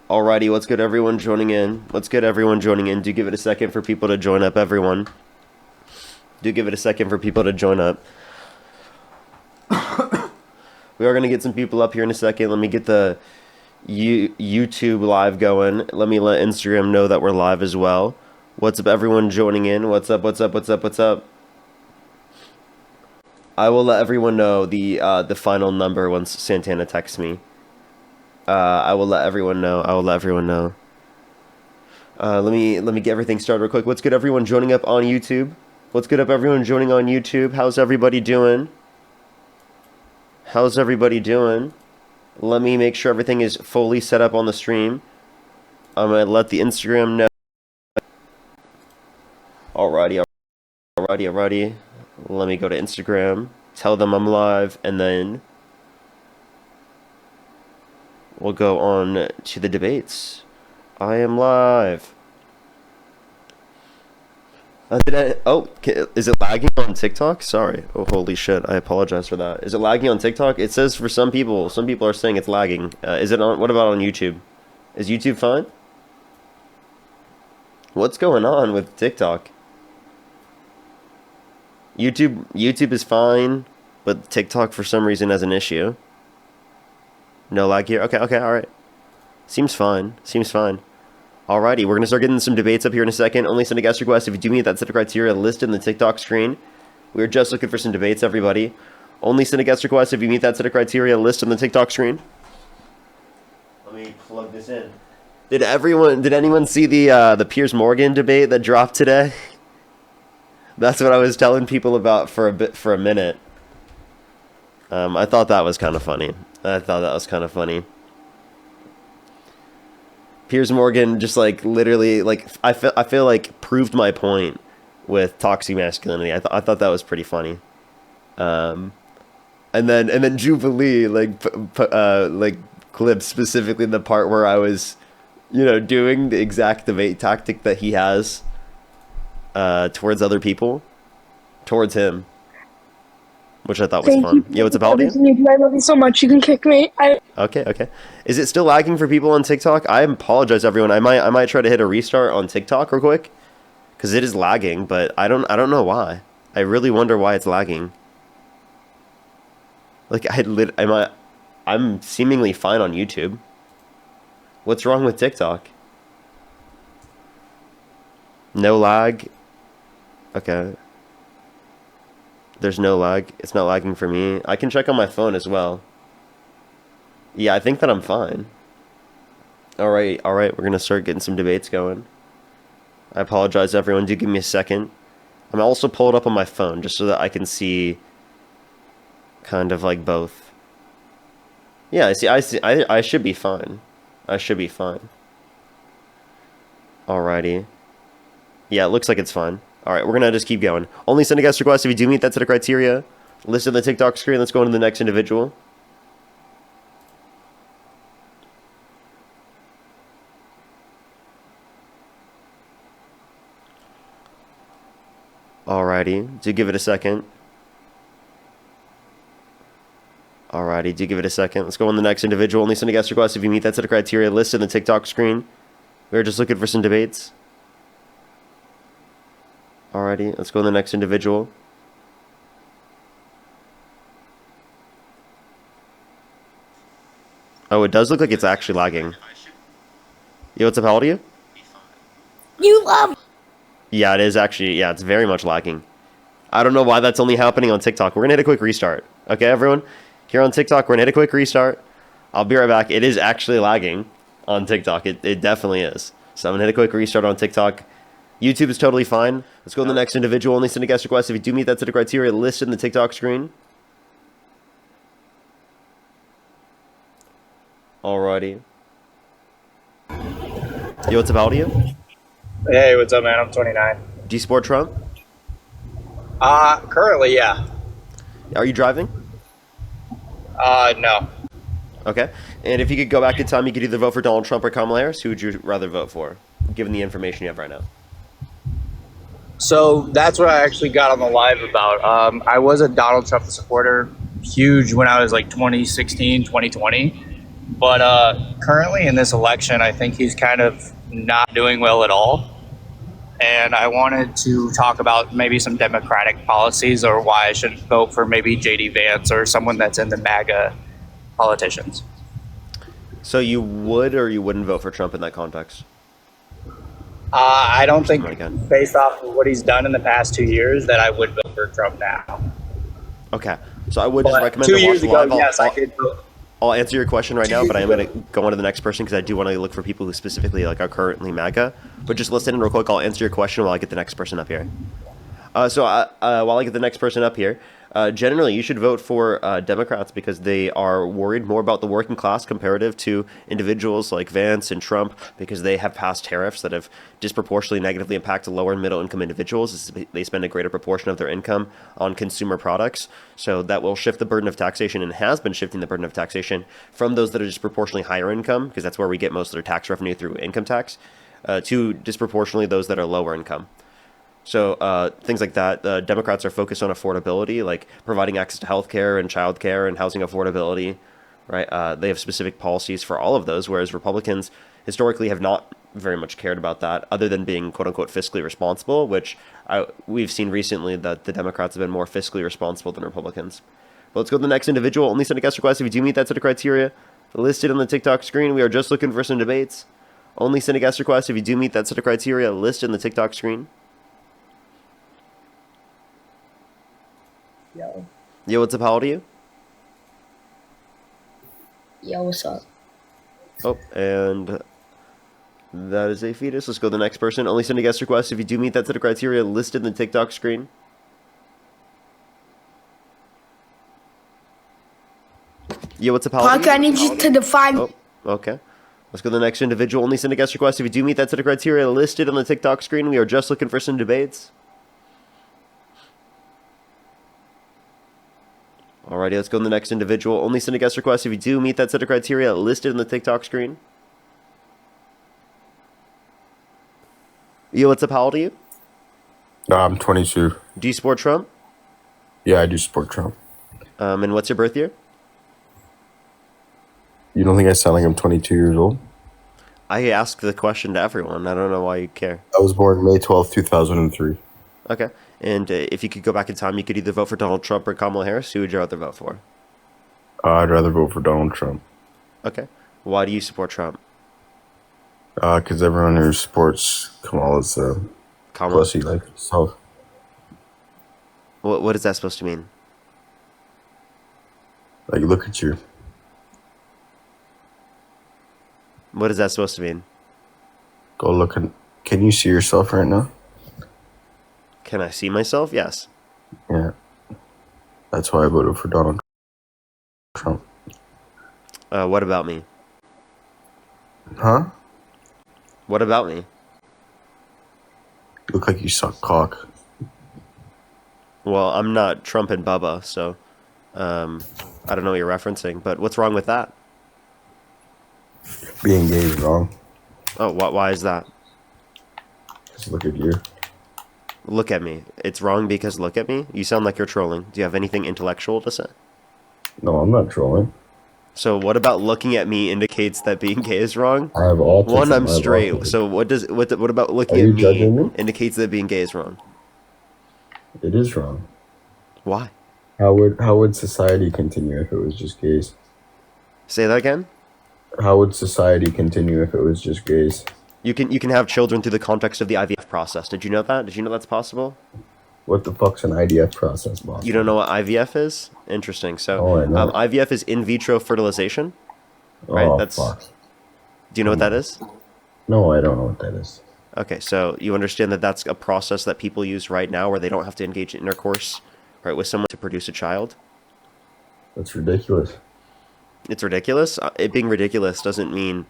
Alrighty, what's good everyone joining in? What's good everyone joining in? Do give it a second for people to join up, everyone. Do give it a second for people to join up. We are going to get some people up here in a second. Let me get the YouTube live going. Let me let Instagram know that we're live as well. What's up everyone joining in? What's up, what's up, what's up, what's up? I will let everyone know the final number once Santana texts me. I will let everyone know. I will let everyone know. Let me get everything started real quick. What's good, everyone joining up on YouTube? What's good up, everyone joining on YouTube? How's everybody doing? How's everybody doing? Let me make sure everything is fully set up on the stream. I'm gonna let the Instagram know. Alrighty. Let me go to Instagram. Tell them I'm live, and then we'll go on to the debates. I am live. Is it lagging on TikTok? Sorry. Oh, holy shit. I apologize for that. Is it lagging on TikTok? It says for some people are saying it's lagging. Is it on? What about on YouTube? Is YouTube fine? What's going on with TikTok? YouTube is fine, but TikTok for some reason has an issue. No lag here? Okay, alright. Seems fine. Alrighty, we're going to start getting some debates up here in a second. Only send a guest request if you do meet that set of criteria listed in the TikTok screen. We're just looking for some debates, everybody. Only send a guest request if you meet that set of criteria listed in the TikTok screen. Let me plug this in. Did anyone see the Piers Morgan debate that dropped today? That's what I was telling people about for a minute. I thought that was kind of funny. Piers Morgan just literally I feel like proved my point with toxic masculinity. I thought that was pretty funny. And then Jubilee clipped specifically the part where I was, doing the exact debate tactic that he has towards other people, towards him, which I thought was fun. Yeah, what's up, Aldi? I love you so much. You can kick me. Okay. Is it still lagging for people on TikTok? I apologize, everyone. I might try to hit a restart on TikTok real quick, because it is lagging, but I don't know why. I really wonder why it's lagging. I'm seemingly fine on YouTube. What's wrong with TikTok? No lag. Okay. There's no lag. It's not lagging for me. I can check on my phone as well. Yeah, I think that I'm fine. Alright, we're gonna start getting some debates going. I apologize, everyone. Do give me a second. I'm also pulled up on my phone just so that I can see kind of like both. Yeah, I see. I should be fine. Alrighty. Yeah, it looks like it's fine. Alright, we're gonna just keep going. Only send a guest request if you do meet that set of criteria. Listed on the TikTok screen. Let's go on to the next individual. Alrighty, do give it a second. Let's go on to the next individual. Only send a guest request if you meet that set of criteria listed on the TikTok screen. We're just looking for some debates. Alrighty, let's go on the next individual. Oh, it does look like it's actually lagging. Yo, what's up? How old are you? You love. Yeah, it is actually. Yeah, it's very much lagging. I don't know why that's only happening on TikTok. We're gonna hit a quick restart. Okay, everyone? Here on TikTok, we're gonna hit a quick restart. I'll be right back. It is actually lagging on TikTok. It definitely is. So I'm gonna hit a quick restart on TikTok. YouTube is totally fine. Let's go to the next individual. Only send a guest request if you do meet that set of criteria listed in the TikTok screen. Alrighty. Yo, what's up, how old are you? Hey, what's up, man? I'm 29. Do you support Trump? Currently, yeah. Are you driving? No. Okay. And if you could go back in time, you could either vote for Donald Trump or Kamala Harris. Who would you rather vote for, given the information you have right now? So that's what I actually got on the live about. I was a Donald Trump supporter, huge when I was like 2016, 2020. But currently in this election, I think he's kind of not doing well at all. And I wanted to talk about maybe some Democratic policies or why I should vote for maybe JD Vance or someone that's in the Maga politicians. So you would or you wouldn't vote for Trump in that context? I don't think, Right again. based off of what he's done in the past 2 years, that I would vote for Trump now. Okay. So I would just But recommend 2 to watch years the ago, live. yes, I could vote. I'll answer your question right now, but I'm ago. going to go on to the next person because I do want to look for people who specifically like are currently MAGA. But just listen in real quick. I'll answer your question while I get the next person up here. While I get the next person up here, generally you should vote for Democrats because they are worried more about the working class comparative to individuals like Vance and Trump because they have passed tariffs that have disproportionately negatively impacted lower and middle income individuals. They spend a greater proportion of their income on consumer products. So that will shift the burden of taxation and has been shifting the burden of taxation from those that are disproportionately higher income, because that's where we get most of their tax revenue through income tax, to disproportionately those that are lower income. So things like that. Democrats are focused on affordability, like providing access to healthcare and childcare and housing affordability, right? They have specific policies for all of those, whereas Republicans historically have not very much cared about that, other than being quote unquote fiscally responsible, which we've seen recently that the Democrats have been more fiscally responsible than Republicans. But let's go to the next individual. Only send a guest request if you do meet that set of criteria listed on the TikTok screen. We are just looking for some debates. Only send a guest request if you do meet that set of criteria listed on the TikTok screen. Yo. Yo, what's up? How old are you? Yo, what's up? Oh, and that is a fetus. Let's go to the next person. Only send a guest request if you do meet that set of criteria listed in the TikTok screen. Yo, what's up? How old are Parker, I you? need you to define. Oh, okay. Let's go to the next individual. Only send a guest request if you do meet that set of criteria listed on the TikTok screen. We are just looking for some debates. Alrighty, let's go to the next individual. Only send a guest request if you do meet that set of criteria listed on the TikTok screen. Yo, what's up? How old are you? No, I'm 22. Do you support Trump? Yeah, I do support Trump. And what's your birth year? You don't think I sound like I'm 22 years old? I ask the question to everyone. I don't know why you care. I was born May 12th, 2003. Okay. And if you could go back in time, you could either vote for Donald Trump or Kamala Harris. Who would you rather vote for? I'd rather vote for Donald Trump. Okay. Why do you support Trump? Because everyone who supports Kamala's Kamala? pussy like herself. What is that supposed to mean? Like, look at you. What is that supposed to mean? Go look at... Can you see yourself right now? Can I see myself? Yes. Yeah. That's why I voted for Donald Trump. What about me? Huh? What about me? You look like you suck cock. Well, I'm not Trump and Bubba, so I don't know what you're referencing. But what's wrong with that? Being gay is wrong. Oh, why is that? Just look at you. Look at me. It's wrong because look at me? You sound like you're trolling. Do you have anything intellectual to say? No, I'm not trolling. So what about looking at me indicates that being gay is wrong? I have autism. One, I'm I have straight. autism. So what about looking Are at you me judging me? indicates that being gay is wrong? It is wrong. Why? How would society continue if it was just gays? Say that again? How would society continue if it was just gays? You can have children through the context of the IVF process. Did you know that? Did you know that's possible? What the fuck's an IDF process, boss? You don't know what IVF is? Interesting. So Oh, I know. IVF is in vitro fertilization. Right? Oh, That's. fuck. Do you know what that is? No, I don't know what that is. Okay, so you understand that that's a process that people use right now where they don't have to engage in intercourse, right, with someone to produce a child. That's ridiculous. It's ridiculous. It being ridiculous doesn't mean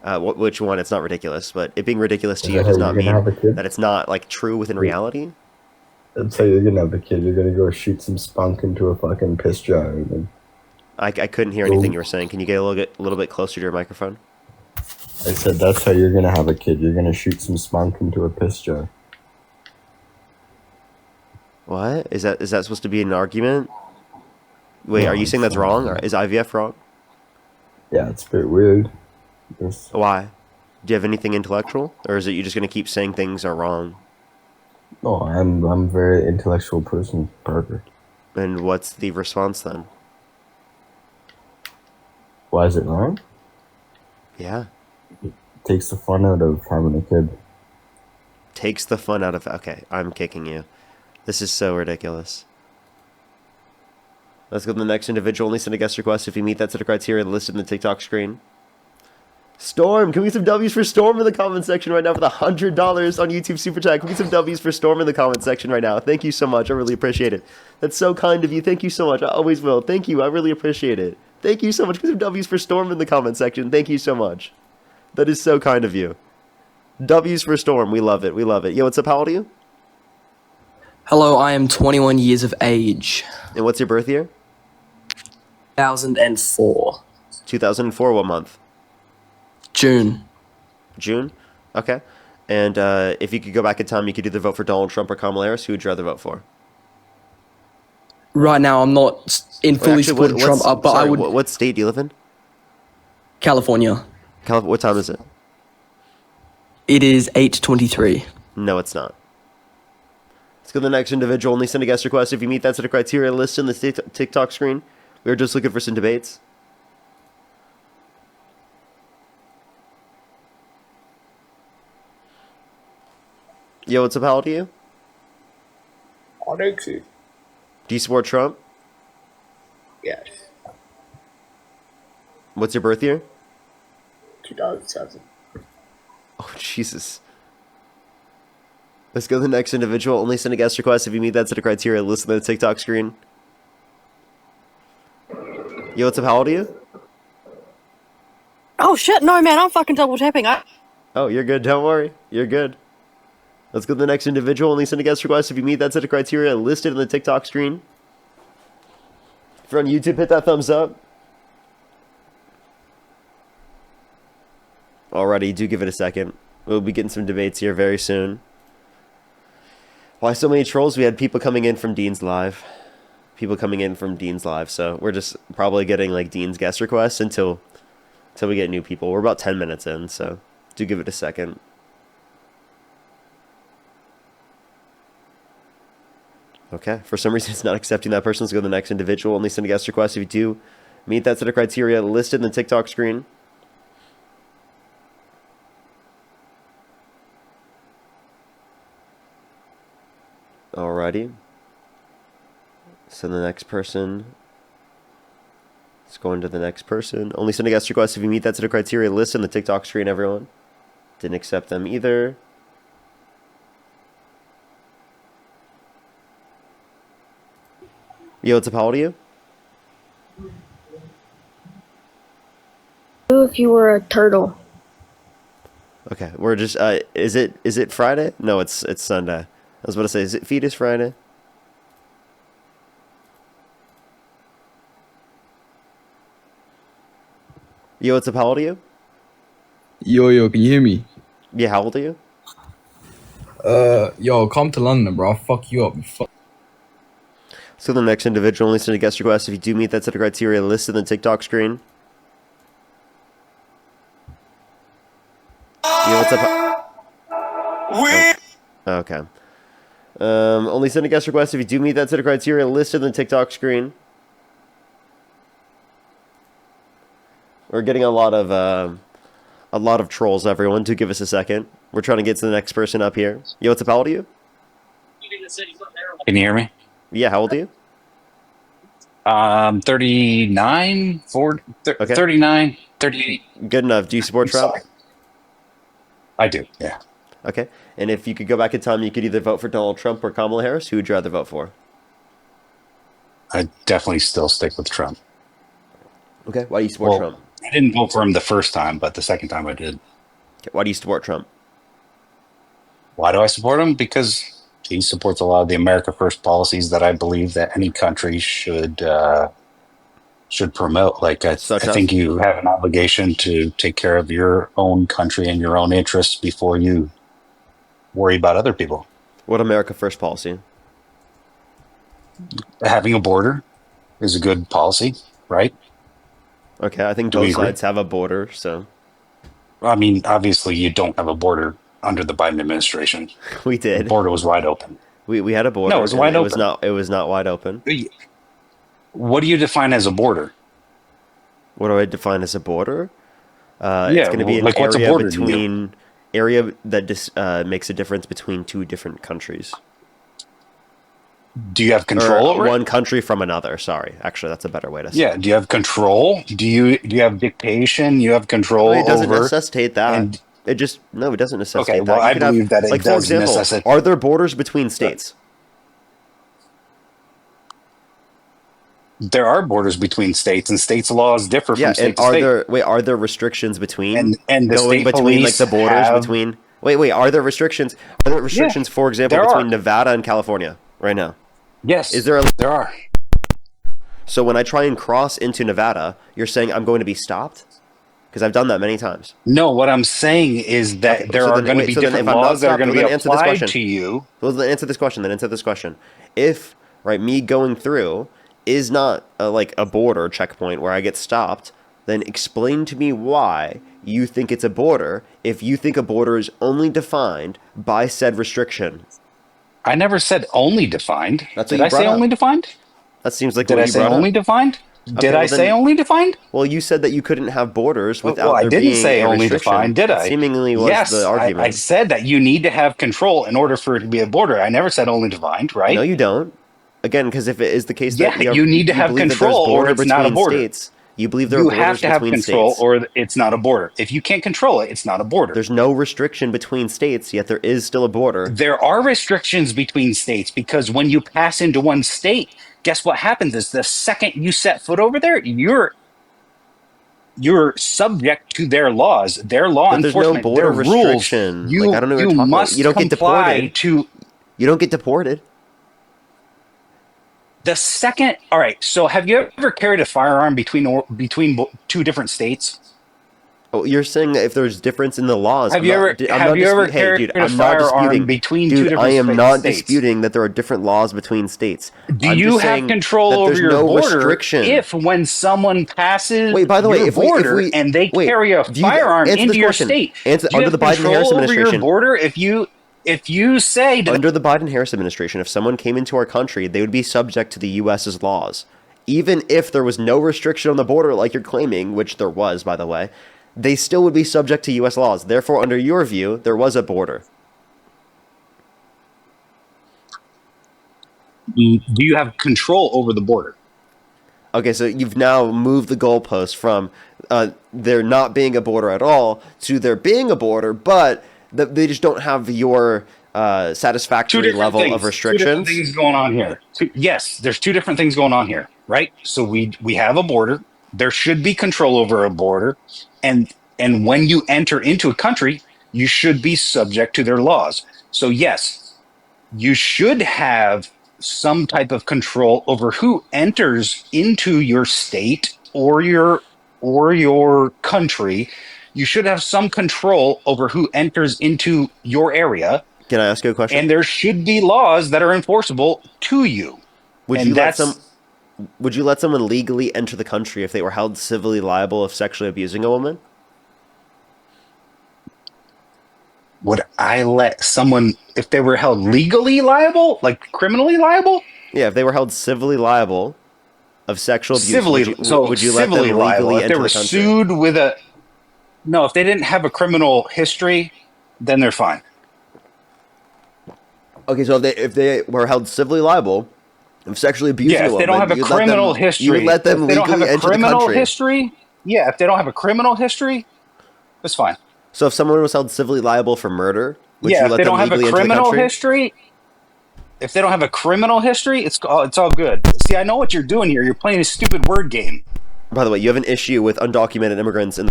which one. It's not ridiculous, but it being ridiculous to Is you that does how not you're gonna mean have a kid? that it's not like true within reality. That's how you're gonna have a kid. You're gonna go shoot some spunk into a fucking piss jar. And then I couldn't hear anything you were saying. Can you get a little bit closer to your microphone? I said that's how you're gonna have a kid. You're gonna shoot some spunk into a piss jar. What is that? Is that supposed to be an argument? Wait, No, are you it's saying that's not. wrong? Or is IVF wrong? Yeah, it's a bit weird. It's, Why? Do you have anything intellectual, or is it you just gonna keep saying things are wrong? no, I'm a very intellectual person, Parker. And what's the response then? Why is it wrong? Yeah. Takes the fun out of having a kid. Takes the fun out of... Okay, I'm kicking you. This is so ridiculous. Let's go to the next individual. Only send a guest request if you meet that set of criteria listed in the TikTok screen. Storm! Can we get some W's for Storm in the comment section right now for the $100 on YouTube Super Chat? Can we get some W's for Storm in the comment section right now? Thank you so much. I really appreciate it. That's so kind of you. Thank you so much. I always will. Thank you. I really appreciate it. Thank you so much. Get some W's for Storm in the comment section. Thank you so much. That is so kind of you. W's for Storm. We love it. We love it. Yo, what's up? How old are you? Hello, I am 21 years of age. And what's your birth year? 2004. 2004. What month? June. June? Okay. And if you could go back in time, you could either vote for Donald Trump or Kamala Harris. Who would you rather vote for? Right now, I'm not in fully support of Trump, but I would... What state do you live in? California. What time is it? It is 8:23. No, it's not. Let's go to the next individual. Only send a guest request if you meet that set of criteria listed in the TikTok screen. We were just looking for some debates. Yo, what's up? How old are you? Alexi. Do you support Trump? Yes. What's your birth year? 2007. Oh, Jesus. Let's go to the next individual. Only send a guest request if you meet that set of criteria listed on the TikTok screen. Yo, what's up? How old are you? Oh shit, no man, I'm fucking double tapping. Oh, you're good. Don't worry. You're good. Let's go to the next individual. Only send a guest request if you meet that set of criteria listed on the TikTok screen. If you're on YouTube, hit that thumbs up. Alrighty, do give it a second. We'll be getting some debates here very soon. Why so many trolls? We had people coming in from Dean's Live. So we're just probably getting like Dean's guest requests until we get new people. We're about 10 minutes in, so do give it a second. Okay, for some reason it's not accepting that person. Let's go to the next individual. Only send a guest request if you do meet that set of criteria listed in the TikTok screen. Alrighty. Send the next person. Let's go into the next person. Only send a guest request if you meet that set of criteria listed in the TikTok screen, everyone. Didn't accept them either. Yo, what's up? How old are you? If you were a turtle. Okay, we're just is it Friday? No, it's Sunday. I was about to say, is it Fetus Friday? Yo, what's up? How old are you? Yo, can you hear me? Yeah, how old are you? Yo, come to London, bro. I'll fuck you up. So the next individual, only send a guest request if you do meet that set of criteria listed in the TikTok screen. Yo, what's up? Oh, okay. Only send a guest request if you do meet that set of criteria listed in the TikTok screen. We're getting a lot of trolls, everyone. Do give us a second. We're trying to get to the next person up here. Yo, what's up? How old are you? Can you hear me? Yeah, how old are you? 39, 40, Okay. 39, 38. Good enough. Do you support Trump? I do, yeah. Okay. And if you could go back in time, you could either vote for Donald Trump or Kamala Harris. Who would you rather vote for? I definitely still stick with Trump. Okay. Why do you support Trump? I didn't vote for him the first time, but the second time I did. Okay. Why do you support Trump? Why do I support him? Because he supports a lot of the America First policies that I believe that any country should promote. Like I think you have an obligation to take care of your own country and your own interests before you worry about other people. What America First policy? Having a border is a good policy, right? Okay, I think Do we both agree? sides have a border, so I mean, obviously, you don't have a border under the Biden administration. we The did. border was wide open. We had a No, it border, was and wide open. it was not wide open. What do you define as a border? What do I define as a border? It's Yeah, going to be an like what's a area border to you? between area that makes a difference between two different countries, Do you have or control over one it? country from another. Sorry, actually, that's a better way to say Yeah. it. Do you have control? Do you have dictation? You have No, control it doesn't over necessitate that. and It just no, it doesn't okay. necessitate Well, that. You I could have, believe that it like, for does example, necessitate. are there borders between states? There are borders between states, and states' laws differ Yeah, from and state to state. are there restrictions between And the going state between, like, police the borders have between? Wait, are there restrictions? Are there yeah, restrictions, for example, there between are. Nevada and California right now? Is Yes, there a there are. So when I try and cross into Nevada, you're saying I'm going to be stopped? Because I've done that many times. No, what I'm saying is Okay, that there so are then going to wait, be so then if different I'm not laws that are stopped, going well to be then answer this applied question. to you. Well, then answer this question. Then answer this question. If right, me going through is not like a border checkpoint where I get stopped, then explain to me why you think it's a border. If you think a border is only defined by said restriction, I never said only defined. that's what Did you I brought say up. only defined? That seems like Did what I you say brought only up. defined? Did Okay, I well say then, only defined? well, you said that you couldn't have borders Well, without I there didn't being say a only restriction. defined, did That I? seemingly was the Yes, I argument. said that you need to have control in order for it to be a border. I never said only defined, No, right? you don't. Again, because if it is the case that Yeah, you need to you have believe that there's control or border it's not a between border. states, you believe there are You have borders to have between control states. or it's not a border. If you can't control it, it's not a border. There's no restriction between states, yet there is still a border. There are restrictions between states because when you pass into one state, guess what happens is the second you set foot over there, you're subject to their laws, their law But there's no enforcement, their border rules. restriction. Like, I You don't know what you you're talking about. You must don't get comply deported. to You don't get deported. the second. All right. So have you ever carried a firearm between two different states? Oh, you're saying that if there's difference in the laws, Have you ever I'm not Hey, carried dude, a I'm not firearm disputing. between two Dude, I different am not states? disputing that there are different laws between states. Do I'm you just have saying control that over there's your no border restriction. if when someone passes Wait, by the way, your if border we and they wait, carry a do you firearm answer into this your question? state? Answer Do you under have the Biden-Harris control over your administration. border if you say to Under the Biden-Harris administration, if someone came into our country, they would be subject to the U.S.'s laws. Even if there was no restriction on the border like you're claiming, which there was, by the way, they still would be subject to U.S. laws. Therefore, under your view, there was a border. do you have control over the border? Okay, so you've now moved the goalpost from there not being a border at all to there being a border, but they just don't have your satisfactory level of restrictions. Two different things going on here. Yes, there's two different things going on here, right? So we have a border. There should be control over a border, and when you enter into a country, you should be subject to their laws. So yes, you should have some type of control over who enters into your state or your country. You should have some control over who enters into your area. Can I ask you a question? And there should be laws that are enforceable to you. Would And you let that's would you let someone legally enter the country if they were held civilly liable of sexually abusing a woman? would I let someone if they were held legally liable, like criminally liable? Yeah, if they were held civilly liable of sexual abuse, Civilly, would you let them civilly liable. legally If they enter were the country? sued with a no, if they didn't have a criminal history, then they're fine. Okay, so if they were held civilly liable of sexually abusing Yeah, a if woman, they don't have a criminal history, you would let them if they don't have legally a enter the criminal country. history, yeah, if they don't have a criminal history, that's fine. So if someone was held civilly liable for murder, would Yeah, you if let they them don't have a legally enter the criminal country? history, if they don't have a criminal history, it's all good. See, I know what you're doing here. You're playing a stupid word game. By the way, you have an issue with undocumented immigrants in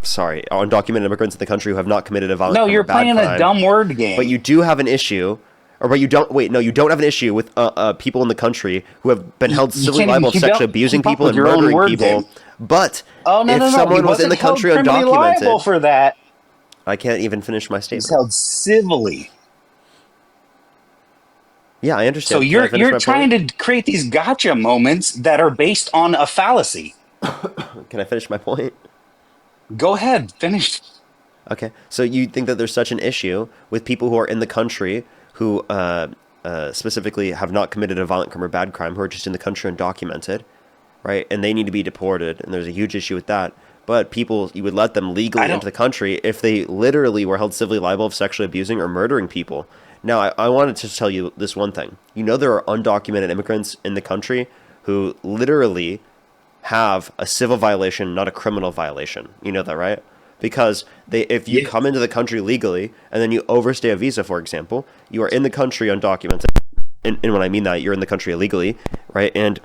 undocumented immigrants in the country who have not committed a violent No, crime or you're bad playing crime. a dumb word game. But you do have an issue, but you don't. Wait, no, you don't have an issue with people in the country who have been held You civilly can't even liable of keep sexually up- abusing keep up people with and your own murdering word people. game. But Oh no, if no, no! someone He was in the wasn't held country criminally liable undocumented, for that. I can't even finish my He's statement. held civilly. Yeah, I understand. So you're trying to create these gotcha moments that are based on a fallacy. Can I finish my point? Go ahead, finish. Okay, so you think that there's such an issue with people who are in the country who specifically have not committed a violent crime or bad crime, who are just in the country undocumented, right? And they need to be deported, and there's a huge issue with that. But people, you would let them legally into the country if they literally were held civilly liable of sexually abusing or murdering people. Now, I wanted to tell you this one thing. You know there are undocumented immigrants in the country who literally have a civil violation, not a criminal violation. You know that, right? Because if you come into the country legally and then you overstay a visa, for example, you are in the country undocumented. And when I mean that, you're in the country illegally, right? And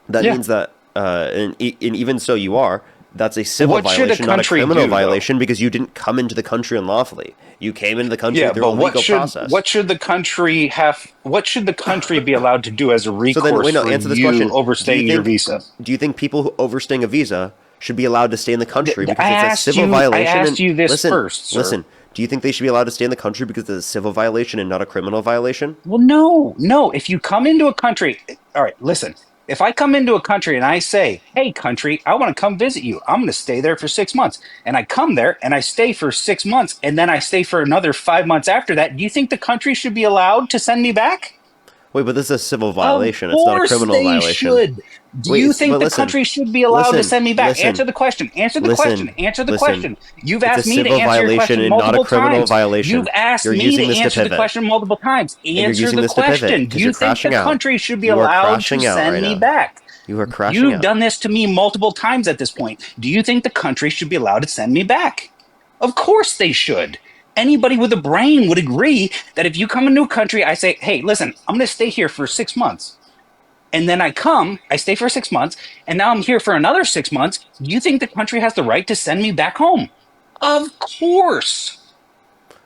that means that, and even so you are, that's a civil violation, not a criminal violation, because you didn't come into the country unlawfully. You came into the country through a legal process. What should the country have? What should the country be allowed to do as a recourse answer this question. Overstaying your visa? Do you think people who overstaying a visa should be allowed to stay in the country because it's a civil violation? I asked you this first, sir. Listen, do you think they should be allowed to stay in the country because it's a civil violation and not a criminal violation? Well, no. If you come into a country, all right, listen. If I come into a country and I say, hey, country, I want to come visit you. I'm going to stay there for 6 months. And I come there and I stay for 6 months and then I stay for another 5 months after that. Do you think the country should be allowed to send me back? Wait, but this is a civil violation. It's not a criminal violation. Should. Do you think the country should be allowed to send me back? Answer the question. Answer the question. You've asked me to answer your question multiple times. You've asked me to answer the question multiple times. Answer the question. Do you think the country should be allowed to send me back? You are crashing out. You've done this to me multiple times at this point. Do you think the country should be allowed to send me back? Of course they should. Anybody with a brain would agree that if you come into a country, I say, hey, listen, I'm going to stay here for 6 months. And then I stay for 6 months, and now I'm here for another 6 months. Do you think the country has the right to send me back home? Of course.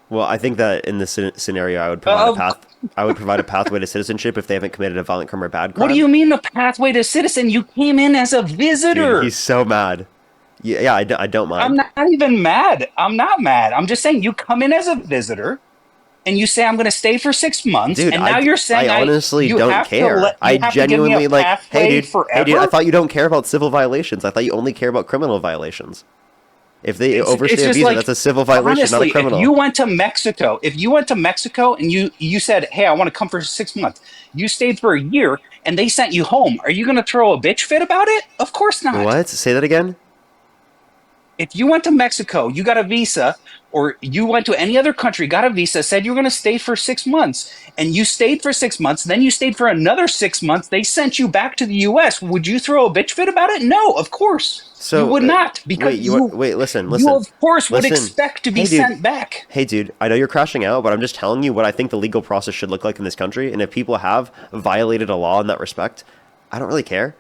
Well, I think that in this scenario, I would provide a pathway to citizenship if they haven't committed a violent crime or bad crime. What do you mean a pathway to citizen? You came in as a visitor. Dude, he's so mad. Yeah, I don't mind. I'm not even mad. I'm not mad. I'm just saying you come in as a visitor and you say, I'm going to stay for 6 months. Dude, and now you're saying, I honestly don't care. I genuinely hey, dude, I thought you don't care about civil violations. I thought you only care about criminal violations. If they overstay a visa, that's a civil violation, honestly, not a criminal. If you went to Mexico and you said, hey, I want to come for 6 months. You stayed for a year and they sent you home. Are you going to throw a bitch fit about it? Of course not. What? Say that again? If you went to Mexico, you got a visa, or you went to any other country, got a visa, said you were going to stay for 6 months, and you stayed for 6 months, then you stayed for another 6 months, they sent you back to the U.S., would you throw a bitch fit about it? No, of course. So, you would not, because listen. You, of course, would expect to be sent back. Hey, dude, I know you're crashing out, but I'm just telling you what I think the legal process should look like in this country, and if people have violated a law in that respect, I don't really care,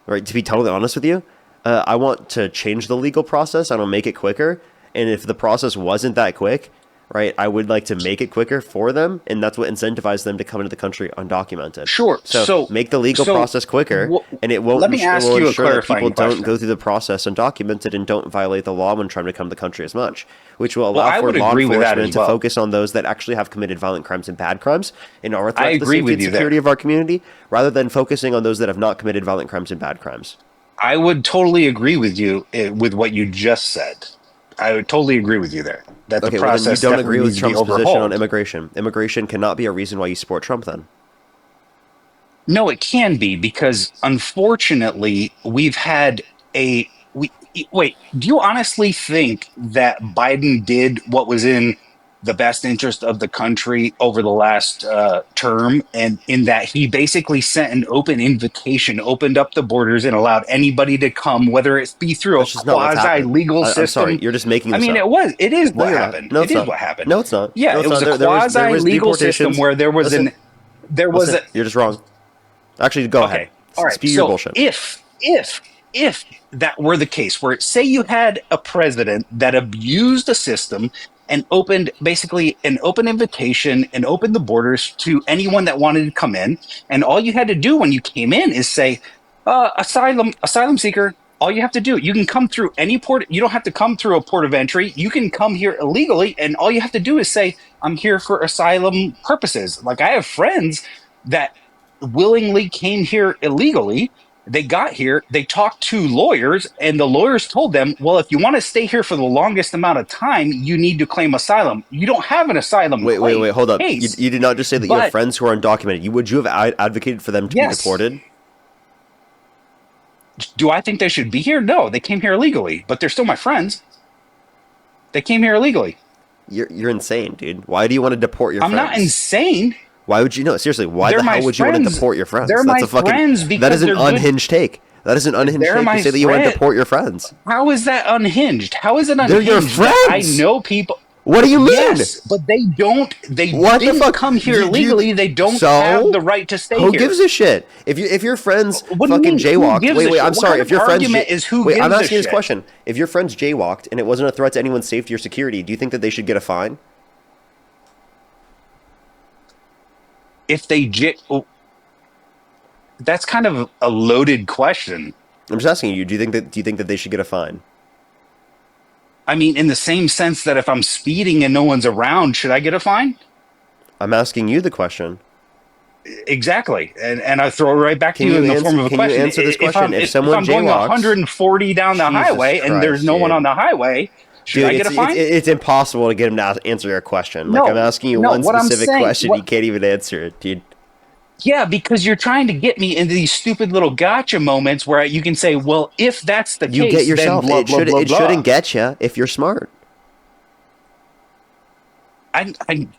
right, to be totally honest with you. I want to change the legal process. I want to make it quicker. And if the process wasn't that quick, right, I would like to make it quicker for them. And that's what incentivizes them to come into the country undocumented. Sure. So make the legal process quicker, and it won't ensure that people don't go through the process undocumented and don't violate the law when trying to come to the country as much, which will allow for law enforcement to focus on those that actually have committed violent crimes and bad crimes and are a threat to the safety and security of our community, rather than focusing on those that have not committed violent crimes and bad crimes. I would totally agree with you with what you just said. I would totally agree with you there. That the process well, then you don't agree with Trump's position on immigration. Immigration cannot be a reason why you support Trump then. No, it can be, because unfortunately we've had wait, do you honestly think that Biden did what was in the best interest of the country over the last term, and in that he basically sent an open invitation, opened up the borders, and allowed anybody to come, whether it be through a quasi-legal system? I'm sorry, you're just making this up. It is what happened. No, it is what happened. No, it's not. Yeah, it was a quasi-legal system where there was You're just wrong. Actually, go ahead. All right. Spew your bullshit. If that were the case, where say you had a president that abused the system and opened basically an open invitation and opened the borders to anyone that wanted to come in, and all you had to do when you came in is say, asylum seeker, all you have to do, you can come through any port. You don't have to come through a port of entry. You can come here illegally, and all you have to do is say, I'm here for asylum purposes. Like, I have friends that willingly came here illegally, They got here, they talked to lawyers, and the lawyers told them, well, if you want to stay here for the longest amount of time, you need to claim asylum. You don't have an asylum Wait, hold up. You case. did not just say that you have But friends who are undocumented. Would you have advocated for them to be yes, deported? do I think they should be here? No, they came here illegally, but they're still my friends. They came here illegally. You're insane, dude. Why do you want to deport your I'm friends? not insane. Why would you? No, seriously. Why They're the hell my would you want to friends. deport your friends? They're That's my a fucking. friends because That is an they're good. unhinged take. That is an unhinged They're take my to say that you want to friend. deport your friends. How is that unhinged? How is it unhinged? They're your that I friends. know people. What do you mean? Yes, but they don't. They What the didn't fuck? come here legally. They don't So? have the right to stay Who here. gives a shit? If your friends What do you fucking mean, who jaywalked. gives Wait, a shit? I'm What sorry. kind If of your friends argument is who wait, I'm gives a asking this shit? question. If your friends jaywalked and it wasn't a threat to anyone's safety or security, do you think that they should get a fine? If they that's kind of a loaded question. I'm just asking you. Do you think that they should get a fine? I mean, in the same sense that if I'm speeding and no one's around, should I get a fine? I'm asking you the question. Exactly, and I throw it right back to Can you in you the answer- form of a can you question. answer this If question? If someone I'm going jaywalks- 140 down the Jesus highway and there's Christ, no one dude. on the highway, should Dude, I get a fine? it's impossible to get him to answer your question. Like, No, I'm asking you no, one what I'm specific saying- question. what- You can't even answer it, dude. Yeah, because you're trying to get me into these stupid little gotcha moments where you can say, well, if that's the You case, get yourself. then blah, It blah, should. blah, It blah. shouldn't get you if you're smart.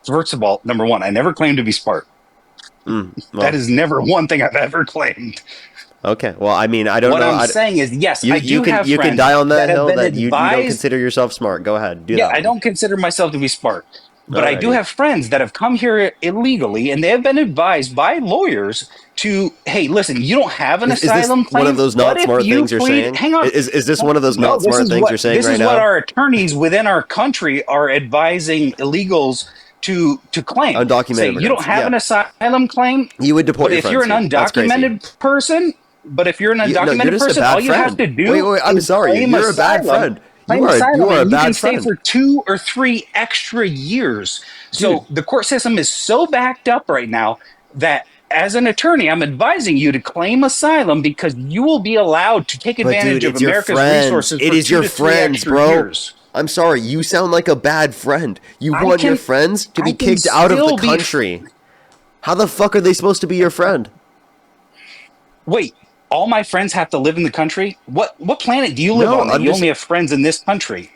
First of all, number one, I never claimed to be smart. Well, That is never one thing I've ever claimed. okay. Well, I mean, I don't What know. I'm saying is, yes, you, I do you can have you can friends die on that have hill been that you don't advised- consider yourself smart. Go ahead. Do Yeah, that. I don't consider myself to be smart. But I do Alrighty. have friends that have come here illegally, and they have been advised by lawyers to, hey, listen, you don't have an Is this asylum claim. one of those but not if smart you things you're plead- saying? Hang on. Is this one of those No, not this smart is things what- you're saying this right is now? what our attorneys within our country are advising illegals to claim. Undocumented Say, you don't immigrants, have yeah. an asylum claim. You would deport But your if friends. you're an dude. That's crazy. undocumented person, but if you're an No, undocumented you're just a person, bad all you have friend. to do Wait, I'm is sorry. claim You're a bad asylum. friend. Claim You are asylum, a and you can bad stay friend. for 2 or 3 extra years. So the court system is so backed up right now that as an attorney, I'm advising you to claim asylum because you will be allowed to take But advantage dude, of it's your America's friends. resources It for is 2 your to 3 friends, extra bro. years. I'm sorry. You sound like a bad friend. You I want your can- friends to I be can kicked out of the still be- country. How the fuck are they supposed to be your friend? Wait, all my friends have to live in the country? What planet do you live No, on that I'm you just- only have friends in this country?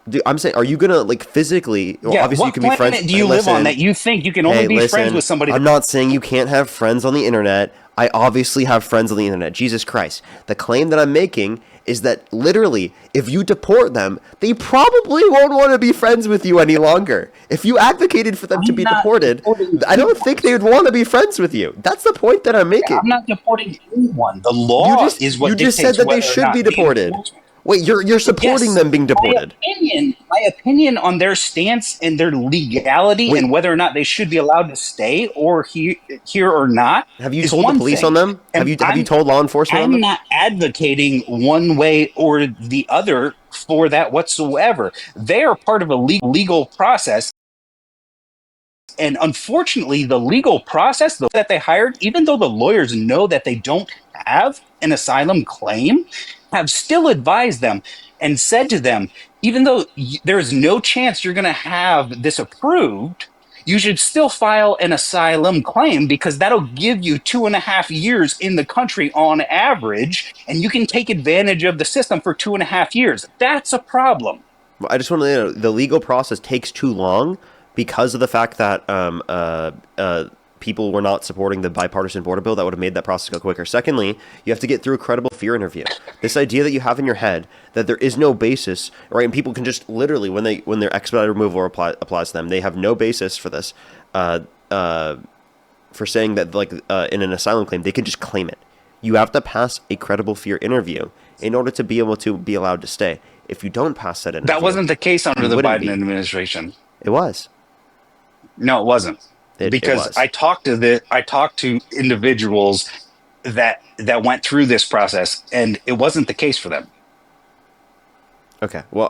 Dude, I'm saying, are you gonna like physically? Well, Yeah, obviously you what can be planet friends. do you Hey, live on listen. that you think you can only Hey, be friends listen, with somebody? I'm not saying you can't have friends on the internet. I obviously have friends on the internet. Jesus Christ. The claim that I'm making is that literally, if you deport them, they probably won't want to be friends with you any longer. If you advocated for them to I'm be not deported, deporting I don't think they would want to be friends with you. That's the point that I'm making. I'm not deporting anyone. The law is what you just dictates said that they whether or should not be the deported. enforcement- Wait, you're supporting Yes, them being deported. My opinion on their stance and their legality Wait. and whether or not they should be allowed to stay or here or not. Have you is told the one police thing. on them? And Have you told law enforcement on I'm them? not advocating one way or the other for that whatsoever. They are part of a legal process. And unfortunately, the legal process that they hired, even though the lawyers know that they don't have an asylum claim, have still advised them and said to them, even though there's no chance you're going to have this approved, you should still file an asylum claim because that'll give you 2.5 years in the country on average, and you can take advantage of the system for 2.5 years. That's a problem. I just want to know the legal process takes too long because of the fact that people were not supporting the bipartisan border bill that would have made that process go quicker. Secondly, you have to get through a credible fear interview. This idea that you have in your head that there is no basis, right? And people can just literally, when their expedited removal applies to them, they have no basis for this, for saying that in an asylum claim, they can just claim it. You have to pass a credible fear interview in order to be able to be allowed to stay. If you don't pass that interview, That wasn't the case under the wouldn't Biden be. administration. It was. No, it wasn't. It Because was. I talked to individuals that went through this process, and it wasn't the case for them. Okay. Well,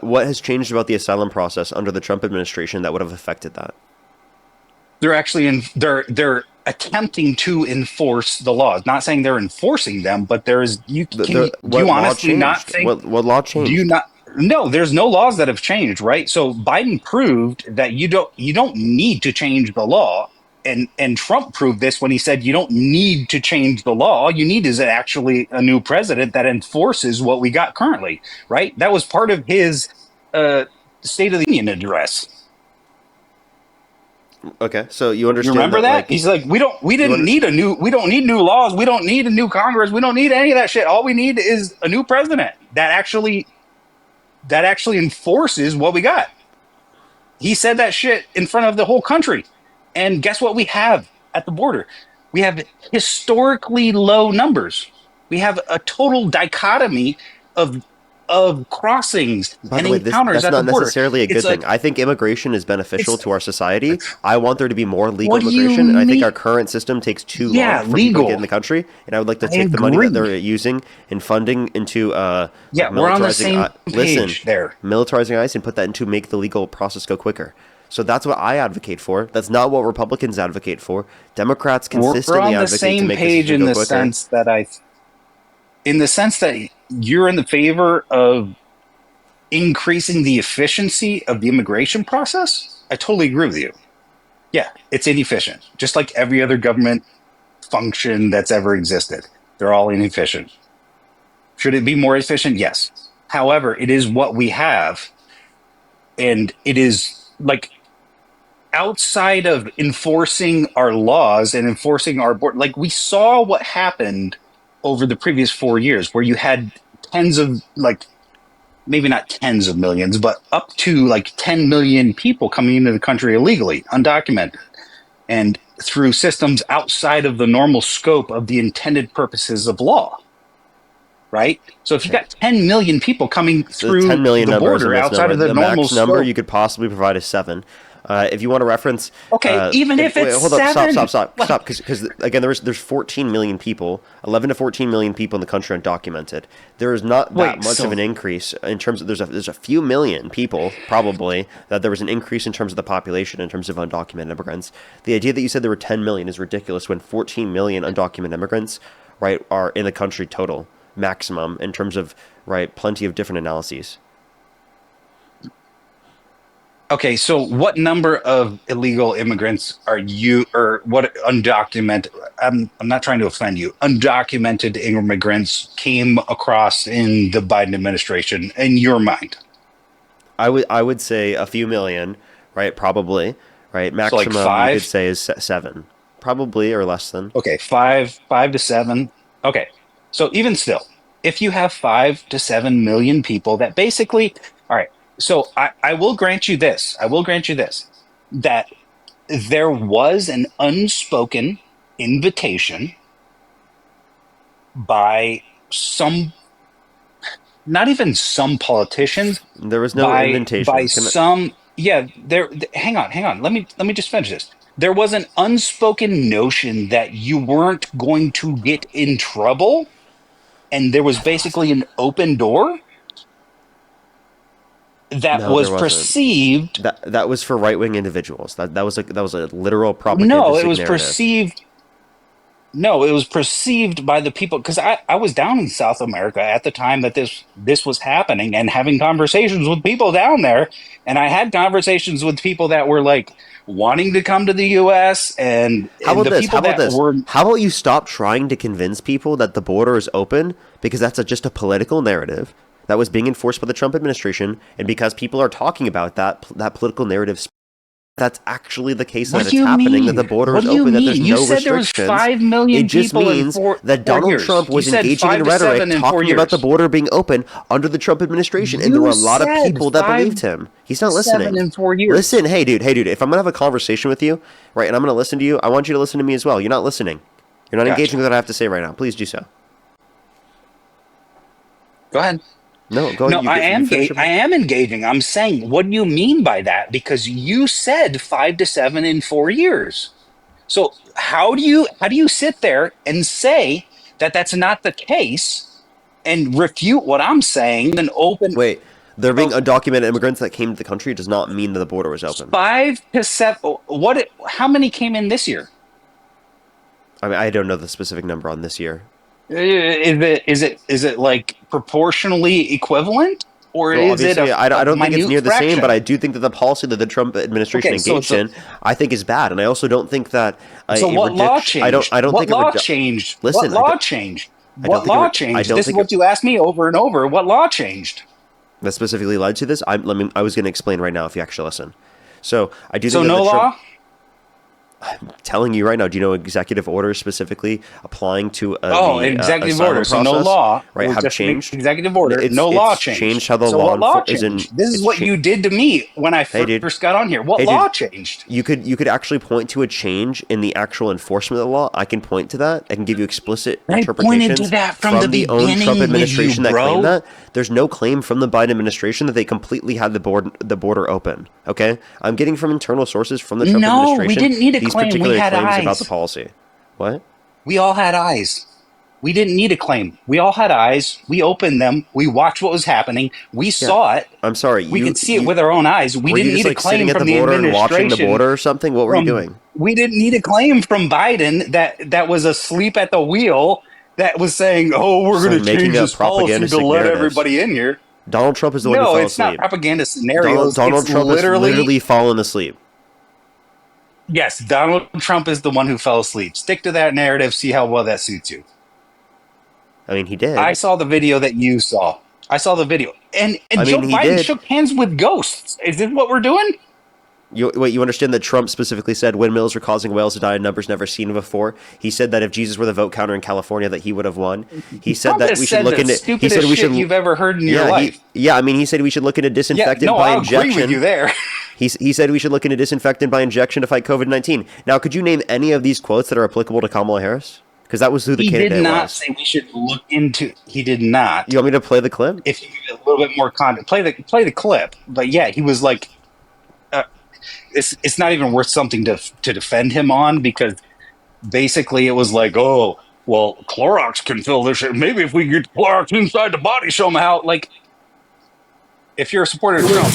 what has changed about the asylum process under the Trump administration that would have affected that? They're actually they're attempting to enforce the laws. Not saying they're enforcing them, but there is. Do you What law honestly not changed? think? What law Do you changed? not? No, there's no laws that have changed, right? So Biden proved that you don't need to change the law, and Trump proved this when he said you don't need to change the law. All you need is actually a new president that enforces what we got currently, right? That was part of his uh, State of the Union address. Okay, so you You understand remember that, that? like, He's like, we don't under- need we don't need new laws, we don't need a new Congress, we don't need any of that shit. All we need is a new president that actually enforces what we got. He said that shit in front of the whole country. And guess what we have at the border? We have historically low numbers. We have a total dichotomy of crossings by and the way, encounters that's at the not border. necessarily a good It's like, thing. I think immigration is beneficial it's to our society. I want there to be more legal what do you immigration, and I think mean? our current system takes too Yeah, long for people to get legal. in the country. And I would like to I take the money that agree. they're using and funding into Yeah, like we're on the militarizing. same page there. Militarizing ICE and put that into make the legal process go quicker. So that's what I advocate for. That's not what Republicans advocate for. Democrats We're consistently on the advocate to same make page this in go the quicker. sense that you're in the favor of increasing the efficiency of the immigration process. I totally agree with you. Yeah, it's inefficient, just like every other government function that's ever existed. They're all inefficient. Should it be more efficient? Yes. However, it is what we have, and it is like outside of enforcing our laws and enforcing our board. Like we saw what happened over the previous 4 years, where you had tens of like maybe not tens of millions, but up to like 10 million people coming into the country illegally, undocumented, and through systems outside of the normal scope of the intended purposes of law. Right? So if you got 10 million people coming through The 10 million the number is a border outside misnomer. of the The normal max number scope, you could possibly provide is 7. If you want to reference, okay, even if it's hold up, 7, stop, because again, there's 14 million people, 11 to 14 million people in the country undocumented. There is not that much of an increase in terms of there's a few million people probably that there was an increase in terms of the population in terms of undocumented immigrants. The idea that you said there were 10 million is ridiculous when 14 million undocumented immigrants, right, are in the country total maximum in terms of right plenty of different analyses. Okay, so what number of illegal immigrants are you, or what undocumented? I'm not trying to offend you. Undocumented immigrants came across in the Biden administration, in your mind? I would say a few million, right? Probably, right? So like Maximum you could 5. say is 7, probably, or less than. Okay, 5 to 7. Okay, so even still, if you have 5 to 7 million people that basically, all right. So I will grant you this. I will grant you this, that there was an unspoken invitation by some, not even some politicians, There was no invitation. by some, yeah, hang on. Let me just finish this. There was an unspoken notion that you weren't going to get in trouble, and there was basically an open door that No, was there wasn't. perceived. That was for right wing individuals. That was a literal propaganda. No, it was narrative. perceived. No, it was perceived by the people, because I was down in South America at the time that this was happening, and having conversations with people down there, and I had conversations with people that were like wanting to come to the U.S. and How about the this? people How about that this? were. How about you stop trying to convince people that the border is open because that's just a political narrative that was being enforced by the Trump administration, and because people are talking about that political narrative, that's actually the case that it's happening, that the border is open, that there's no restrictions. You said there was 5 million it just people means in that Donald Trump was engaging in rhetoric talking about the border being open under the Trump administration, and there were a lot of people that believed him. He's not listening. 7 in 4 years. Listen, hey dude, if I'm gonna have a conversation with you, right, and I'm gonna listen to you, I want you to listen to me as well. You're not listening. You're not engaging with what I have to say right now. Please do so. Go ahead. No, go ahead. I am engaging. I'm saying, what do you mean by that? Because you said 5 to 7 in 4 years. So how do you sit there and say that that's not the case and refute what I'm saying? Then open. Wait, there being undocumented immigrants that came to the country does not mean that the border was open. 5 to 7. What? How many came in this year? I mean, I don't know the specific number on this year. Is it like proportionally equivalent, or Well, is it obviously, I don't think it's minute near the same, but fraction? I do think that the policy that the Trump administration Okay, so engaged in, I think, is bad, and I also don't think that so a what law reduction. changed? I don't What think law changed? Listen, What law changed? I don't What think law I changed? don't This is think what you asked me over and over. What law changed? that specifically led to this. I was going to explain right now if you actually listen. So I do So think that no the Trump, law. I'm telling you right now. Do you know executive orders specifically applying to Executive asylum order. So no process, law. right? It was Have just an changed. executive order. It's No law it's changed. how the So law what law is in. changed? This is It's what you did to me when I Hey, dude. first got on here. What Hey, law dude. changed? You could actually point to a change in the actual enforcement of the law. I can point to that. I can give you explicit I interpretations pointed to that from the own beginning Trump with you, administration that bro. claim that. There's no claim from the Biden administration that they completely had the border open. Okay, I'm getting from internal sources from the Trump No, administration. we didn't need a these claim. We particular had claims eyes. about the policy. What? We all had eyes. We didn't need a claim. We all had eyes. We opened them. We watched what was happening. We saw it. I'm sorry. We could see it with our own eyes. We were you didn't just need a like claim sitting at from the the border and watching the administration. border or something? What were you doing? We didn't need a claim from Biden that was asleep at the wheel that was saying, "Oh, we're Just, going like, to making change up this policy to propagandistic let narratives. everybody in here." Donald Trump is the one who No, fell it's not asleep. propaganda scenarios. Donald It's Trump is literally fallen asleep. Yes, Donald Trump is the one who fell asleep. Stick to that narrative. See how well that suits you. I mean, he did. I saw the video that you saw. I saw the video. And I Joe mean, he Biden did. shook hands with ghosts. Is this what we're doing? You understand that Trump specifically said windmills are causing whales to die in numbers never seen before. He said that if Jesus were the vote counter in California, that he would have won. He said Trump that has we should said look the into. He stupidest said we shit should. you've ever heard in your Yeah, life. I mean, he said we should look into disinfectant by I injection. agree with you there. He said we should look into disinfectant by injection to fight COVID-19. Now, could you name any of these quotes that are applicable to Kamala Harris? Because that was who the He candidate did not was. say we should look into. He did not. You want me to play the clip? If you give it a little bit more content, play the clip. But yeah, he was like, it's not even worth something to defend him on, because basically it was like, oh, well, Clorox can fill this shit. Maybe if we get Clorox inside the body somehow, like, if you're a supporter of Trump.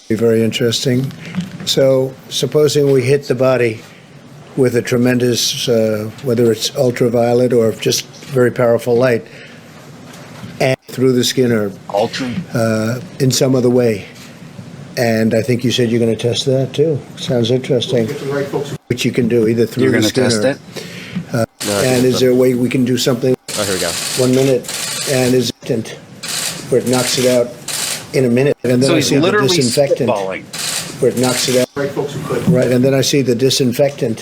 Very interesting. So, supposing we hit the body with a tremendous, whether it's ultraviolet or just very powerful light, and through the skin or in some other way. And I think you said you're going to test that too. Sounds interesting. Which you can do either through You're the going to skin test or. it? And is there a way we can do something? Oh, here we go. 1 minute, and is it where it knocks it out in a minute, and then So I he's see the literally disinfectant spitballing. where it knocks it out. Right, and then I see the disinfectant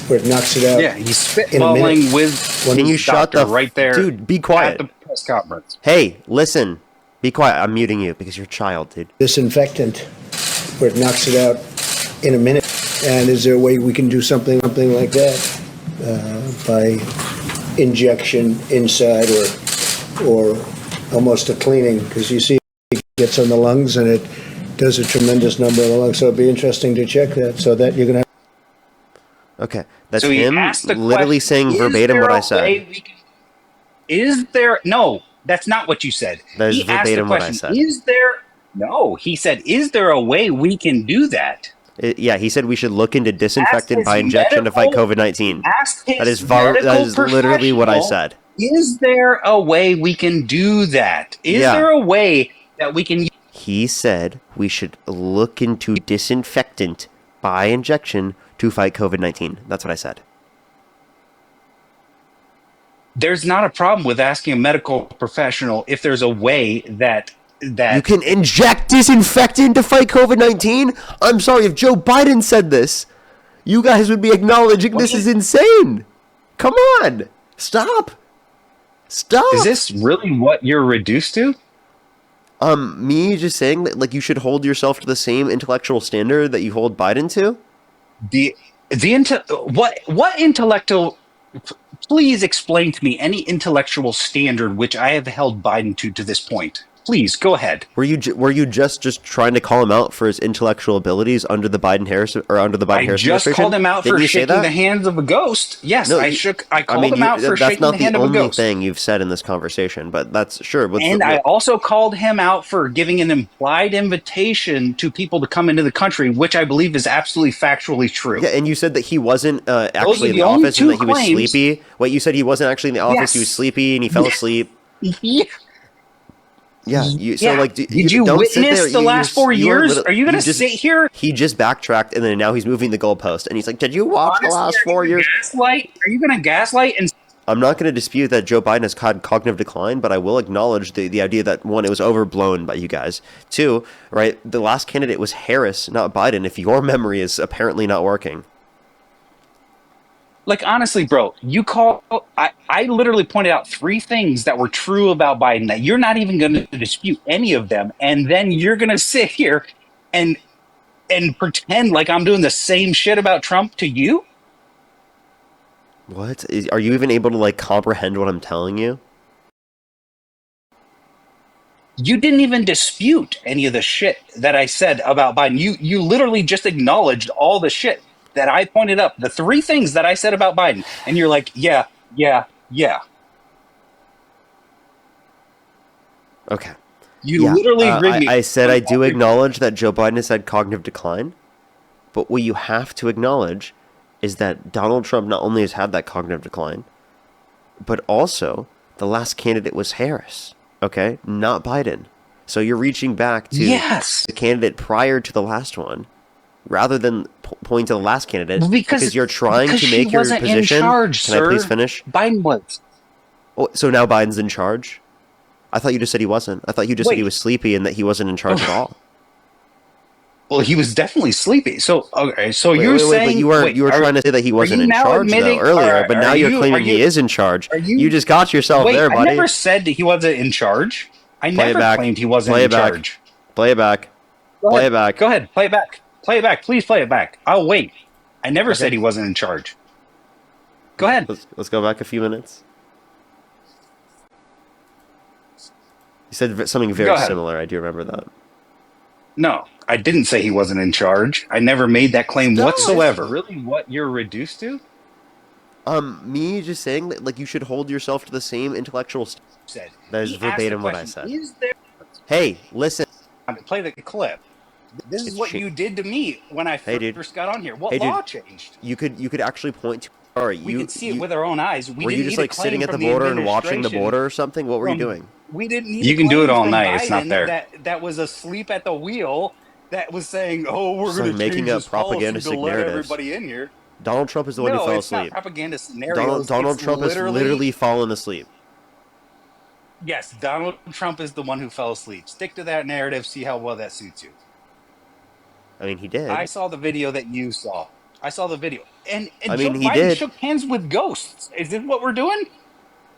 where it knocks it out. Yeah, he's in a minute. spitballing with Can you his shut doctor the right there, dude? Be quiet. at the press conference. Hey, listen. Be quiet. I'm muting you because you're a child, dude. Disinfectant where it knocks it out in a minute. And is there a way we can do something like that by injection inside or almost a cleaning? Because you see it gets on the lungs and it does a tremendous number of the lungs. So it'd be interesting to check that so that you're going to. Okay, that's So he him asked the literally question, saying is verbatim there what a I said. way we can- Is there no? That's not what you said. That is He asked the verbatim what I question, said. Is there? No, he said, "Is there a way we can do that?" Yeah, he said we should look into disinfectant his by injection to fight medical- COVID-19. Ask his That is medical literally what I professional, said. Is there a way we can do that? Is Yeah. there a way that we can? He said we should look into disinfectant by injection to fight COVID-19. That's what I said. There's not a problem with asking a medical professional if there's a way that You can inject disinfectant to fight COVID-19? I'm sorry, if Joe Biden said this, you guys would be acknowledging this is insane. Come on. Stop. Stop. Is this really what you're reduced to? Me just saying that, like, you should hold yourself to the same intellectual standard that you hold Biden to? What intellectual? Please explain to me any intellectual standard which I have held Biden to this point. Please go ahead. Were you just trying to call him out for his intellectual abilities under the Biden-Harris or under the Biden-Harris I just administration? called him out Didn't for you say shaking that? the hands of a ghost. Yes, No, I called him out for that's shaking not the hand of a only ghost. thing you've said in this conversation, but that's sure. And I also called him out for giving an implied invitation to people to come into the country, which I believe is absolutely factually true. Yeah, and you said that he wasn't actually in the the only office and two that he was claims. sleepy. Wait, you said he wasn't actually in the office. Yes. He was sleepy and he fell asleep. Yeah. Yeah. So like, Did you don't sit witness there. the last 4 years? Are you going to just sit here? He just backtracked and then now he's moving the goalpost and he's like, "Did you watch the last 4 years?" Gaslight? Are you going to gaslight and? I'm not going to dispute that Joe Biden has had cognitive decline, but I will acknowledge the idea that, one, it was overblown by you guys. Two, right, the last candidate was Harris, not Biden, if your memory is apparently not working. Like, honestly, bro, I literally pointed out 3 things that were true about Biden that you're not even going to dispute any of them. And then you're going to sit here and pretend like I'm doing the same shit about Trump to you? What? Are you even able to, like, comprehend what I'm telling you? You didn't even dispute any of the shit that I said about Biden. You literally just acknowledged all the shit that I pointed up, the 3 things that I said about Biden, and you're like, yeah. Okay. You literally rigged me. I said I do acknowledge that Joe Biden has had cognitive decline, but what you have to acknowledge is that Donald Trump not only has had that cognitive decline, but also the last candidate was Harris, okay? Not Biden. So you're reaching back to the candidate prior to the last one, rather than point to the last candidate, because you're trying to make your position. In charge, Can I please finish? Biden was. Oh, so now Biden's in charge? I thought you just said he wasn't. I thought you just said he was sleepy and that he wasn't in charge at all. Well, he was definitely sleepy. So, okay, so Wait, but you were trying to say that he wasn't in charge though earlier, but now you're claiming he is in charge. You just got yourself there, buddy. I never said that he wasn't in charge. I never claimed he wasn't in charge. Play it back. Play it back. Go ahead. Play it back. Play it back. Please play it back. I'll wait. I never said he wasn't in charge. Go ahead. Let's go back a few minutes. You said something very similar. I do remember that. No, I didn't say he wasn't in charge. I never made that claim whatsoever. Is really what you're reduced to? Me just saying that, like, you should hold yourself to the same intellectual Said. That is verbatim what I said. Is there... Hey, listen. Play the clip. This is what you did to me when I first got on here. What law changed? You could actually point to. All right, we could see it with our own eyes. Were you just like sitting at the border and watching the border or something? What were you doing? We didn't need. You can do it all night. It's not there. That was asleep at the wheel. That was saying, "Oh, we're going to making up propagandistic narratives. Everybody in here." Donald Trump is the one who fell asleep. Not propaganda scenarios. Donald Trump has literally fallen asleep. Yes, Donald Trump is the one who fell asleep. Stick to that narrative. See how well that suits you. I mean, he did. I saw the video that you saw. I saw the video, and I mean, Joe he Biden did. shook hands with ghosts. Is this what we're doing?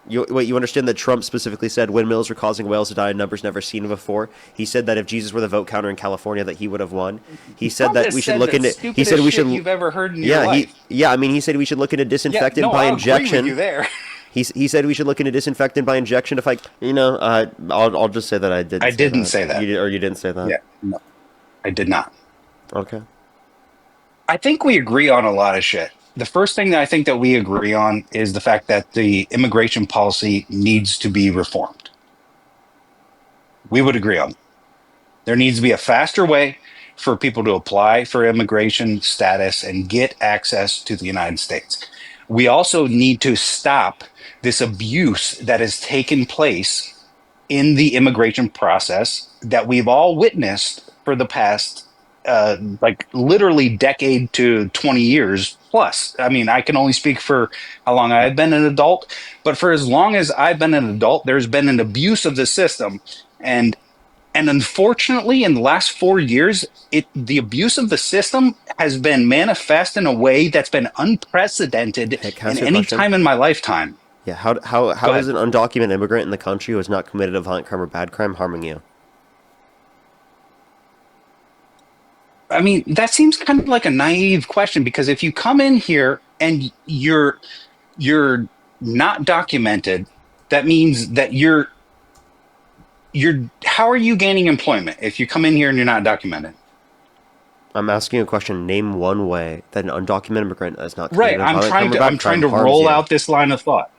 You understand that Trump specifically said windmills are causing whales to die in numbers never seen before. He said that if Jesus were the vote counter in California, that he would have won. He said that we should look into. He said we should. You've ever heard in your life. I mean, he said we should look into disinfectant by injection. Agree with you there. He said we should look into disinfectant by injection. If I'll just say that I did. I didn't say that. You didn't say that. Yeah, no, I did not. Okay. I think we agree on a lot of shit. The first thing that I think that we agree on is the fact that the immigration policy needs to be reformed. We would agree on that. There needs to be a faster way for people to apply for immigration status and get access to the United States. We also need to stop this abuse that has taken place in the immigration process that we've all witnessed for the past literally decade to 20 years plus. I mean, I can only speak for how long I've been an adult, but for as long as I've been an adult, there's been an abuse of the system. And unfortunately, in the last 4 years, the abuse of the system has been manifest in a way that's been unprecedented in any time in my lifetime. Yeah, how is an undocumented immigrant in the country who has not committed a violent crime or bad crime harming you? I mean, that seems kind of like a naive question, because if you come in here and you're not documented, that means that you're how are you gaining employment if you come in here and you're not documented? I'm asking a question. Name one way that an undocumented immigrant is not Right. committing a violent crime or bad I'm trying crime to harms roll you. out this line of thought.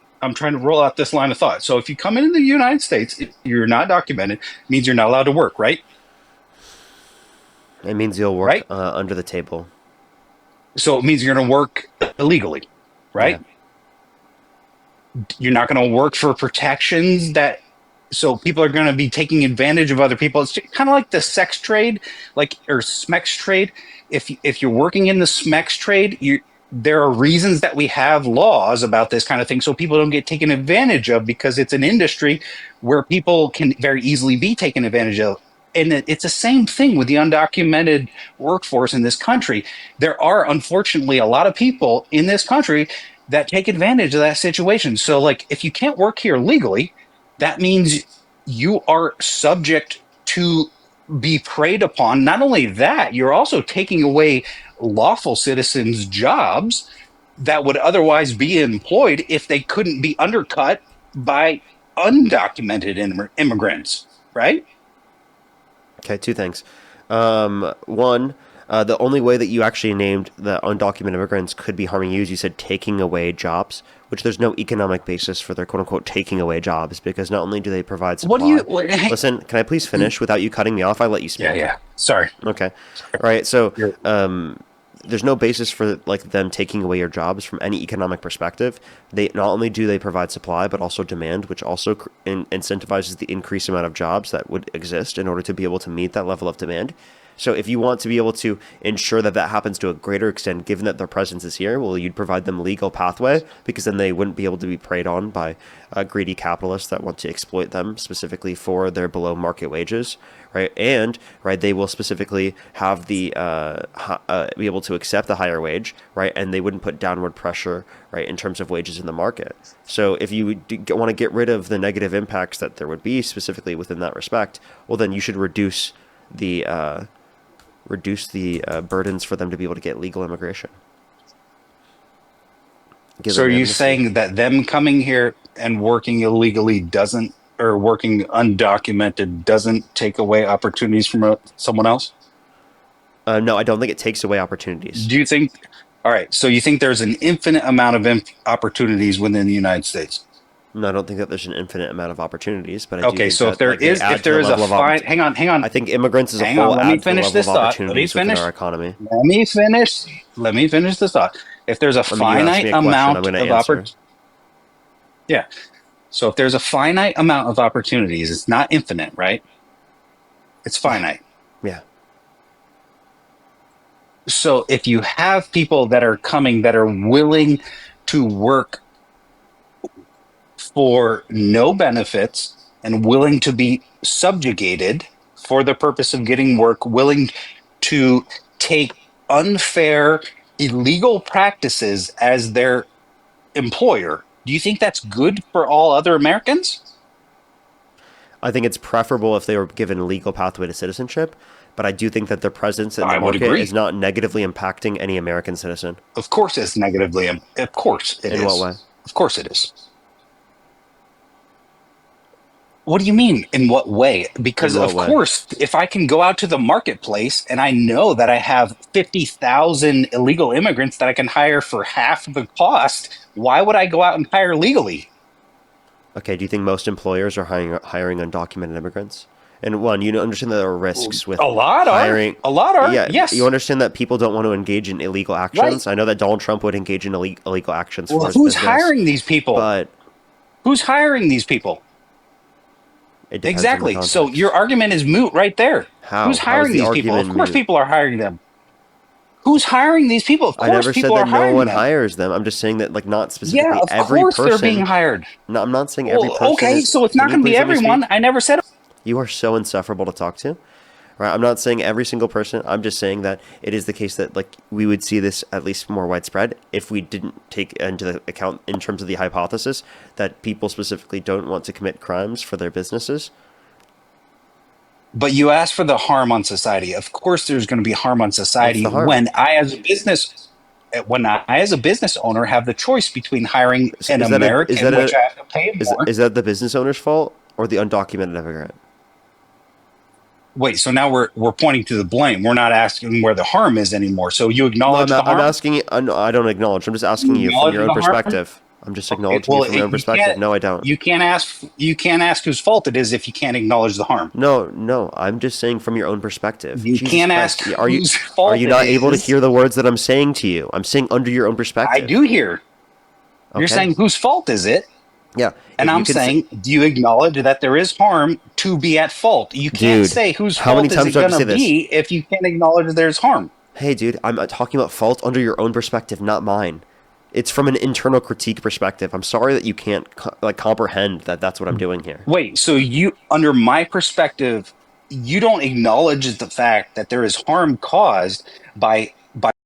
So if you come into the United States, if you're not documented, it means you're not allowed to work, right? It means you'll work Right. under the table. So it means you're going to work illegally, right? Yeah. You're not going to work for protections so people are going to be taking advantage of other people. It's kind of like the sex trade, or smex trade. If you're working in the smex trade, there are reasons that we have laws about this kind of thing so people don't get taken advantage of, because it's an industry where people can very easily be taken advantage of. And it's the same thing with the undocumented workforce in this country. There are, unfortunately, a lot of people in this country that take advantage of that situation. So, like, if you can't work here legally, that means you are subject to be preyed upon. Not only that, you're also taking away lawful citizens' jobs that would otherwise be employed if they couldn't be undercut by undocumented immigrants, right? Okay, two things. One, the only way that you actually named the undocumented immigrants could be harming you is you said taking away jobs, which there's no economic basis for their quote-unquote taking away jobs, because not only do they provide supply... Listen, can I please finish without you cutting me off? I let you speak. Yeah. Sorry. Okay. All right, so there's no basis for them taking away your jobs from any economic perspective. They not only do they provide supply, but also demand, which also incentivizes the increased amount of jobs that would exist in order to be able to meet that level of demand. So if you want to be able to ensure that happens to a greater extent, given that their presence is here, well, you'd provide them legal pathway, because then they wouldn't be able to be preyed on by greedy capitalists that want to exploit them specifically for their below market wages, right? And they will specifically have the be able to accept the higher wage, right? And they wouldn't put downward pressure, right, in terms of wages in the market. So if you want to get rid of the negative impacts that there would be specifically within that respect, well, then you should reduce the burdens for them to be able to get legal immigration. So are you saying that them coming here and working illegally or working undocumented doesn't take away opportunities from someone else? No, I don't think it takes away opportunities. Do you think? All right. So you think there's an infinite amount of opportunities within the United States? No, I don't think that there's an infinite amount of opportunities, but I do think so that, if there is a fine, hang on. I think immigrants as a whole add to the level of opportunities within our economy. Let me finish this thought. If there's a finite amount of opportunities, yeah. So if there's a finite amount of opportunities, it's not infinite, right? It's finite. Yeah. So if you have people that are coming that are willing to work for no benefits and willing to be subjugated for the purpose of getting work, willing to take unfair, illegal practices as their employer, do you think that's good for all other Americans? I think it's preferable if they were given a legal pathway to citizenship, but I do think that their presence in the market is not negatively impacting any American citizen. Of course it's negatively. Of course it is. In what way? Of course it is. What do you mean, in what way? Because, of course, if I can go out to the marketplace and I know that I have 50,000 illegal immigrants that I can hire for half the cost, why would I go out and hire legally? Okay, do you think most employers are hiring undocumented immigrants? And one, you understand that there are risks with hiring. A lot are. Yeah, yes. You understand that people don't want to engage in illegal actions. Right. I know that Donald Trump would engage in illegal actions for his who's business, hiring these people? But who's hiring these people? Exactly. So your argument is moot right there. How? Who's hiring these people? Of course, people are hiring them. Who's hiring these people? Of course, I never people said are that hiring no one them. hires them. I'm just saying that, not specifically Yeah, of every course person. they're being hired. No, I'm not saying every person. Okay, so it's not going to be everyone. I never said. You are so insufferable to talk to. Right? I'm not saying every single person. I'm just saying that it is the case that we would see this at least more widespread if we didn't take into the account in terms of the hypothesis that people specifically don't want to commit crimes for their businesses. But you asked for the harm on society. Of course, there's going to be harm on society when I, as a business owner, have the choice between hiring an American, which I have to pay more. Is that the business owner's fault or the undocumented immigrant? Wait, so now we're pointing to the blame. We're not asking where the harm is anymore. So you No, acknowledge the I'm harm? asking you. No, I don't acknowledge. I'm just asking You you from acknowledge your own the harm? perspective. I'm just Okay, acknowledging you well, from your own you perspective. can't No, I don't. you can't ask whose fault it is if you can't acknowledge the harm. No. I'm just saying from your own perspective. You Jesus can't ask Christ, whose are fault you it not able to is. hear the words that I'm saying to you? I'm saying under your own I perspective. do hear. You're Okay. saying whose fault is it? Yeah. And If you I'm can, saying, do you acknowledge that there is harm to be at fault? You can't dude, say whose how many fault is times it do I have going to say to this? be if you can't acknowledge there's harm. Hey, dude, I'm talking about fault under your own perspective, not mine. It's from an internal critique perspective. I'm sorry that you can't comprehend that that's what I'm doing here. Wait, so you, under my perspective, you don't acknowledge the fact that there is harm caused by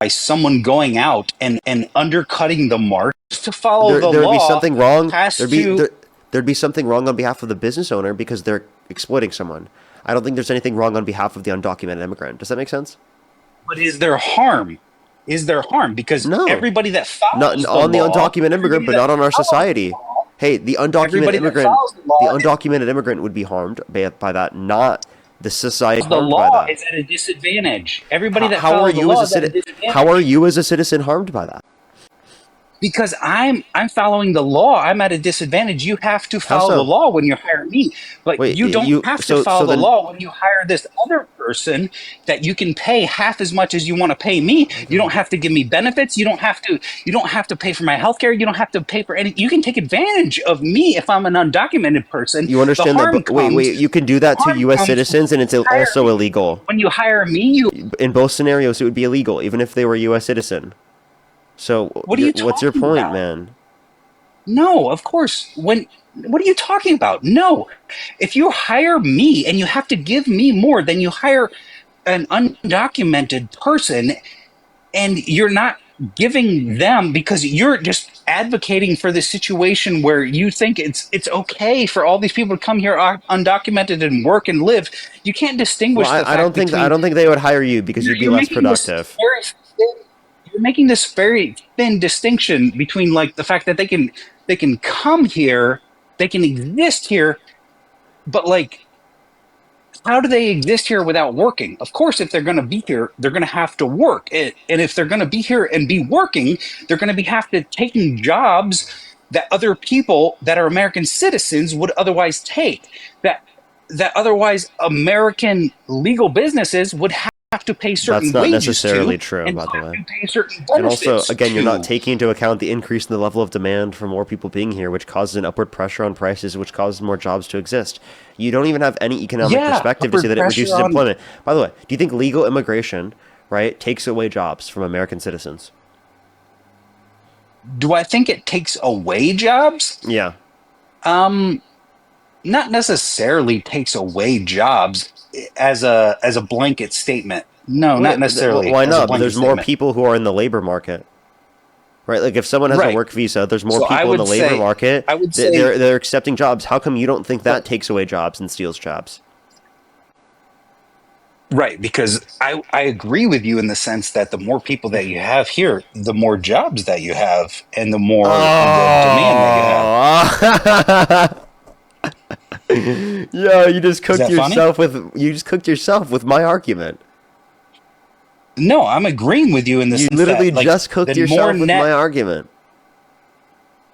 someone going out and undercutting the mark to follow the There would be law something wrong. has to. There'd be something wrong on behalf of the business owner because they're exploiting someone. I don't think there's anything wrong on behalf of the undocumented immigrant. Does that make sense? But is there harm? Is there harm? Because No. everybody that Not follows the on the law, undocumented immigrant, everybody but that not on our follows the society. law, Hey, everybody that follows the the law, undocumented immigrant would be harmed by that, not the society the harmed by law that. is at a disadvantage. Everybody that How are follows the you law as is at a how are disadvantage. you as a citizen harmed by that? Because I'm following the law. I'm at a disadvantage. You have to How follow the so? law when you hire me, but Wait, you don't you have to so follow the then law when you hire this other person that you can pay half as much as you want to pay me. I You don't don't. have to give me benefits. You don't have to pay for my health care. You don't have to pay for any. You can take advantage of me if I'm an undocumented person. You The understand that? harm But comes. you can do The that to harm U.S. comes when citizens, and it's you hire also me. illegal. When you hire me, you. In both scenarios, it would be illegal, even if they were a U.S. citizen. So, What are you what's your talking point, about? man? No, of course. What are you talking about? No. If you hire me and you have to give me more than you hire an undocumented person and you're not giving them because you're just advocating for the situation where you think it's okay for all these people to come here undocumented and work and live, you can't Well, distinguish the I fact don't think I between don't think they would hire you because you'd be you're less making this productive. very thin, you're making this very thin distinction between like the fact that they can come here, they can exist here, but like how do they exist here without working? Of course, if they're going to be here, they're going to have to work. And if they're going to be here and be working, they're going to be have to taking jobs that other people that are American citizens would otherwise take. That otherwise American legal businesses would have to pay That's certain not wages to necessarily true, and by the have way. to pay certain And also, benefits again, you're not to. taking into account the increase in the level of demand for more people being here, which causes an upward pressure on prices, which causes more jobs to exist. You don't even have any economic Yeah, perspective to see upward that it pressure reduces on. employment. By the way, do you think legal immigration, right, takes away jobs from American citizens? Do I think it takes away jobs? Yeah. Um, Not necessarily takes away jobs as a blanket statement. No, not necessarily Why as a not? But blanket there's more statement. people who are in the labor market. Right, like if someone has a Right. work visa, there's more So I people in the would labor say market. I would say They're accepting jobs. How come you don't think that but takes away jobs and steals jobs? right, because I agree with you in the sense that the more people that you have here, the more jobs that you have and the more the demand that you have. Oh, yo, Is that funny? you just cooked yourself with my argument. No, I'm agreeing with you in the You sense literally that like just cooked the more yourself with my net argument.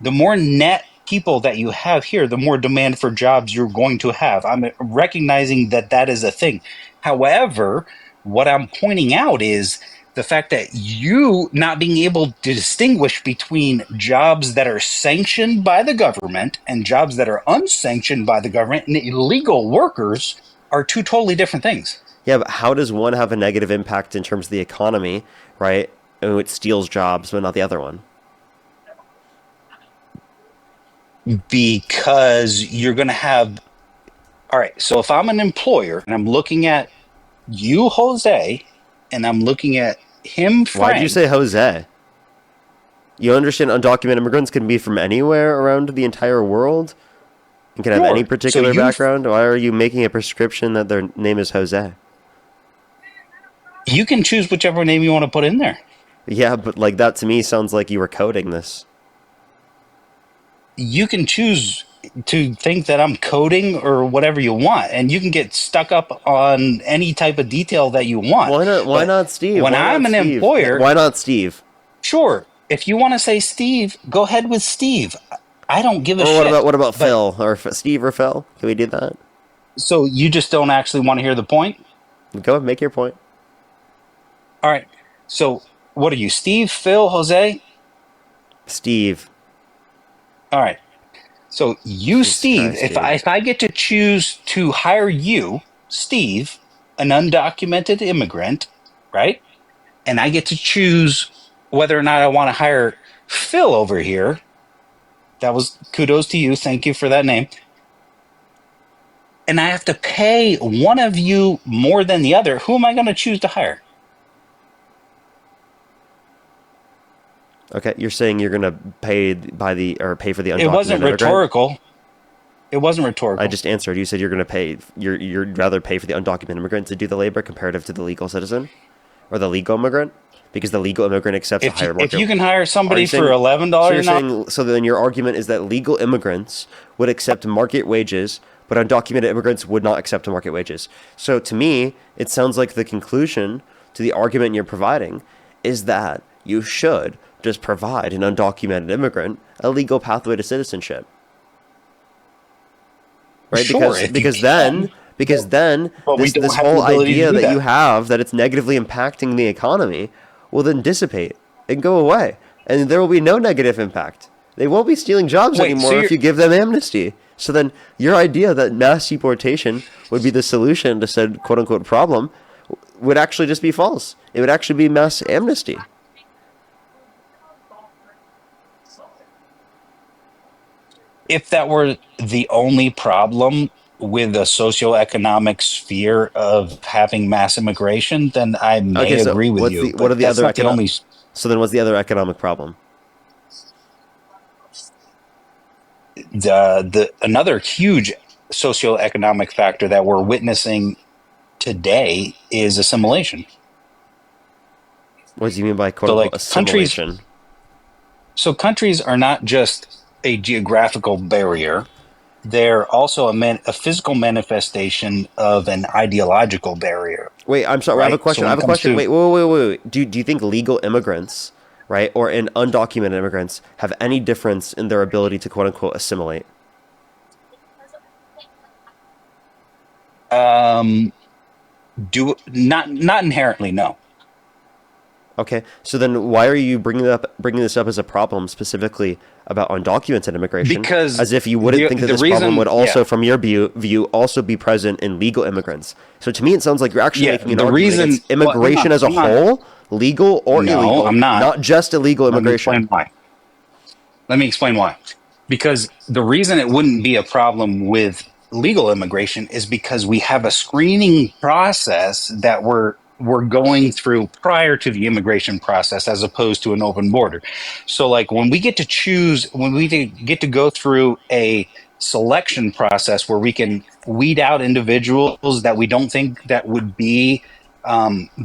the more net people that you have here, the more demand for jobs you're going to have. I'm recognizing that that is a thing. However, what I'm pointing out is the fact that you not being able to distinguish between jobs that are sanctioned by the government and jobs that are unsanctioned by the government and illegal workers are two totally different things. Yeah, but how does one have a negative impact in terms of the economy, right? Oh, it steals jobs, but not the other one. Because you're going to have, all right, so if I'm an employer and I'm looking at you, Jose, and I'm looking at him, Why'd you say Frank. Jose? You understand undocumented immigrants can be from anywhere around the entire world and can have any Sure. So particular background. Why are you making a prescription that their name is Jose? you can choose whichever name you want to put in there. Yeah, but like that to me sounds like you were coding this. You can choose. to think that I'm coding or whatever you want, and you can get stuck up on any type of detail that you want. Why not? Why But not Steve? when Why I'm not an Steve? employer, Why not Steve? sure. If you want to say Steve, go ahead with Steve. I don't give a Or shit. what about But Phil or Steve or Phil? Can we do that? so you just don't actually want to hear the point? Go ahead, make your point. All right. So what are you, Steve, Phil, Jose? Steve. All right. So you, Jesus Steve, Christ, if I get to choose to hire you, Steve, an undocumented immigrant, right? And I get to choose whether or not I want to hire Phil over here. That was kudos to you. Thank you for that name. And I have to pay one of you more than the other. Who am I going to choose to hire? Okay, you're saying you're gonna pay for the undocumented It wasn't immigrant? rhetorical. It wasn't rhetorical. I just answered. You said you're gonna pay. You'd rather pay for the undocumented immigrant to do the labor comparative to the legal citizen, or the legal immigrant, because the legal immigrant accepts a higher market. If you can hire somebody for $11 so an hour, so then your argument is that legal immigrants would accept market wages, but undocumented immigrants would not accept market wages. So to me, it sounds like the conclusion to the argument you're providing is that you should just provide an undocumented immigrant a legal pathway to citizenship. Right? Sure, Because then but we this, don't this have the whole ability to idea do that that. you have that it's negatively impacting the economy will then dissipate and go away. And there will be no negative impact. They won't be stealing jobs Wait, anymore so if you give them amnesty. So then your idea that mass deportation would be the solution to said quote unquote problem would actually just be false. It would actually be mass amnesty. If that were the only problem with the socioeconomic sphere of having mass immigration, then I may So agree with you. what are the that's other not the only. So then what's the other economic problem? Another huge socioeconomic factor that we're witnessing today is assimilation. What do you mean by quote unquote assimilation? Countries are not just a geographical barrier. They're also a physical manifestation of an ideological barrier. Wait, I'm sorry. Right? I have a question. Wait. Do you think legal immigrants, right, or undocumented immigrants have any difference in their ability to quote unquote assimilate? Not inherently, no. Okay, so then why are you bringing this up as a problem specifically about undocumented immigration? Because as if you wouldn't think that this problem would also, from your view, also be present in legal immigrants. So to me, it sounds like you're actually making an argument against immigration as a whole, legal or illegal. I'm not. Not just illegal immigration. Let me explain why. Because the reason it wouldn't be a problem with legal immigration is because we have a screening process that we're going through prior to the immigration process as opposed to an open border. So like when we get to go through a selection process where we can weed out individuals that we don't think that would be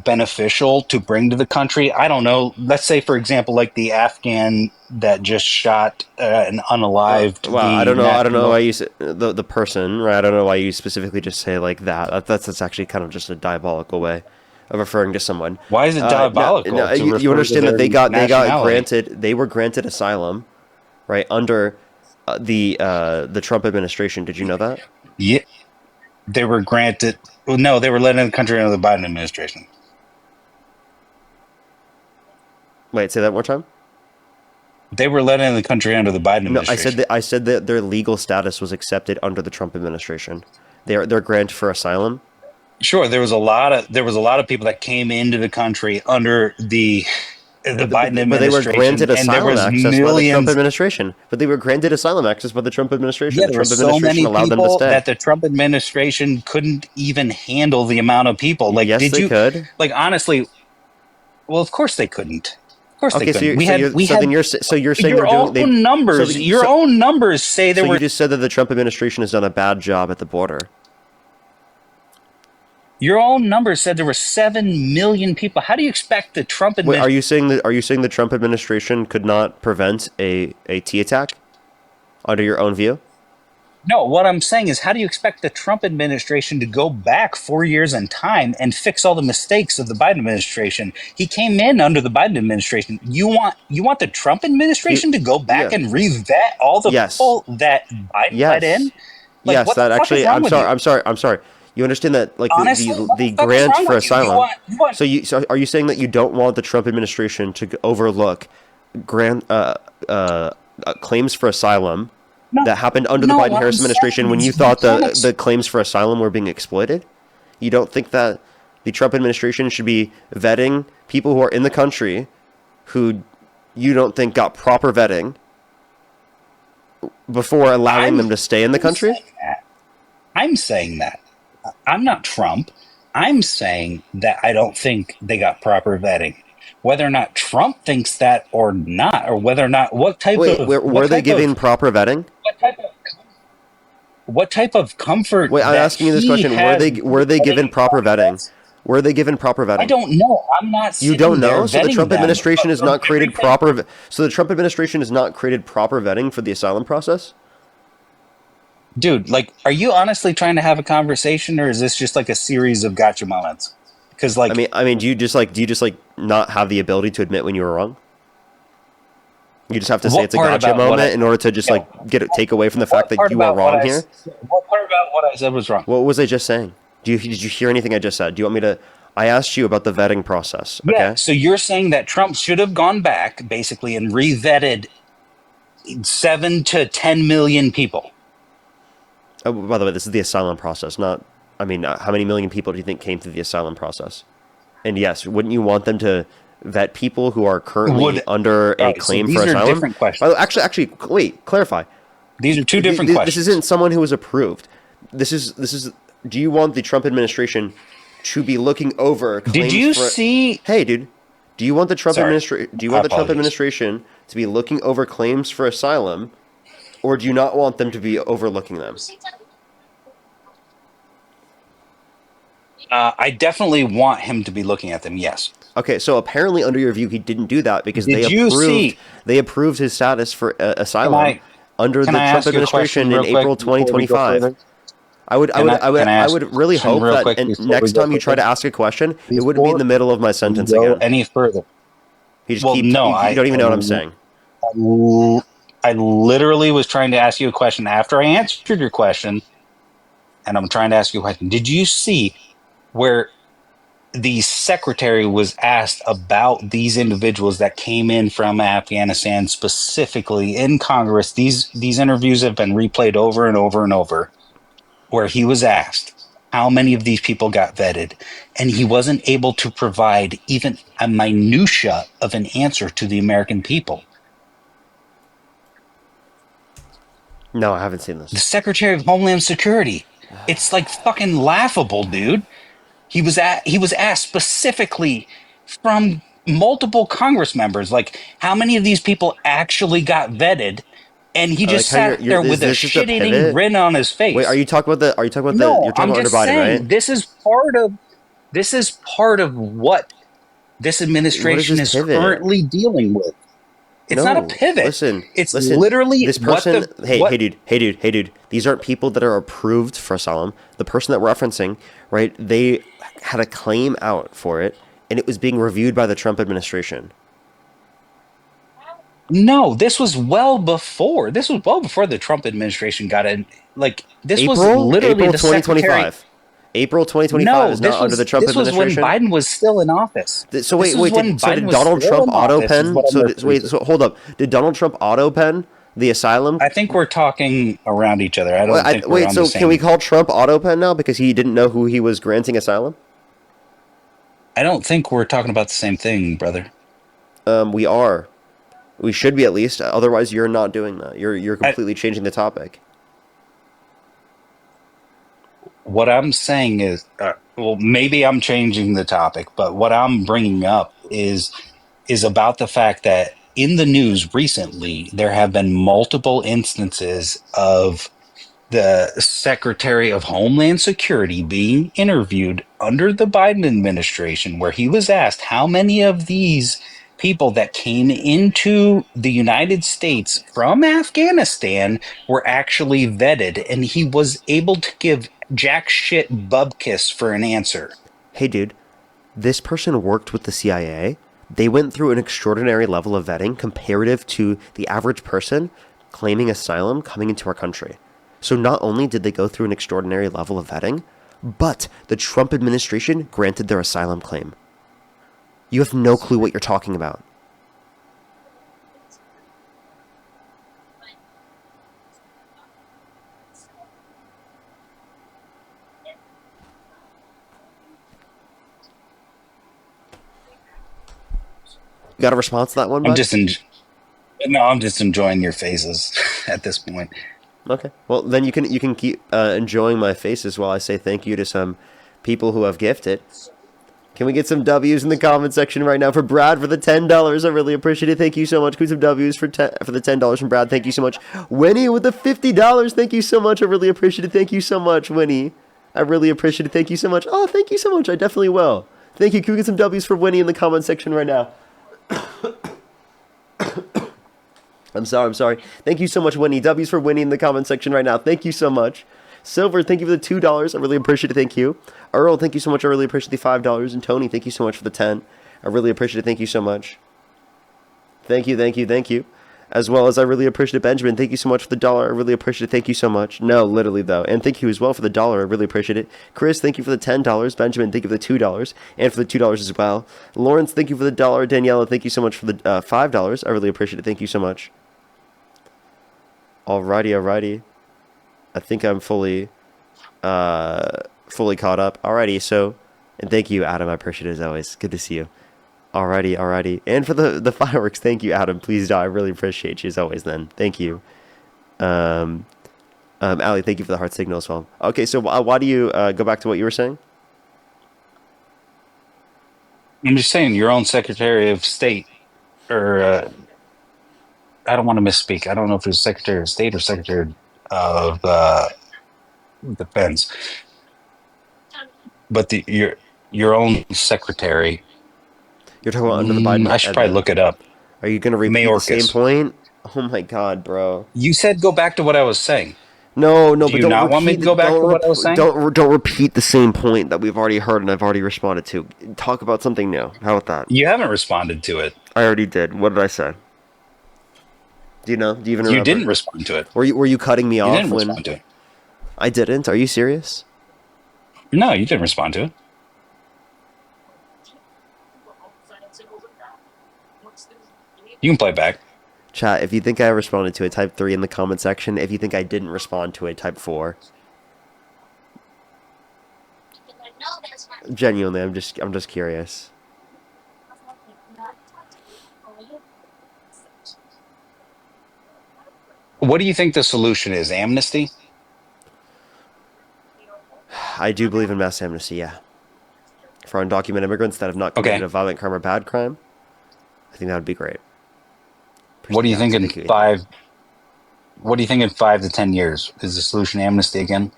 beneficial to bring to the country. I don't know. Let's say, for example, like the Afghan that just shot an unalived. Well, I don't know why you the person, right? I don't know why you specifically just say like that. That's actually kind of just a diabolical way of referring to someone. Why is it diabolical? You understand that they were granted asylum, right, under the Trump administration. Did you know that? Yeah, they were granted. Well, no, they were let in the country under the Biden administration. Wait, say that one more time. They were let in the country under the Biden administration. No, I said that their legal status was accepted under the Trump administration. They're granted for asylum. Sure, there was a lot of people that came into the country under the Biden administration, but they were granted asylum access by the Trump administration. But they were granted asylum access by the Trump administration. Yeah, the there were Trump so many allowed them to people stay. that the Trump administration couldn't even handle the amount of people. Like, yes, they could. Like, honestly, well, of course they couldn't. Of course they couldn't. You're saying your own numbers. Your own numbers say there were. You just said that the Trump administration has done a bad job at the border. Your own numbers said there were 7 million people. How do you expect the Trump administration? Are you saying the Trump administration could not prevent a T attack? Under your own view? No, what I'm saying is, how do you expect the Trump administration to go back 4 years in time and fix all the mistakes of the Biden administration? He came in under the Biden administration. You want the Trump administration to go back Yeah. and re-vet all the Yes. people that Biden let in? Yes. Like, Yes, what that the fuck is actually. wrong I'm with sorry. you? I'm sorry. You understand that, like Honestly, what the the fuck is grant wrong for with you? asylum. You want So are you saying that you don't want the Trump administration to overlook grant claims for asylum that happened under the no, Biden what Harris I'm administration saying when you is thought you can't the claims for asylum were being exploited? You don't think that the Trump administration should be vetting people who are in the country who you don't think got proper vetting before allowing them to stay in the country? I'm saying that. I'm not Trump. I'm saying that I don't think they got proper vetting. Whether or not Trump thinks that or not, or whether or not what type Wait, of were they giving proper vetting? what type of comfort Wait, I'm that asking you this he question. has Were they given proper vetting? Were they given proper vetting? I don't know. I'm not You sitting don't there know? So the vetting Trump them, administration but has from not created everything- proper so the Trump administration has not created proper vetting for the asylum process? Dude, like, are you honestly trying to have a conversation, or is this just like a series of gotcha moments? Because, like, I mean, do you just like not have the ability to admit when you were wrong? You just have to say What it's a part gotcha about what moment I- in order to just Yeah. like take away from the fact that part you are about what wrong I here. s- What part about what I said was wrong? What was I just saying? Did you hear anything I just said? Do you want me to? I asked you about the vetting process. Okay. Yeah. So you're saying that Trump should have gone back basically and re-vetted 7 to 10 million people. Oh, by the way, this is the asylum process, not. I mean, how many million people do you think came through the asylum process? And yes, wouldn't you want them to vet people who are currently under a Alright, so claim these for are asylum? different questions. Oh, actually, wait, clarify. These are two different This questions. isn't someone who was approved. This is. Do you want the Trump administration to be looking over claims Did you for, see? Hey, dude. Do you want the Trump Sorry. administration? Do you want the Trump Apologies. administration to be looking over claims for asylum, or do you not want them to be overlooking them? I definitely want him to be looking at them. Yes. Okay, so apparently under your view he didn't do that because Did you see- they approved his status for asylum under the Can I Trump ask you a administration question in real quick April before we go 2025. further? I would Can I ask really a question hope real that quick and before we next go time you try to further? ask a question, it wouldn't be in the Before middle of my sentence we go again. any further. You just Well, keep no, you don't even know what I'm saying. I literally was trying to ask you a question after I answered your question, and I'm trying to ask you a question. Did you see where the secretary was asked about these individuals that came in from Afghanistan specifically in Congress? These interviews have been replayed over and over and over, where he was asked how many of these people got vetted, and he wasn't able to provide even a minutia of an answer to the American people. No, I haven't seen The this. Secretary of Homeland Security. It's like fucking laughable, dude. He was asked specifically from multiple Congress members, like, how many of these people actually got vetted? And he just like how sat there with a this is a shit-eating pivot? grin on his face. Wait, are you talking about the? Are you talking about No, the? You're talking I'm about just under Biden, saying right? this is part of what this administration this is pivot? currently dealing with. It's not a pivot. Listen, it's literally this person. what the, hey, what, hey, dude. These aren't people that are approved for asylum. The person that we're referencing, right? They had a claim out for it, and it was being reviewed by the Trump administration. No, this was well before. This was well before the Trump administration got in. Like, this was April literally the 2025. secretary. April 2025 No, is not under the Trump this was when administration. Biden was still in office. So wait, This was when so Biden did was Donald still Trump in office, auto is pen? what I'm So referring to. so hold up. Did Donald Trump auto pen the asylum? I think we're talking around each other. I don't think we're Wait, on so the same. can we call Trump auto pen now because he didn't know who he was granting asylum? I don't think we're talking about the same thing, brother. We are. We should be at least. Otherwise, you're not doing that. You're completely changing the topic. What I'm saying is, well, maybe I'm changing the topic, but what I'm bringing up is about the fact that in the news recently, there have been multiple instances of the Secretary of Homeland Security being interviewed under the Biden administration, where he was asked how many of these people that came into the United States from Afghanistan were actually vetted, and he was able to give jack shit bubkiss for an answer. Hey, dude, this person worked with the CIA. They went through an extraordinary level of vetting comparative to the average person claiming asylum coming into our country. So not only did they go through an extraordinary level of vetting, but the Trump administration granted their asylum claim. You have no clue what you're talking about. You got a response to that one, bud? I'm just enjoying your faces at this point. Okay. Well, then you can keep enjoying my faces while I say thank you to some people who have gifted. Can we get some W's in the comment section right now for Brad for the $10? I really appreciate it. Thank you so much. Can we some W's for the $10 from Brad? Thank you so much. Winnie with the $50. Thank you so much. I really appreciate it. Thank you so much, Winnie. I really appreciate it. Thank you so much. Oh, thank you so much. I definitely will. Thank you. Can we get some W's for Winnie in the comment section right now? I'm sorry. Thank you so much, Winnie. W's for Winnie in the comment section right now. Thank you so much. Silver, thank you for the $2. I really appreciate it. Thank you. Earl, thank you so much. I really appreciate the $5. And Tony, thank you so much for the 10. I really appreciate it. Thank you so much. Thank you. As well as I really appreciate it. Benjamin, thank you so much for the $1. I really appreciate it. Thank you so much. No, literally, though. And thank you as well for the $1. I really appreciate it. Chris, thank you for the $10. Benjamin, thank you for the $2. And for the $2 as well. Lawrence, thank you for the $1. Daniela, thank you so much for the $5. I really appreciate it. Thank you so much. Alrighty. I think I'm fully caught up. Alrighty, so, and thank you, Adam. I appreciate it as always. Good to see you. Alrighty. And for the fireworks, thank you, Adam. Please die. I really appreciate you as always then. Thank you. Ali, thank you for the heart signal as well. Okay, so why do you go back to what you were saying? I'm just saying, your own Secretary of State, or I don't want to misspeak. I don't know if it was Secretary of State or Secretary of Defense, but your own secretary. You're talking about under the Biden. I should probably look it up. Are you going to repeat Mayorkas. the same point? Oh my God, bro! You said go back to what I was saying. No, Do but you don't not want me to go back to what I was saying? Don't repeat the same point that we've already heard and I've already responded to. Talk about something new. How about that? You haven't responded to it. I already did. What did I say? Do you know? Do you even remember? You didn't respond to it. Were you cutting me off You didn't when respond to it. I didn't? Are you serious? No, you didn't respond to it. You can play back. Chat, if you think I responded to it, type 3 in the comment section. If you think I didn't respond to it, type 4. Genuinely, I'm just curious. What do you think the solution is? Amnesty? I do believe in mass amnesty, yeah. For undocumented immigrants that have not committed a violent crime or bad crime, I think that would be great. What do you think in 5? What do you think in 5 to 10 years? Is the solution amnesty again?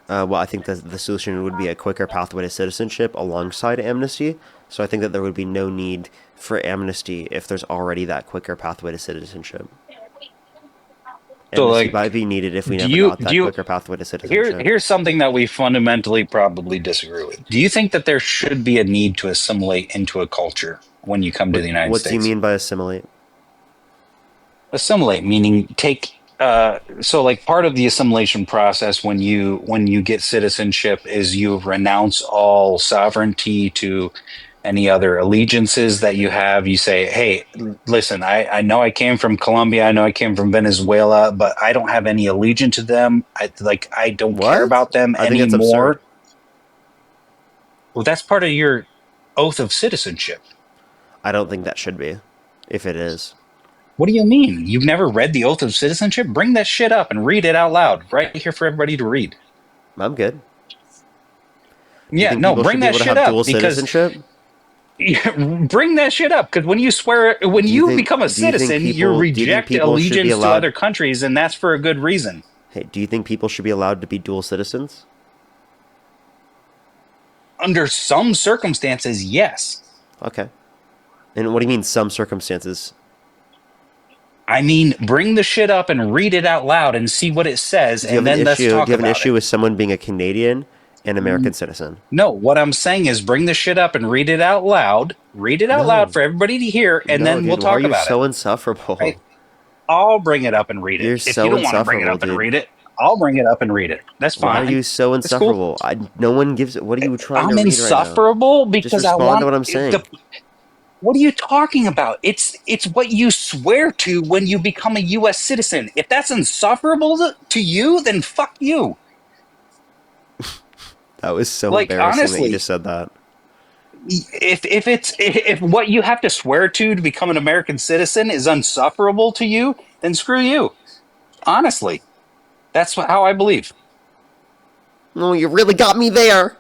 Well, I think that the solution would be a quicker pathway to citizenship alongside amnesty. So I think that there would be no need for amnesty if there's already that quicker pathway to citizenship. So, amnesty might be needed if we never got that quicker pathway to citizenship. Here's something that we fundamentally probably disagree with. Do you think that there should be a need to assimilate into a culture when you come to the United States? What do you mean by assimilate? Assimilate, meaning take... so like part of the assimilation process when you get citizenship is you renounce all sovereignty to any other allegiances that you have. You say, hey, listen, I know I came from Colombia, I know I came from Venezuela, but I don't have any allegiance to them. I don't care about them anymore. Well, that's part of your oath of citizenship. I don't think that should be, if it is. What do you mean? You've never read the Oath of Citizenship? Bring that shit up and read it out loud, right here for everybody to read. I'm good. Yeah, no, bring that shit up dual citizenship? Bring that shit up because when you become a citizen, you reject allegiance to other countries, and that's for a good reason. Hey, do you think people should be allowed to be dual citizens? Under some circumstances, yes. Okay. And what do you mean some circumstances? I mean, bring the shit up and read it out loud and see what it says, Do you and have an then let's issue? talk Do you have an about issue it. with someone being a Canadian and American citizen? No, what I'm saying is bring the shit up and read it out loud. Read it out loud No. for everybody to hear, and No, then we'll dude. Why are talk you about it. so insufferable? Right? I'll bring it up and read it. You're If you so don't want to bring it insufferable, up and dude. read it, I'll bring it up and read it. That's Why fine. are you so It's cool. insufferable? No one gives it. What are you trying I'm to read right now? insufferable Just because I respond want to what I'm saying. what are you talking about? It's what you swear to when you become a U.S. citizen. If that's insufferable to you, then fuck you. That was so Like, embarrassing that you honestly, just said that. If what you have to swear to become an American citizen is unsufferable to you, then screw you. Honestly, that's how I believe. Oh, you really got me there.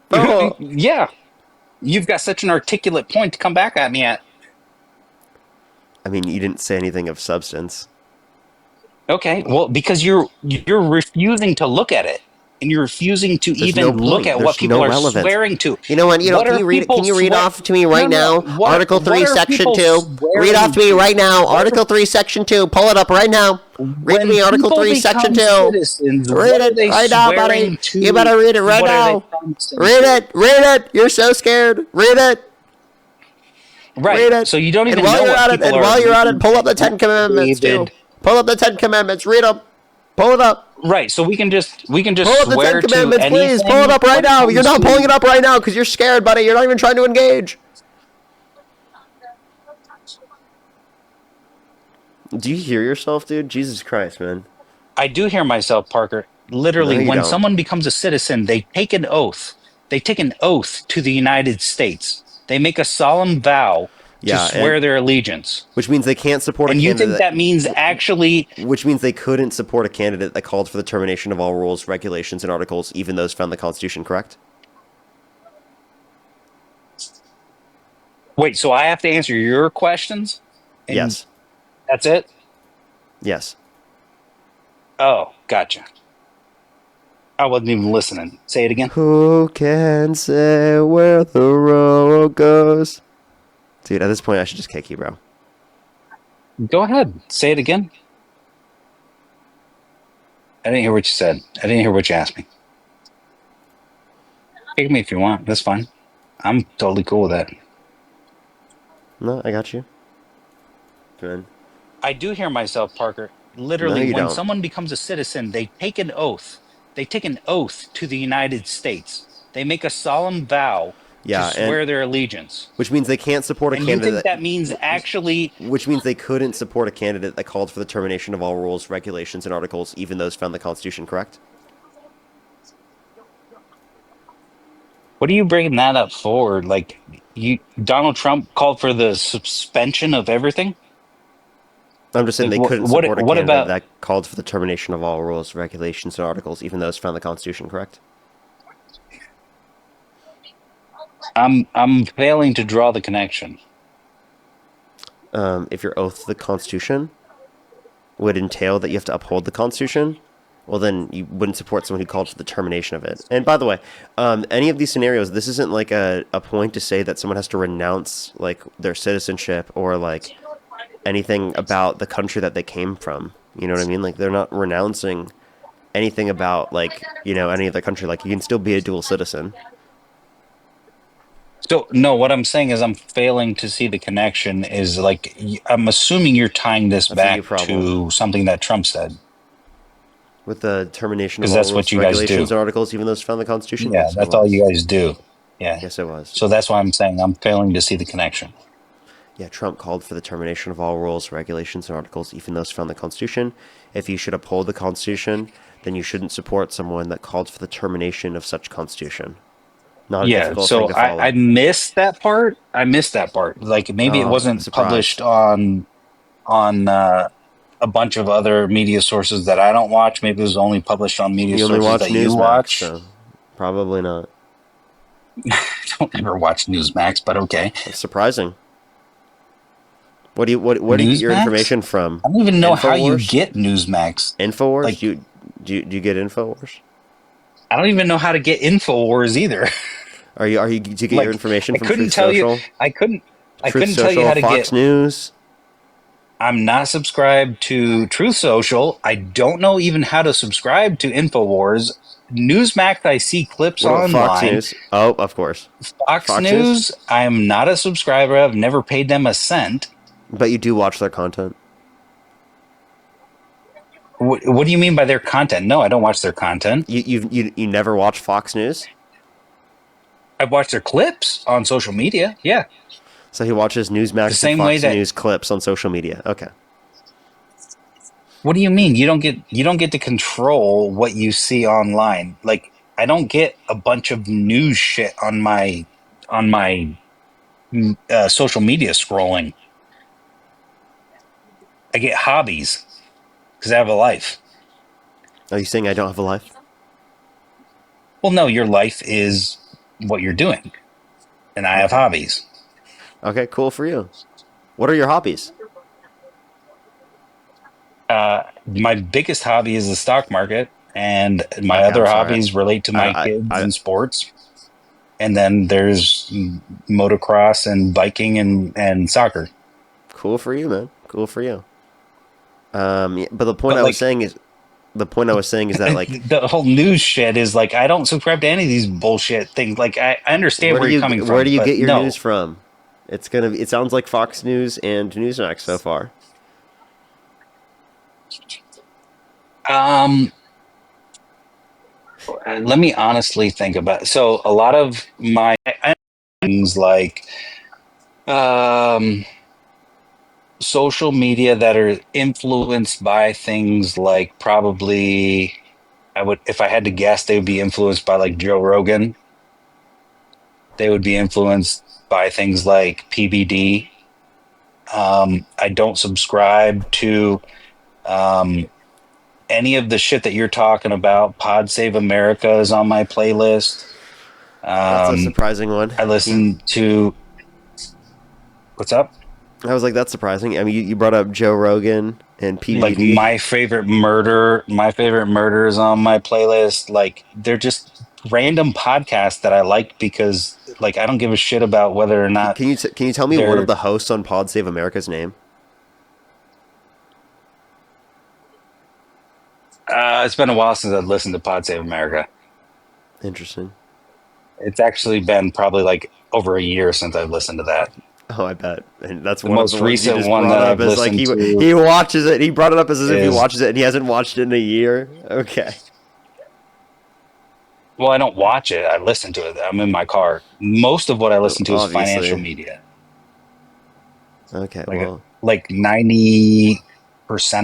Oh. Yeah, you've got such an articulate point to come back at me at. I mean, you didn't say anything of substance. Okay, well, because you're refusing to look at it, and you're refusing to There's even no look point. at There's what people no are relevance. swearing to. You know what? You know. What Can are you read it? people Can you read swear- off to me right No, now? no, what- Article what 3, are Section people 2. swearing Read off to me right now. What are- Article 3, Section 2. Pull it up right now. Read When me Article people 3, Section 2. become citizens, Read what are it they right now, buddy. swearing to? You better read it right What are they now. promising Read to? it. Read it. You're so scared. Read it. Right. Read it. So you don't even and while know you're what at it, people and are while you're at it, making pull up the 10 Commandments too. David. Pull up the 10 Commandments. Read them. Pull it up. Right. So we can just Pull up the swear 10 to Commandments, anything. please. Pull it up right when now. You're comes not to- pulling it up right now because you're scared, buddy. You're not even trying to engage. Do you hear yourself, dude? Jesus Christ, man. I do hear myself, Parker. Literally, No, you when don't. someone becomes a citizen, they take an oath. They take an oath to the United States. They make a solemn vow Yeah, to swear and- their allegiance. Which means they can't support And a you candidate. think that means actually Which means they couldn't support a candidate that called for the termination of all rules, regulations, and articles, even those found in the Constitution, correct? wait, so I have to answer your questions? And Yes. That's it? Yes. Oh, gotcha. I wasn't even listening. Say it again. Who can say where the road goes? Dude, at this point, I should just kick you, bro. Go ahead. Say it again. I didn't hear what you said. I didn't hear what you asked me. Kick me if you want. That's fine. I'm totally cool with that. No, I got you. Good. I do hear myself, Parker. No, Literally, you when don't. someone becomes a citizen, they take an oath. They take an oath to the United States. They make a solemn vow Yeah, to swear their allegiance. Which means they can't support a And you candidate. think that means actually Which means they couldn't support a candidate that called for the termination of all rules, regulations, and articles, even those found in the Constitution, correct? What are you bringing that up for? Like, Donald Trump called for the suspension of everything? I'm just saying Like, they couldn't what support a candidate about- that called for the termination of all rules, regulations, and articles, even those found in the Constitution, correct? I'm failing to draw the connection. If your oath to the Constitution would entail that you have to uphold the Constitution, well, then you wouldn't support someone who called for the termination of it. And by the way, any of these scenarios, this isn't like a point to say that someone has to renounce like their citizenship or like anything about the country that they came from. You know what I mean? Like they're not renouncing anything about like, you know, any other country. Like you can still be a dual citizen. So, no, what I'm saying is I'm failing to see the connection is like, I'm assuming you're tying this That's a you back problem. to something that Trump said. With the termination of 'Cause all that's what rules, you guys regulations, do. and articles, even those found in the Constitution? Yeah, Yes, it that's all was. you guys do. Yeah. Yes, it was. So that's why I'm saying I'm failing to see the connection. Yeah, Trump called for the termination of all rules, regulations, and articles, even those found in the Constitution. If you should uphold the Constitution, then you shouldn't support someone that called for the termination of such Constitution. Not a Yeah, difficult so thing to follow. I missed that part. Like maybe it Oh, wasn't surprise. published on a bunch of other media sources that I don't watch. Maybe it was only published on media You only sources watch that you Newsmax, watch. so probably not. I don't ever watch Newsmax, but okay. That's surprising. Where do you get your Newsmax? information from? I don't even know how you Infowars? get Newsmax. Infowars? Like- do you get Infowars? I don't even know how to get Infowars either. Do you get Like, your information I from couldn't Truth tell Social? you. I couldn't. I Truth couldn't tell you Social, how to Fox get. News. I'm not subscribed to Truth Social. I don't know even how to subscribe to Infowars. Newsmax, I see clips What about Fox online. News? Oh, of course. Fox Fox News? News, I'm not a subscriber. I've never paid them a cent. But you do watch their content. What do you mean by their content? No, I don't watch their content. You never watch Fox News? I watch their clips on social media. Yeah, So he watches the Newsmax and same way Fox that. News clips on social media. Okay. What do you mean? You don't get to control what you see online. Like I don't get a bunch of news shit on my social media scrolling. I get hobbies because I have a life. Are you saying I don't have a life? Well, no, your life is what you're doing, and I have Okay. hobbies. Okay, cool for you. What are your hobbies? My biggest hobby is the stock market, and my Okay, I'm other sorry. hobbies relate to my kids I and sports. And then there's motocross and biking and soccer. cool for you, man. Cool for you. Yeah, but But like the point I was saying is that like, the whole news shit is like I don't subscribe to any of these bullshit things. Like I understand where you're coming where do from, you but get your news no. from? It sounds like Fox News and Newsmax so far. Um, Let me honestly think about it. So a lot of my things like um social media that are influenced by things like probably I would if I had to guess they would be influenced by like Joe Rogan. They would be influenced by things like PBD. I don't subscribe to um, any of the shit that you're talking about. Pod Save America is on my playlist. That's a Um, surprising one. I listen to what's up? I was like, that's surprising. I mean, you brought up Joe Rogan and Like PBD. my favorite murder is on my playlist. Like they're just random podcasts that I like because like I don't give a shit about whether or not Can you tell me one of they're. the hosts on Pod Save America's name? It's been a while since I've listened to Pod Save America. Interesting. It's actually been probably like over a year since I've listened to that. Oh, I bet. And that's The one of the most ones you recent just one brought that up I've as like listened to he watches it. He brought it up as if he is watches it and he hasn't watched it in a year. Okay. well, I don't watch it. I listen to it. I'm in my car. Most of what I listen to is financial Obviously. media. Okay, Like well, 90%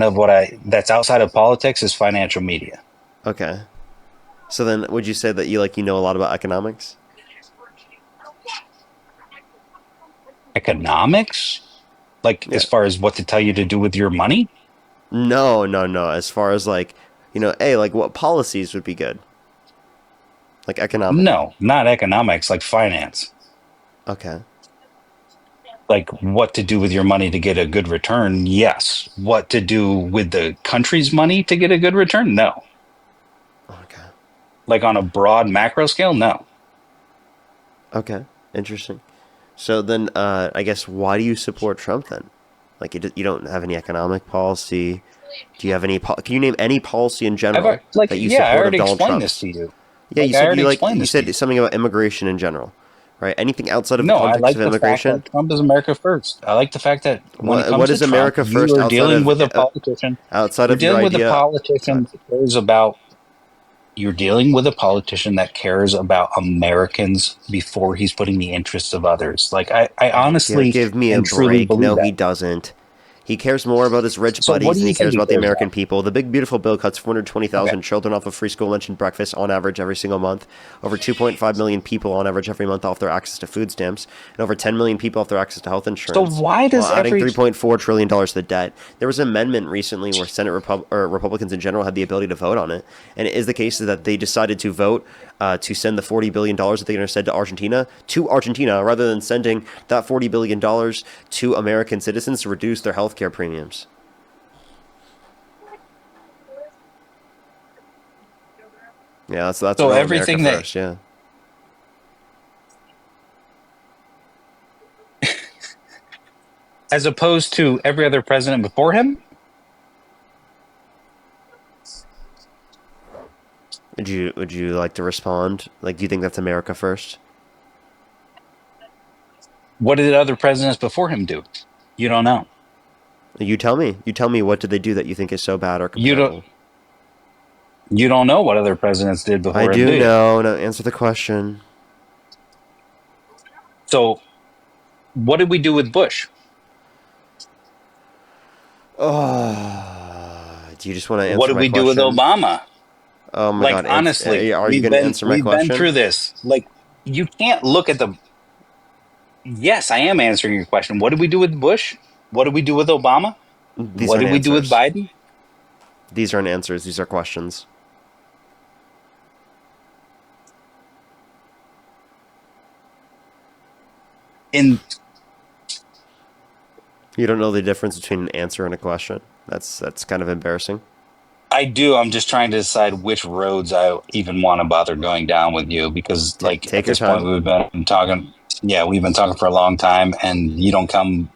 of what I that's outside of politics is financial media. okay. So then would you say that you know a lot about economics? Economics? Like Yeah. as far as what to tell you to do with your money? No, no, no. As far as like, hey, like what policies would be good? Like economically. No, not economics, like finance. Okay. Like what to do with your money to get a good return? Yes. What to do with the country's money to get a good return? No. Okay. Like on a broad macro scale? No. Okay. Interesting. So then, I guess why do you support Trump then? Like you don't have any economic policy. Do you have any? Can you name any policy in general that you I support of already Donald explained this Trump's? to you. Yeah, you I said already explained you this to said you. something about immigration in general, right? Anything outside of the No, I context of like the fact immigration? that Trump is America first. I like the fact that when it comes What to is Trump, America you first are dealing with a politician. outside You're of your dealing with a idea? politician that cares about. You're dealing with a politician that cares about Americans before he's putting the interests of others. Like I honestly Give me a and truly break. believe No, he that. doesn't. He cares more about his rich So what buddies do than you he think cares he about the cares American about? people. The big beautiful bill cuts Okay. 420,000 children off of free school lunch and breakfast on average every single month. Over 2.5 million people on average every month off their access to food stamps, and over 10 million people off their access to health So insurance. why While does adding every $3.4 trillion to the debt. There was an amendment recently where Senate Republicans in general had the ability to vote on it, and it is the case that they decided to vote to send the $40 billion that they're going to send to Argentina, rather than sending that $40 billion to American citizens to reduce their health care premiums. Yeah, that's so real America everything that first. Yeah. as opposed to every other president before him? Would you like to respond? Like, do you think that's America first? What did other presidents before him do? You don't know. You tell me. You tell me what did they do that you think is so bad or You don't. comparable? You don't know what other presidents did I before him, do do you? know. No, answer the question. So, what did we do with Bush? Oh, do you just want to What answer did my we do with question? Obama? Oh my Like, God! honestly, Are you going to answer my we've been question? through this. Like, you can't look at the. Yes, I am answering your question. What did we do with Bush? What did we do with Obama? These What aren't did we do with answers. Biden? These aren't answers. These are questions. In You don't know the difference between an answer and a question. That's kind of embarrassing. I do. I'm just trying to decide which roads I even want to bother going down with you because, like, Take at your this point, time. we've been talking. Yeah, we've been talking for a long time, and you don't come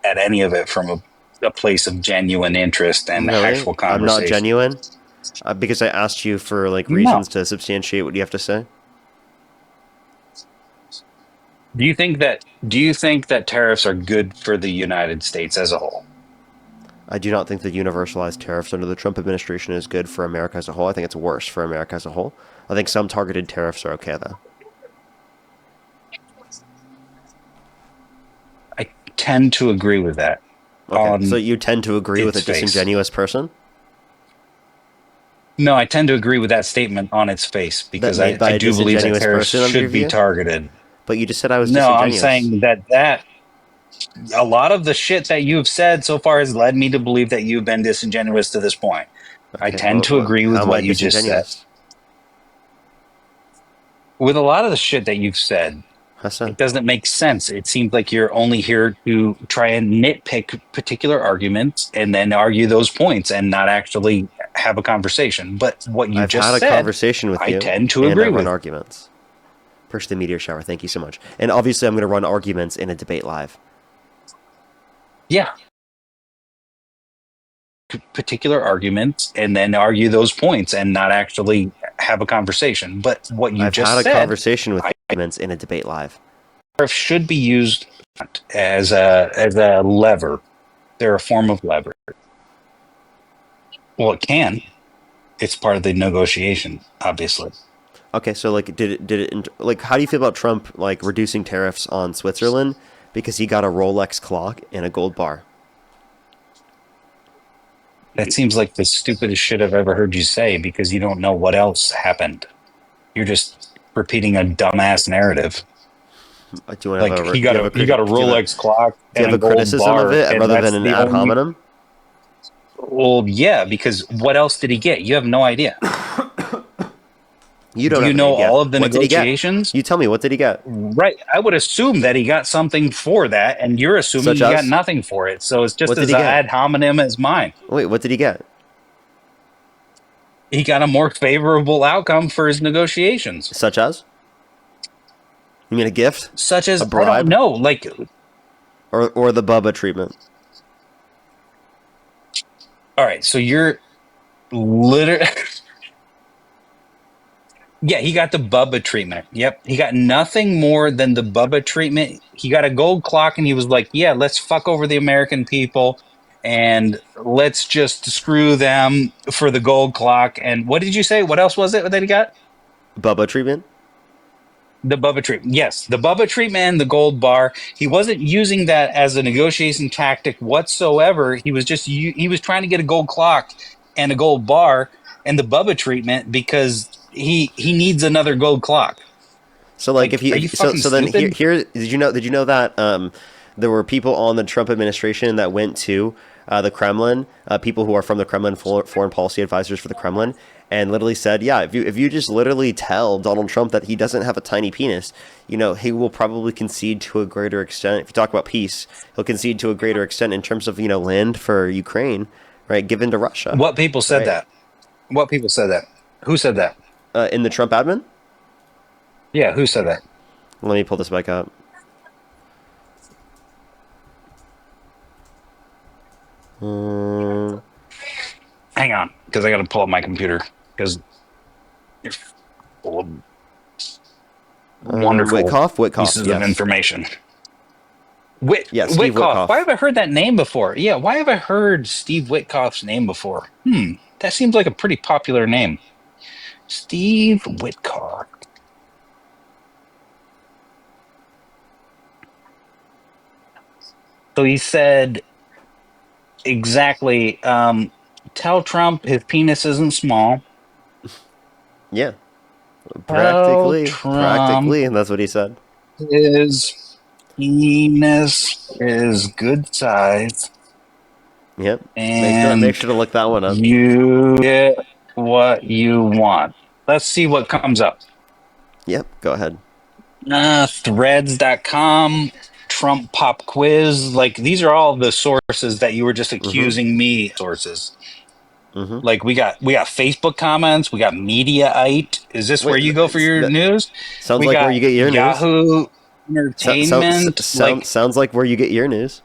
at any of it from a place of genuine interest and Really? actual I'm not conversation. genuine? Because I asked you for like No. reasons to substantiate what you have to say. Do you think that tariffs are good for the United States as a whole? I do not think that universalized tariffs under the Trump administration is good for America as a whole. I think it's worse for America as a whole. I think some targeted tariffs are okay though. I tend to agree with that. Okay, so you tend to agree with a its face. disingenuous person? No, I tend to agree with that statement on its face because That made by I a do believe that disingenuous tariffs person under your should be view? targeted. But you just said I was No, I'm disingenuous. saying that a lot of the shit that you've said so far has led me to believe that you've been disingenuous to this point. I Okay, tend to agree with how am I what you just said. disingenuous? With a lot of the shit that you've said, How so? it doesn't make sense. It seems like you're only here to try and nitpick particular arguments and then argue those points and not actually have a conversation. But what you I've just had a said, conversation with I you, tend to and I agree run with. arguments. Push the meteor shower. Thank you so much. And obviously, I'm going to run arguments in a debate live. Yeah. Particular arguments and then argue those points and not actually have a conversation. But what you I've just had a said, conversation with arguments in a debate live. tariffs should be used as a lever. They're a form of lever. Well, it can. It's part of the negotiation, obviously. Okay, so like, did it like? How do you feel about Trump like reducing tariffs on Switzerland because he got a Rolex clock and a gold bar? That seems like the stupidest shit I've ever heard you say because you don't know what else happened. You're just repeating a dumbass narrative. Do you want to Like have he got a Rolex clock do you and have a a gold criticism bar, of it and rather that's than an the ad only. hominem? Well, yeah, because what else did he get? You have no idea. You don't Do you have know any idea. all of the What did he get? negotiations? You tell me, what did he get? Right. I would assume that he got something for that, and you're assuming Such he got as? nothing for it. So it's just What did as he get? ad hominem as mine. Wait, what did he get? He got a more favorable outcome for his negotiations. Such as? You mean a gift? Such as, A bribe? I don't know, like... Or the Bubba treatment? All right, so you're literally... Yeah, he got the Bubba treatment. Yep. He got nothing more than the Bubba treatment. He got a gold clock and he was like, yeah, let's fuck over the American people and let's just screw them for the gold clock. And what did you say? What else was it that he got? Bubba treatment? The Bubba treatment. Yes, the Bubba treatment and the gold bar. He wasn't using that as a negotiation tactic whatsoever. He was just he was trying to get a gold clock and a gold bar and the Bubba treatment because he needs another gold clock. So like, if you are you so fucking so then stupid? here did you know that there were people on the Trump administration that went to the Kremlin, people who are from the Kremlin, foreign policy advisors for the Kremlin, and literally said, yeah, if you just literally tell Donald Trump that he doesn't have a tiny penis, you know, he will probably concede to a greater extent. If you talk about peace, he'll concede to a greater extent in terms of, you know, land for Ukraine, right, given to Russia. What people said right? that? What people said that? Who said that? In the Trump admin? Yeah, who said that? Let me pull this back up. Hang on, because I got to pull up my computer because you're full of wonderful Witkoff, pieces of yes. information. Yeah, Steve Witkoff. Why have I heard that name before? Yeah, why have I heard Steve Witkoff's name before? That seems like a pretty popular name. Steve Witkoff. So he said exactly, tell Trump his penis isn't small. Yeah. Tell Practically, Trump and that's what he said. his penis is good size. Yep. And Make sure to look that one up. You get what you want. Let's see what comes up. Yep, go ahead. Threads.com, Trump pop quiz. Like, these are all the sources that you were just accusing me sources. Like, we got Facebook comments, we got Mediaite. Is this where you go for your news? Sounds like where you get your Yahoo news. Entertainment. Sounds like where you get your news.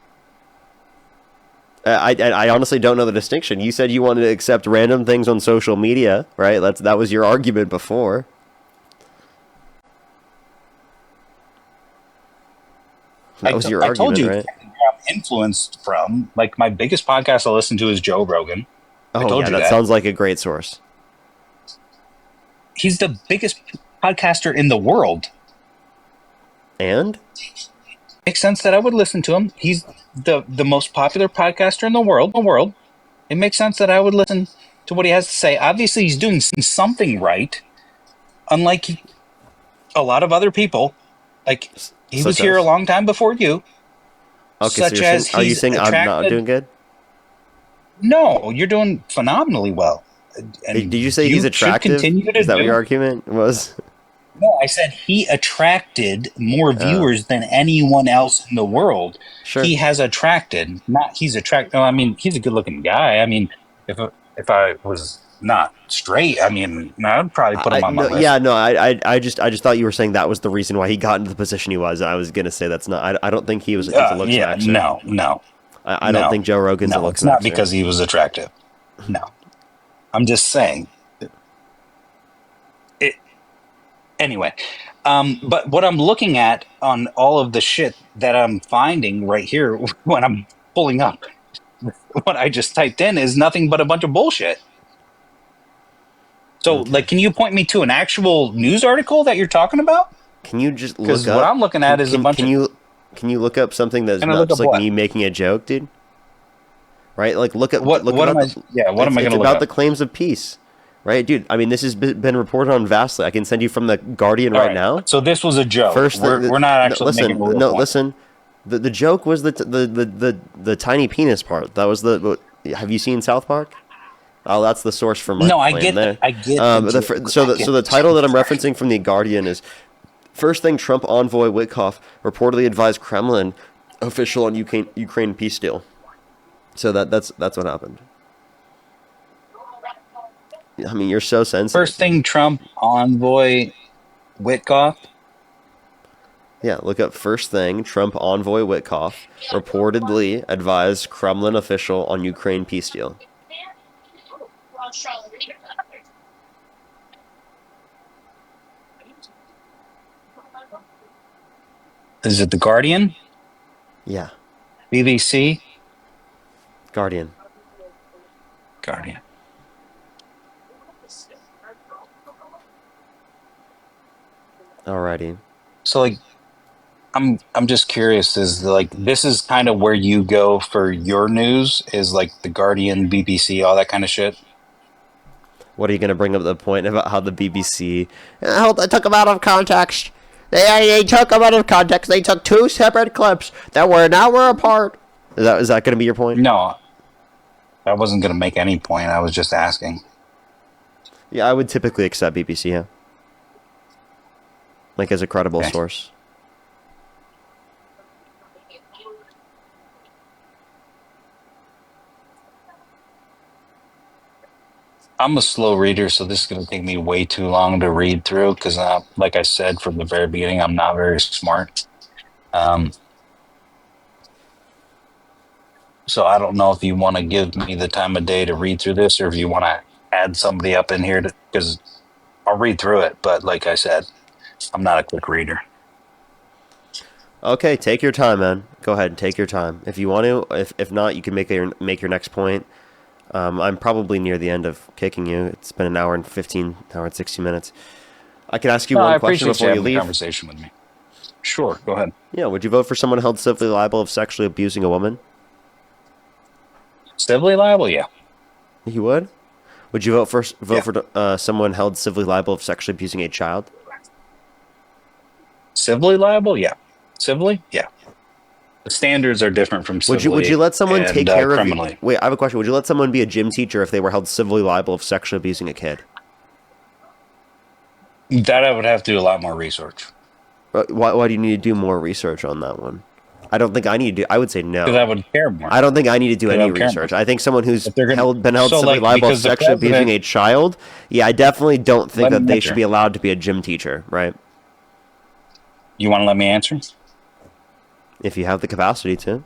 I honestly don't know the distinction. You said you wanted to accept random things on social media, right? That was your argument before. That was your argument, told you, right? I'm influenced from, like, my biggest podcast I listen to is Joe Rogan. Oh, yeah, that sounds like a great source. He's the biggest podcaster in the world. And? Makes sense that I would listen to him. He's the most popular podcaster in the world. It makes sense that I would listen to what he has to say. Obviously, he's doing something right, unlike a lot of other people. Like, he was here a long time before you. Okay, are you saying I'm not doing good? No, you're doing phenomenally well. And did you say he's attractive? Is that what your argument was? No, I said he attracted more viewers than anyone else in the world. Sure. He has attracted, not he's attracted. No, I mean, he's a good-looking guy. I mean, if I was not straight, I mean, I'd probably put him on my list. Yeah, no, I just thought you were saying that was the reason why he got into the position he was. I was gonna say that's not. I don't think he was a looks maxer. No. I don't think Joe Rogan's a looks maxer. It's not because he was attractive. No, I'm just saying. Anyway, but what I'm looking at on all of the shit that I'm finding right here when I'm pulling up what I just typed in is nothing but a bunch of bullshit. So, like, can you point me to an actual news article that you're talking about? Can you just look up? Because what I'm looking at is a bunch of... Can you look up something that's not just like me making a joke, dude? Right? Like, look at... What am I going to look It's about the claims of peace. Right, dude? I mean, this has been reported on vastly. I can send you from the Guardian right now. So this was a joke. We're not actually making a real point. Listen. The joke was the tiny penis part. That was have you seen South Park? Oh, that's the source for my No, claim I get there. I get So the title that I'm referencing from the Guardian is First Thing Trump Envoy Witkoff reportedly advised Kremlin official on Ukraine peace deal. So that's what happened. I mean, you're so sensitive. First Thing Trump Envoy Witkoff. Yeah, look up First Thing Trump Envoy Witkoff reportedly advised Kremlin official on Ukraine peace deal. Is it the Guardian? Yeah. BBC? Guardian. Alrighty. So, like, I'm just curious. Is like this is kind of where you go for your news? Is like the Guardian, BBC, all that kind of shit? What are you going to bring up the point about how the BBC... they took them out of context. They took them out of context. They took two separate clips that were an hour apart. Is that going to be your point? No. I wasn't going to make any point. I was just asking. Yeah, I would typically accept BBC, yeah. Like, as a credible source. I'm a slow reader, so this is going to take me way too long to read through because, like I said from the very beginning, I'm not very smart. So I don't know if you want to give me the time of day to read through this, or if you want to add somebody up in here, because I'll read through it. But like I said, I'm not a quick reader. Okay, take your time, man. Go ahead and take your time. If you want to, if not, you can make your next point. I'm probably near the end of kicking you. It's been an hour and 16 minutes. I can ask you No, I one question appreciate you before you having the leave. conversation with me. Sure, go ahead. Yeah, would you vote for someone held civilly liable of sexually abusing a woman? Civilly liable, yeah. You would? Would you vote Yeah. for someone held civilly liable of sexually abusing a child? Civilly liable, yeah. Civilly, yeah. The standards are different from civilly. Would you let someone and, take care of criminally. Wait, I have a question. Would you let someone be a gym teacher if they were held civilly liable of sexually abusing a kid? That I would have to do a lot more research. Why do you need to do more research on that one? I don't think I need to do. I would say no. Because I would care more. I don't think I need to do any I would care research. more. I think someone who's If they're gonna- been held so, civilly like, liable of because the sexually abusing president- a child, yeah, I definitely don't think Let that me they answer. should be allowed to be a gym teacher, right? You want to let me answer? If you have the capacity to.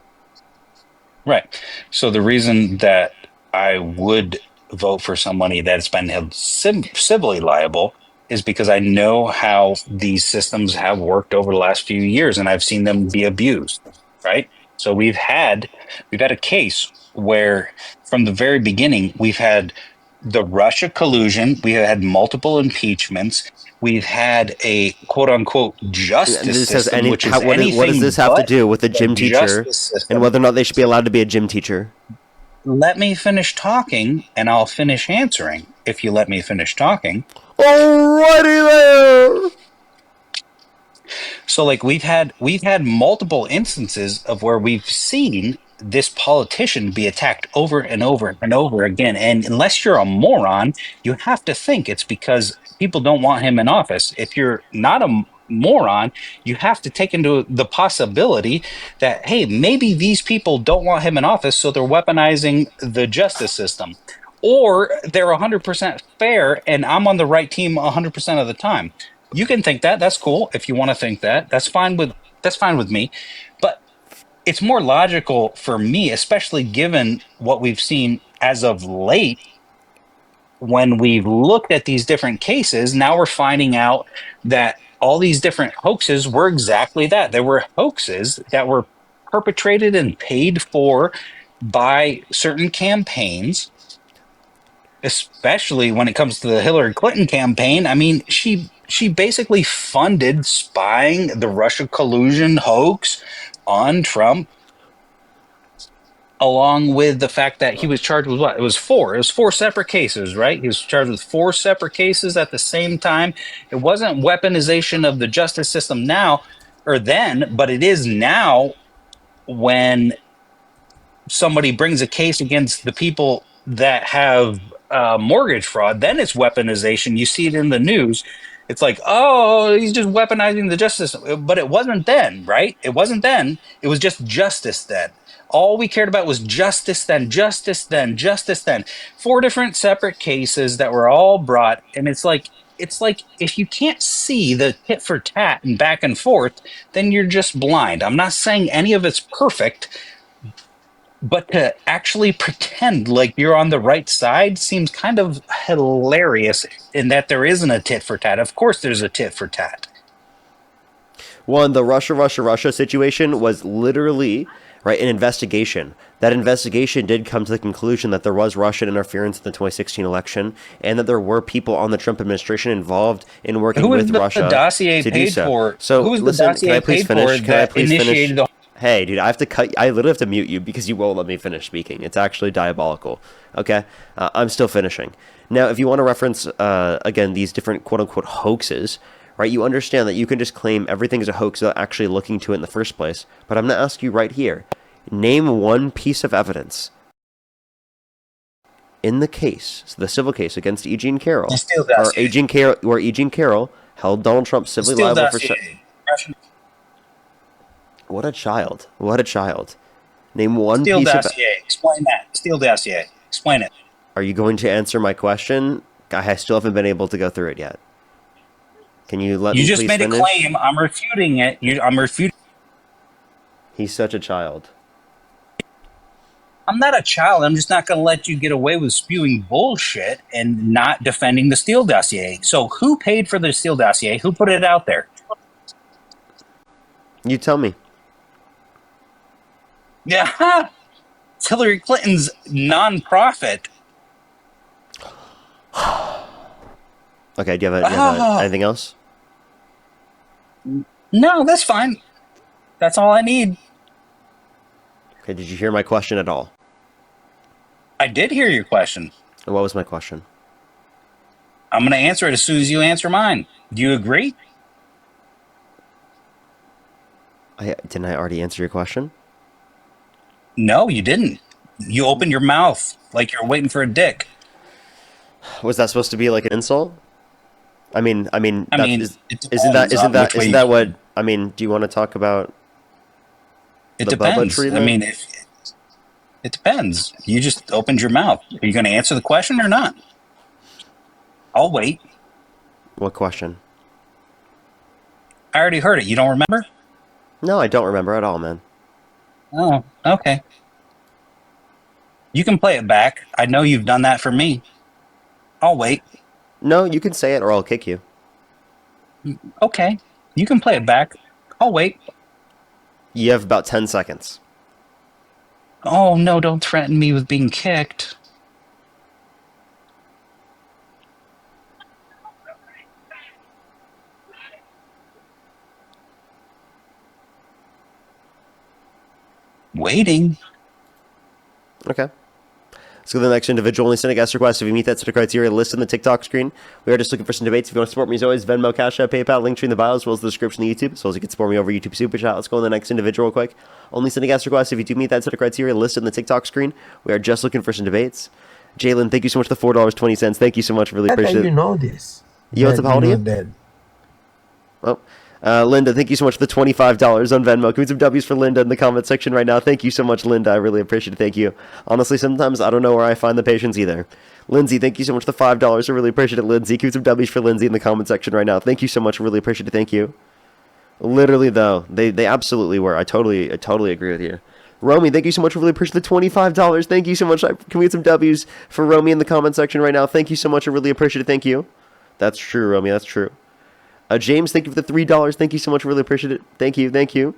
Right. So the reason that I would vote for somebody that's been held civilly liable is because I know how these systems have worked over the last few years, and I've seen them be abused. Right. So we've had a case where, from the very beginning, we've had the Russia collusion. We have had multiple impeachments. We've had a quote unquote justice system, which is what anything does this have to but do with a the gym teacher justice system. and whether or not they should be allowed to be a gym teacher? Let me finish talking, and I'll finish answering if you let me finish talking. Alrighty there. So, like, we've had multiple instances of where we've seen this politician be attacked over and over and over again. And unless you're a moron, you have to think it's because people don't want him in office. If you're not a moron, you have to take into the possibility that, hey, maybe these people don't want him in office, so they're weaponizing the justice system. Or they're 100% fair, and I'm on the right team 100% of the time. You can think that. That's cool. If you want to think that, that's fine with me. But it's more logical for me, especially given what we've seen as of late. When we've looked at these different cases, now we're finding out that all these different hoaxes were exactly that. They were hoaxes that were perpetrated and paid for by certain campaigns, especially when it comes to the Hillary Clinton campaign. I mean, she basically funded spying, the Russia collusion hoax on Trump, along with the fact that he was charged with what? It was four separate cases, right? He was charged with 4 separate cases at the same time. It wasn't weaponization of the justice system now or then, but it is now. When somebody brings a case against the people that have mortgage fraud, then it's weaponization. You see it in the news. It's like, oh, he's just weaponizing the justice system. But it wasn't then, right? It wasn't then. It was just justice then. All we cared about was justice then, justice then, justice then. 4 different separate cases that were all brought. And it's like if you can't see the tit for tat and back and forth, then you're just blind. I'm not saying any of it's perfect, but to actually pretend like you're on the right side seems kind of hilarious, in that there isn't a tit for tat. Of course there's a tit for tat. One, the Russia situation was literally, right, an investigation. That investigation did come to the conclusion that there was Russian interference in the 2016 election, and that there were people on the Trump administration involved in working with Russia the dossier to do paid so. for? So, Who was listen, the dossier can I please paid finish? for Can I that please finish? initiated the? Hey, dude, I have to cut. I literally have to mute you because you won't let me finish speaking. It's actually diabolical. Okay, I'm still finishing. Now, if you want to reference again these different quote unquote hoaxes, right? You understand that you can just claim everything is a hoax without actually looking to it in the first place. But I'm going to ask you right here: name one piece of evidence in the case, so the civil case against E. Jean Carroll, or E. Jean Carroll held Donald Trump civilly liable for. What a child! What a child! Name one Steele piece dossier. Explain that. Steele dossier. Explain it. Are you going to answer my question? I still haven't been able to go through it yet. Can you let me You just please made finish? a claim. I'm refuting it. I'm refuting. He's such a child. I'm not a child. I'm just not going to let you get away with spewing bullshit and not defending the Steele dossier. So who paid for the Steele dossier? Who put it out there? You tell me. Yeah, it's Hillary Clinton's nonprofit. Okay, do you have anything else? No, that's fine. That's all I need. Okay, did you hear my question at all? I did hear your question. And what was my question? I'm going to answer it as soon as you answer mine. Do you agree? Didn't I already answer your question? No, you didn't. You opened your mouth like you're waiting for a dick. Was that supposed to be like an insult? I mean, it depends isn't on which way that what? I mean, do you want to talk about? It the depends. tree I there? mean, it depends. You just opened your mouth. Are you going to answer the question or not? I'll wait. What question? I already heard it. You don't remember? No, I don't remember at all, man. Oh, okay. You can play it back. I know you've done that for me. I'll wait. No, you can say it or I'll kick you. Okay. You can play it back. I'll wait. You have about 10 seconds. Oh, no, don't threaten me with being kicked. Waiting. Okay. Let's go to the next individual. Only send a guest request if you meet that set of criteria listed in the TikTok screen. We are just looking for some debates. If you want to support me, as always, Venmo, Cash App, PayPal, link tree in the bio, as well as the description of YouTube, as well as you can support me over YouTube Super Chat. Let's go to the next individual real quick. Only send a guest request if you do meet that set of criteria listed in the TikTok screen. We are just looking for some debates. Jalen, thank you so much for the $4.20. Thank you so much. Really appreciate it. You know this. Yo, what's up? How old are you? Dead. Oh, Linda, thank you so much for the $25 on Venmo. Give me some W's for Linda in the comment section right now. Thank you so much, Linda. I really appreciate it. Thank you. Honestly, sometimes I don't know where I find the patience either. Lindsay, thank you so much for the $5. I really appreciate it, Lindsay. Give me some W's for Lindsay in the comment section right now. Thank you so much. I really appreciate it. Thank you. Literally, though, they absolutely were. I totally agree with you. Romy, thank you so much. I really appreciate the $25. Thank you so much. Can we get some W's for Romy in the comment section right now? Thank you so much. I really appreciate it. Thank you. That's true, Romy. That's true. James, thank you for the $3. Thank you so much. I really appreciate it. Thank you. Thank you.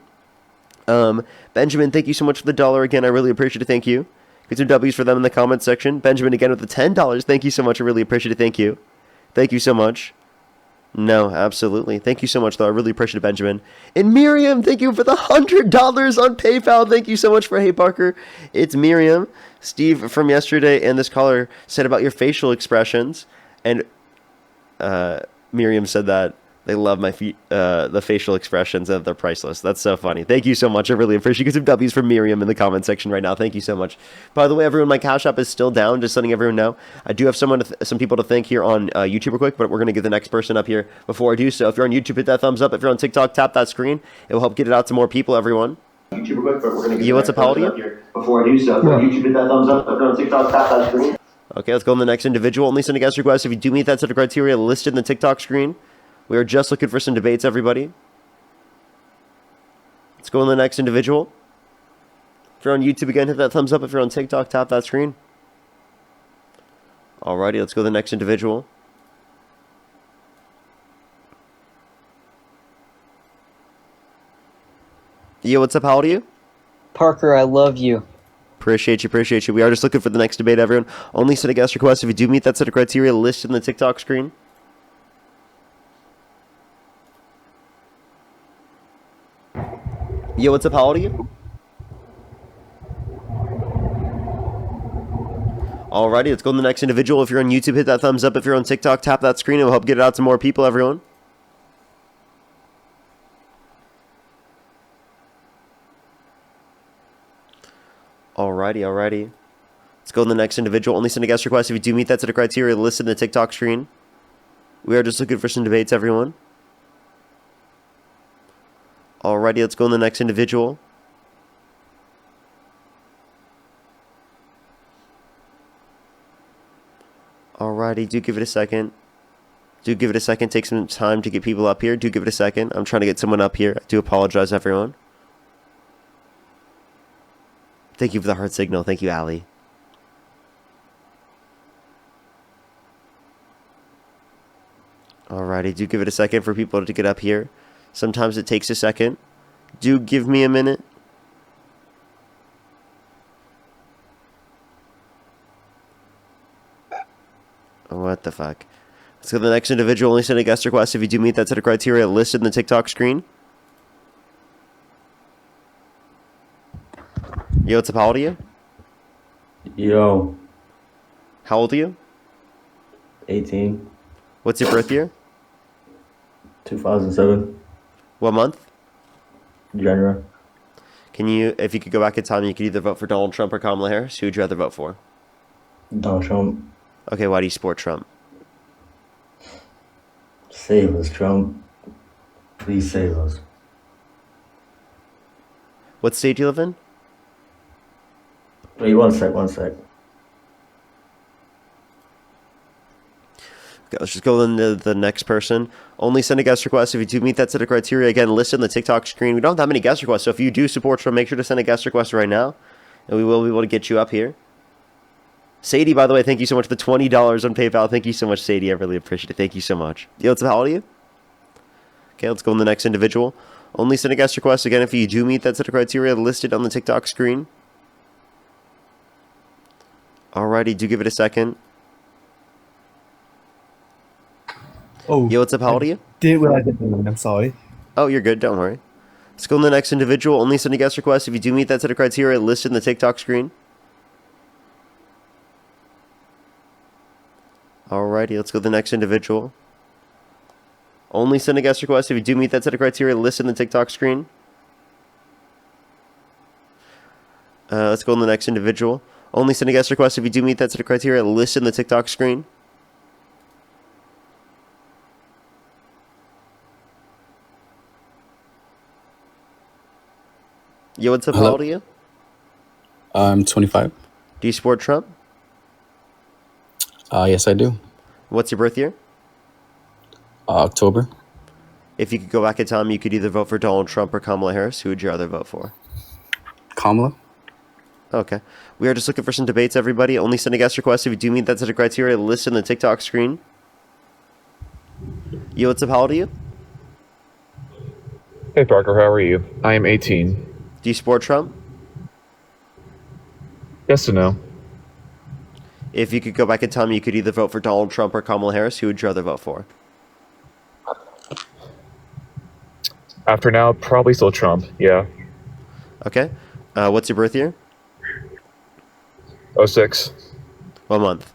Benjamin, thank you so much for the $1 again. I really appreciate it. Thank you. Get some W's for them in the comment section. Benjamin again with the $10. Thank you so much. I really appreciate it. Thank you. Thank you so much. No, absolutely. Thank you so much, though. I really appreciate it, Benjamin. And Miriam, thank you for the $100 on PayPal. Thank you so much for Hey Parker. It's Miriam. Steve from yesterday and this caller said about your facial expressions. And Miriam said that they love my the facial expressions and they're priceless. That's so funny. Thank you so much. I really appreciate it. Get some W's from Miriam in the comment section right now. Thank you so much. By the way, everyone, my Cash App is still down. Just letting everyone know. I do have some people to thank here on YouTube real quick, but we're going to get the next person up here before I do so. If you're on YouTube, hit that thumbs up. If you're on TikTok, tap that screen. It will help get it out to more people, everyone. YouTube real quick, but we're going to get what's up, how old are you? Before I do so, if you're on YouTube, hit that thumbs up. If you're on TikTok, tap that screen. Okay, let's go on the next individual. Only send a guest request if you do meet that set of criteria listed in the TikTok screen. We are just looking for some debates, everybody. Let's go on the next individual. If you're on YouTube, again, hit that thumbs up. If you're on TikTok, tap that screen. Alrighty, let's go to the next individual. Yo, what's up? How old are you? Parker, I love you. Appreciate you. We are just looking for the next debate, everyone. Only send a guest request if you do meet that set of criteria listed in the TikTok screen. Yo, what's up? How old are you? Alrighty, let's go to the next individual. If you're on YouTube, hit that thumbs up. If you're on TikTok, tap that screen. It will help get it out to more people, everyone. Alrighty. Let's go to the next individual. Only send a guest request if you do meet that set of criteria listed in the TikTok screen. We are just looking for some debates, everyone. Alrighty, let's go on the next individual. Alrighty, do give it a second. Take some time to get people up here. Do give it a second. I'm trying to get someone up here. I do apologize, everyone. Thank you for the heart signal. Thank you, Allie. Alrighty, do give it a second for people to get up here. Sometimes it takes a second. Do give me a minute. What the fuck? Let's go to the next individual. Only send a guest request if you do meet that set of criteria listed in the TikTok screen. Yo, what's up? How old are you? Yo, How old are you? 18, What's your birth year? 2007, What month? January. Can you, if you could go back in time, you could either vote for Donald Trump or Kamala Harris. Who would you rather vote for? Donald Trump. Okay, why do you support Trump? Save us, Trump. Please save us. What state do you live in? Wait, one sec. Okay, let's just go into the next person. Only send a guest request if you do meet that set of criteria. Again, listed on the TikTok screen. We don't have that many guest requests, so if you do support Trump, make sure to send a guest request right now, and we will be able to get you up here. Sadie, by the way, thank you so much for the $20 on PayPal. Thank you so much, Sadie. I really appreciate it. Thank you so much. Yo, what's up? How old are you? Okay, let's go on the next individual. Only send a guest request, again, if you do meet that set of criteria listed on the TikTok screen. Alrighty, do give it a second. Oh. Yo, what's up? How old are you? Didn't realize it. I'm sorry. Oh, you're good. Don't worry. Let's go on the next individual. Only send a guest request if you do meet that set of criteria listed in the TikTok screen. Alrighty, let's go to the next individual. Only send a guest request if you do meet that set of criteria listed in the TikTok screen. Let's go on the next individual. Only send a guest request if you do meet that set of criteria listed in the TikTok screen. Yo, what's up? How old are you? I'm 25. Do you support Trump? Yes, I do. What's your birth year? October. If you could go back in time, you could either vote for Donald Trump or Kamala Harris. Who would you rather vote for? Kamala. Okay. We are just looking for some debates, everybody. Only send a guest request if you do meet that set of criteria listed in the TikTok screen. Yo, what's up? How old are you? Hey Parker, how are you? I am 18. Do you support Trump? Yes and no. If you could go back in time, you could either vote for Donald Trump or Kamala Harris. Who would you rather vote for? After now, probably still Trump, yeah. Okay. What's your birth year? 06. What month?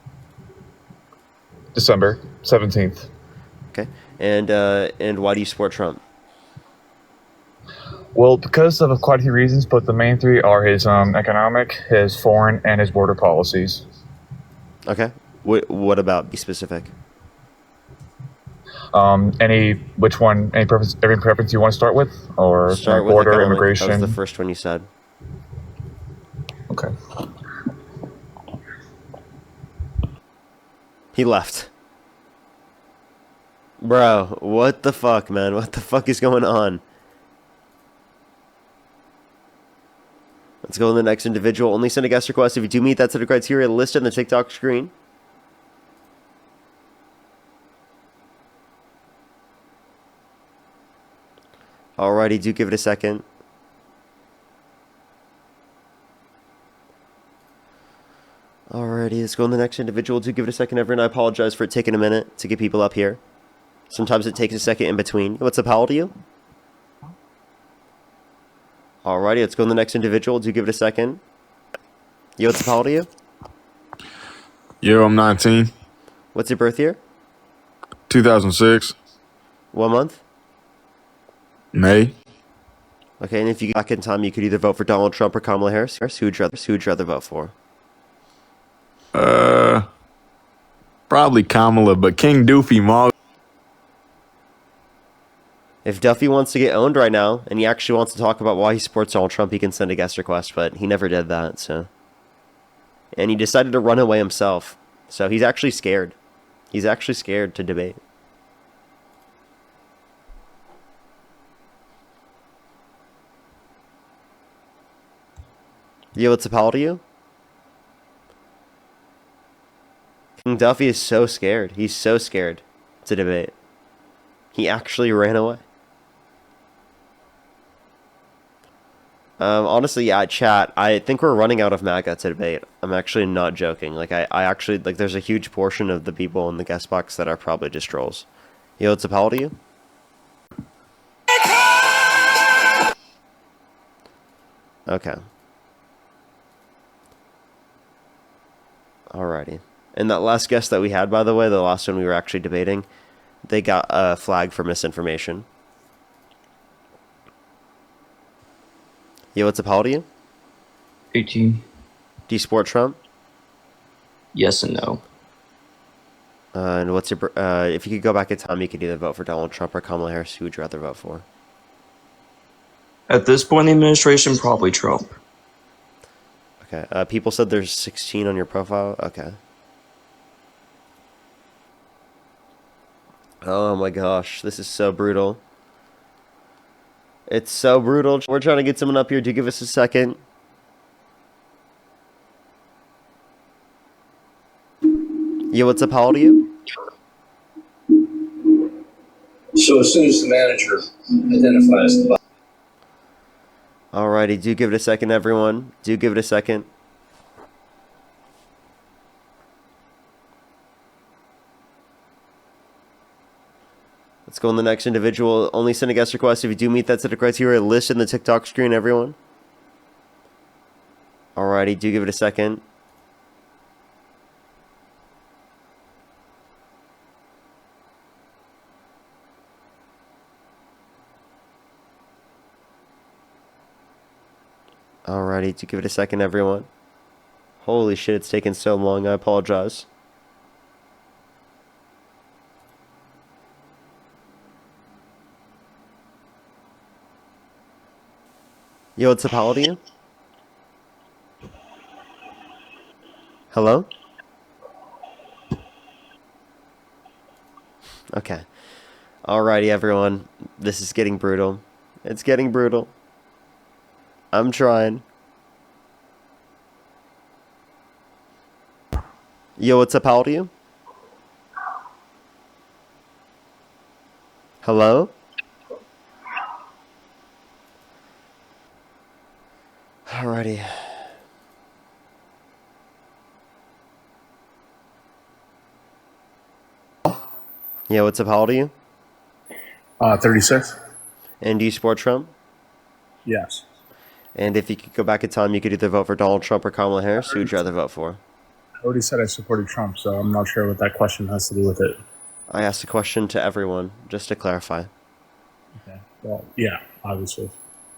December 17th. Okay. And why do you support Trump? Well, because of quite a few reasons, but the main three are his economic, his foreign, and his border policies. Okay. What about? Be specific. Any preference you want to start with, or Start with border, economic. immigration? That was the first one you said. Okay. He left. Bro, what the fuck, man? What the fuck is going on? Let's go to the next individual. Only send a guest request if you do meet that set of criteria listed on the TikTok screen. Alrighty, do give it a second. Alrighty, let's go on the next individual. Do give it a second, everyone. I apologize for it taking a minute to get people up here. Sometimes it takes a second in between. What's up? How old are you? Alrighty, let's go on the next individual. Do give it a second. Yo, what's up? How old are you? Yo, I'm 19. What's your birth year? 2006. What month? May. Okay, and if you go back in time, you could either vote for Donald Trump or Kamala Harris. Who would you rather vote for? Probably Kamala, but King Doofy Maga. If Duffy wants to get owned right now, and he actually wants to talk about why he supports Donald Trump, he can send a guest request, but he never did that, so. And he decided to run away himself, so he's actually scared. He's actually scared to debate. Yo, what's up, how old are you? King Duffy is so scared. He's so scared to debate. He actually ran away. Honestly, yeah, chat, I think we're running out of Maga to debate. I'm actually not joking. Like, I actually, like, there's a huge portion of the people in the guest box that are probably just trolls. Yo, what's up, how old are you? Okay. Alrighty. And that last guest that we had, by the way, the last one we were actually debating, they got a flag for misinformation. Yo, what's up, how old are you? 18. Do you support Trump? Yes and no. And what's your, if you could go back in time, you could either vote for Donald Trump or Kamala Harris. Who would you rather vote for? At this point in the administration, probably Trump. Okay. People said there's 16 on your profile. Okay. Oh my gosh, this is so brutal. It's so brutal. We're trying to get someone up here. Do give us a second. Yo, what's up? How old are you? So as soon as the manager identifies the body. Alrighty, do give it a second, everyone. Do give it a second. Let's go on the next individual. Only send a guest request if you do meet that set of criteria. List in the TikTok screen, everyone. Alrighty, do give it a second. Alrighty, to give it a second, everyone. Holy shit, it's taken so long. I apologize. Yo, what's up? How old are you? Hello? Okay. Alrighty, everyone. This is getting brutal. It's getting brutal. I'm trying. Yo, what's up? How old are you? Hello? Alrighty. Yeah, what's up? How old are you? 36. And do you support Trump? Yes. And if you could go back in time, you could either vote for Donald Trump or Kamala Harris. Who would you rather vote for? I already said I supported Trump, so I'm not sure what that question has to do with it. I asked a question to everyone, just to clarify. Okay. Well, yeah, obviously.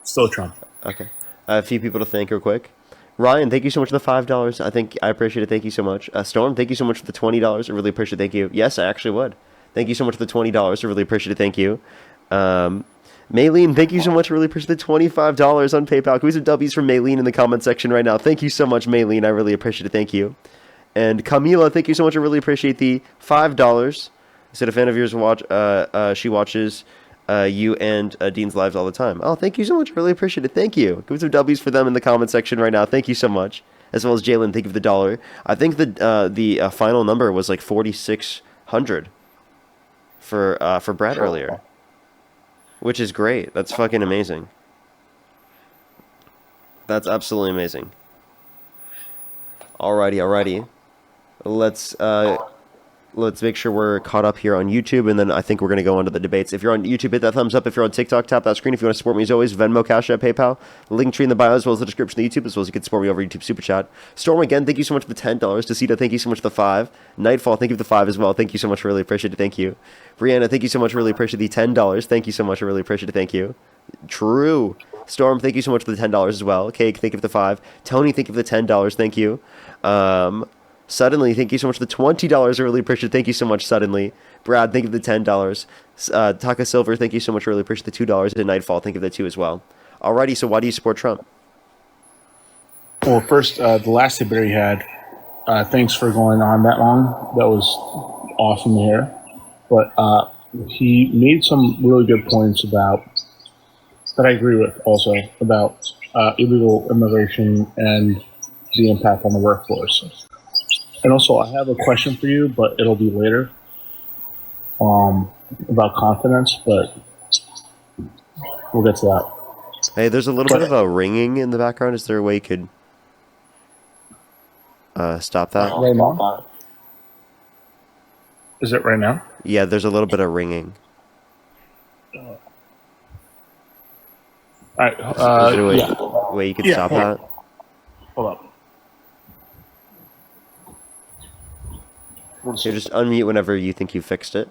Still Trump. Okay. A few people to thank real quick. Ryan, thank you so much for the $5. I appreciate it. Thank you so much. Storm, thank you so much for the $20. I really appreciate it. Thank you. Yes, I actually would. Thank you so much for the $20. I really appreciate it. Thank you. Maylene, thank you so much. I really appreciate the $25 on PayPal. Can we some W's from Maylene in the comment section right now? Thank you so much, Maylene. I really appreciate it. Thank you. And Camila, thank you so much. I really appreciate the $5. I said a fan of yours she watches you and Dean's lives all the time. Oh, thank you so much. I really appreciate it. Thank you. Give some W's for them in the comment section right now. Thank you so much. As well as Jalen, thank you for the $1. I think the final number was like 4,600 for Brad earlier, which is great. That's fucking amazing. That's absolutely amazing. Alrighty. Let's make sure we're caught up here on YouTube, and then I think we're going to go on to the debates. If you're on YouTube, hit that thumbs up. If you're on TikTok, tap that screen. If you want to support me, as always, Venmo, Cash App, PayPal, link tree in the bio, as well as the description of YouTube, as well as you can support me over YouTube Super Chat. Storm, again, thank you so much for the $10. Tasita, thank you so much for the $5. Nightfall, thank you for the $5 as well. Thank you so much. Really appreciate it. Thank you. Brianna, thank you so much. Really appreciate the $10. Thank you so much. I really appreciate it. Thank you. True. Storm, thank you so much for the $10 as well. Cake, thank you for the $5. Tony, thank you for the $10. Thank you. Suddenly, thank you so much for the $20. I really appreciate it. Thank you so much, Suddenly. Brad, thank you for the $10. Taka Silver, thank you so much. I really appreciate the $2. And Nightfall, thank you for the 2 as well. Alrighty, so why do you support Trump? Well, first, the last debate he had, thanks for going on that long. That was awesome to hear. But he made some really good points about, that I agree with also, about illegal immigration and the impact on the workforce. And also, I have a question for you, but it'll be later. About confidence, but we'll get to that. Hey, there's a little bit of a ringing in the background. Is there a way you could stop that? Right now? Is it right now? Yeah, there's a little bit of ringing. All right. Is there a way you could stop that? Hold up. Here, just unmute whenever you think you fixed it.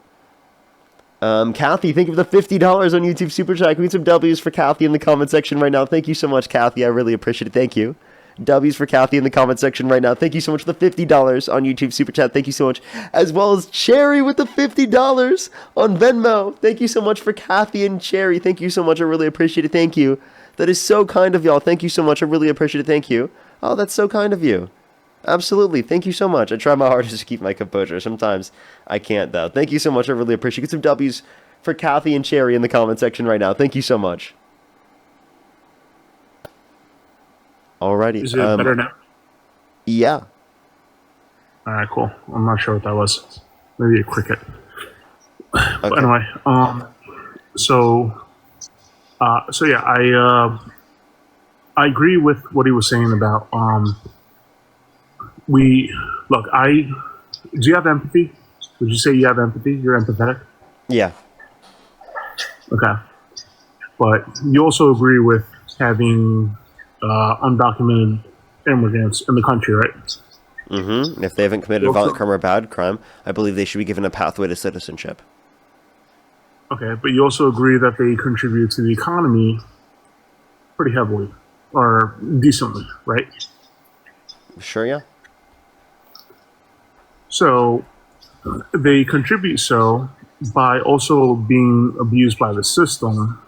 Kathy, thank you for the $50 on YouTube Super Chat. Can we get some W's for Kathy in the comment section right now? Thank you so much, Kathy. I really appreciate it. Thank you. W's for Kathy in the comment section right now. Thank you so much for the $50 on YouTube Super Chat. Thank you so much. As well as Cherry with the $50 on Venmo. Thank you so much for Kathy and Cherry. Thank you so much. I really appreciate it. Thank you. That is so kind of y'all. Thank you so much. I really appreciate it. Thank you. Oh, that's so kind of you. Absolutely. Thank you so much. I try my hardest to keep my composure. Sometimes I can't, though. Thank you so much. I really appreciate it. Get some W's for Kathy and Cherry in the comment section right now. Thank you so much. Alrighty. Is it better now? Yeah. All right, cool. I'm not sure what that was. Maybe a cricket. Okay. But anyway, so yeah, I agree with what he was saying about do you have empathy? Would you say you have empathy? You're empathetic? Yeah. Okay. But you also agree with having undocumented immigrants in the country, right? Mm-hmm. If they haven't committed a violent crime or bad crime, I believe they should be given a pathway to citizenship. Okay, but you also agree that they contribute to the economy pretty heavily, or decently, right? Sure, yeah. So they contribute by also being abused by the system,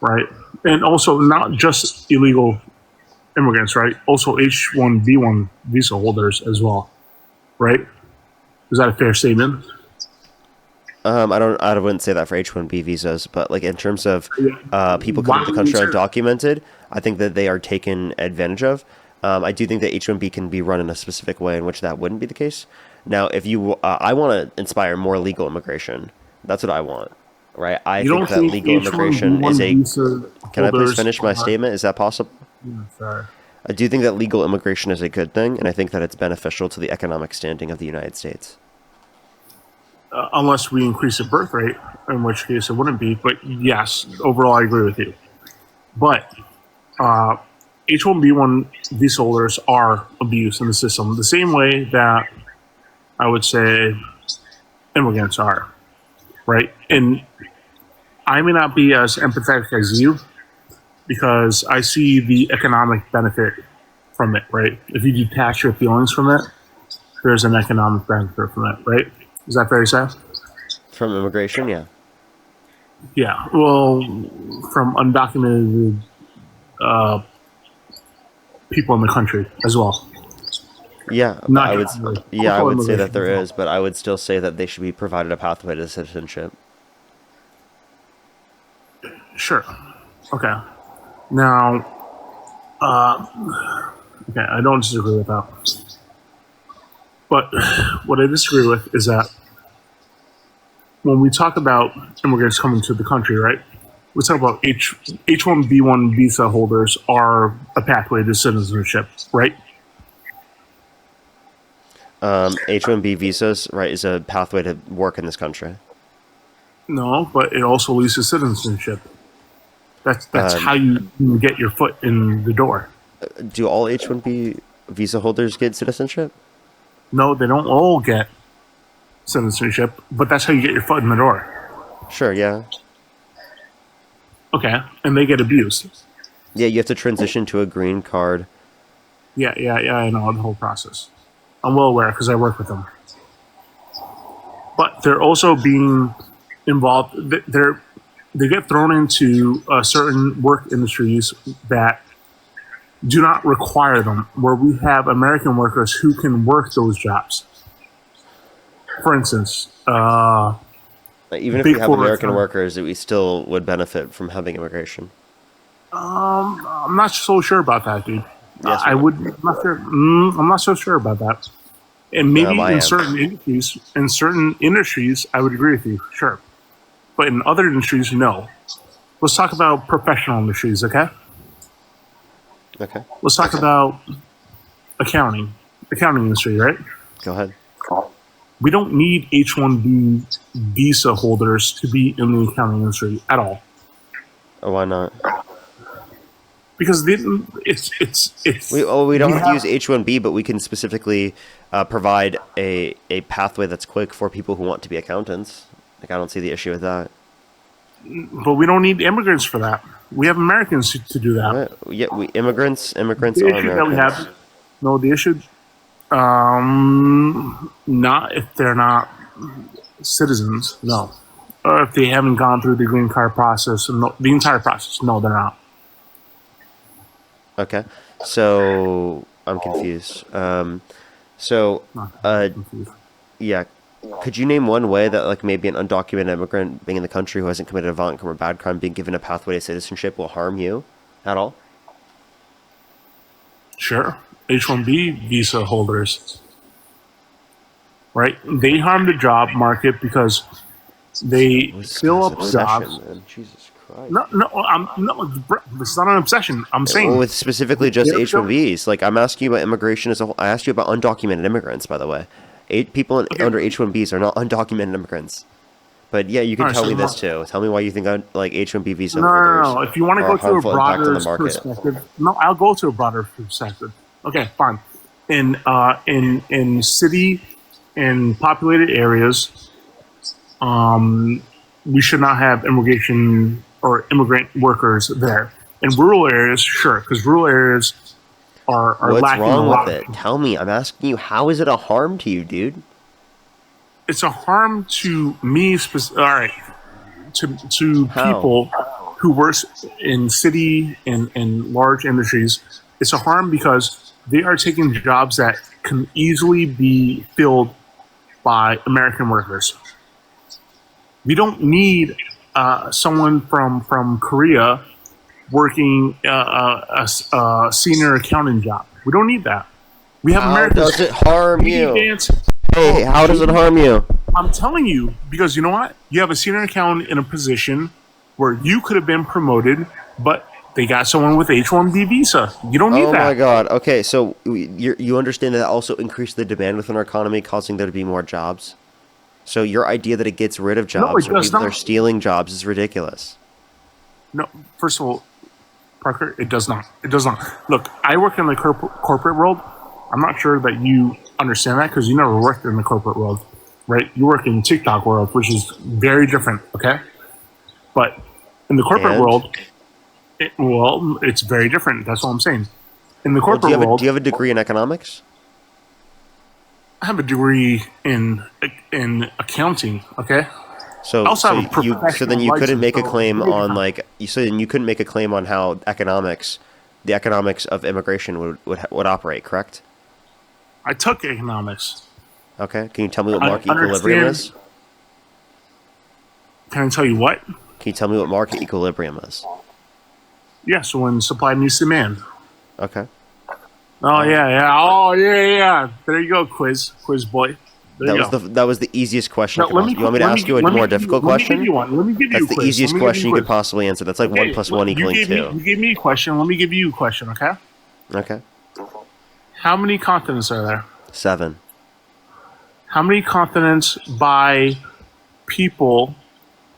right? And also not just illegal immigrants, right? Also H-1B1 visa holders as well, right? Is that a fair statement? I wouldn't say that for H-1B visas, but like in terms of people coming to the country undocumented, I think that they are taken advantage of. I do think that H-1B can be run in a specific way in which that wouldn't be the case. Now, if you, I want to inspire more legal immigration. That's what I want, right? I think that legal immigration is Can I please finish my statement? Is that possible? Yeah, sorry. I do think that legal immigration is a good thing, and I think that it's beneficial to the economic standing of the United States. Unless we increase the birth rate, in which case it wouldn't be. But yes, overall, I agree with you. But H-1B1 visa holders are abused in the system the same way that I would say immigrants are, right? And I may not be as empathetic as you because I see the economic benefit from it, right? If you detach your feelings from it, there's an economic benefit from it, right? Is that fair to say? From immigration, yeah. Yeah, well, from undocumented people in the country as well. Yeah, I would say that there is, but I would still say that they should be provided a pathway to citizenship. Sure. Okay. Now, okay, I don't disagree with that. But what I disagree with is that when we talk about immigrants coming to the country, right? We talk about H-1B1 visa holders are a pathway to citizenship, right? H-1B visas, right, is a pathway to work in this country. No, but it also leads to citizenship. That's how you get your foot in the door. Do all H-1B visa holders get citizenship? No, they don't all get citizenship, but that's how you get your foot in the door. Sure, yeah. Okay, and they get abused. Yeah, you have to transition to a green card. Yeah, I know the whole process. I'm well aware because I work with them. But they're also being involved. They get thrown into certain work industries that do not require them, where we have American workers who can work those jobs. For instance, even if we have American workers, we still would benefit from having immigration. I'm not so sure about that, dude. Yes, I would. I'm not sure. I'm not so sure about that. And maybe I in am. certain industries, I would agree with you, sure. But in other industries, no. Let's talk about professional industries, okay? Okay. Let's talk about accounting industry, right? Go ahead. We don't need H-1B visa holders to be in the accounting industry at all. Oh, why not? Because it's we don't have to use H-1B, but we can specifically provide a pathway that's quick for people who want to be accountants. Like, I don't see the issue with that. But we don't need immigrants for that. We have Americans to do that. Yeah, immigrants the are issue Americans. that we have, no, the issue, not if they're not citizens, no. Or if they haven't gone through the green card process, no, the entire process, no, they're not. Okay, so I'm confused. Yeah, could you name one way that, like, maybe an undocumented immigrant being in the country who hasn't committed a violent crime or bad crime being given a pathway to citizenship will harm you at all? Sure. H-1B visa holders, right? They harm the job market because they fill up jobs. Man. Jesus Christ. No, it's not an obsession. I'm saying with specifically just H-1Bs. Like, I'm asking you about immigration as a whole. I asked you about undocumented immigrants, by the way. People under H-1Bs are not undocumented immigrants. But yeah, you can tell me this too. Tell me why you think like H-1B visa holders. No. If you want to go to a broader perspective, no, I'll go to a broader perspective. Okay, fine. In city and populated areas, we should not have immigration or immigrant workers there. In rural areas, sure, because rural areas are What's lacking wrong a lot. with it? Tell me. I'm asking you, how is it a harm to you, dude? It's a harm to me. All right, to people who work in city and large industries. It's a harm because they are taking jobs that can easily be filled by American workers. We don't need someone from Korea working a senior accounting job. We don't need that. We have Americans. How does it harm you? Hey, how does it harm you? I'm telling you, because you know what? You have a senior accountant in a position where you could have been promoted, but they got someone with H-1B visa. You don't need that. Oh my God. Okay, so you understand that also increased the demand within our economy, causing there to be more jobs? So your idea that it gets rid of jobs or people are stealing jobs is ridiculous. No, first of all, Parker, it does not. It does not. Look, I work in the corporate world. I'm not sure that you understand that because you never worked in the corporate world, right? You work in the TikTok world, which is very different, okay? But in the corporate world, it's very different. That's all I'm saying. In the corporate world, do you have a degree in economics? I have a degree in accounting. Okay. So then you couldn't make a claim on you couldn't make a claim on how the economics of immigration would operate, correct? I took economics. Okay. Can you tell me what market equilibrium is? Can I tell you what? Can you tell me what market equilibrium is? Yeah, so when supply meets demand. Okay. Oh yeah. Oh yeah. There you go, quiz boy. That was the easiest question. You want me to ask you a more difficult question? Let me give you That's the easiest question you could possibly answer. That's like 1 + 1 = 2. You gave me a question. Let me give you a question, okay? Okay. How many continents are there? 7. How many continents by people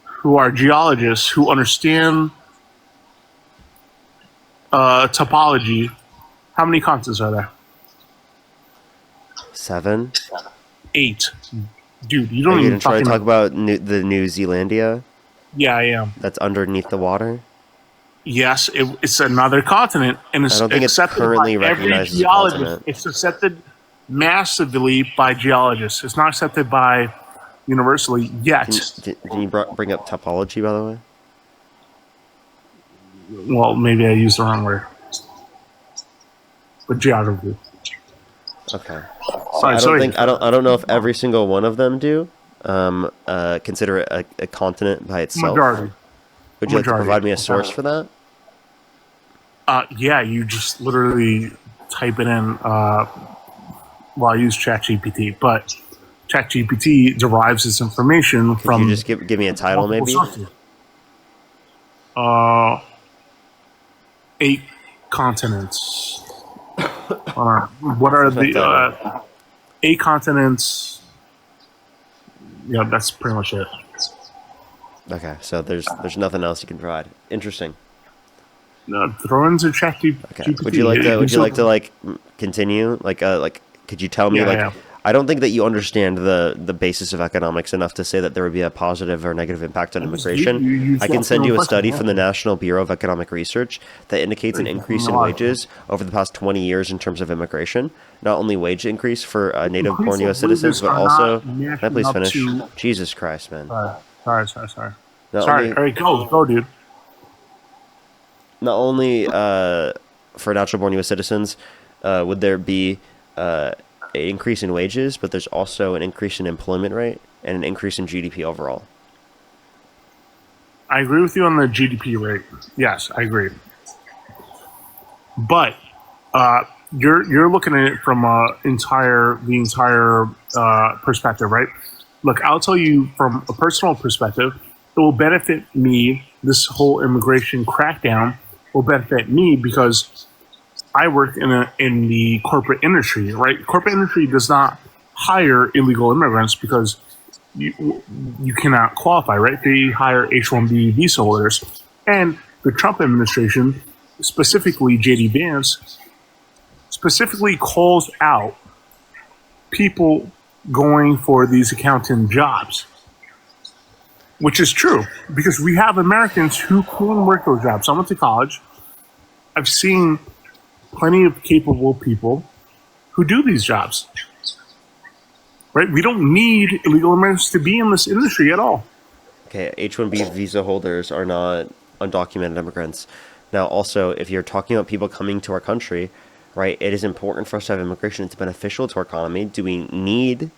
who are geologists who understand topology? How many continents are there? 7. 8. Dude, you don't even even try to talk about the New Zealandia? Yeah, I am. That's underneath the water? Yes, it's another continent, and it's accepted currently by every geologist. It's accepted massively by geologists. It's not accepted by universally yet. Can you bring up topology, by the way? Well, maybe I used the wrong word. But geography. Okay. So I don't know if every single one of them do consider it a continent by itself. Majority. Would you like to provide me a source for that? Yeah, you just literally type it in. Well, I use ChatGPT, but ChatGPT derives its information Could from you just give me a title, maybe? sources. 8 continents. What are the 8 continents? Yeah, that's pretty much it. Okay, so there's nothing else you can provide. Interesting. No, throw into ChatGPT. Okay. Would you like to like continue? Like could you tell me Yeah. I don't think that you understand the basis of economics enough to say that there would be a positive or negative impact on immigration. I can send you a study from the National Bureau of Economic Research that indicates an increase in wages over the past 20 years in terms of immigration. Not only wage increase for native-born U.S. citizens, but also... Can I please finish? Jesus Christ, man. Sorry. Not Sorry. only, All right, go, dude. Not only for natural-born U.S. citizens would there be... an increase in wages, but there's also an increase in employment rate and an increase in GDP overall. I agree with you on the GDP rate. Yes, I agree. But you're looking at it from the entire perspective, right? Look, I'll tell you from a personal perspective, it will benefit me. This whole immigration crackdown will benefit me because I work in the corporate industry, right? Corporate industry does not hire illegal immigrants because you cannot qualify, right? They hire H-1B visa holders. And the Trump administration, specifically J.D. Vance, specifically calls out people going for these accountant jobs, which is true because we have Americans who can work those jobs. I went to college. I've seen plenty of capable people who do these jobs. Right? We don't need illegal immigrants to be in this industry at all. Okay, H-1B visa holders are not undocumented immigrants. Now, also, if you're talking about people coming to our country, right, it is important for us to have immigration. It's beneficial to our economy. Do we need...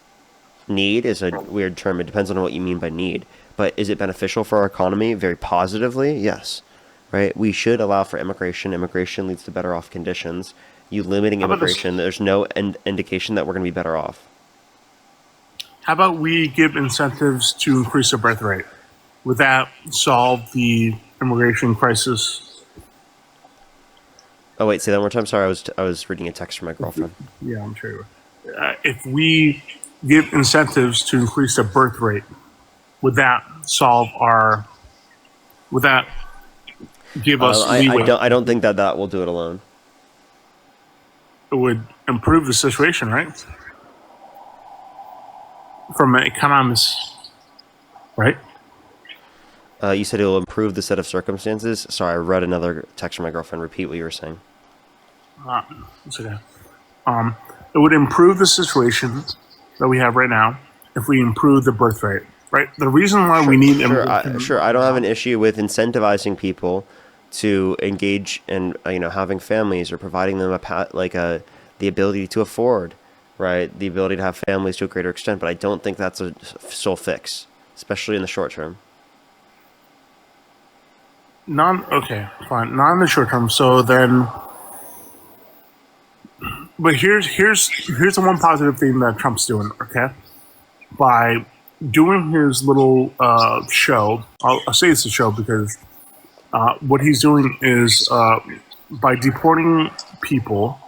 Need is a weird term. It depends on what you mean by need. But is it beneficial for our economy? Very positively, yes. Right? We should allow for immigration. Immigration leads to better off conditions. You limiting immigration, there's no indication that we're going to be better off. How about we give incentives to increase the birth rate? Would that solve the immigration crisis? Oh, wait, say that one more time. Sorry, I was reading a text from my girlfriend. Yeah, I'm sure. If we give incentives to increase the birth rate, would that solve our... Would that give us leeway? I don't think that will do it alone. It would improve the situation, right? From an economist, right? You said it will improve the set of circumstances. Sorry, I read another text from my girlfriend. Repeat what you were saying. It's okay. It would improve the situation that we have right now if we improve the birth rate, right? The reason why we need... Sure, I don't have an issue with incentivizing people to engage in having families or providing them the ability to afford, right? The ability to have families to a greater extent, but I don't think that's a sole fix, especially in the short term. Okay, fine. Not in the short term. So then, but here's the one positive thing that Trump's doing. Okay, by doing his little show, I'll say it's a show because what he's doing is by deporting people,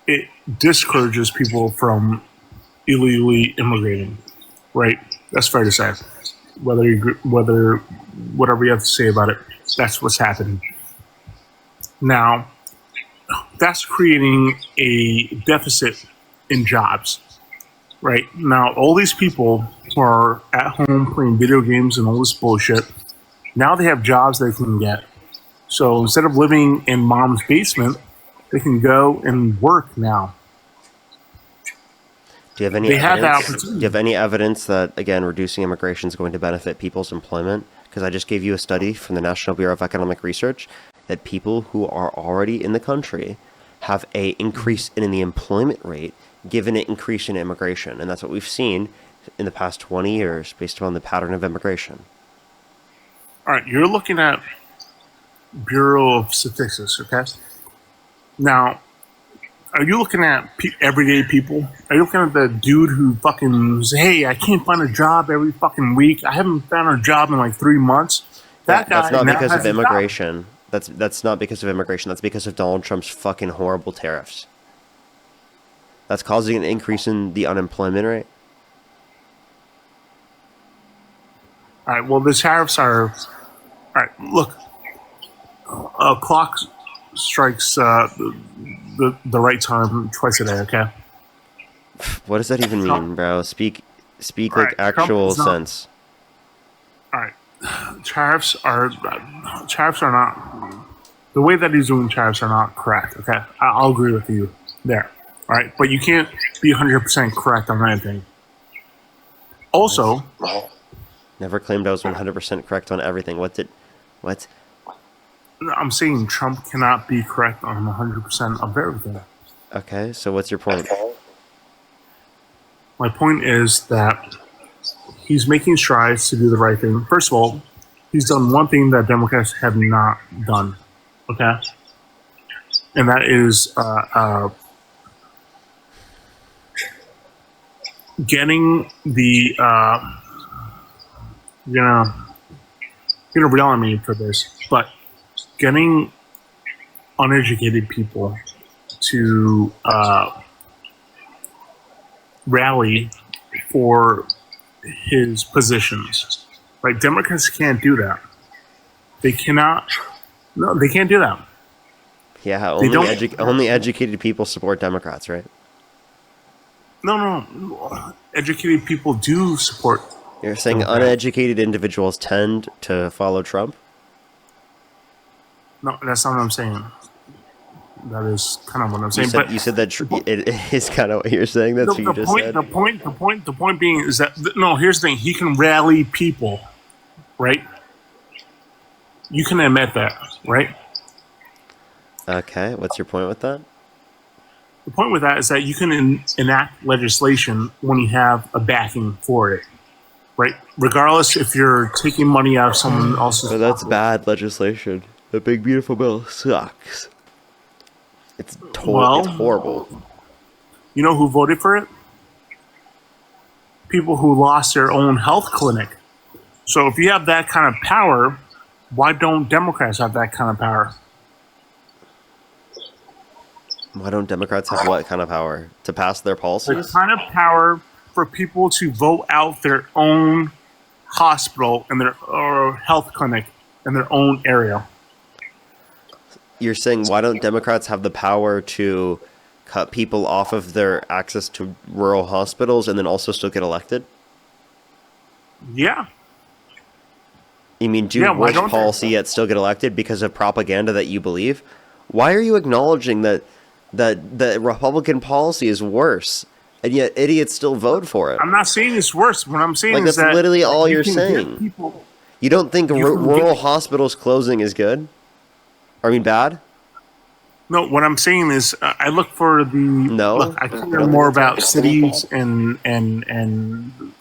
it discourages people from illegally immigrating. Right? That's fair to say. Whatever you have to say about it, that's what's happening. Now, that's creating a deficit in jobs, right? Now, all these people who are at home playing video games and all this bullshit, now they have jobs they can get. So instead of living in mom's basement, they can go and work now. Do you have any evidence that, again, reducing immigration is going to benefit people's employment? Because I just gave you a study from the National Bureau of Economic Research that people who are already in the country have a increase in the employment rate given an increase in immigration. And that's what we've seen in the past 20 years based upon the pattern of immigration. All right, you're looking at Bureau of Statistics, okay? Now, are you looking at everyday people? Are you looking at the dude who fucking says, hey, I can't find a job every fucking week. I haven't found a job in like 3 months. That guy That's not now because has of a job. immigration. That's not because of immigration. That's because of Donald Trump's fucking horrible tariffs. That's causing an increase in the unemployment rate. All right. Well, the tariffs are. All right. Look, a clock strikes the right time twice a day. Okay. What does that even mean, bro? Speak All like right, Trump actual is not- sense. All right. Tariffs are not the way that he's doing tariffs are not correct. Okay, I'll agree with you there. All right, but you can't be 100% correct on anything. Also, Never claimed I was 100% correct on everything. What? I'm saying Trump cannot be correct on 100% of everything. Okay, so what's your point? My point is that he's making strides to do the right thing. First of all, he's done one thing that Democrats have not done. Okay, and that is getting the you're gonna rely on me for this, but getting uneducated people to rally for his positions. Right? Democrats can't do that. They cannot. No, they can't do that. Yeah, They don't- only educated people support Democrats, right? No. Educated people do support. You're saying uneducated individuals tend to follow Trump? No, that's not what I'm saying. That is kind of what I'm You saying. said, But you said that it is kind of what you're saying. That's what you just said. The point being is that no. Here's the thing: he can rally people, right? You can admit that, right? Okay, what's your point with that? The point with that is that you can enact legislation when you have a backing for it, right? Regardless if you're taking money out of someone else's. So that's bad legislation. The big beautiful bill sucks. It's it's horrible. You know who voted for it? People who lost their own health clinic. So if you have that kind of power, why don't Democrats have that kind of power? Why don't Democrats have what kind of power? To pass their The policies? kind of power for people to vote out their own hospital and their or health clinic in their own area. You're saying why don't Democrats have the power to cut people off of their access to rural hospitals and then also still get elected? Yeah. You mean do Yeah, why worse don't they? policy yet still get elected because of propaganda that you believe? Why are you acknowledging that the Republican policy is worse and yet idiots still vote for it? I'm not saying it's worse. What I'm saying Like is that's that literally all you you're can get saying. people- You don't think You can rural get- hospitals closing is good? I mean bad? No, what I'm saying is I look for the. No. Look, I care more about cities and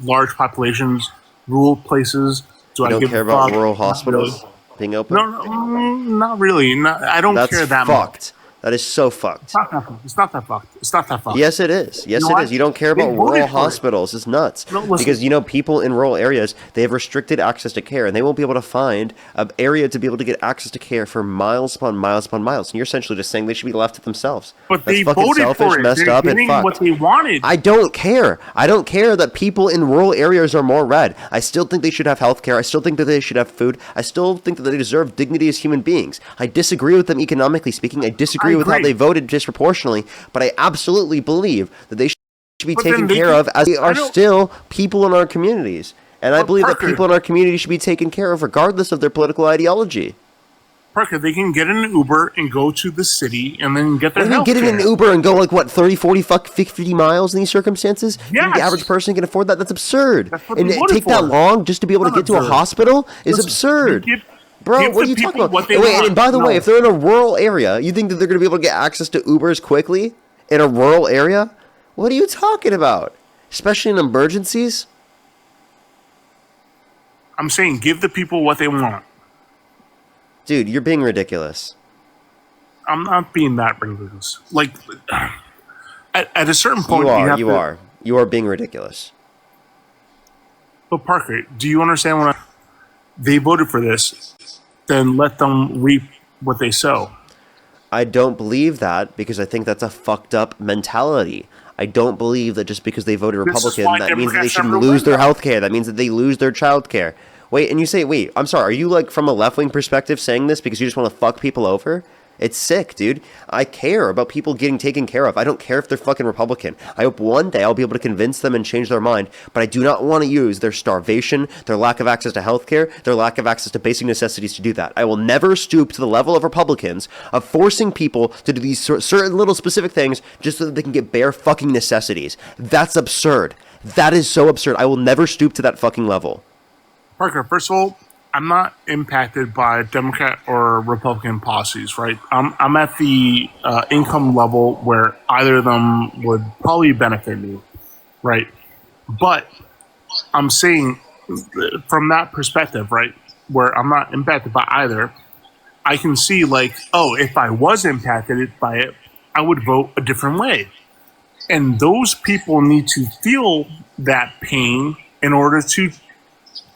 large populations, rural places. Do You I don't give care a about fuck? rural Not hospitals being open? No, not really. I don't That's care that fucked. much. That is so fucked. It's not that fucked. It's not that fucked. It's not that fucked. Yes, it is. Yes, You know it what? is. You don't care They about voted rural for it. hospitals. It's nuts. No, listen. Because, people in rural areas, they have restricted access to care, and they won't be able to find an area to be able to get access to care for miles upon miles upon miles. And you're essentially just saying they should be left to themselves. But That's they fucking voted selfish, for it. messed They're up, and getting fucked. what they wanted. I don't care. I don't care that people in rural areas are more red. I still think they should have health care. I still think that they should have food. I still think that they deserve dignity as human beings. I disagree with them economically speaking. I disagree with how agree. they voted disproportionately, but I absolutely believe that they should be But then taken they care can- of as they I are don't- still people in our communities. And I But believe that Parker- people in our community should be taken care of regardless of their political ideology. Parker, they can get in an Uber and go to the city and then get their What do you mean health getting in an Uber and go 30, 40, 50 miles in these circumstances? You think the Yes. average person can afford that? That's absurd. That's what And they it voted take that for. long just to be able to Not get to a absurd. hospital is Listen, absurd. give- Bro, give what are the you talking people about? what they Wait, want. and by the way, No. if they're in a rural area, you think that they're going to be able to get access to Ubers quickly in a rural area? What are you talking about? Especially in emergencies? I'm saying give the people what they want. Dude, you're being ridiculous. I'm not being that ridiculous. Like, at a certain point, you are being ridiculous. But Parker, do you understand when they voted for this? Then let them reap what they sow. I don't believe that because I think that's a fucked up mentality. I don't believe that just because they voted Republican, that means that they should lose their health care. That means that they lose their child care. Wait, and you say, wait, I'm sorry, are you like from a left-wing perspective saying this because you just want to fuck people over? It's sick, dude. I care about people getting taken care of. I don't care if they're fucking Republican. I hope one day I'll be able to convince them and change their mind, but I do not want to use their starvation, their lack of access to healthcare, their lack of access to basic necessities to do that. I will never stoop to the level of Republicans of forcing people to do these certain little specific things just so that they can get bare fucking necessities. That's absurd. That is so absurd. I will never stoop to that fucking level. Parker, first of all, I'm not impacted by Democrat or Republican policies, right? I'm at the income level where either of them would probably benefit me, right? But I'm saying from that perspective, right, where I'm not impacted by either, I can see like, oh, if I was impacted by it, I would vote a different way. And those people need to feel that pain in order to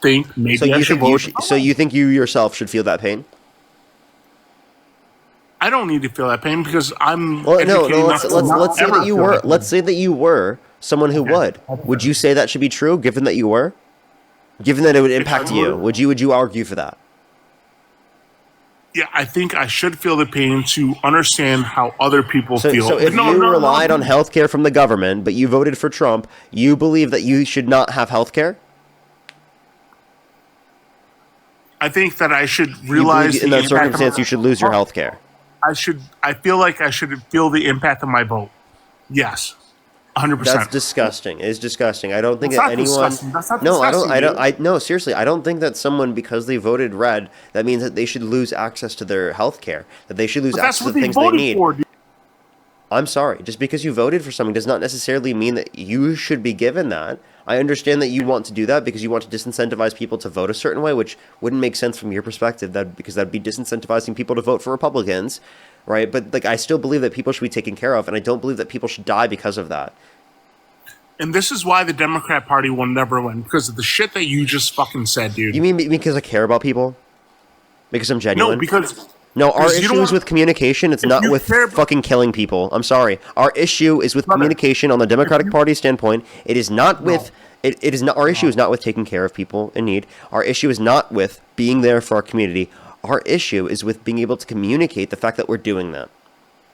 think maybe I should vote. So you think you yourself should feel that pain? I don't need to feel that pain because I'm. Well, no. Let's say that you were. Let's say that you were someone who would. Would you say that should be true, given that you were? Given that it would impact you, would you argue for that? Yeah, I think I should feel the pain to understand how other people feel. So if you relied on healthcare from the government, but you voted for Trump, you believe that you should not have healthcare? I think that I should realize in that circumstance you should lose your health care. I feel like I should feel the impact of my vote. Yes. 100%. That's disgusting. It's disgusting. I don't think that anyone. That's not no, disgusting, no, seriously, I don't think that someone, because they voted red, that means that they should lose access to their health care. That they should lose access to the things they need. I'm sorry. Just because you voted for something does not necessarily mean that you should be given that. I understand that you want to do that because you want to disincentivize people to vote a certain way, which wouldn't make sense from your perspective, because that'd be disincentivizing people to vote for Republicans, right? But like, I still believe that people should be taken care of, and I don't believe that people should die because of that. And this is why the Democrat Party will never win, because of the shit that you just fucking said, dude. You mean because I care about people? Because I'm genuine? No, because... No, our issue is with communication. It's not with fucking killing people. I'm sorry. Our issue is with communication on the Democratic Party standpoint. It is not with... It is not. Our issue is not with taking care of people in need. Our issue is not with being there for our community. Our issue is with being able to communicate the fact that we're doing that.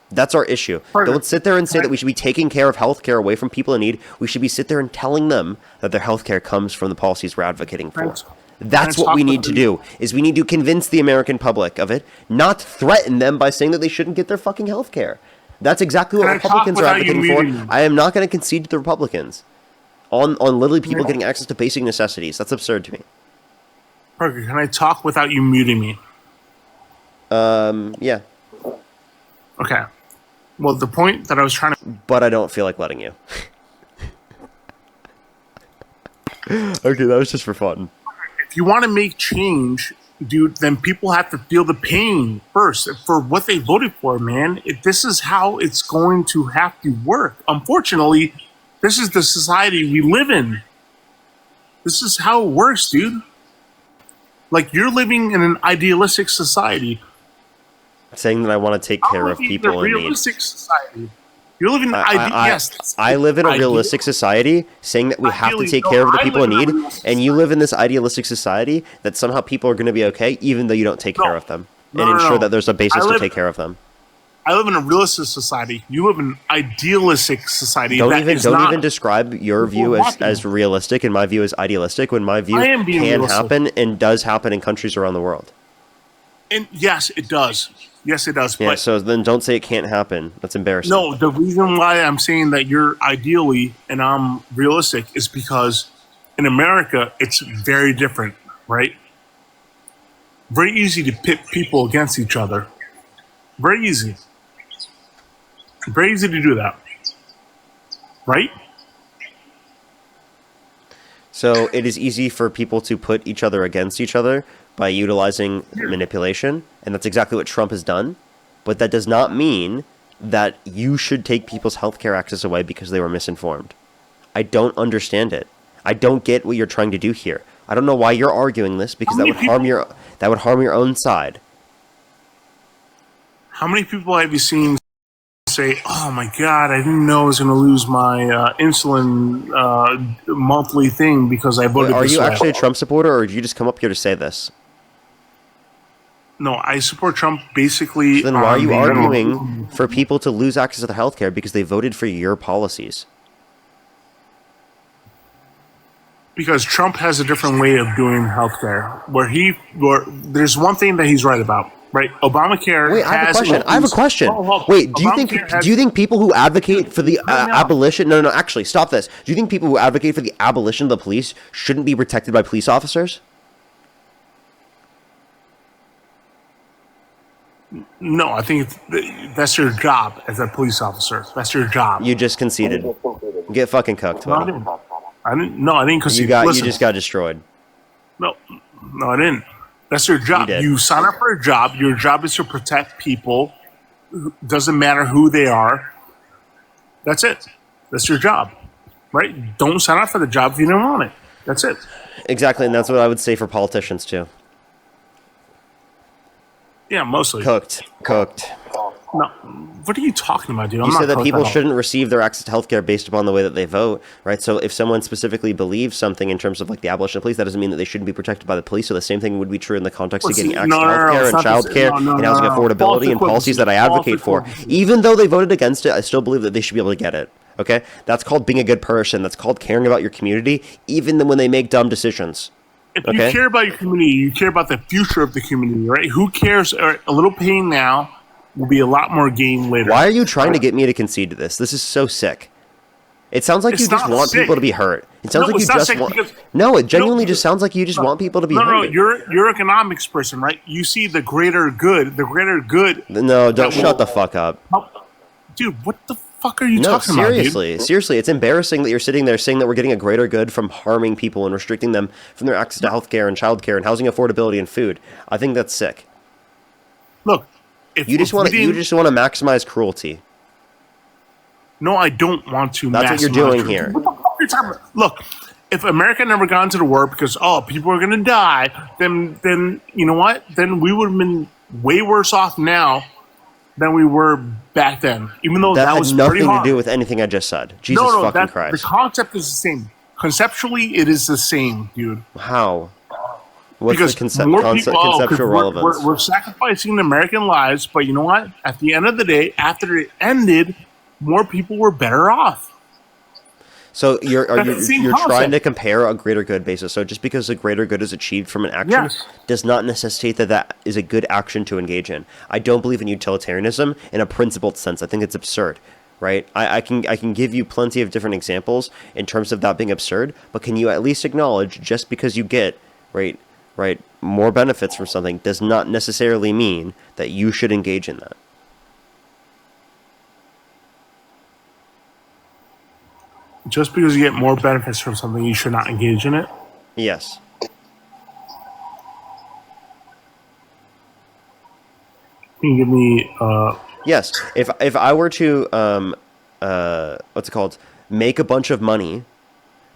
That's our issue. Don't sit there and say that we should be taking care of healthcare away from people in need. We should be sit there and telling them that their healthcare comes from the policies we're advocating for. That's what we need to do, is we need to convince the American public of it, not threaten them by saying that they shouldn't get their fucking healthcare. That's exactly what Republicans are advocating for. I am not going to concede to the Republicans on literally people getting access to basic necessities. That's absurd to me. Parker, can I talk without you muting me? Yeah. Okay. Well, the point that I was trying to... But I don't feel like letting you. Okay, that was just for fun. If you want to make change, dude, then people have to feel the pain first for what they voted for, man. This is how it's going to have to work. Unfortunately, this is the society we live in. This is how it works, dude. Like, you're living in an idealistic society. Saying that I want to take care of people in need. Realistic society. You're living in I live in a realistic society, saying that we have to take care of the people in need, and you live in this idealistic society that somehow people are going to be okay, even though you don't take care of them, and ensure that there's a basis to take care of them. I live in a realistic society. You live in an idealistic society. Don't even describe your view as realistic, and my view as idealistic, when my view can happen and does happen in countries around the world. And yes, it does. Yes, it does. Yeah, but so then don't say it can't happen. That's embarrassing. No, the reason why I'm saying that you're ideally and I'm realistic is because in America, it's very different, right? Very easy to pit people against each other. Very easy. Very easy to do that. Right? So it is easy for people to put each other against each other by utilizing manipulation, and that's exactly what Trump has done. but that does not mean that you should take people's healthcare access away because they were misinformed. I don't understand it. I don't get what you're trying to do here. I don't know why you're arguing this, because that would harm your own side. How many people have you seen say, "Oh my God, I didn't know I was going to lose my insulin monthly thing because I voted"? Wait, are this you way." actually a Trump supporter, or did you just come up here to say this? No, I support Trump basically. So then why are you arguing for people to lose access to the healthcare because they voted for your policies? Because Trump has a different way of doing healthcare. There's one thing that he's right about, right? Obamacare. Wait, I have a question. Wait, do you think people who advocate for the abolition? No, actually, stop this. Do you think people who advocate for the abolition of the police shouldn't be protected by police officers? No, I think that's your job as a police officer. That's your job. You just conceded. Get fucking cooked. No, I didn't concede. You just got destroyed. No, I didn't. That's your job. You sign up for a job. Your job is to protect people. Doesn't matter who they are. That's it. That's your job, right? Don't sign up for the job if you don't want it. That's it. Exactly, and that's what I would say for politicians too. Yeah, mostly. Cooked. No, what are you talking about, dude? You said that people shouldn't receive their access to healthcare based upon the way that they vote, right? So if someone specifically believes something in terms of like the abolition of police, that doesn't mean that they shouldn't be protected by the police. So the same thing would be true in the context of getting access to healthcare and childcare and housing affordability and policies that I advocate for. Even though they voted against it, I still believe that they should be able to get it. Okay? That's called being a good person. That's called caring about your community, even when they make dumb decisions. If you care about your community, you care about the future of the community, right? Who cares? A little pain now will be a lot more gain later. Why are you trying to get me to concede to this? This is so sick. It sounds like you just want people to be hurt. It sounds like you just want... No, it genuinely just sounds like you just want people to be hurt. No, you're an economics person, right? You see the greater good. No, don't shut the fuck up. Dude, what the fuck are you talking about, dude? Seriously, it's embarrassing that you're sitting there saying that we're getting a greater good from harming people and restricting them from their access to healthcare and childcare and housing affordability and food. I think that's sick. Look, you just want to maximize cruelty. No, I don't want to. That's what you're doing here. What the fuck are you talking about? Look, if America never got into the war because people are gonna die, then you know what? Then we would have been way worse off now than we were back then. Even though that was nothing pretty hard. to do with anything I just said. Jesus fucking Christ. The concept is the same. Conceptually, it is the same, dude. How? What's because the conceptual relevance? We're sacrificing American lives, but you know what? At the end of the day, after it ended, more people were better off. So you're trying to compare a greater good basis. So just because a greater good is achieved from an action does not necessitate that that is a good action to engage in. I don't believe in utilitarianism in a principled sense. I think it's absurd, right? I can give you plenty of different examples in terms of that being absurd, but can you at least acknowledge just because you get right more benefits from something does not necessarily mean that you should engage in that. Just because you get more benefits from something, you should not engage in it? Yes. Can you give me... Yes. If I were to, what's it called? Make a bunch of money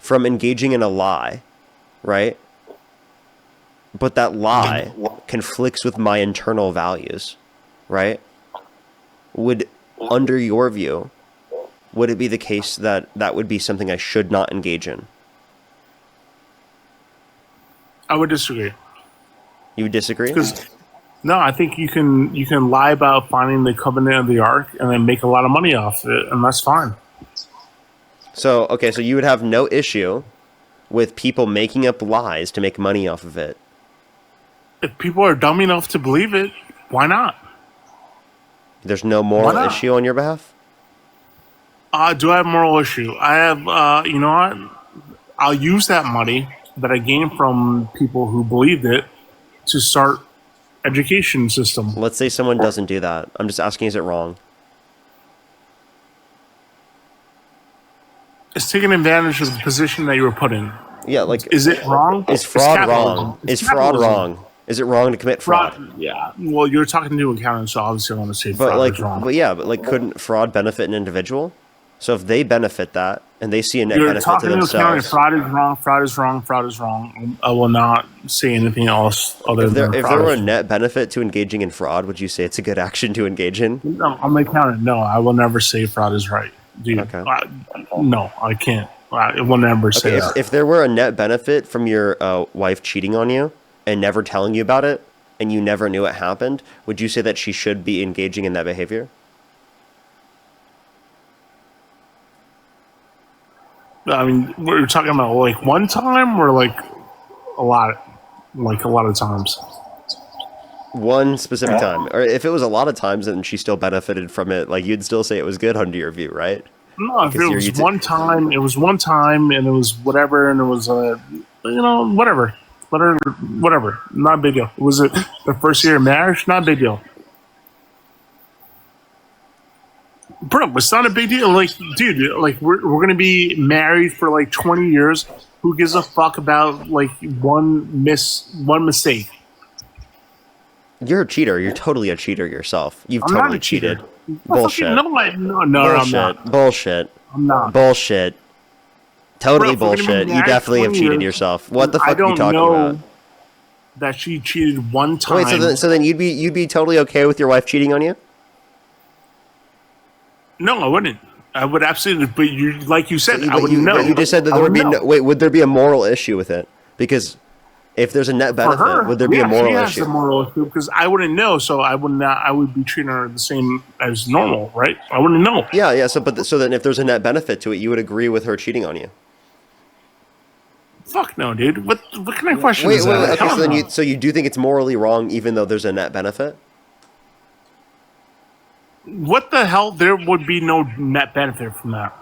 from engaging in a lie, right? But that lie conflicts with my internal values, right? Would, under your view... would it be the case that that would be something I should not engage in? I would disagree. You would disagree? No, I think you can lie about finding the covenant of the Ark and then make a lot of money off it, and that's fine. So, okay, so you would have no issue with people making up lies to make money off of it. If people are dumb enough to believe it, why not? There's no moral issue on your behalf? Do I have moral issue? I have, you know what? I'll use that money that I gained from people who believed it to start education system. Let's say someone doesn't do that. I'm just asking, is it wrong? It's taking advantage of the position that you were put in. Yeah, like... Is it wrong? Is fraud wrong? Is fraud wrong? Is it wrong to commit fraud? Yeah. Well, you're talking to an accountant, so obviously I want to say But fraud like, is wrong. but yeah, but like, couldn't fraud benefit an individual? So if they benefit that and they see a net You're benefit to talking to an accountant. themselves, Fraud is wrong. Fraud is wrong. Fraud is wrong. I will not say anything else other if than there fraud were a is net benefit to engaging in fraud, would you say it's a good action to engage in? No, I'm an accountant. No, I will never say fraud is right, dude. Okay. No, I can't. I will never say Okay, that. if there were a net benefit from your wife cheating on you and never telling you about it, and you never knew it happened, would you say that she should be engaging in that behavior? I mean, we're talking about like one time or like a lot of times. One specific time, or if it was a lot of times and she still benefited from it, like you'd still say it was good under your view, right? No, if Because it was one time, it was one time, and it was whatever, and it was whatever, not a big deal. Was it the first year of marriage? Not a big deal, bro. It's not a big deal. Like, dude, like we're gonna be married for like 20 years. Who gives a fuck about like one mistake? You're a cheater. You're totally a cheater yourself. You've I'm not totally a cheater. cheated. Bullshit. No, I'm not. Bullshit. I'm not. Bullshit. Totally Bro, if we're gonna be bullshit. You married definitely have 20 cheated years, yourself. What the I fuck are you don't talking know about? that she cheated one time. Wait, so then you'd be totally okay with your wife cheating on you? No, I wouldn't. I would absolutely. But you, like you said, I wouldn't know. But you just said that there would be no. Wait, would there be a moral issue with it? Because if there's a net For benefit, her, would there be a moral she has issue? a moral issue because I wouldn't know, so I would not. I would be treating her the same as normal, right? I wouldn't know. Yeah. So then, if there's a net benefit to it, you would agree with her cheating on you. Fuck no, dude. What kind of question is Wait. that? Okay, Hell so then no. you do think it's morally wrong, even though there's a net benefit? What the hell? There would be no net benefit from that.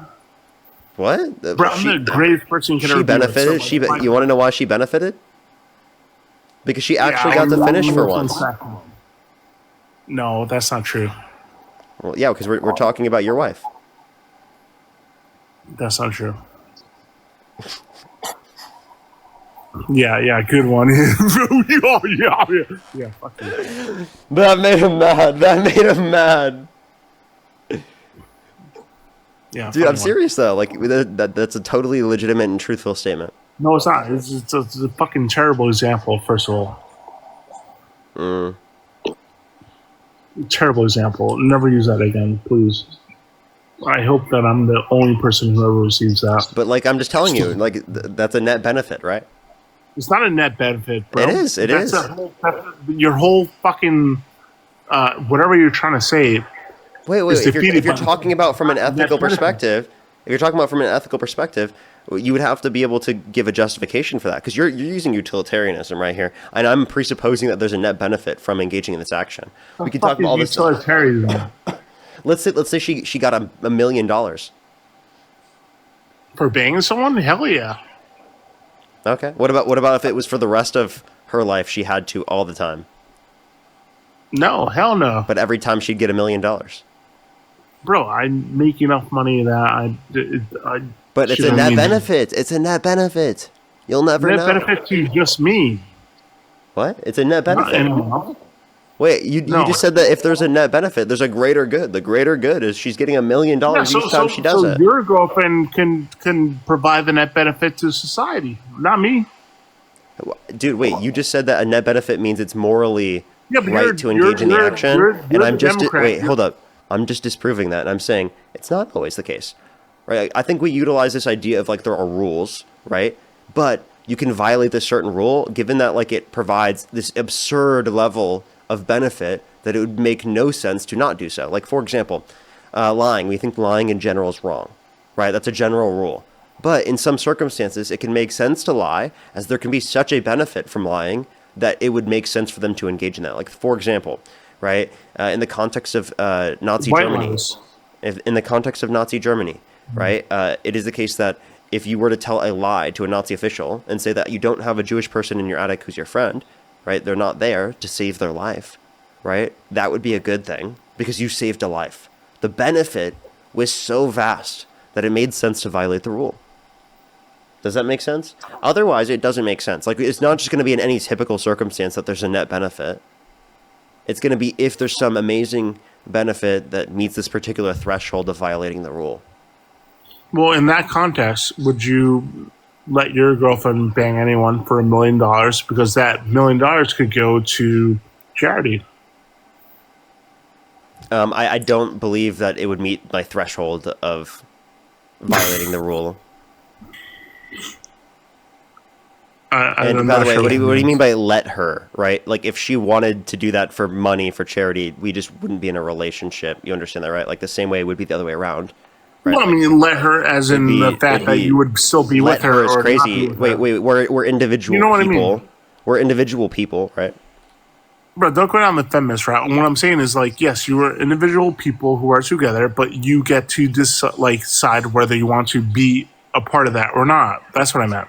What? Bro, I'm the greatest person you could She ever be with, benefited. so, like, You want to know why she benefited? Because she actually Yeah, got to I finish for want once. No, that's not true. Well, yeah, because we're talking about your wife. That's not true. Yeah, good one. yeah, fuck you. That made him mad. Yeah, Dude, funny I'm one. serious though. Like that's a totally legitimate and truthful statement. No, it's not. It's a fucking terrible example, first of all. Terrible example. Never use that again, please. I hope that I'm the only person who ever receives that. But like I'm just telling you, like that's a net benefit, right? It's not a net benefit, bro. It is. It is. Your whole fucking whatever you're trying to say. Wait. is If you're defeated talking about from an ethical net benefit. perspective, you would have to be able to give a justification for that because you're using utilitarianism right here, and I'm presupposing that there's a net benefit from engaging in this action. We can talk about all this. Utilitarianism. Let's say she got $1 million. For banging someone? Hell yeah. Okay. What about if it was for the rest of her life she had to all the time? No, hell no. But every time she'd get $1 million. Bro, I make enough money that I But it's a net benefit. It's a net benefit. You'll never know. Net benefit to just me. What? It's a net Not benefit. anyone else. Wait, you just said that if there's a net benefit, there's a greater good. The greater good is she's getting $1 million each time she does it. Your girlfriend can provide the net benefit to society, not me. Dude, wait, you just said that a net benefit means it's morally Yeah, but right to engage in the action, and I'm the just Democrat. wait, hold up. I'm just disproving that, and I'm saying it's not always the case, right? I think we utilize this idea of like there are rules, right? But you can violate this certain rule, given that like it provides this absurd level of benefit that it would make no sense to not do so. Like for example, lying. We think lying in general is wrong, right? That's a general rule. But in some circumstances, it can make sense to lie, as there can be such a benefit from lying that it would make sense for them to engage in that. Like, for example, right, in the context of Nazi Germany, in the context of Nazi Germany, right, it is the case that if you were to tell a lie to a Nazi official and say that you don't have a Jewish person in your attic who's your friend, right, they're not there to save their life, right, that would be a good thing because you saved a life. The benefit was so vast that it made sense to violate the rule. Does that make sense? Otherwise, it doesn't make sense. Like, it's not just going to be in any typical circumstance that there's a net benefit. It's going to be if there's some amazing benefit that meets this particular threshold of violating the rule. Well, in that context, would you let your girlfriend bang anyone for $1 million because that $1 million could go to charity? I don't believe that it would meet my threshold of violating the rule. And by the way, what do you mean by let her, right? Like, if she wanted to do that for money, for charity, we just wouldn't be in a relationship. You understand that, right? Like, the same way it would be the other way around. Right? Well, I mean, let her as in the fact that you would still be with her. Is or crazy. Wait, we're individual you know what people. I mean? We're individual people, right? Bro, don't go down the feminist route. And what I'm saying is, like, yes, you are individual people who are together, but you get to decide whether you want to be a part of that or not. That's what I meant.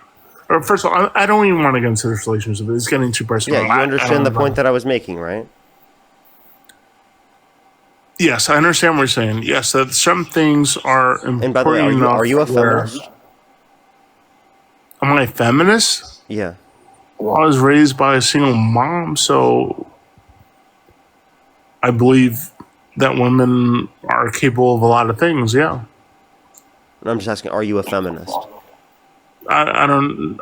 Or first of all, I don't even want to get into this relationship. It's getting too personal. Yeah, you understand the point that I was making, right? Yes, I understand what you're saying. Yes, that some things are important. And by the way, are you a feminist? Am I a feminist? Yeah. Well, I was raised by a single mom, so I believe that women are capable of a lot of things. Yeah. I'm just asking, are you a feminist? I don't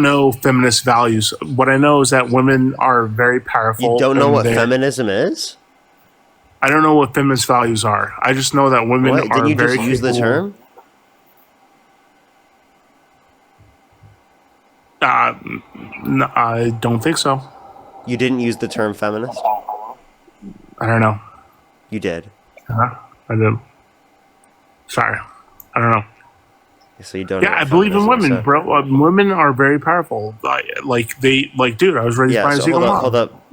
know feminist values. What I know is that women are very powerful. You don't know what feminism is? I don't know what feminist values are. I just know that women are very capable. Didn't you just use the term? No, I don't think so. You didn't use the term feminist? I don't know. You did. I did. Sorry. I don't know. So you don't. Yeah, I believe in women, bro. Women are very powerful. Dude, I was raised by a single mom. Hold up.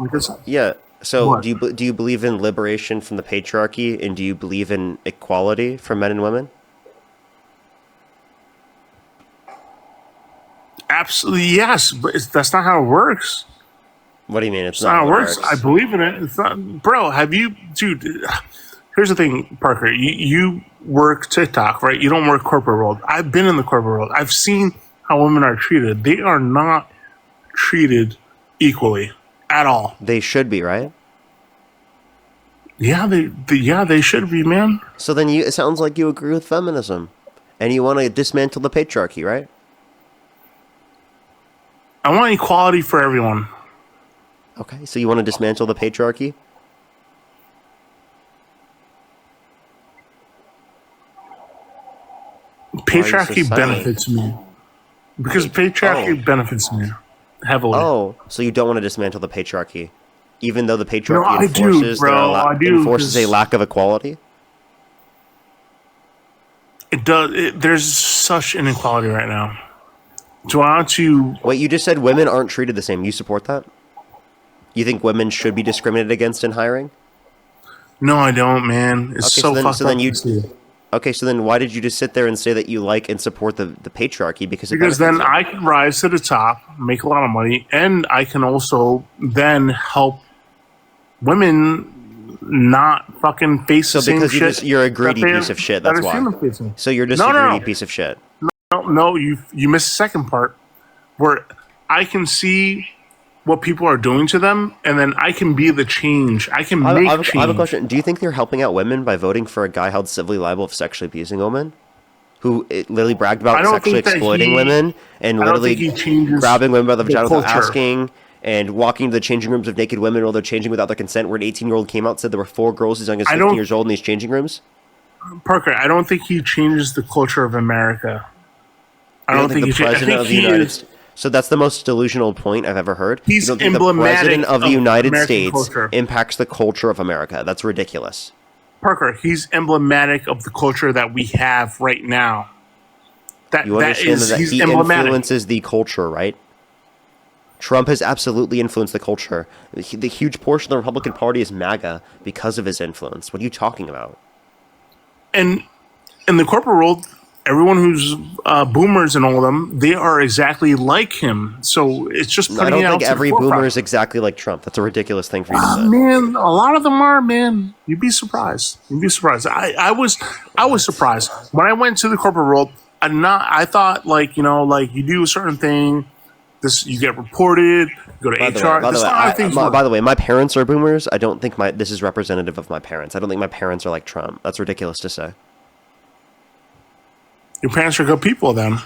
Yeah. So do you believe in liberation from the patriarchy, and do you believe in equality for men and women? Absolutely, yes, but that's not how it works. What do you mean? It's not how it works. I believe in it. It's not, bro. Have you, dude? Here's the thing, Parker. You work TikTok, right? You don't work corporate world. I've been in the corporate world. I've seen how women are treated. They are not treated equally at all. They should be, right? Yeah, they should be, man. So then it sounds like you agree with feminism, and you want to dismantle the patriarchy, right? I want equality for everyone. Okay, so you want to dismantle the patriarchy? Patriarchy benefits me. Because patriarchy benefits me heavily. Oh, so you don't want to dismantle the patriarchy? Even though the patriarchy enforces a lack of equality? It does. There's such inequality right now. Do I want to... Wait, you just said women aren't treated the same. You support that? You think women should be discriminated against in hiring? No, I don't, man. It's Okay, so then why did you just sit there and say that you like and support the patriarchy? Because then I can rise to the top, make a lot of money, and I can also then help women not fucking face the same shit. So you're a greedy piece of shit, that's why. So you're just a greedy piece of shit. No, you missed the second part, where I can see what people are doing to them, and then I can be the change. I can make change. I have a question. Do you think they're helping out women by voting for a guy held civilly liable of sexually abusing a woman? Who literally bragged about sexually exploiting women and literally grabbing women by the vagina without asking and walking to the changing rooms of naked women while they're changing without their consent, where an 18-year-old came out and said there were 4 girls as young as 15 years old in these changing rooms? Parker, I don't think he changes the culture of America. I don't think the president of the United States. So that's the most delusional point I've ever heard. He's you don't think the president of the United States impacts the culture of America? That's ridiculous. Parker, he's emblematic of the culture that we have right now. You understand that he influences the culture, right? Trump has absolutely influenced the culture. The huge portion of the Republican Party is MAGA because of his influence. What are you talking about? And in the corporate world, everyone who's boomers and all of them, they are exactly like him. So it's just putting I don't it out think every boomer is exactly like Trump. That's a ridiculous thing for you to say. Man, a lot of them are, man. You'd be surprised. I was surprised. When I went to the corporate world, I thought like like you do a certain thing, this you get reported, you go to HR. By the way, my parents are boomers. I don't think this is representative of my parents. I don't think my parents are like Trump. That's ridiculous to say. Your parents are good people, then.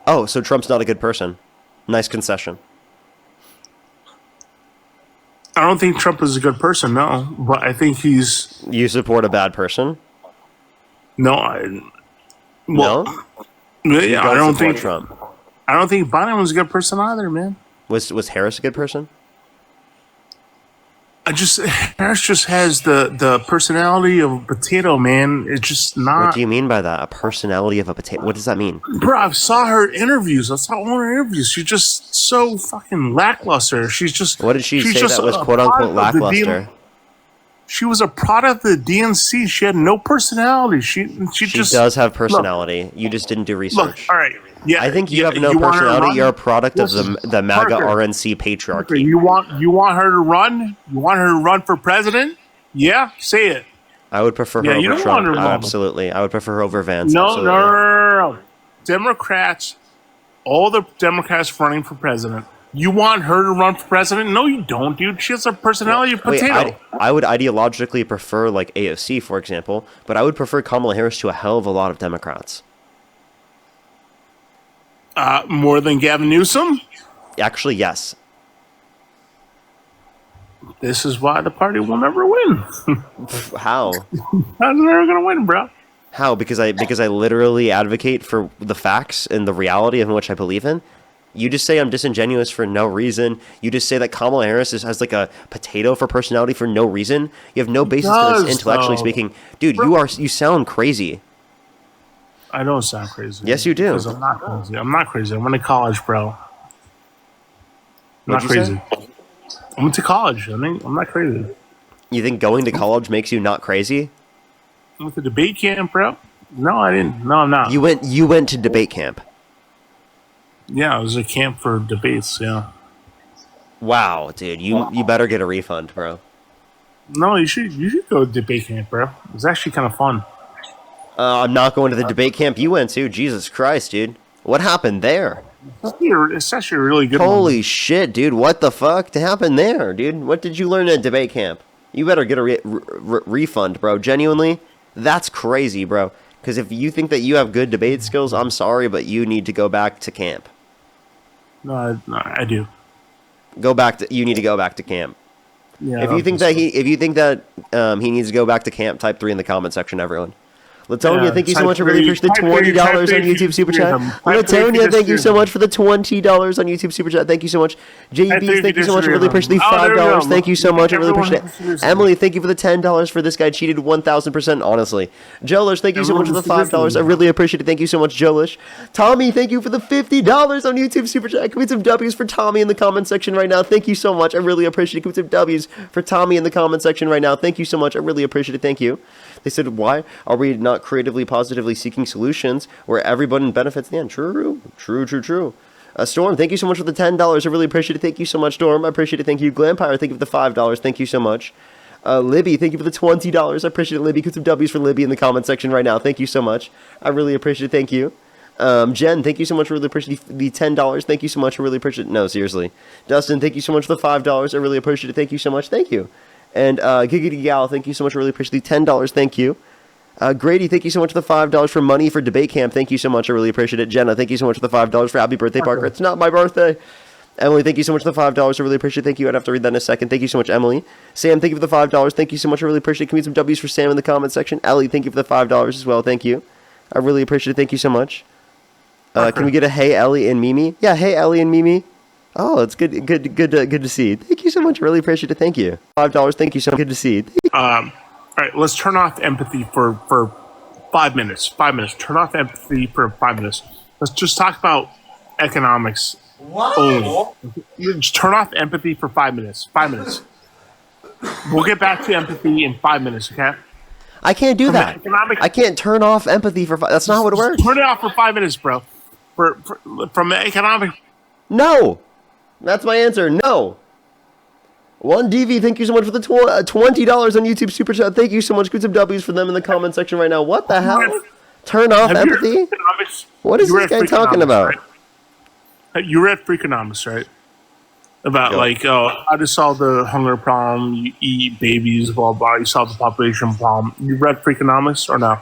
Oh, so Trump's not a good person. Nice concession. I don't think Trump is a good person, no. But I think he's... You support a bad person? No, no? Yeah, I don't think... Trump. I don't think Biden was a good person either, man. Was Harris a good person? Harris just has the personality of a potato, man. It's just not... What do you mean by that? A personality of a potato? What does that mean? Bro, I saw her interviews. I saw one of her interviews. She's just so fucking lackluster. She's just... What did she say that was quote-unquote lackluster? She was a product of the DNC. She had no personality. She just does have personality. Look, you just didn't do research. Look, all right. Yeah, I think you have no personality. You're a product of the MAGA RNC patriarchy. Parker, you want her to run? You want her to run for president? Yeah, say it. I would prefer her over Trump. Absolutely. I would prefer her over Vance. No. Democrats, all the Democrats running for president. You want her to run for president? No, you don't, dude. She has a personality of potato. I would ideologically prefer like AOC, for example, but I would prefer Kamala Harris to a hell of a lot of Democrats. More than Gavin Newsom? Actually, yes. This is why the party will never win. How? How's it never gonna win, bro? How? Because I literally advocate for the facts and the reality in which I believe in. You just say I'm disingenuous for no reason. You just say that Kamala Harris has like a potato for personality for no reason. You have no basis for this intellectually speaking. Dude, bro, you sound crazy. I don't sound crazy. Yes, you do. I'm not crazy. I'm not crazy. I went to college, bro. I'm not crazy. I went to college. I'm not crazy. You think going to college makes you not crazy? I went to debate camp, bro. No, I didn't. No, I'm not. You went to debate camp. Yeah, it was a camp for debates. Yeah. Wow, dude, you better get a refund, bro. No, you should go to debate camp, bro. It was actually kind of fun. I'm not going to the debate camp you went to. Jesus Christ, dude. What happened there? It's actually a really good Holy shit, dude. What the fuck happened there, dude? What did you learn at debate camp? You better get a refund, bro. Genuinely, that's crazy, bro. Because if you think that you have good debate skills, I'm sorry, but you need to go back to camp. No, I do. You need to go back to camp. Yeah, if you think that he needs to go back to camp, type 3 in the comment section, everyone. Latonia, thank you so much. I really appreciate the $20 on YouTube Super Chat. Latonia, thank you so much for the $20 on YouTube Super Chat. Thank you so much. JB, thank you so much. I really appreciate the $5. Thank you so much. I really appreciate it. Emily, thank you for the $10 for this guy cheated 1,000%, honestly. Jolish, thank you so much for the $5. I really appreciate it. Thank you so much, Jolish. Tommy, thank you for the $50 on YouTube Super Chat. Can we get some W's for Tommy in the comment section right now? Thank you so much. I really appreciate it. Can we get some W's for Tommy in the comment section right now? Thank you so much. I really appreciate it. Thank you. They said, why are we not creatively, positively seeking solutions where everyone benefits the end? True. Storm, thank you so much for the $10. I really appreciate it. Thank you so much, Storm. I appreciate it. Thank you. Glampire, thank you for the $5. Thank you so much. Libby, thank you for the $20. I appreciate it, Libby. Put some W's for Libby in the comment section right now. Thank you so much. I really appreciate it. Thank you. Jen, thank you so much. I really appreciate the $10. Thank you so much. I really appreciate it. No, seriously. Dustin, thank you so much for the $5. I really appreciate it. Thank you so much. Thank you. And Giggity Gal, thank you so much. I really appreciate the $10. Thank you. Grady, thank you so much for the $5 for money for debate camp. Thank you so much. I really appreciate it. Jenna, thank you so much for the $5 for happy birthday, Parker. It's not my birthday. Emily, thank you so much for the $5. I really appreciate it. Thank you. I'd have to read that in a second. Thank you so much, Emily. Sam, thank you for the $5. Thank you so much. I really appreciate it. Can we get some W's for Sam in the comment section? Ellie, thank you for the $5 as well. Thank you. I really appreciate it. Thank you so much. Can we get a hey, Ellie and Mimi? Yeah, hey, Ellie and Mimi. Oh, it's good to see. Thank you so much. I really appreciate it. Thank you. $5. Thank you so much. Good to see. All right, let's turn off empathy for 5 minutes. 5 minutes. Turn off empathy for 5 minutes. Let's just talk about economics only. Just turn off empathy for 5 minutes. 5 minutes. We'll get back to empathy in 5 minutes, okay? I can't do that. I can't turn off empathy for 5. That's not how it works. Turn it off for 5 minutes, bro. From the economic. No. That's my answer. No. 1DV, thank you so much for the $20 on YouTube Super Chat. Thank you so much. Get some W's for them in the comment section right now. What the hell? Turn off Have you read empathy? Freakonomics? What is You this read guy talking Freakonomics, about? right? You read Freakonomics, right? About Go. like how to solve the hunger problem, you eat babies, blah blah. You solve the population problem. You read Freakonomics or no?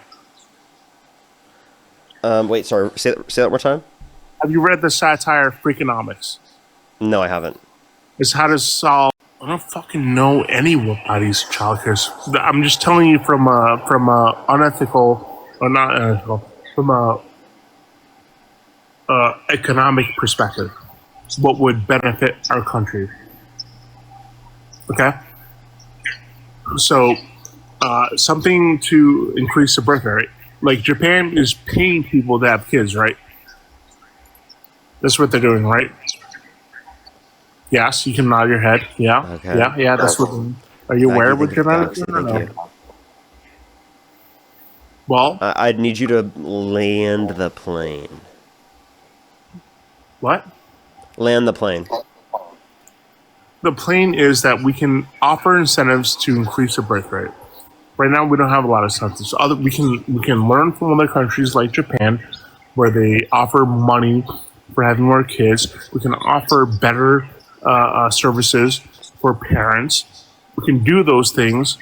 Wait, sorry. Say that one more time. Have you read the satire Freakonomics? No, I haven't. It's how to solve. I don't fucking know anybody's childcare. I'm just telling you from a unethical or not unethical, from a economic perspective, what would benefit our country. Okay, so something to increase the birth rate. Like Japan is paying people to have kids, right? That's what they're doing, right? Yes, you can nod your head. Yeah, Okay. yeah. That's what. Are you aware of what Japan is doing? Thank you. Well, I'd need you to land the plane. what? Land the plane. The plane is that we can offer incentives to increase the birth rate. Right now, we don't have a lot of incentives. We can learn from other countries like Japan, where they offer money for having more kids. We can offer better services for parents. We can do those things,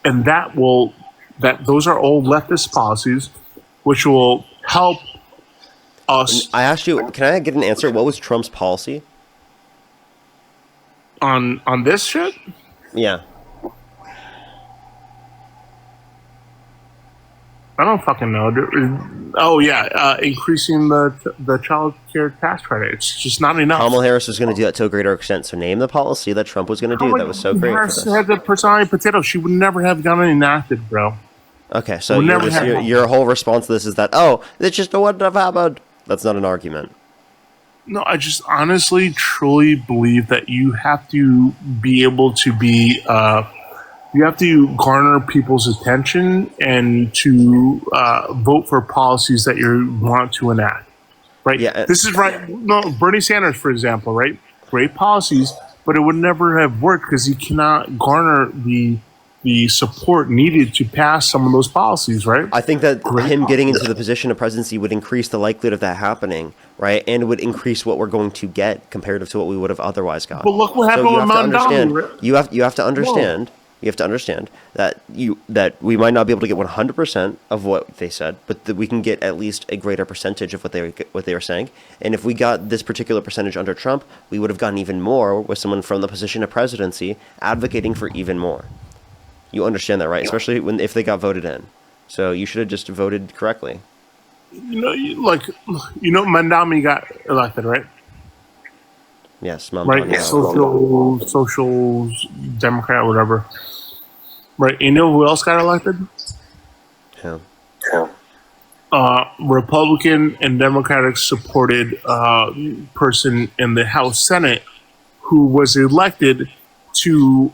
and those are all leftist policies, which will help us. I asked you, can I get an answer? What was Trump's policy? On this shit? Yeah. I don't fucking know. Oh yeah, increasing the child care tax credit. It's just not enough. Kamala Harris was going to do that to a greater extent. So name the policy that Trump was going to do. That was so great for this. Had the personality potato. She would never have gotten enacted, bro. Okay, so your whole response to this is that, oh, it's just what have happened. That's not an argument. No, I just honestly, truly believe that you have to be able to be. You have to garner people's attention and to vote for policies that you want to enact. Right? Yeah. This is right. No, Bernie Sanders, for example, right? Great policies, but it would never have worked because he cannot garner the support needed to pass some of those policies, right? I think that him getting into the position of presidency would increase the likelihood of that happening, right? And would increase what we're going to get comparative to what we would have otherwise got. But look what happened with Mondale, right? You have to understand. Whoa. You have to understand that we might not be able to get 100% of what they said, but that we can get at least a greater percentage of what they were saying. And if we got this particular percentage under Trump, we would have gotten even more with someone from the position of presidency advocating for even more. You understand that, right? Especially if they got voted in. So you should have just voted correctly. Mandami got elected, right? Yes, right. Social Democrat, whatever. Right. You know who else got elected? Yeah. Republican and Democratic supported person in the House Senate who was elected to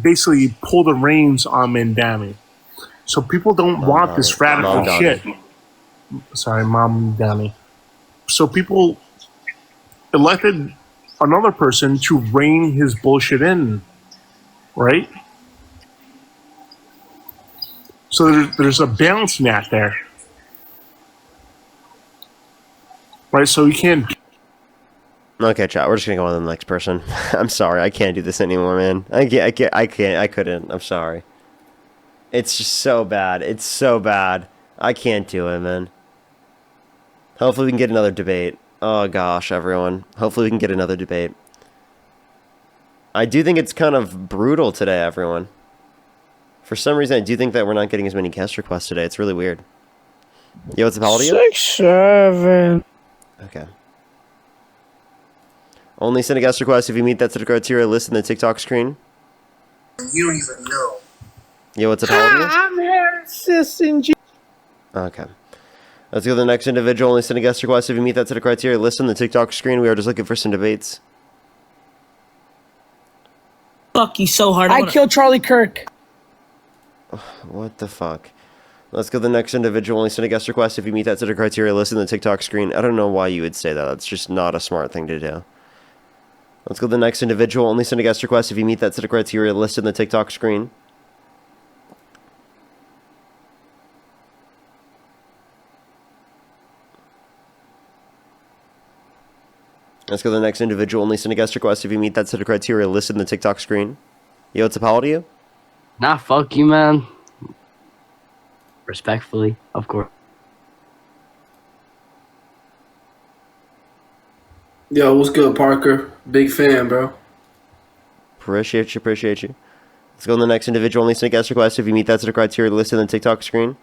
basically pull the reins on Mandami. So people don't want this radical shit. Sorry, Mamdani. So people elected another person to rein his bullshit in, right? So there's a balancing act there, right? So you can't. Okay, chat. We're just gonna go on to the next person. I'm sorry, I can't do this anymore, man. I couldn't. I'm sorry. It's just so bad. It's so bad. I can't do it, man. Hopefully we can get another debate. Oh gosh, everyone. Hopefully we can get another debate. I do think it's kind of brutal today, everyone. For some reason, I do think that we're not getting as many guest requests today. It's really weird. Yo, what's the Paladin? 6-7. Okay. Only send a guest request if you meet that set of criteria listed in the TikTok screen. You don't even know. Yo, what's a Paladin? I'm Harris Assistant G. Okay. Let's go to the next individual. Only send a guest request if you meet that set of criteria listed on the TikTok screen. We are just looking for some debates. Fuck you so hard. I killed Charlie Kirk. What the fuck? Let's go to the next individual. Only send a guest request if you meet that set of criteria listed in the TikTok screen. I don't know why you would say that. That's just not a smart thing to do. Let's go to the next individual. Only send a guest request if you meet that set of criteria listed in the TikTok screen. Let's go to the next individual. Only send a guest request if you meet that set of criteria listed in the TikTok screen. Yo, what's up? How old are you? Nah, fuck you, man. Respectfully, of course. Yo, what's good, Parker? Big fan, bro. Appreciate you. Let's go to the next individual. Only send a guest request if you meet that set of criteria listed in the TikTok screen.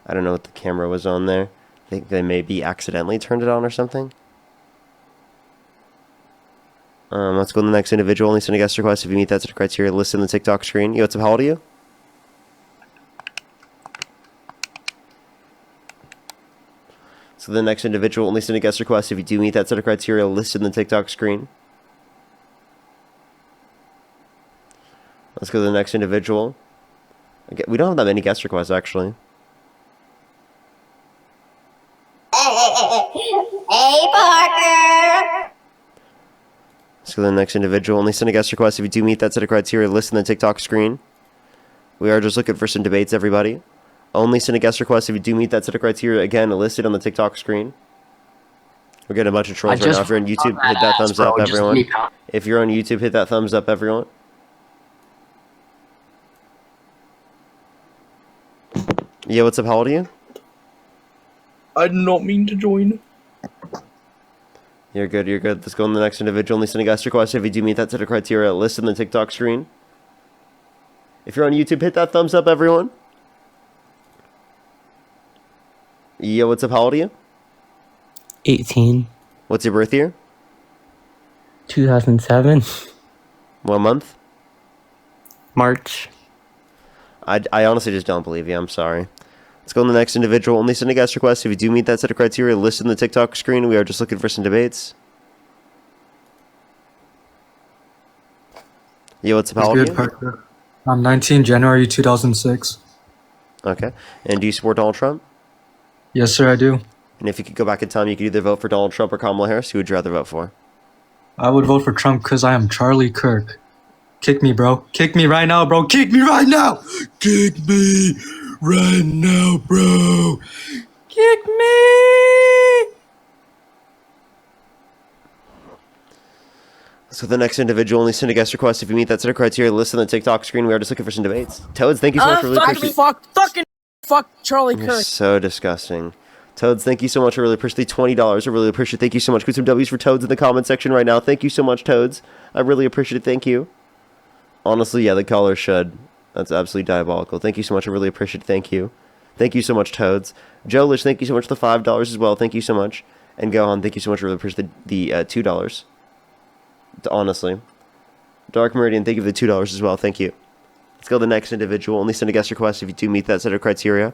I don't know what the camera was on there. I think they maybe accidentally turned it on or something. Let's go to the next individual. Only send a guest request if you meet that set of criteria listed in the TikTok screen. Yo, what's up? How old are you? So the next individual, only send a guest request if you do meet that set of criteria listed in the TikTok screen. Let's go to the next individual. Okay, we don't have that many guest requests, actually. Hey, Parker! Let's go to the next individual. Only send a guest request if you do meet that set of criteria listed in the TikTok screen. We are just looking for some debates, everybody. Only send a guest request if you do meet that set of criteria, again, listed on the TikTok screen. We're getting a bunch of trolls right now. If you're on YouTube, hit that thumbs up, everyone. If you're on YouTube, hit that thumbs up, everyone. Yeah, what's up? How old are you? I did not mean to join. You're good. Let's go on the next individual. Only send a guest request if you do meet that set of criteria listed in the TikTok screen. If you're on YouTube, hit that thumbs up, everyone. Yo, what's up? How old are you? 18. What's your birth year? 2007. What month? March. I honestly just don't believe you. I'm sorry. Let's go on the next individual. Only send a guest request if you do meet that set of criteria listed in the TikTok screen. We are just looking for some debates. Yo, what's up? How old are you? I'm 19, January 2006. Okay. And do you support Donald Trump? Yes, sir, I do. And if you could go back in time, you could either vote for Donald Trump or Kamala Harris. Who would you rather vote for? I would vote for Trump because I am Charlie Kirk. Kick me, bro. Kick me right now, bro. Kick me right now. Kick me right now, bro. Kick me. So the next individual, only send a guest request if you meet that set of criteria listed on the TikTok screen. We are just looking for some debates. Toads, thank you so much for really appreciate. Fuck Charlie You're Kirk. so disgusting. Toads, thank you so much. I really appreciate the $20. I really appreciate it. Thank you so much. Put some W's for Toads in the comment section right now. Thank you so much, Toads. I really appreciate it. Thank you. Honestly, yeah, the caller should. That's absolutely diabolical. Thank you so much. I really appreciate it. Thank you. Thank you so much, Toads. Jolish, thank you so much for the $5 as well. Thank you so much. And Gohan, thank you so much. I really appreciate the $2. Honestly. Dark Meridian, thank you for the $2 as well. Thank you. Let's go to the next individual. Only send a guest request if you do meet that set of criteria.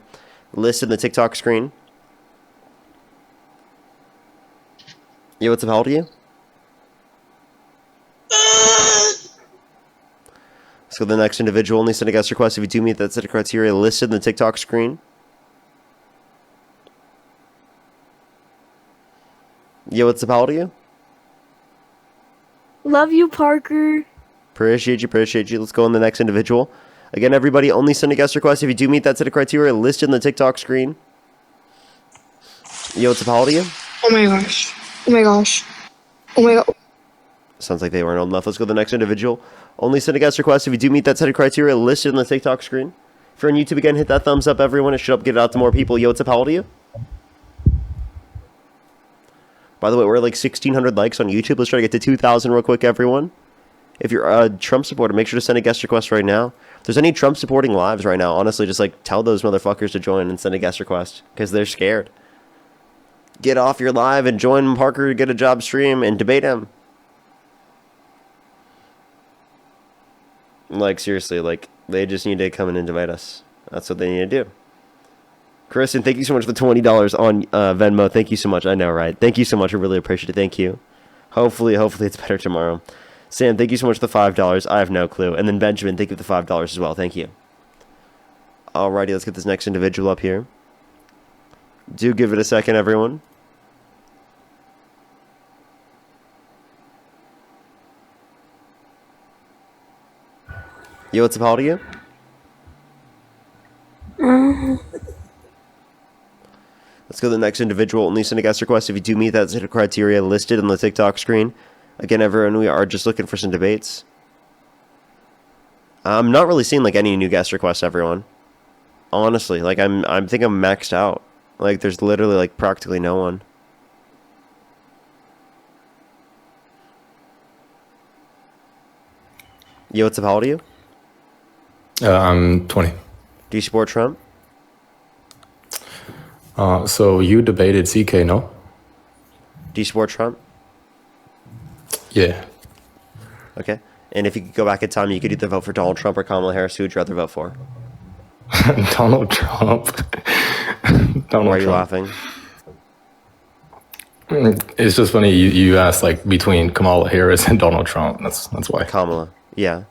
List in the TikTok screen. Yo, what's up? How old are you? So the next individual, only send a guest request if you do meet that set of criteria listed in the TikTok screen. Yo, what's up? How old are you? Love you, Parker. Appreciate you. Let's go on the next individual. Again, everybody, only send a guest request if you do meet that set of criteria listed in the TikTok screen. Yo, what's up? How old are you? Oh my gosh. Oh my gosh. Oh my god. Sounds like they weren't old enough. Let's go to the next individual. Only send a guest request if you do meet that set of criteria listed in the TikTok screen. If you're on YouTube, again, hit that thumbs up, everyone. It should help get it out to more people. Yo, what's up? How old are you? By the way, we're at like 1,600 likes on YouTube. Let's try to get to 2,000 real quick, everyone. If you're a Trump supporter, make sure to send a guest request right now. If there's any Trump supporting lives right now, honestly, just like tell those motherfuckers to join and send a guest request because they're scared. Get off your live and join Parker, get a job stream, and debate him. Like, seriously, like, they just need to come in and debate us. That's what they need to do. Kristen, thank you so much for the $20 on Venmo. Thank you so much. I know, right? Thank you so much. I really appreciate it. Thank you. Hopefully it's better tomorrow. Sam, thank you so much for the $5. I have no clue. And then Benjamin, thank you for the $5 as well. Thank you. Alrighty, let's get this next individual up here. Do give it a second, everyone. Yo, what's up? How old are you? Let's go to the next individual. Only send a guest request if you do meet that set of criteria listed on the TikTok screen. Again, everyone, we are just looking for some debates. I'm not really seeing like any new guest requests, everyone. Honestly, like I think I'm maxed out. Like there's literally like practically no one. Yo, what's up? How old are you? I'm 20. Do you support Trump? So you debated CK, no? Do you support Trump? Yeah. Okay. And if you could go back in time, you could either vote for Donald Trump or Kamala Harris. Who would you rather vote for? Donald Trump. Why are you laughing? It's just funny you asked like between Kamala Harris and Donald Trump. That's why. Kamala. Yeah.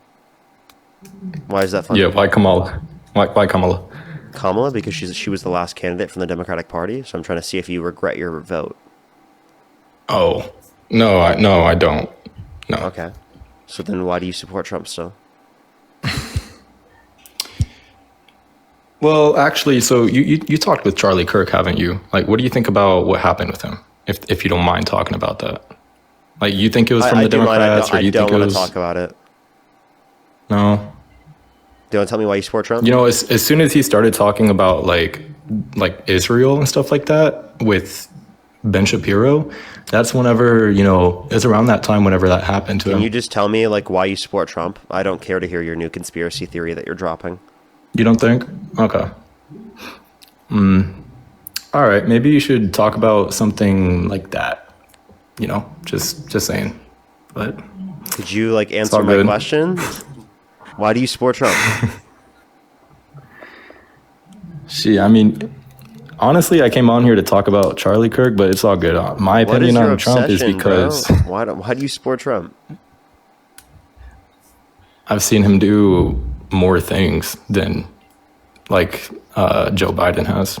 Why is that funny? Yeah, why Kamala? Why Kamala? Kamala, because she was the last candidate from the Democratic Party. So I'm trying to see if you regret your vote. Oh, no, I don't. No. Okay. So then why do you support Trump still? Well, actually, so you talked with Charlie Kirk, haven't you? Like, what do you think about what happened with him? If you don't mind talking about that. Like, you think it was from the Democrats, or you think it was? I don't want to talk about it. No. Do you want to tell me why you support Trump? You know, as soon as he started talking about like Israel and stuff like that with Ben Shapiro, that's whenever, you know, it's around that time whenever that happened to him. Can you just tell me like why you support Trump? I don't care to hear your new conspiracy theory that you're dropping. You don't think? Okay. All right, maybe you should talk about something like that. You know, just saying. But could you like answer my question? Why do you support Trump? I mean, honestly, I came on here to talk about Charlie Kirk, but it's all good. My opinion on Trump is because why do you support Trump? I've seen him do more things than like Joe Biden has.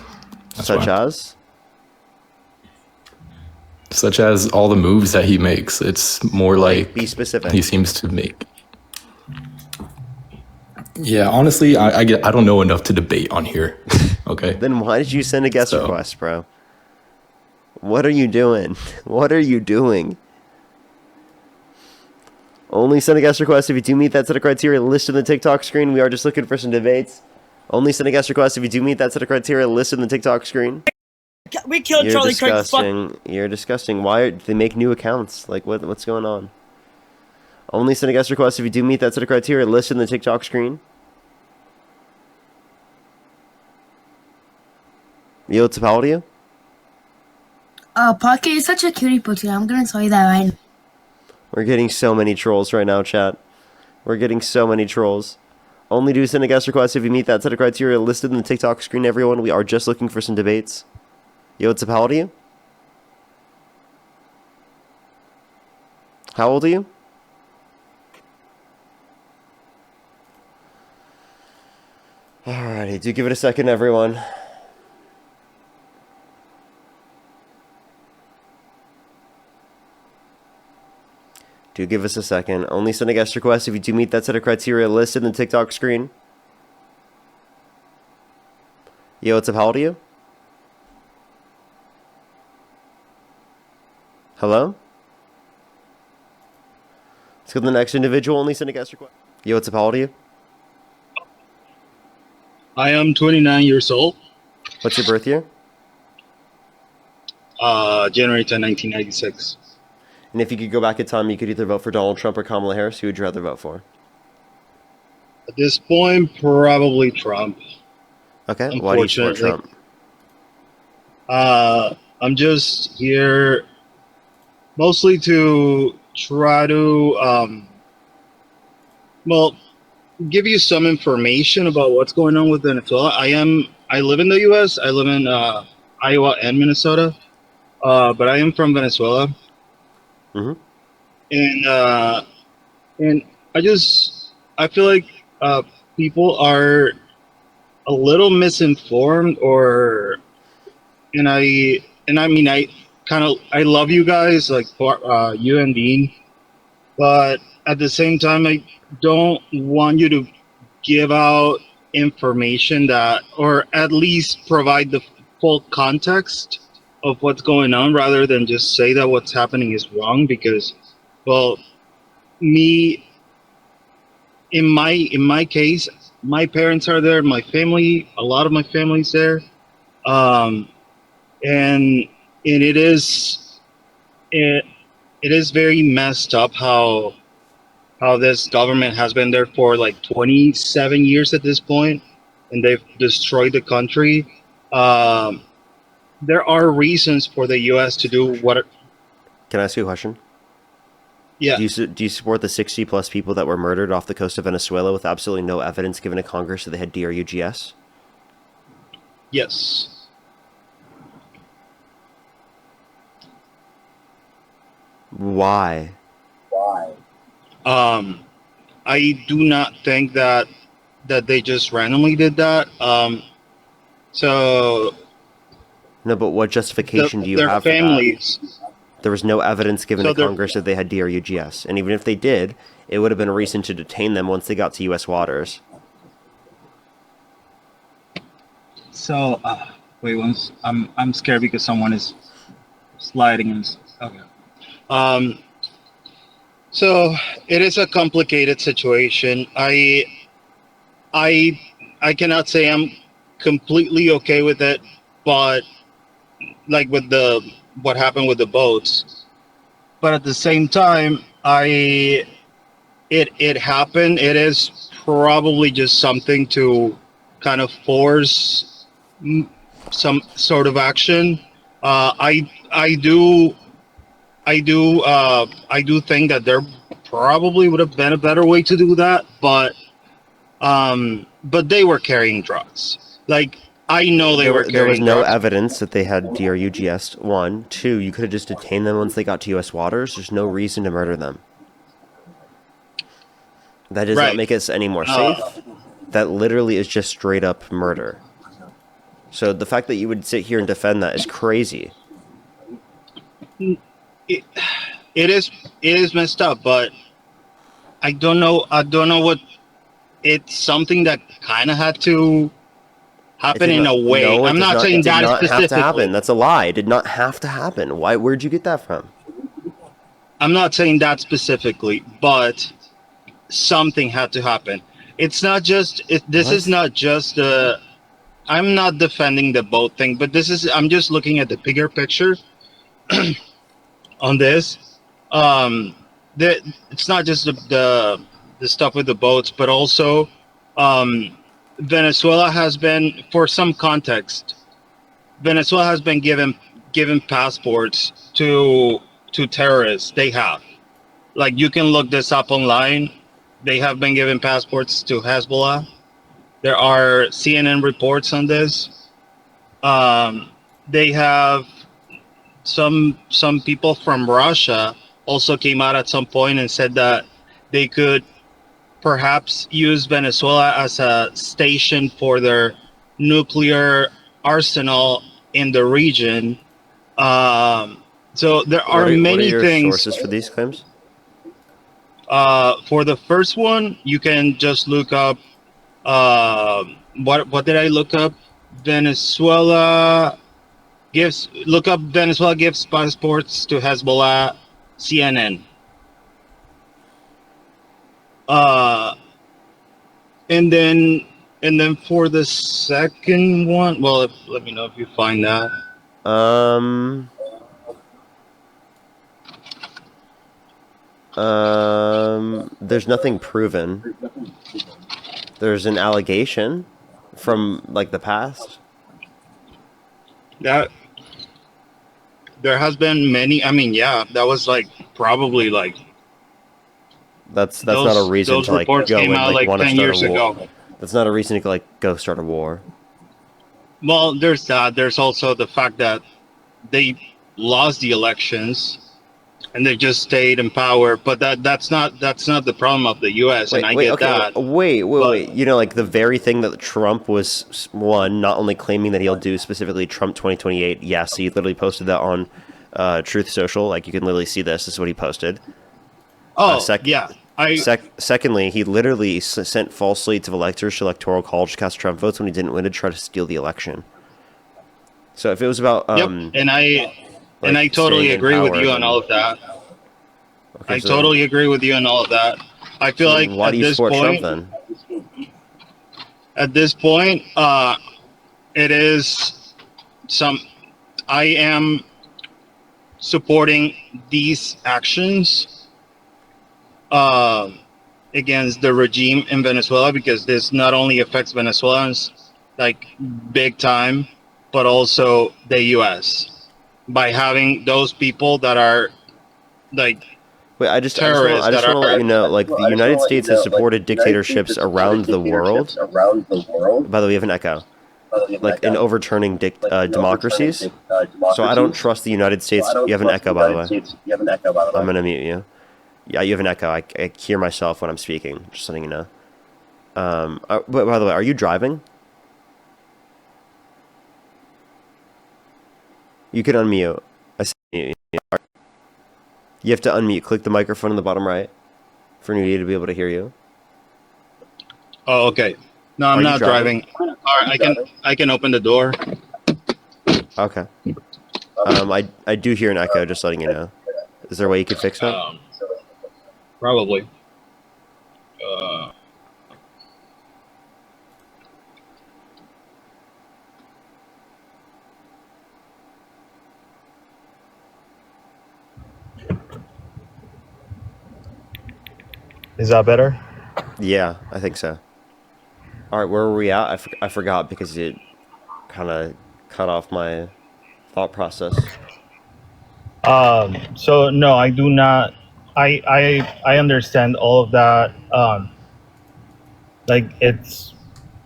Such as all the moves that he makes. It's more like be specific. He seems to make. Yeah, honestly, I don't know enough to debate on here. Okay. Then why did you send a guest request, bro? What are you doing? What are you doing? Only send a guest request if you do meet that set of criteria listed in the TikTok screen. We are just looking for some debates. Only send a guest request if you do meet that set of criteria listed in the TikTok screen. We killed Charlie Kirk. You're disgusting. Why do they make new accounts? Like what's going on? Only send a guest request if you do meet that set of criteria listed in the TikTok screen. Yo, what's up? How old are you? Parker is such a cutie patootie. I'm gonna tell you that right now. We're getting so many trolls right now, chat. We're getting so many trolls. Only do send a guest request if you meet that set of criteria listed in the TikTok screen, everyone. We are just looking for some debates. Yo, what's up? How old are you? How old are you? Alrighty, do give it a second, everyone. Do give us a second. Only send a guest request if you do meet that set of criteria listed in the TikTok screen. Yo, what's up? How old are you? Hello? Let's go to the next individual. Only send a guest request. Yo, what's up? How old are you? I am 29 years old. What's your birth year? January 10, 1996. And if you could go back in time, you could either vote for Donald Trump or Kamala Harris. Who would you rather vote for? At this point, probably Trump. Okay, why do you support Trump? I'm just here mostly to try to, give you some information about what's going on with Venezuela. I live in the U.S. I live in Iowa and Minnesota, but I am from Venezuela. Mm-hmm. And I feel like people are a little misinformed, and I love you guys, like you and Dean, but at the same time, I don't want you to give out information that, or at least provide full context of what's going on rather than just say that what's happening is wrong because, well, me in my case, my parents are there, my family, a lot of my family's there, um, and it it is very messed up how this government has been there for like 27 years at this point, and they've destroyed the country. Um, there are reasons for the U.S. to do what. Can I ask you a question? Yeah. Do you support the 60 plus people that were murdered off the coast of Venezuela with absolutely no evidence given to Congress that they had DRUGS? Yes. Why? I do not think that they just randomly did that. So No, but what justification do you their have families. for that? There was no evidence given So to Congress that they had DRUGS, and even if they did, it would have been a reason to detain them once they got to U.S. waters. So wait, once I'm scared because someone is sliding in. Okay. So it is a complicated situation. I cannot say I'm completely okay with it, but like with what happened with the boats. But at the same time, it happened. It is probably just something to kind of force some sort of action. I do think that there probably would have been a better way to do that, but they were carrying drugs. Like I know they were carrying There was no drugs. evidence that they had DRUGS. 1, 2. You could have just detained them once they got to U.S. waters. There's no reason to murder them. That does not make us any more safe. That literally is just straight up murder. So the fact that you would sit here and defend that is crazy. It is messed up, but I don't know what. It's something that kind of had to happen in a way. No, I'm not saying that it did not specifically. have to happen. That's a lie. It did not have to happen. Why? Where'd you get that from? I'm not saying that specifically, but something had to happen. It's not just. This is not just. I'm not defending the boat thing, but I'm just looking at the bigger picture on this. It's not just the stuff with the boats, but also Venezuela has been, for some context, Venezuela has been given passports to terrorists. They have, like, you can look this up online. They have been given passports to Hezbollah. There are CNN reports on this. They have some people from Russia also came out at some point and said that they could perhaps use Venezuela as a station for their nuclear arsenal in the region. So there are many what are your things. sources for these claims? For the first one, you can just look up. What did I look up? Venezuela gives. Look up Venezuela gives passports to Hezbollah. CNN. And then for the second one, well, let me know if you find that. There's nothing proven. There's an allegation from like the past. That there has been many. I mean, yeah, that was like probably like. That's not a reason to like go and like want to 10 start years a war. ago. That's not a reason to like go start a war. Well, there's that. There's also the fact that they lost the elections and they just stayed in power. But that's not the problem of the U.S. and I get that. Wait. You know, like the very thing that Trump was not only claiming that he'll do specifically Trump 2028. Yes, he literally posted that on Truth Social. Like you can literally see this. This is what he posted. Oh, yeah. Secondly, he literally sent false leads of electors to electoral college to cast Trump votes when he didn't win to try to steal the election. So if it was about Yep, and I totally staying in agree with power, you on then- all of that. Okay, I so totally agree with you on all of that. I feel like why at do you this support point, Trump then? at this point, it is some. I am supporting these actions against the regime in Venezuela because this not only affects Venezuelans like big time, but also the U.S. by having those people that are like Wait, I just terrorists want that to are. let you know, like the United States has supported dictatorships around the world. By the way, we have an echo. Like in overturning democracies. So I don't trust the United States. You have an echo, by the way. I'm gonna mute you. Yeah, you have an echo. I hear myself when I'm speaking. Just letting you know. But by the way, are you driving? You can unmute. I said mute. You have to unmute. Click the microphone in the bottom right for Nudie to be able to hear you. Oh, okay. No, I'm not driving. All right, I can open the door. Okay. I do hear an echo. Just letting you know. Is there a way you could fix that? Probably. Is that better? Yeah, I think so. All right, where were we at? I forgot because it kind of cut off my thought process. So no, I do not. I understand all of that. Like it's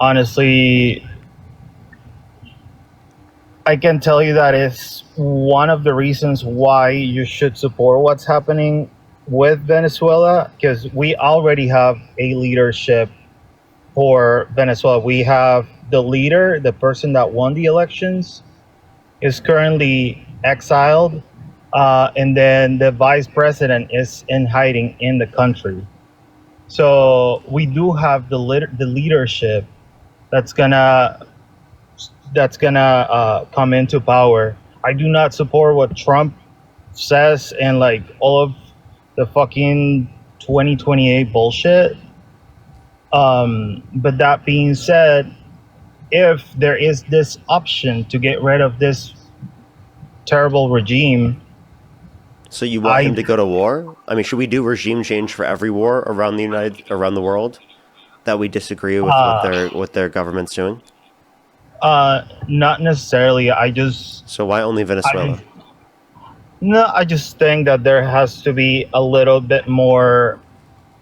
honestly, I can tell you that it's one of the reasons why you should support what's happening with Venezuela, because we already have a leadership for Venezuela. We have the leader, the person that won the elections, is currently exiled, and then the vice president is in hiding in the country. So we do have the leadership that's gonna come into power. I do not support what Trump says and like all of the fucking 2028 bullshit. But that being said, if there is this option to get rid of this terrible regime, So you want him to go to war? I mean, should we do regime change for every war around the world that we disagree with what their government's doing? Not necessarily. So why only Venezuela? I just think that there has to be a little bit more.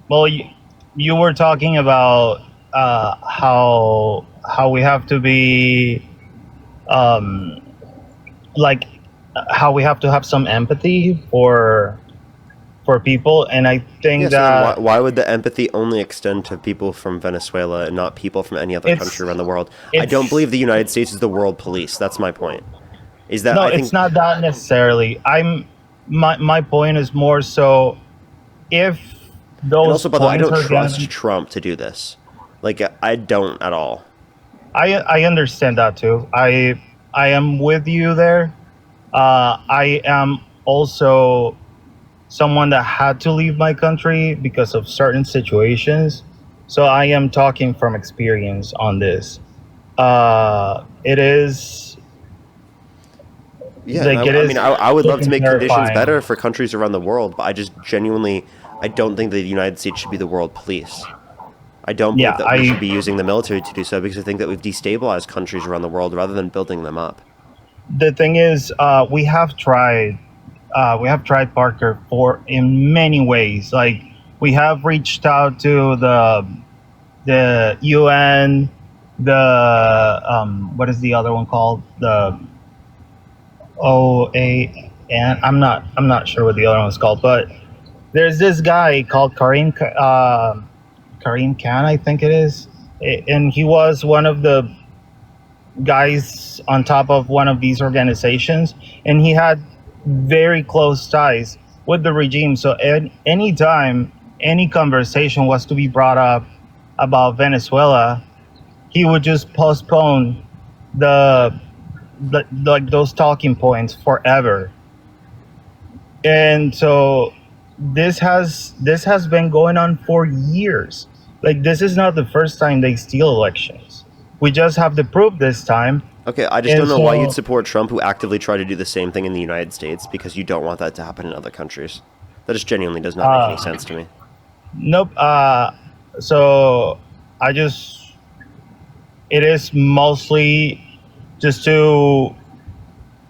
Well, you were talking about how we have to be like how we have to have some empathy for people, and I think that so why would the empathy only extend to people from Venezuela and not people from any other country around the world? I don't believe the United States is the world police. That's my point. Is that no, I think, it's not that necessarily. My point is more so if those and also, by the way, I points don't are trust given- Trump to do this. Like, I don't at all. I understand that too. I am with you there. I am also someone that had to leave my country because of certain situations. So I am talking from experience on this. It is. Yeah, like, I mean, I would love to make conditions terrifying. better for countries around the world, but I just genuinely, I don't think the United States should be the world police. I don't believe that we should be using the military to do so because I think that we've destabilized countries around the world rather than building them up. The thing is, we have tried Parker for in many ways. Like we have reached out to the UN, the what is the other one called? The OAN. I'm not sure what the other one is called, but there's this guy called Karim Khan, I think it is, and he was one of the guys on top of one of these organizations, and he had very close ties with the regime. So anytime any conversation was to be brought up about Venezuela, he would just postpone the like those talking points forever. And so this has been going on for years. Like, this is not the first time they steal elections. We just have the proof this time. Okay, I just And don't know why so- you'd support Trump, who actively tried to do the same thing in the United States, because you don't want that to happen in other countries. That just genuinely does not make any sense to me. Nope. So I just, it is mostly just to,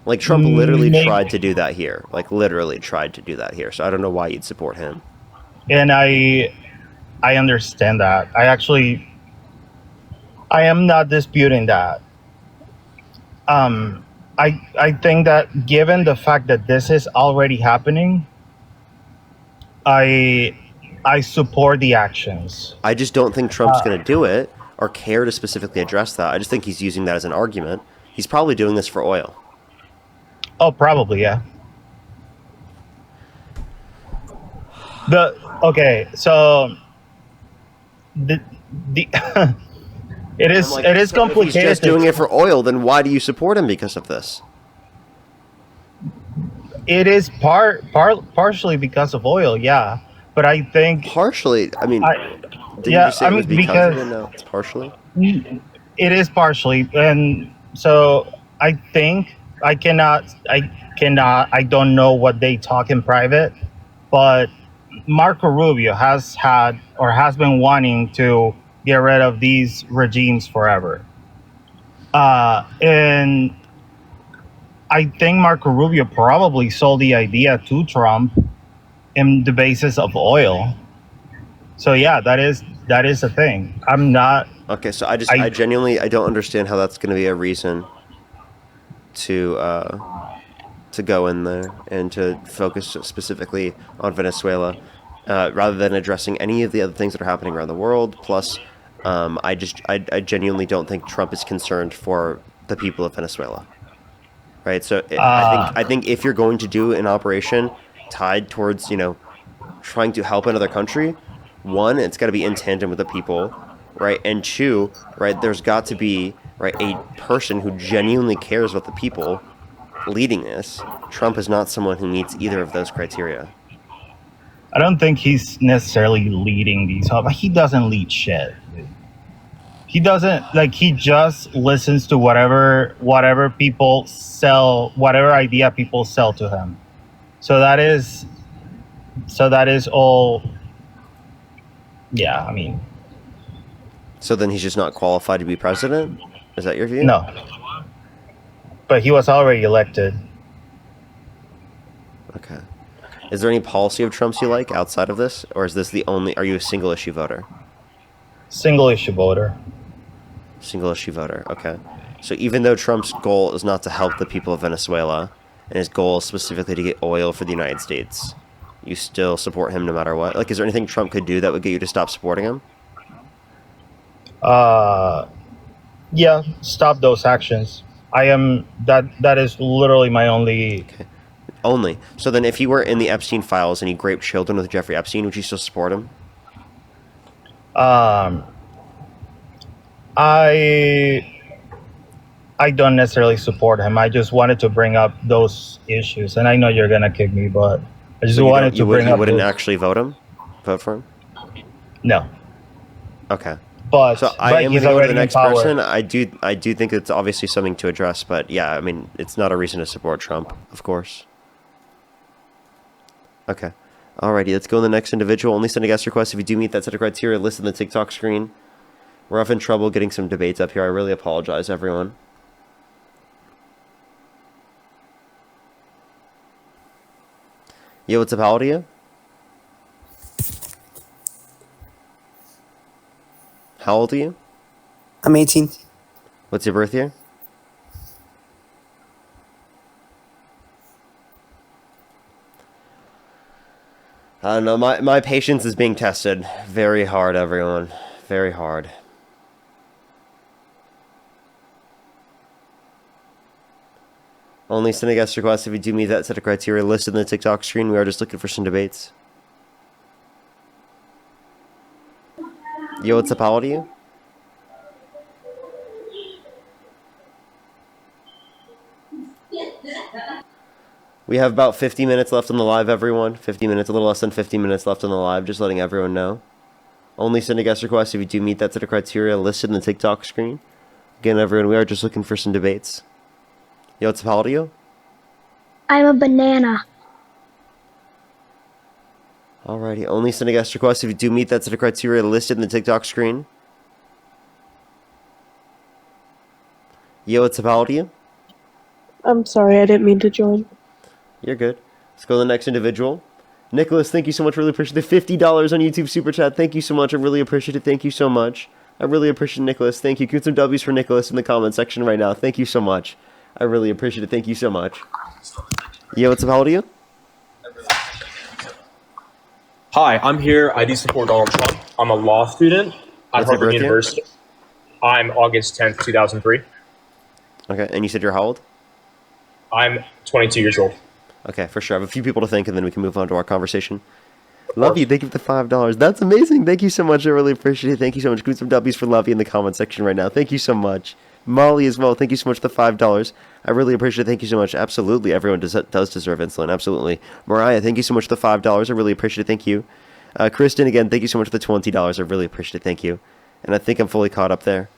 Like, Trump literally make- tried to do that here. Like, literally tried to do that here. So I don't know why you'd support him. and I understand that. I am not disputing that. I think that given the fact that this is already happening, I support the actions. I just don't think Trump's going to do it or care to specifically address that. I just think he's using that as an argument. He's probably doing this for oil. Oh, probably, yeah. So the it is I'm like, it is so if complicated. he's just doing it for oil, then why do you support him because of this? It is partially because of oil, yeah. But I think partially. I mean, did yeah, you say I it was mean, because of because it? No, it's partially. it is partially, and so I think I don't know what they talk in private, but Marco Rubio has been wanting to get rid of these regimes forever. And I think Marco Rubio probably sold the idea to Trump in the basis of oil. So yeah, that is a thing. I'm not. Okay, so I genuinely don't understand how that's going to be a reason to go in there and to focus specifically on Venezuela, rather than addressing any of the other things that are happening around the world. Plus, I genuinely don't think Trump is concerned for the people of Venezuela. Right, so I think if you're going to do an operation tied towards trying to help another country, one, it's got to be in tandem with the people, right? And two, right, there's got to be a person who genuinely cares about the people leading this. Trump is not someone who meets either of those criteria. I don't think he's necessarily leading these. He doesn't lead shit. He doesn't, like, he just listens to whatever people sell, whatever idea people sell to him. So that is all. Yeah, I mean. So then he's just not qualified to be president? Is that your view? No. But he was already elected. Okay. Is there any policy of Trump's you like outside of this? Or is this are you a single issue voter? Single issue voter. Single issue voter, okay. So even though Trump's goal is not to help the people of Venezuela, and his goal is specifically to get oil for the United States, you still support him no matter what? Like, is there anything Trump could do that would get you to stop supporting him? Yeah, stop those actions. That is literally my only... Okay. Only. So then if he were in the Epstein files and he raped children with Jeffrey Epstein, would you still support him? I don't necessarily support him. I just wanted to bring up those issues, and I know you're gonna kick me, but I just wanted to bring up. You wouldn't actually vote for him? No. Okay. But so I am going to go to the next person. I do think it's obviously something to address, but yeah, I mean, it's not a reason to support Trump, of course. Okay. Alrighty, let's go to the next individual. Only send a guest request if you do meet that set of criteria listed in the TikTok screen. We're having trouble getting some debates up here. I really apologize, everyone. Yo, what's up? How old are you? How old are you? I'm 18. What's your birth year? I don't know. My patience is being tested very hard, everyone. Very hard. Only send a guest request if you do meet that set of criteria listed in the TikTok screen. We are just looking for some debates. Yo, what's up? How old are you? We have about 50 minutes left on the live, everyone. 50 minutes, a little less than 50 minutes left on the live, just letting everyone know. Only send a guest request if you do meet that set of criteria listed in the TikTok screen. Again, everyone, we are just looking for some debates. Yo, what's up, how old are you? I'm a banana. Alrighty, only send a guest request if you do meet that set of criteria listed in the TikTok screen. Yo, what's up, how old are you? I'm sorry, I didn't mean to join. You're good. Let's go to the next individual. Nicholas, thank you so much. Really appreciate the $50 on YouTube Super Chat. Thank you so much. I really appreciate it. Thank you so much. I really appreciate it, Nicholas. Thank you. Give some W's for Nicholas in the comment section right now. Thank you so much. I really appreciate it. Thank you so much. Yo, what's up? How old are you? Hi, I'm here. I do support Donald Trump. I'm a law student at What's your Harvard birth year? University. I'm August 10th, 2003. Okay, and you said you're how old? I'm 22 years old. Okay, for sure. I have a few people to thank, and then we can move on to our conversation. Love you. Thank you for the $5. That's amazing. Thank you so much. I really appreciate it. Thank you so much. Give some W's for Lovey in the comment section right now. Thank you so much. Molly as well. Thank you so much for the $5. I really appreciate it. Thank you so much. Absolutely. Everyone does deserve insulin. Absolutely. Mariah, thank you so much for the $5. I really appreciate it. Thank you. Kristen, again, thank you so much for the $20. I really appreciate it. Thank you. And I think I'm fully caught up there.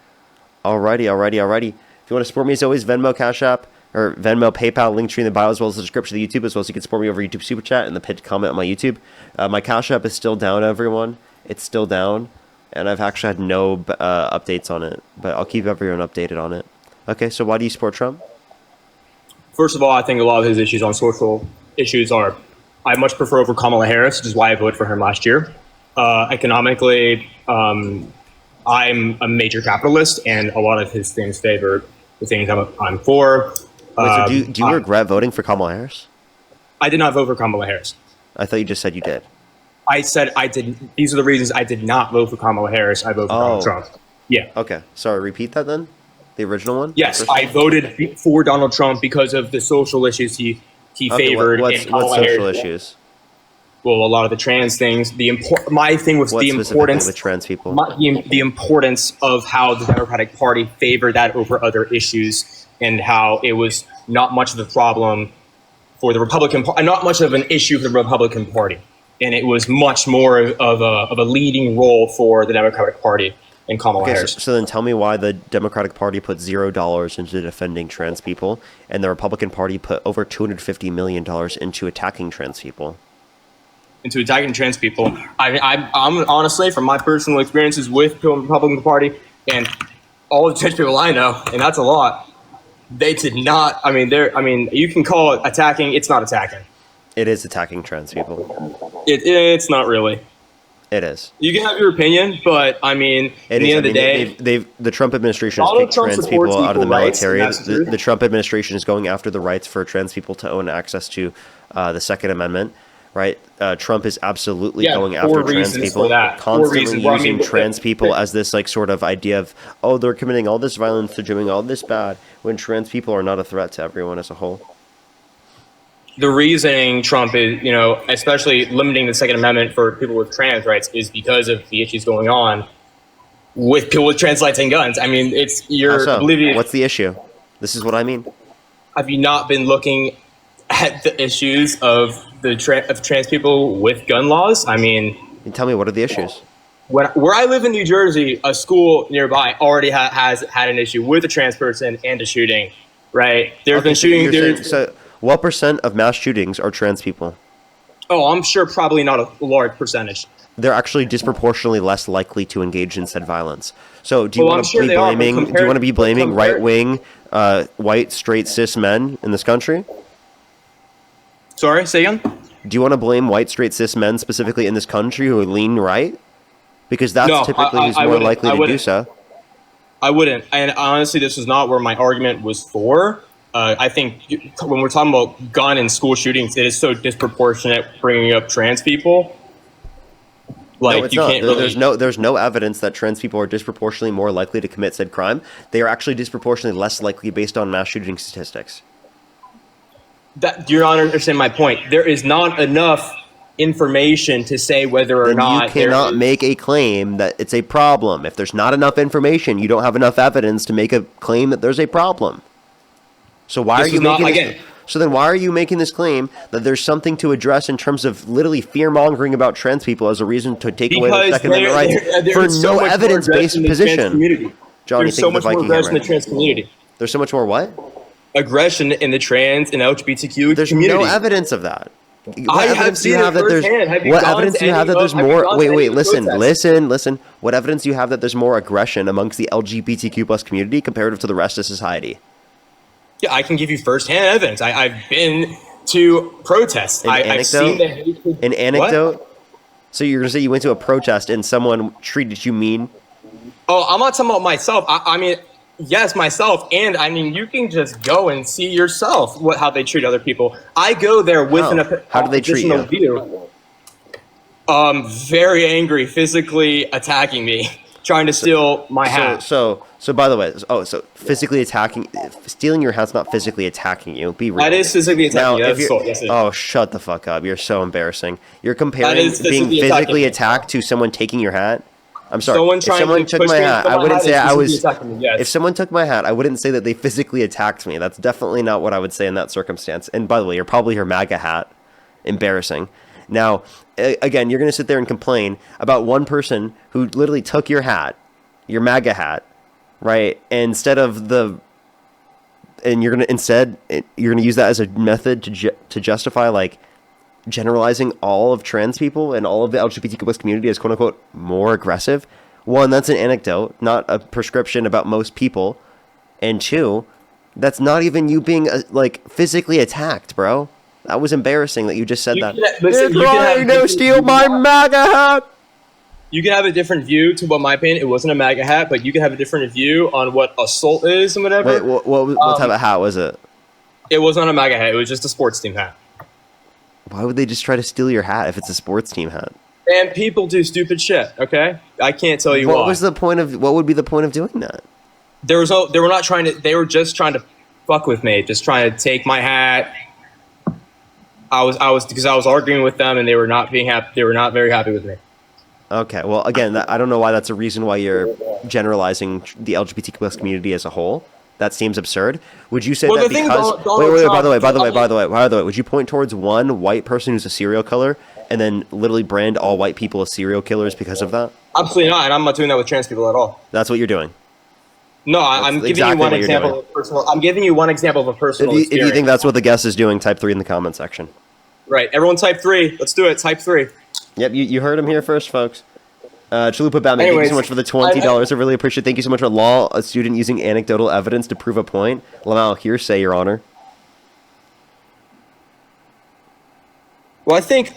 Alrighty. If you want to support me, as always, Venmo, Cash App, or Venmo, PayPal, link tree in the bio, as well as the description of the YouTube, as well as you can support me over YouTube Super Chat and the pinned comment on my YouTube. My Cash App is still down, everyone. It's still down, and I've actually had no updates on it, but I'll keep everyone updated on it. Okay, so why do you support Trump? First of all, I think a lot of his issues on social issues are, I much prefer over Kamala Harris, which is why I voted for him last year. Economically, I'm a major capitalist, and a lot of his things favor the things I'm for. Wait, so do you regret voting for Kamala Harris? I did not vote for Kamala Harris. I thought you just said you did. I said I did. These are the reasons I did not vote for Kamala Harris. I voted for Donald Trump. Yeah. Okay. Sorry, repeat that then? The original one? Yes, I voted for Donald Trump because of the social issues he favored. What and Kamala social Harris. issues? Well, a lot of the trans things. My thing was the importance with trans people. The importance of how the Democratic Party favored that over other issues, and how it was not much of a problem for the Republican Party, not much of an issue for the Republican Party, and it was much more of a leading role for the Democratic Party and Kamala Harris. So then tell me why the Democratic Party put $0 into defending trans people, and the Republican Party put over $250 million into attacking trans people. Into attacking trans people. I'm honestly, from my personal experiences with the Republican Party and all the trans people I know, and that's a lot, they did not. You can call it attacking. It's not attacking. It is attacking trans people. It's not really. It is. You can have your opinion, but at the end of the day, the Trump administration has kicked trans people out of the military. The Trump administration is going after the rights for trans people to own access to the Second Amendment. Right, Trump is absolutely going after trans people, constantly using trans people as this sort of idea of, oh, they're committing all this violence, they're doing all this bad, when trans people are not a threat to everyone as a whole. The reasoning Trump is, especially limiting the Second Amendment for people with trans rights, is because of the issues going on with people with trans rights and guns. What's the issue? This is what I mean. Have you not been looking at the issues of trans people with gun laws? Tell me, what are the issues? Where I live in New Jersey, a school nearby already has had an issue with a trans person and a shooting. Right? There's been shooting. So, what percent of mass shootings are trans people? Oh, I'm sure probably not a large percentage. They're actually disproportionately less likely to engage in said violence. So, do you want to be blaming right-wing, white, straight, cis men in this country? Sorry, say again? Do you want to blame white, straight, cis men specifically in this country who lean right? Because that's typically who's more likely to do so. I wouldn't. And honestly, this is not where my argument was for. I think when we're talking about gun and school shootings, it is so disproportionate bringing up trans people. Like, no, it's not. There's no evidence that trans people are disproportionately more likely to commit said crime. They are actually disproportionately less likely based on mass shooting statistics. You're not understanding my point. There is not enough information to say whether or not you cannot make a claim that it's a problem. If there's not enough information, you don't have enough evidence to make a claim that there's a problem. So why This are you was not- making this? again- So then why are you making this claim that there's something to address in terms of literally fear-mongering about trans people as a reason to take away their Because Second Amendment rights for there's so no much more evidence-based aggression in the trans position? community. Johnny, There's think so of the much more Viking aggression in hammer. the trans community. There's so much more what? Aggression in the trans and LGBTQ There's community. no evidence of that. What I have evidence do you seen it have that there's firsthand. Have you what gone evidence to do you have any that there's of- have you more gone to wait any wait of the listen protests? listen what evidence do you have that there's more aggression amongst the LGBTQ plus community comparative to the rest of society? Yeah, I can give you firsthand evidence. I've been to protests. I've seen the hatred. An anecdote? So you're gonna say you went to a protest and someone treated you mean? Oh, I'm not talking about myself. I mean, yes, myself, and I mean, you can just go and see yourself how they treat other people. I go there with How do they treat you? view. Very angry, physically attacking me, trying to steal my hat. So by the way, so physically attacking, stealing your hat's not physically attacking you. Be real. That is physically attacking Now, me. if That's you're- assault. Yes, it is. oh, shut the fuck up! You're so embarrassing. You're That comparing is being physically physically attacking me. attacked to someone taking your hat. I'm sorry. Someone If trying someone to took push my me hat, into I my wouldn't hat say is I physically was. attacking me, yes. If someone took my hat, I wouldn't say that they physically attacked me. That's definitely not what I would say in that circumstance. And by the way, you're probably your Maga hat. Embarrassing. Now, again, you're going to sit there and complain about one person who literally took your hat, your Maga hat, right? And instead of the, and you're going to use that as a method to justify like generalizing all of trans people and all of the LGBTQ plus community as quote unquote more aggressive. One, that's an anecdote, not a prescription about most people. And two, that's not even you being like physically attacked, bro. That was embarrassing that you just said that. Listen, you can have- steal my MAGA hat. You can have a different view to what my opinion. It wasn't a MAGA hat, but you can have a different view on what assault is and whatever. Wait, what type of hat was it? It was not a MAGA hat. It was just a sports team hat. Why would they just try to steal your hat if it's a sports team hat? And people do stupid shit. Okay, I can't tell you What why. was the point of? What would be the point of doing that? There was no. They were not trying to. They were just trying to fuck with me. Just trying to take my hat. I was because I was arguing with them, and they were not being happy. They were not very happy with me. Okay, well, again, I don't know why that's a reason why you're generalizing the LGBTQ plus community as a whole. That seems absurd. Would you say Well, that the thing because Donald wait, Trump- by the way, would you point towards one white person who's a serial killer and then literally brand all white people as serial killers because of that? Absolutely not, and I'm not doing that with trans people at all. That's what you're doing. No, I'm giving exactly you one what you're example. doing. Of personal. I'm giving you one example of a personal If you experience. think that's what the guest is doing, type 3 in the comment section. Right, everyone, type 3. Let's do it. Type 3. Yep, you heard him here first, folks. Chalupa Batman, thank you Anyways, so much for the $20. I really appreciate it. Thank you so much for law, a student using anecdotal evidence to prove a point. Lamal, hearsay, Your Honor. Well, I think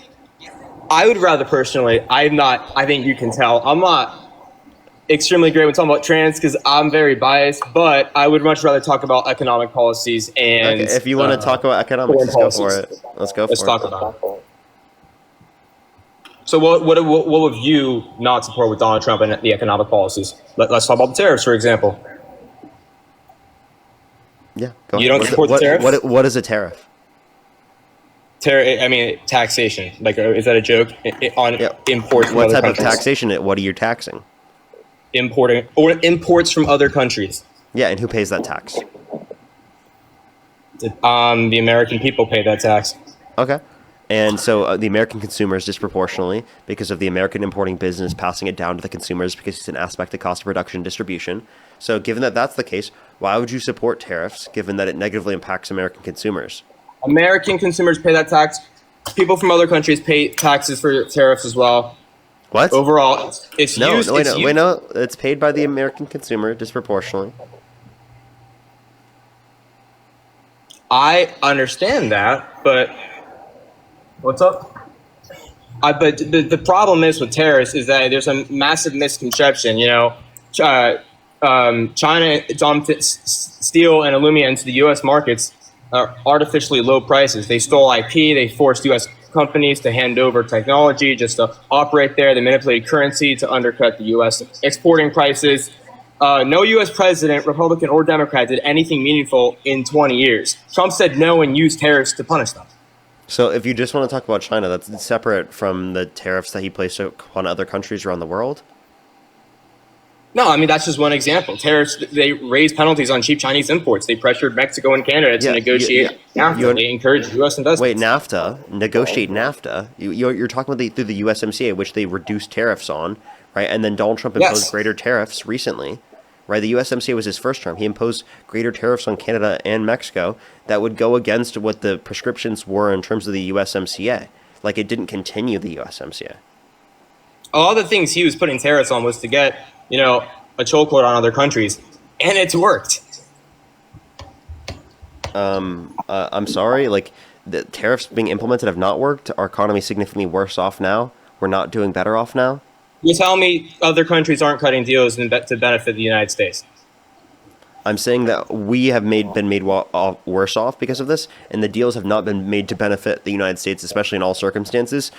I would rather personally. I'm not. I think you can tell. I'm not extremely great when talking about trans because I'm very biased. But I would much rather talk about economic policies and. Okay, if you want to talk about economics, let's go for it. Let's go for it. Let's talk about it. So what would you not support with Donald Trump and the economic policies? Let's talk about the tariffs, for example. Yeah, go You ahead. don't support the tariffs? What is a tariff? I mean, taxation. Like, is that a joke? On imports from What other type countries. of taxation? What are you taxing? Importing or imports from other countries. Yeah, and who pays that tax? The American people pay that tax. Okay. And so the American consumers disproportionately, because of the American importing business passing it down to the consumers because it's an aspect of cost of production and distribution. So given that that's the case, why would you support tariffs given that it negatively impacts American consumers? American consumers pay that tax. People from other countries pay taxes for tariffs as well. What? Overall, it's No, used. no, it's paid by the American consumer disproportionately. I understand that, but what's up? But the problem is with tariffs is that there's a massive misconception. You know, China dumped steel and aluminum into the U.S. markets at artificially low prices. They stole IP. They forced U.S. companies to hand over technology just to operate there. They manipulated currency to undercut the U.S. exporting prices. No U.S. president, Republican or Democrat, did anything meaningful in 20 years. Trump said no and used tariffs to punish them. So if you just want to talk about China, that's separate from the tariffs that he placed upon other countries around the world? No, I mean, that's just one example. Tariffs, they raised penalties on cheap Chinese imports. They pressured Mexico and Canada to negotiate NAFTA. They encouraged U.S. investments. Wait, NAFTA? Negotiate NAFTA? You're talking about through the USMCA, which they reduced tariffs on, right? And then Donald Trump imposed greater tariffs recently, right? The USMCA was his first term. He imposed greater tariffs on Canada and Mexico that would go against what the prescriptions were in terms of the USMCA. Like, it didn't continue the USMCA. All the things he was putting tariffs on was to get, a chokehold on other countries, and it's worked. I'm sorry, like, the tariffs being implemented have not worked. Our economy is significantly worse off now. We're not doing better off now. You're telling me other countries aren't cutting deals to benefit the United States? I'm saying that we have been made worse off because of this, and the deals have not been made to benefit the United States, especially in all circumstances,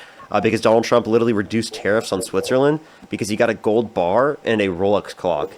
because Donald Trump literally reduced tariffs on Switzerland because he got a gold bar and a Rolex clock.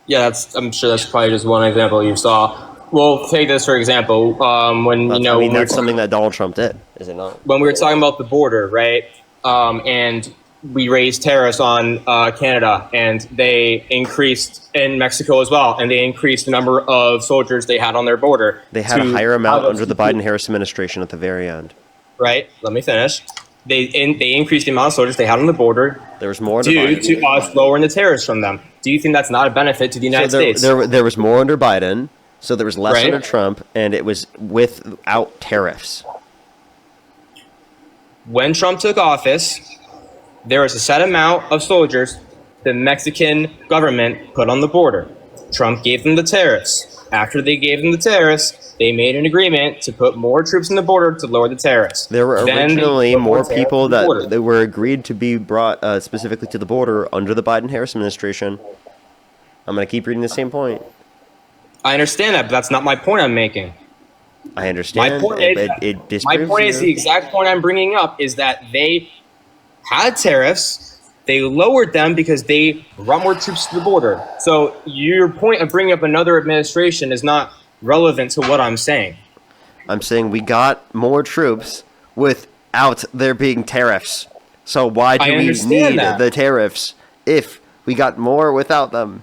Yeah, I'm sure that's probably just one example you saw. Well, take this for example. That's something that Donald Trump did, is it not? When we were talking about the border, right? And we raised tariffs on Canada, and they increased in Mexico as well, and they increased the number of soldiers they had on their border. They had a higher amount under the Biden-Harris administration at the very end. Right. Let me finish. They increased the amount of soldiers they had on the border. There was more due to us lowering the tariffs from them. Do you think that's not a benefit to the United States? There was more under Biden, so there was less under Trump, and it was without tariffs. When Trump took office, there was a set amount of soldiers the Mexican government put on the border. Trump gave them the tariffs. After they gave them the tariffs, they made an agreement to put more troops on the border to lower the tariffs. There were originally more people that were agreed to be brought specifically to the border under the Biden-Harris administration. I'm going to keep reading the same point. I understand that, but that's not my point I'm making. I understand. My point is the exact point I'm bringing up is that they had tariffs. They lowered them because they brought more troops to the border. So your point of bringing up another administration is not relevant to what I'm saying. I'm saying we got more troops without there being tariffs. So why do we need the tariffs if we got more without them?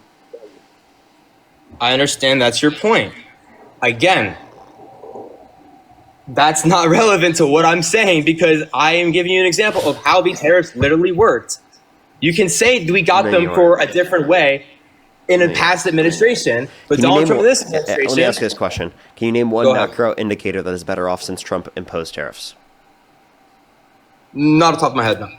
I understand that's your point. Again, that's not relevant to what I'm saying because I am giving you an example of how the tariffs literally worked. You can say we got them for a different way in a past administration, but Donald Trump in this administration... Let me ask you this question. Can you name one macro indicator that is better off since Trump imposed tariffs? Not off the top of my head, no.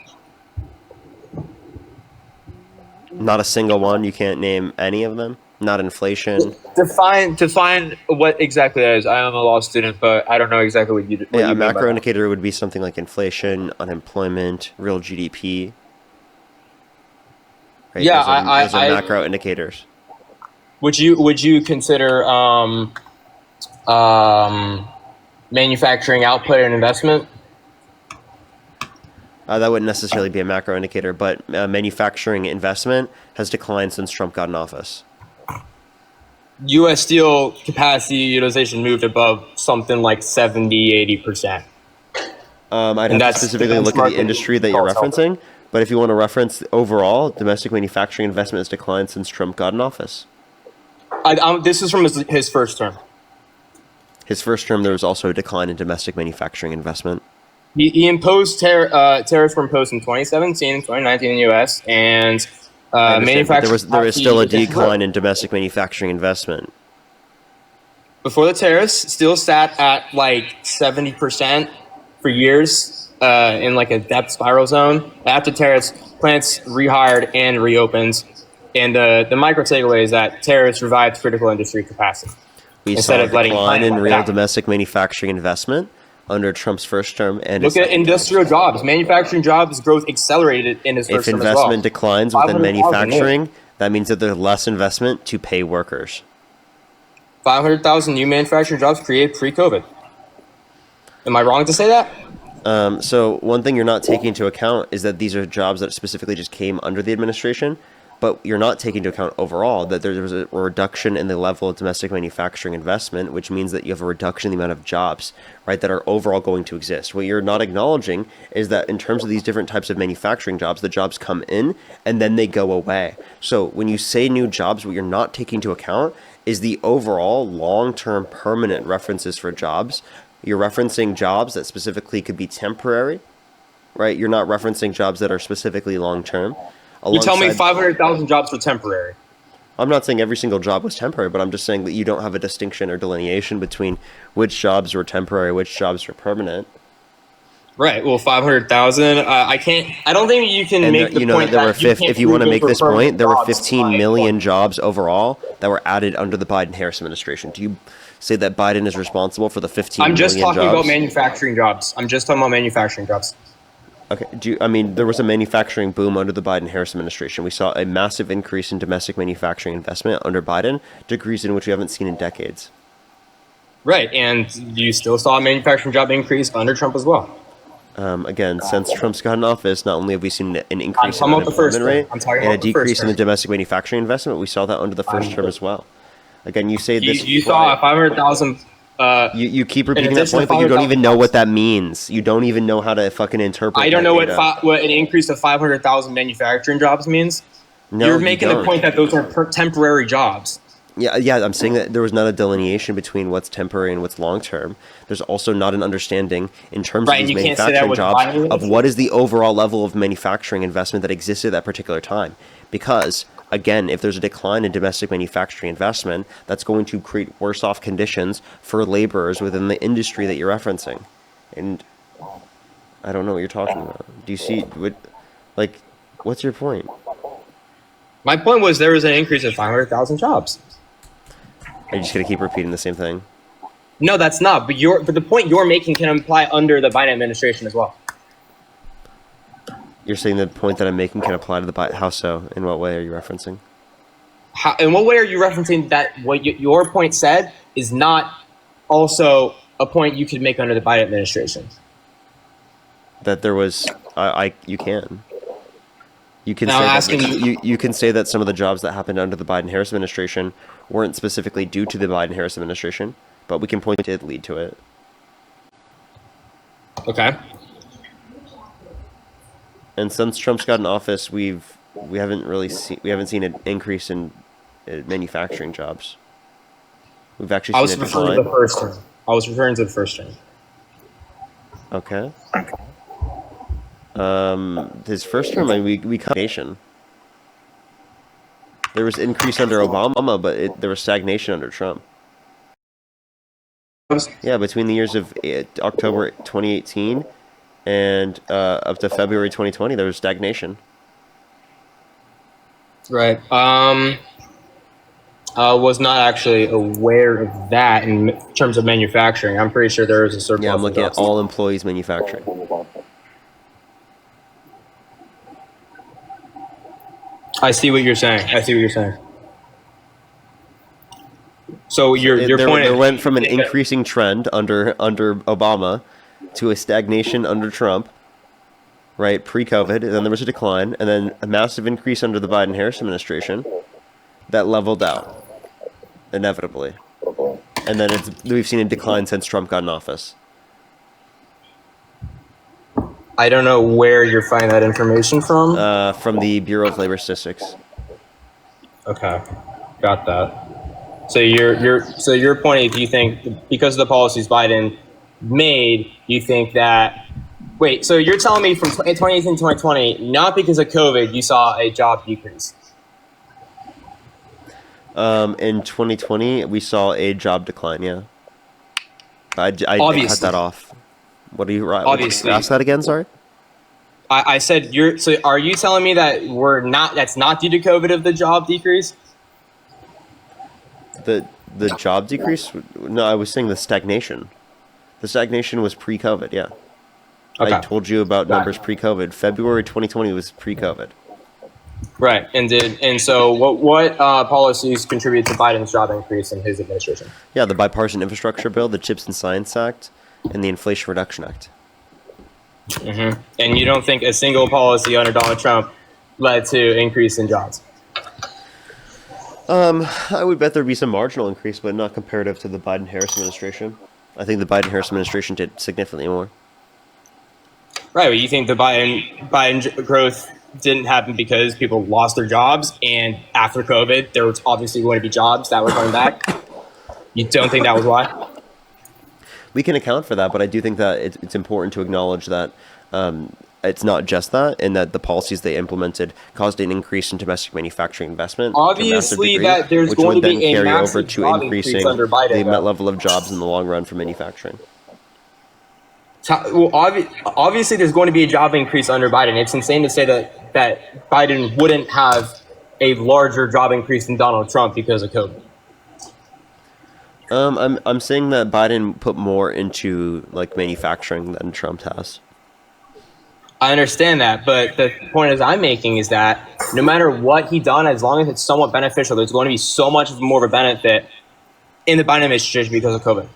Not a single one? You can't name any of them? Not inflation? Define what exactly that is. I am a law student, but I don't know exactly what you do. Yeah, a macro indicator would be something like inflation, unemployment, real GDP. Right? Yeah, those are macro indicators. Would you consider manufacturing output and investment? That wouldn't necessarily be a macro indicator, but manufacturing investment has declined since Trump got in office. U.S. steel capacity utilization moved above something like 70-80%. I'd have to specifically look at the industry that you're referencing. But if you want to reference overall, domestic manufacturing investment has declined since Trump got in office. This is from his first term. His first term, there was also a decline in domestic manufacturing investment. He imposed tariffs were imposed in 2017 and 2019 in the U.S. and manufacturing. There is still a decline in domestic manufacturing investment. Before the tariffs, still sat at like 70% for years. In like a depth spiral zone. After tariffs, plants rehired and reopened. And the micro takeaway is that tariffs revived critical industry capacity. We saw a decline in real domestic manufacturing investment under Trump's first term. And look at industrial jobs. Manufacturing jobs growth accelerated in his first term as well. If investment declines within manufacturing, that means that there's less investment to pay workers. 500,000 new manufacturing jobs created pre-COVID. Am I wrong to say that? So one thing you're not taking into account is that these are jobs that specifically just came under the administration. But you're not taking into account overall that there was a reduction in the level of domestic manufacturing investment, which means that you have a reduction in the amount of jobs, right, that are overall going to exist. What you're not acknowledging is that in terms of these different types of manufacturing jobs, the jobs come in and then they go away. So when you say new jobs, what you're not taking into account is the overall long-term permanent references for jobs. You're referencing jobs that specifically could be temporary, right? You're not referencing jobs that are specifically long-term. You tell me 500,000 jobs were temporary. I'm not saying every single job was temporary, but I'm just saying that you don't have a distinction or delineation between which jobs were temporary, which jobs were permanent. Right. Well, 500,000. I can't. I don't think you can make the point there were that you can't if you want to prove make those this were point, there were permanent 15 jobs million jobs overall that were added under the Biden-Harris administration. Do you say that Biden is responsible for the 15 I'm just million talking jobs? about manufacturing jobs. I'm just talking about manufacturing jobs. Okay. There was a manufacturing boom under the Biden-Harris administration. We saw a massive increase in domestic manufacturing investment under Biden, degrees in which we haven't seen in decades. Right, and you still saw a manufacturing job increase under Trump as well. Again, since Trump's got in office, not only have we seen an increase in talking about the first unemployment rate term. I'm talking and a about the first decrease in the term. domestic manufacturing investment, we saw that under the first term as well. Again, you say this. You saw 500,000. You keep repeating that point, but you don't even know what that means. You don't even know how to fucking interpret. I don't know data. what an increase of 500,000 manufacturing jobs means. No, You're you making the don't. point that those are temporary jobs. Yeah, I'm saying that there was not a delineation between what's temporary and what's long term. There's also not an understanding in terms Right, of and these you can't say that manufacturing with jobs Biden of what is the overall level of manufacturing investment that existed at that particular time. Because again, if there's a decline in domestic manufacturing investment, that's going to create worse off conditions for laborers within the industry that you're referencing. And I don't know what you're talking about. Do you see what's your point? My point was there was an increase of 500,000 jobs. Are you just going to keep repeating the same thing? No, that's not. But the point you're making can apply under the Biden administration as well. You're saying the point that I'm making can apply to the Biden. How so? In what way are you referencing? In what way are you referencing that what your point said is not also a point you could make under the Biden administration? That there was, you can. You can Now say that you can say that some of the jobs that happened under the Biden-Harris administration weren't specifically due to the Biden-Harris administration, but we can point to it lead to it. Okay. And since Trump's got in office, we haven't seen an increase in manufacturing jobs. We've actually seen a decline. I was referring to the first term. Okay. His first term, we cut nation. There was increase under Obama, but there was stagnation under Trump. Yeah, between the years of October 2018 and up to February 2020, there was stagnation. Right. I was not actually aware of that in terms of manufacturing. I'm pretty sure there is a surplus. Yeah, I'm looking at all employees manufacturing. I see what you're saying. So your point there went from an increasing trend under Obama to a stagnation under Trump, right, pre-COVID, and then there was a decline, and then a massive increase under the Biden-Harris administration that leveled out, inevitably. And then we've seen a decline since Trump got in office. I don't know where you're finding that information from. From the Bureau of Labor Statistics. Okay, got that. So your point is you think because of the policies Biden made, you think that. Wait, so you're telling me from 2018 to 2020, not because of COVID, you saw a job decrease? In 2020, we saw a job decline. Yeah. I cut that off. What are you? Obviously. Ask that again. Sorry. I said so. Are you telling me that that's not due to COVID of the job decrease? The job decrease? No, I was saying the stagnation. The stagnation was pre-COVID. Yeah. Okay. I told you about numbers pre-COVID. February 2020 was pre-COVID. Right, and so what policies contribute to Biden's job increase in his administration? Yeah, the Bipartisan Infrastructure Bill, the CHIPS and Science Act, and the Inflation Reduction Act. Mm-hmm. And you don't think a single policy under Donald Trump led to increase in jobs? I would bet there'd be some marginal increase, but not comparative to the Biden-Harris administration. I think the Biden-Harris administration did significantly more. Right, but you think the Biden growth didn't happen because people lost their jobs, and after COVID, there was obviously going to be jobs that were coming back? You don't think that was why? We can account for that, but I do think that it's important to acknowledge that it's not just that, and that the policies they implemented caused an increase in domestic manufacturing investment. Obviously, degree, that there's which going would to be then a carry over massive to job increasing increase under Biden, the though. level of jobs in the long run for manufacturing. Well, obviously, there's going to be a job increase under Biden. It's insane to say that Biden wouldn't have a larger job increase than Donald Trump because of COVID. I'm saying that Biden put more into like manufacturing than Trump has. I understand that, but the point is I'm making is that no matter what he done, as long as it's somewhat beneficial, there's going to be so much more of a benefit in the Biden administration because of COVID.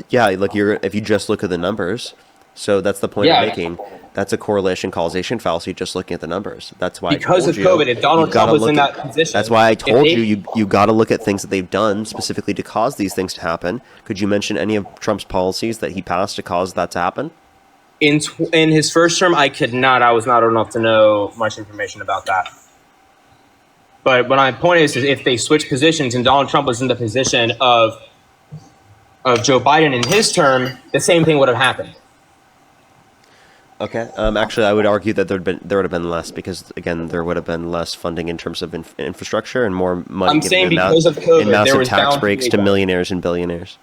Yeah, like if you just look at the numbers, so that's the point I'm making. That's a correlation causation fallacy. Just looking at the numbers. That's why because of COVID, if Donald Trump was in that position, that's why I told you got to look at things that they've done specifically to cause these things to happen. Could you mention any of Trump's policies that he passed to cause that to happen? In his first term, I could not. I was not old enough to know much information about that. But my point is if they switch positions and Donald Trump was in the position of Joe Biden in his term, the same thing would have happened. Okay. Actually, I would argue that there would have been less because again, there would have been less funding in terms of infrastructure and more money. I'm saying because of COVID, and massive there was tax breaks to millionaires and billionaires.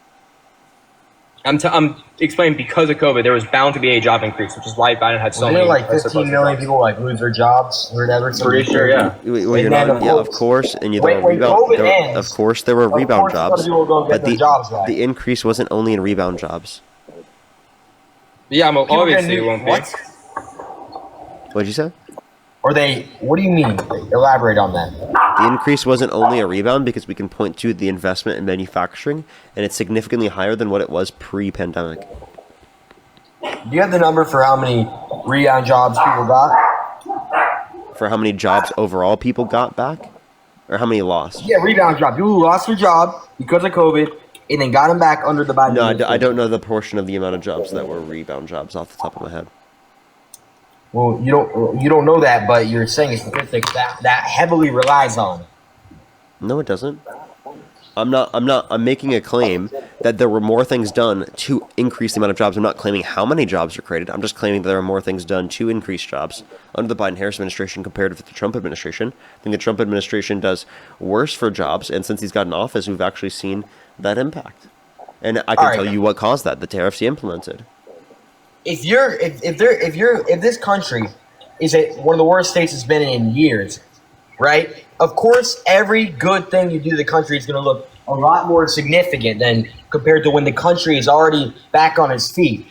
I'm explaining because of COVID, there was bound to be a job increase, which is why Biden had so many. Like 15 million people like lose their jobs or whatever. Pretty sure, yeah. Well, you're not, yeah, of course, and you don't rebound. Of course, there were rebound jobs, but the increase wasn't only in rebound jobs. Yeah, obviously it won't be. What'd you say? Or what do you mean? Elaborate on that. The increase wasn't only a rebound because we can point to the investment in manufacturing, and it's significantly higher than what it was pre-pandemic. Do you have the number for how many rebound jobs people got? For how many jobs overall people got back? Or how many lost? Yeah, rebound jobs. People who lost their job because of COVID and then got them back under the Biden. No, I don't know the portion of the amount of jobs that were rebound jobs off the top of my head. Well, you don't know that, but you're saying statistics that heavily relies on. No, it doesn't. I'm making a claim that there were more things done to increase the amount of jobs. I'm not claiming how many jobs are created. I'm just claiming that there are more things done to increase jobs under the Biden-Harris administration compared with the Trump administration. I think the Trump administration does worse for jobs, and since he's got in office, we've actually seen that impact. And I can tell you what caused that: the tariffs he implemented. If this country is one of the worst states it's been in years, right? Of course, every good thing you do to the country is going to look a lot more significant than compared to when the country is already back on its feet.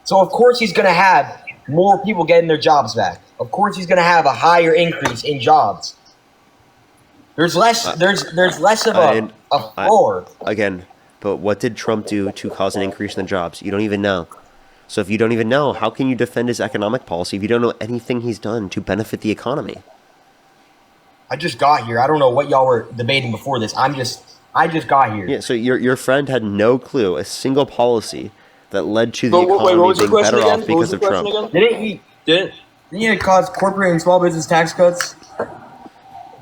So of course he's going to have more people getting their jobs back. Of course he's going to have a higher increase in jobs. There's less of a floor. Again. But what did Trump do to cause an increase in the jobs? You don't even know. So if you don't even know, how can you defend his economic policy if you don't know anything he's done to benefit the economy? I just got here. I don't know what y'all were debating before this. I just got here. Yeah, so your friend had no clue, a single policy that led to the economy being better off because of Trump. Didn't it cause corporate and small business tax cuts?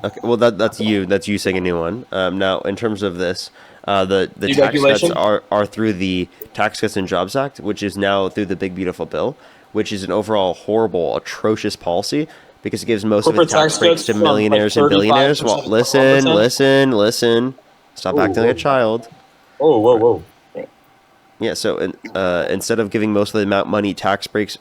Okay, well that's you saying a new one. Now in terms of this, the tax cuts are through the Tax Cuts and Jobs Act, which is now through the Big Beautiful Bill, which is an overall horrible, atrocious policy because it gives most of its tax breaks to millionaires and billionaires. Well, listen. Stop acting like a child. Oh, whoa. Yeah, so instead of giving most of the amount money tax breaks,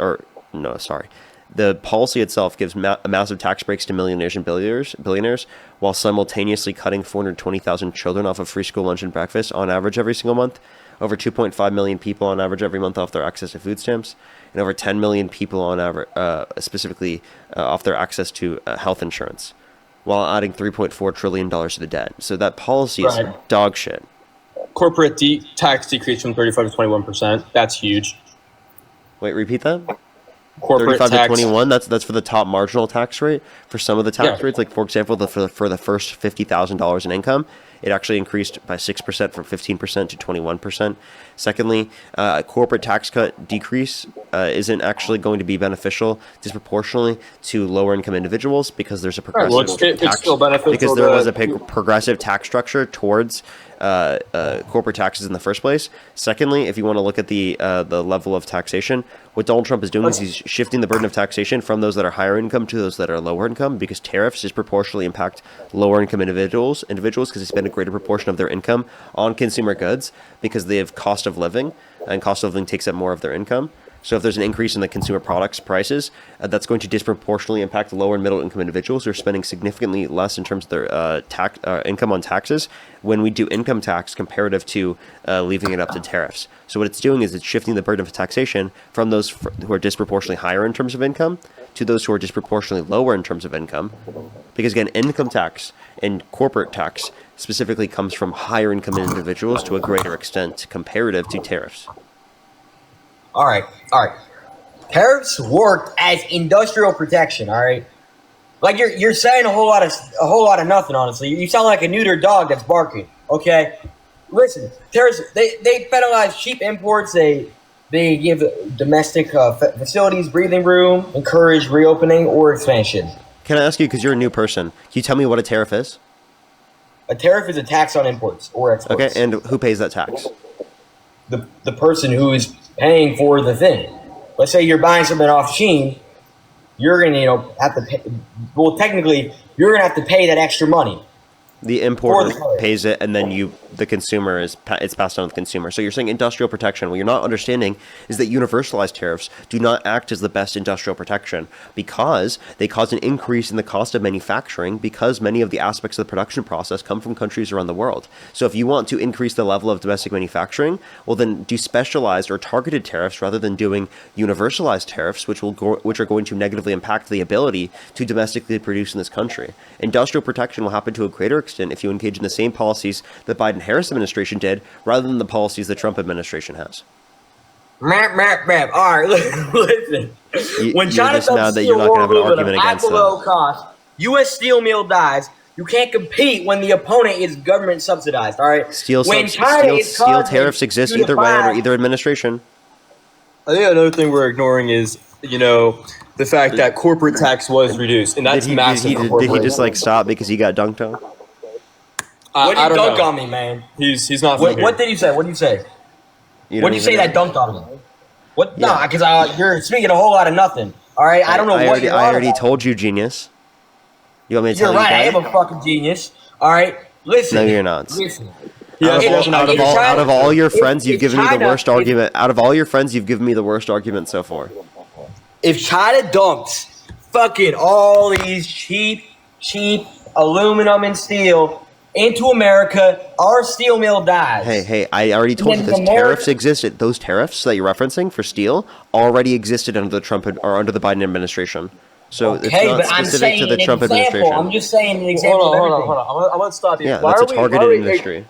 the policy itself gives massive tax breaks to millionaires and billionaires, while simultaneously cutting 420,000 children off of free school lunch and breakfast on average every single month, over 2.5 million people on average every month off their access to food stamps, and over 10 million people on average, specifically off their access to health insurance, while adding $3.4 trillion to the debt. So that policy is dog shit. Corporate tax decrease from 35 to 21%. That's huge. Wait, repeat that? corporate 35 tax. to 21. That's for the top marginal tax rate. For some of the tax Yeah. rates, like for example, for the first $50,000 in income, it actually increased by 6% from 15% to 21%. Secondly, corporate tax cut decrease isn't actually going to be beneficial disproportionately to lower income individuals because there's a Right, well, progressive it's still beneficial because there was a to- progressive tax structure towards corporate taxes in the first place. Secondly, if you want to look at the level of taxation, what Donald Trump is doing is he's shifting the burden of taxation from those that are higher income to those that are lower income because tariffs disproportionately impact lower income individuals because they spend a greater proportion of their income on consumer goods because they have cost of living, and cost of living takes up more of their income. So if there's an increase in the consumer products prices, that's going to disproportionately impact lower and middle income individuals who are spending significantly less in terms of their income on taxes when we do income tax comparative to leaving it up to tariffs. So what it's doing is it's shifting the burden of taxation from those who are disproportionately higher in terms of income to those who are disproportionately lower in terms of income. Because again, income tax and corporate tax specifically comes from higher income individuals to a greater extent comparative to tariffs. All right. Tariffs work as industrial protection. All right. Like you're saying a whole lot of nothing. Honestly, you sound like a neutered dog that's barking. Okay. Listen, tariffs they penalize cheap imports. They give domestic facilities breathing room, encourage reopening or expansion. Can I ask you, because you're a new person, can you tell me what a tariff is? A tariff is a tax on imports or exports. Okay, and who pays that tax? The person who is paying for the thing. Let's say you're buying something off Shein, you're gonna have to pay. Well, technically, you're gonna have to pay that extra money. The importer pays it, and then the consumer it's passed on to the consumer. So you're saying industrial protection. What you're not understanding is that universalized tariffs do not act as the best industrial protection because they cause an increase in the cost of manufacturing because many of the aspects of the production process come from countries around the world. So if you want to increase the level of domestic manufacturing, well then do specialized or targeted tariffs rather than doing universalized tariffs, which are going to negatively impact the ability to domestically produce in this country. Industrial protection will happen to a greater extent if you engage in the same policies the Biden-Harris administration did, rather than the policies the Trump administration has. All right, listen. When China just mad that you're not going to have an argument against below that. cost, U.S. steel mill dies. You can't compete when the opponent is government subsidized. All right. Steel tariffs exist either way under either administration. I think another thing we're ignoring is, the fact that corporate tax was reduced, and that's massive. Did he just stop because he got dunked on? What did I you don't dunk know. on me, man? He's not. What did you say? What did you say? What did you say that dunked on me? What? Yeah. No, because you're speaking a whole lot of nothing. All right, I don't know what you're I already told you, genius. You want me to tell you? You're right. I am a fucking genius. All right, listen. No, you're not. Listen. Out of all your friends, you've given me the worst argument. Out of all your friends, you've given me the worst argument so far. If China dumps fucking all these cheap aluminum and steel into America, our steel mill dies. Hey, I already told you this. Tariffs existed. Those tariffs that you're referencing for steel already existed under the Trump or under the Biden administration. So it's not specific to the Trump administration. I'm just saying an example. Hold on. I'm gonna stop you. Yeah, that's a targeted industry.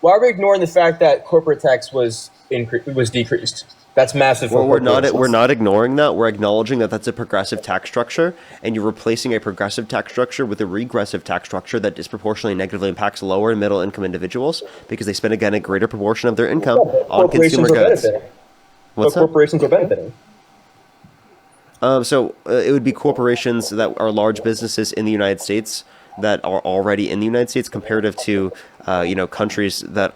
Why are we ignoring the fact that corporate tax was decreased? That's massive. Well, we're not ignoring that. We're acknowledging that that's a progressive tax structure, and you're replacing a progressive tax structure with a regressive tax structure that disproportionately negatively impacts lower and middle income individuals because they spend again a greater proportion of their income on consumer goods. What's that? Corporations are benefiting. So it would be corporations that are large businesses in the United States that are already in the United States comparative to countries that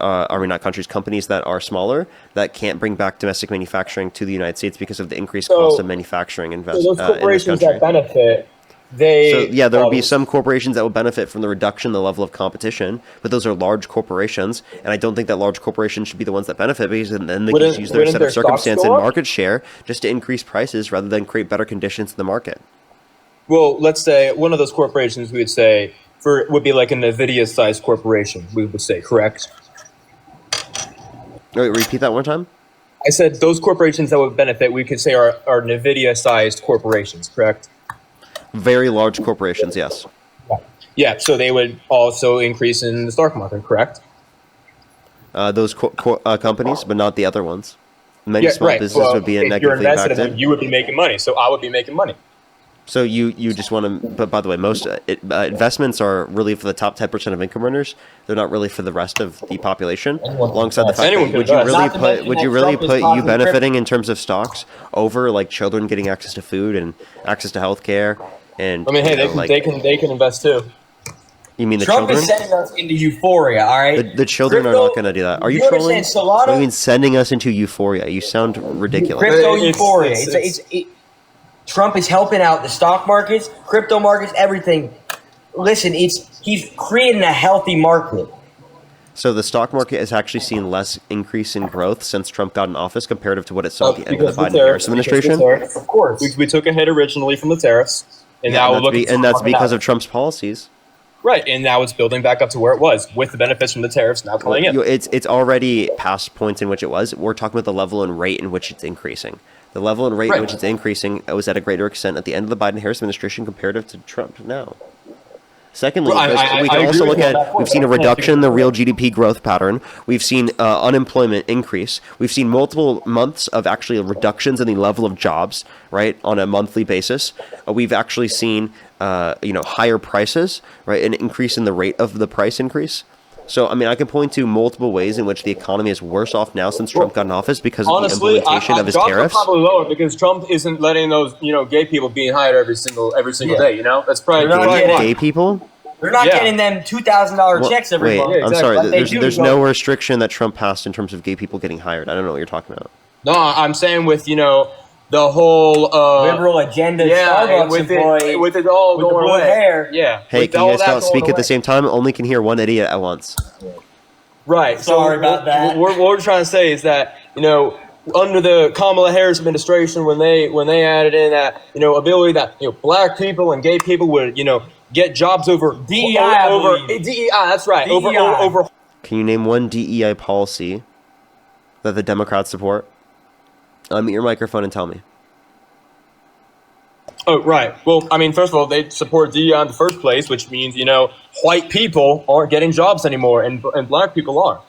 companies that are smaller that can't bring back domestic manufacturing to the United States because of the increased cost of manufacturing those corporations that benefit, there would be some corporations that would benefit from the reduction in the level of competition, but those are large corporations, and I don't think that large corporations should be the ones that benefit because then they can use their set of circumstance and market share just to increase prices rather than create better conditions in the market. Well, let's say one of those corporations we would say would be like a NVIDIA-sized corporation, we would say, correct? Wait, repeat that one time? I said those corporations that would benefit, we could say are NVIDIA-sized corporations, correct? Very large corporations, yes. Yeah, so they would also increase in the stock market, correct? Those companies, but not the other ones. Many small businesses would be if you're negatively invested in them, impacted. you would be making money. So I would be making money. So you just want to, but by the way, most investments are really for the top 10% of income earners. They're not really for the rest of the population. Alongside the fact Anyone that, can would you invest. really Trump is put you causing benefiting in terms of stocks over like children getting access to food and access to healthcare? And I mean, hey, you know, they can invest too. You mean the Trump children? is sending us into euphoria, all right? The children are not going to do that. Are you trolling? understand, What do you Solana? mean sending us into euphoria? You sound ridiculous. Crypto euphoria. Trump is helping out the stock markets, crypto markets, everything. Listen, he's creating a healthy market. So the stock market has actually seen less increase in growth since Trump got in office comparative to what it saw at the end of the Biden-Harris administration. Of course, we took a hit originally from the tariffs, and now we're looking. And that's because of Trump's policies. Right, and now it's building back up to where it was with the benefits from the tariffs now coming in. It's already past points in which it was. We're talking about the level and rate in which it's increasing. The level and rate in which it's increasing was at a greater extent at the end of the Biden-Harris administration comparative to Trump now. Secondly, we can also look at, we've seen a reduction in the real GDP growth pattern. We've seen unemployment increase. We've seen multiple months of actually reductions in the level of jobs, right, on a monthly basis. We've actually seen, higher prices, right, an increase in the rate of the price increase. So, I mean, I can point to multiple ways in which the economy is worse off now since Trump got in office because of the implementation of his jobs tariffs. are probably lower because Trump isn't letting those gay people being hired every single day. That's probably Gay people. They're not getting them $2,000 checks every month. I'm sorry. Like There's no restriction that Trump passed in terms of gay people getting hired. I don't know what you're talking about. No, I'm saying with the whole liberal agenda. Yeah, Starbucks with employee it all with the going blue away. hair. Yeah. Hey, with can all you guys that not going speak at away. the same time? Only can hear one idiot at once. Right. Sorry about that. What we're trying to say is that under the Kamala Harris administration, when they added in that ability that black people and gay people would get jobs over DEI. over DEI. That's right. DEI. Over. Can you name one DEI policy that the Democrats support? Unmute your microphone and tell me. Oh, right. Well, I mean, first of all, they support DEI in the first place, which means white people aren't getting jobs anymore, and black people are.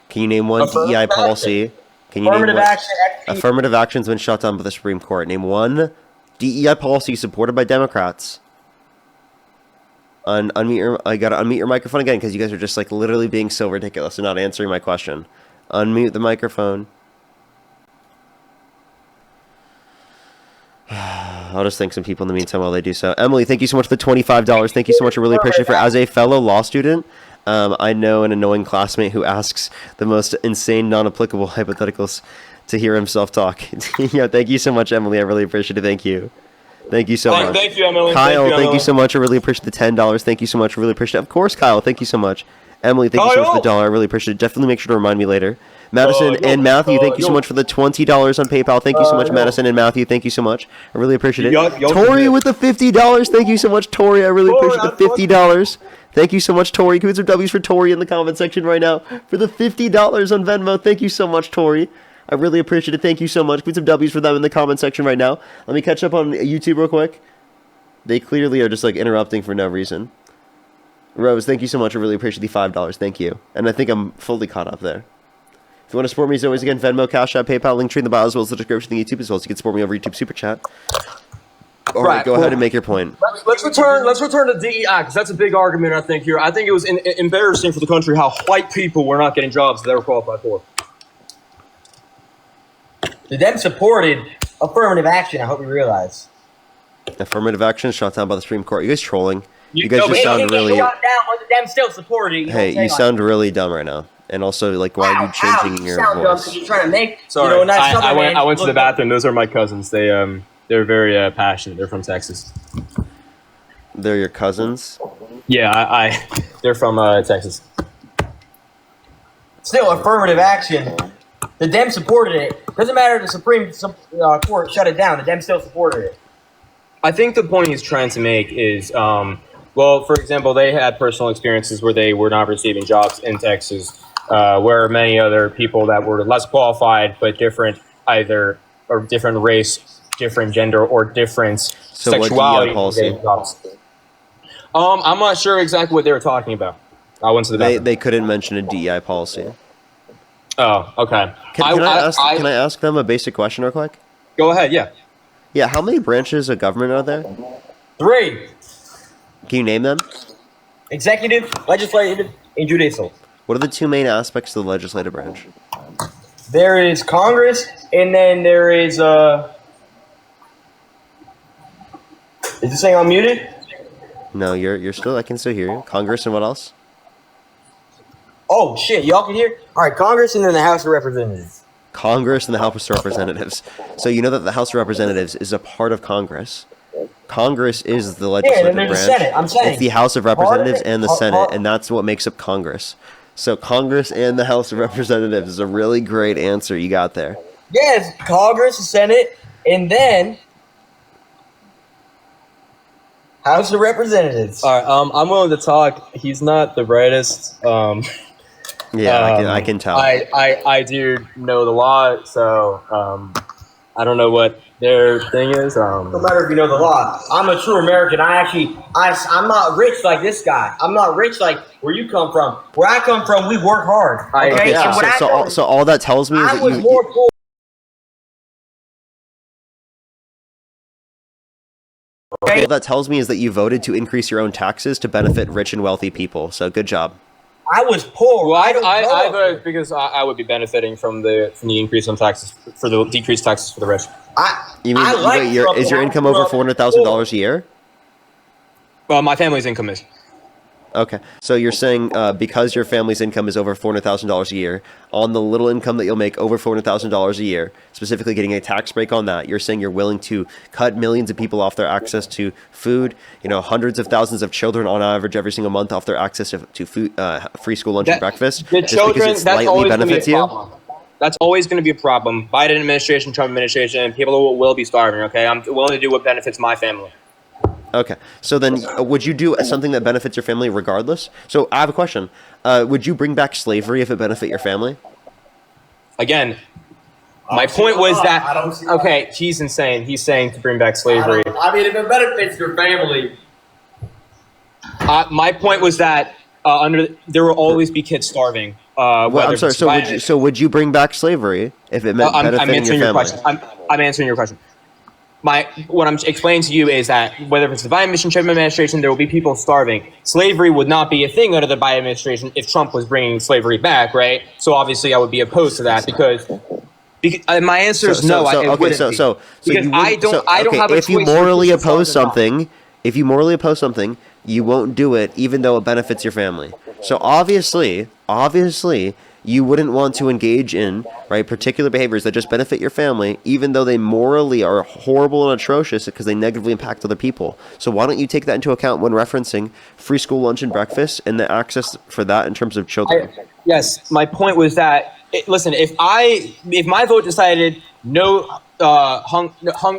Can you name one DEI policy? Can you Affirmative name one? action. Affirmative action's been shut down by the Supreme Court. Name one DEI policy supported by Democrats. I gotta unmute your microphone again because you guys are just like literally being so ridiculous and not answering my question. Unmute the microphone. I'll just thank some people in the meantime while they do so. Emily, thank you so much for the $25. Thank you so much. I really appreciate it. As a fellow law student, I know an annoying classmate who asks the most insane, non-applicable hypotheticals to hear himself talk. Yeah, thank you so much, Emily. I really appreciate it. Thank you. Thank you so much. Thank you, Emily. Kyle, thank you so much. I really appreciate the $10. Thank you so much. I really appreciate it. Of course, Kyle, thank you so much. Emily, thank you so much for the $1. I really appreciate it. Definitely make sure to remind me later. Madison and Matthew, thank you so much for the $20 on PayPal. Thank you so much, Madison and Matthew. Thank you so much. I really appreciate it. Tori with the $50. Thank you so much, Tori. I really appreciate the $50. Thank you so much, Tori. Give me some W's for Tori in the comment section right now for the $50 on Venmo. Thank you so much, Tori. I really appreciate it. Thank you so much. Put some W's for them in the comment section right now. Let me catch up on YouTube real quick. They clearly are just like interrupting for no reason. Rose, thank you so much. I really appreciate the $5. Thank you. And I think I'm fully caught up there. If you want to support me, as always, again, Venmo, Cash App, PayPal, link tree in the bio, as well as the description of the YouTube, as well as you can support me over YouTube Super Chat. All right, go ahead and make your point. Let's return to DEI because that's a big argument. I think here. I think it was embarrassing for the country how white people were not getting jobs that they were qualified for. The Dems supported affirmative action. I hope you realize. Affirmative action shot down by the Supreme Court. You guys trolling? You guys just sound really. Down, but the Dems still supported it. Hey, you sound really dumb right now. And also, like, why are you changing your voice? You're trying to make. Sorry, nice I went to the bathroom. Those are my cousins. They're very passionate. They're from Texas. They're your cousins? Yeah, they're from Texas. Still, affirmative action. The Dems supported it. Doesn't matter if the Supreme Court shut it down. The Dems still supported it. I think the point he's trying to make is, well, for example, they had personal experiences where they were not receiving jobs in Texas, where many other people that were less qualified but different, either or different race, different gender, or different sexuality. Policy? I'm not sure exactly what they were talking about. I went to the bathroom. They couldn't mention a DEI policy. Oh, okay. Can I ask them a basic question real quick? Go ahead. Yeah. Yeah. How many branches of government are there? 3. Can you name them? Executive, legislative, and judicial. What are the 2 main aspects of the legislative branch? There is Congress, and then there is Is this thing unmuted? No, you're still. I can still hear you. Congress and what else? Oh shit, y'all can hear? All right, Congress and then the House of Representatives. Congress and the House of Representatives. So you know that the House of Representatives is a part of Congress. Congress is the legislative there's branch. the Senate. I'm saying it's the House of part of Representatives it- and the Senate, and that's what makes up Congress. So Congress and the House of Representatives is a really great answer you got there. Yes, Congress, the Senate, and then House of Representatives. All right, I'm willing to talk. He's not the brightest. Yeah, I can tell. I do know the law, so I don't know what their thing is. No matter if you know the law. I'm a true American. I'm not rich like this guy. I'm not rich like where you come from. Where I come from, we work hard. Okay, so all that tells me is I that was more poor. all that tells me is that you voted to increase your own taxes to benefit rich and wealthy people. So good job. I was poor. Well, I voted because I would be benefiting from the increase on taxes for the decreased taxes for the rich. Is your income over $400,000 a year? Well, my family's income is. Okay, so you're saying because your family's income is over $400,000 a year, on the little income that you'll make over $400,000 a year, specifically getting a tax break on that, you're saying you're willing to cut millions of people off their access to food, hundreds of thousands of children on average every single month off their access to food, free school lunch and breakfast, The just children, because it that's slightly always going to be benefits a you? problem. That's always going to be a problem. Biden administration, Trump administration, people will be starving, okay? I'm willing to do what benefits my family. Okay, so then would you do something that benefits your family regardless? So I have a question. Would you bring back slavery if it benefit your family? Again, my point was that, okay, he's insane. He's saying to bring back slavery. I mean, if it benefits your family. My point was that there will always be kids starving. Well, I'm sorry. So would you bring back slavery if it meant benefiting your family? I'm answering your question. What I'm explaining to you is that whether it's the Biden administration, Trump administration, there will be people starving. Slavery would not be a thing under the Biden administration if Trump was bringing slavery back, right? So obviously, I would be opposed to that because my answer is no. I don't have a if you choice morally to oppose start or not. something, you won't do it even though it benefits your family. So obviously, you wouldn't want to engage in particular behaviors that just benefit your family, even though they morally are horrible and atrocious because they negatively impact other people. So why don't you take that into account when referencing free school lunch and breakfast and the access for that in terms of children? Yes, my point was that listen, if my vote decided no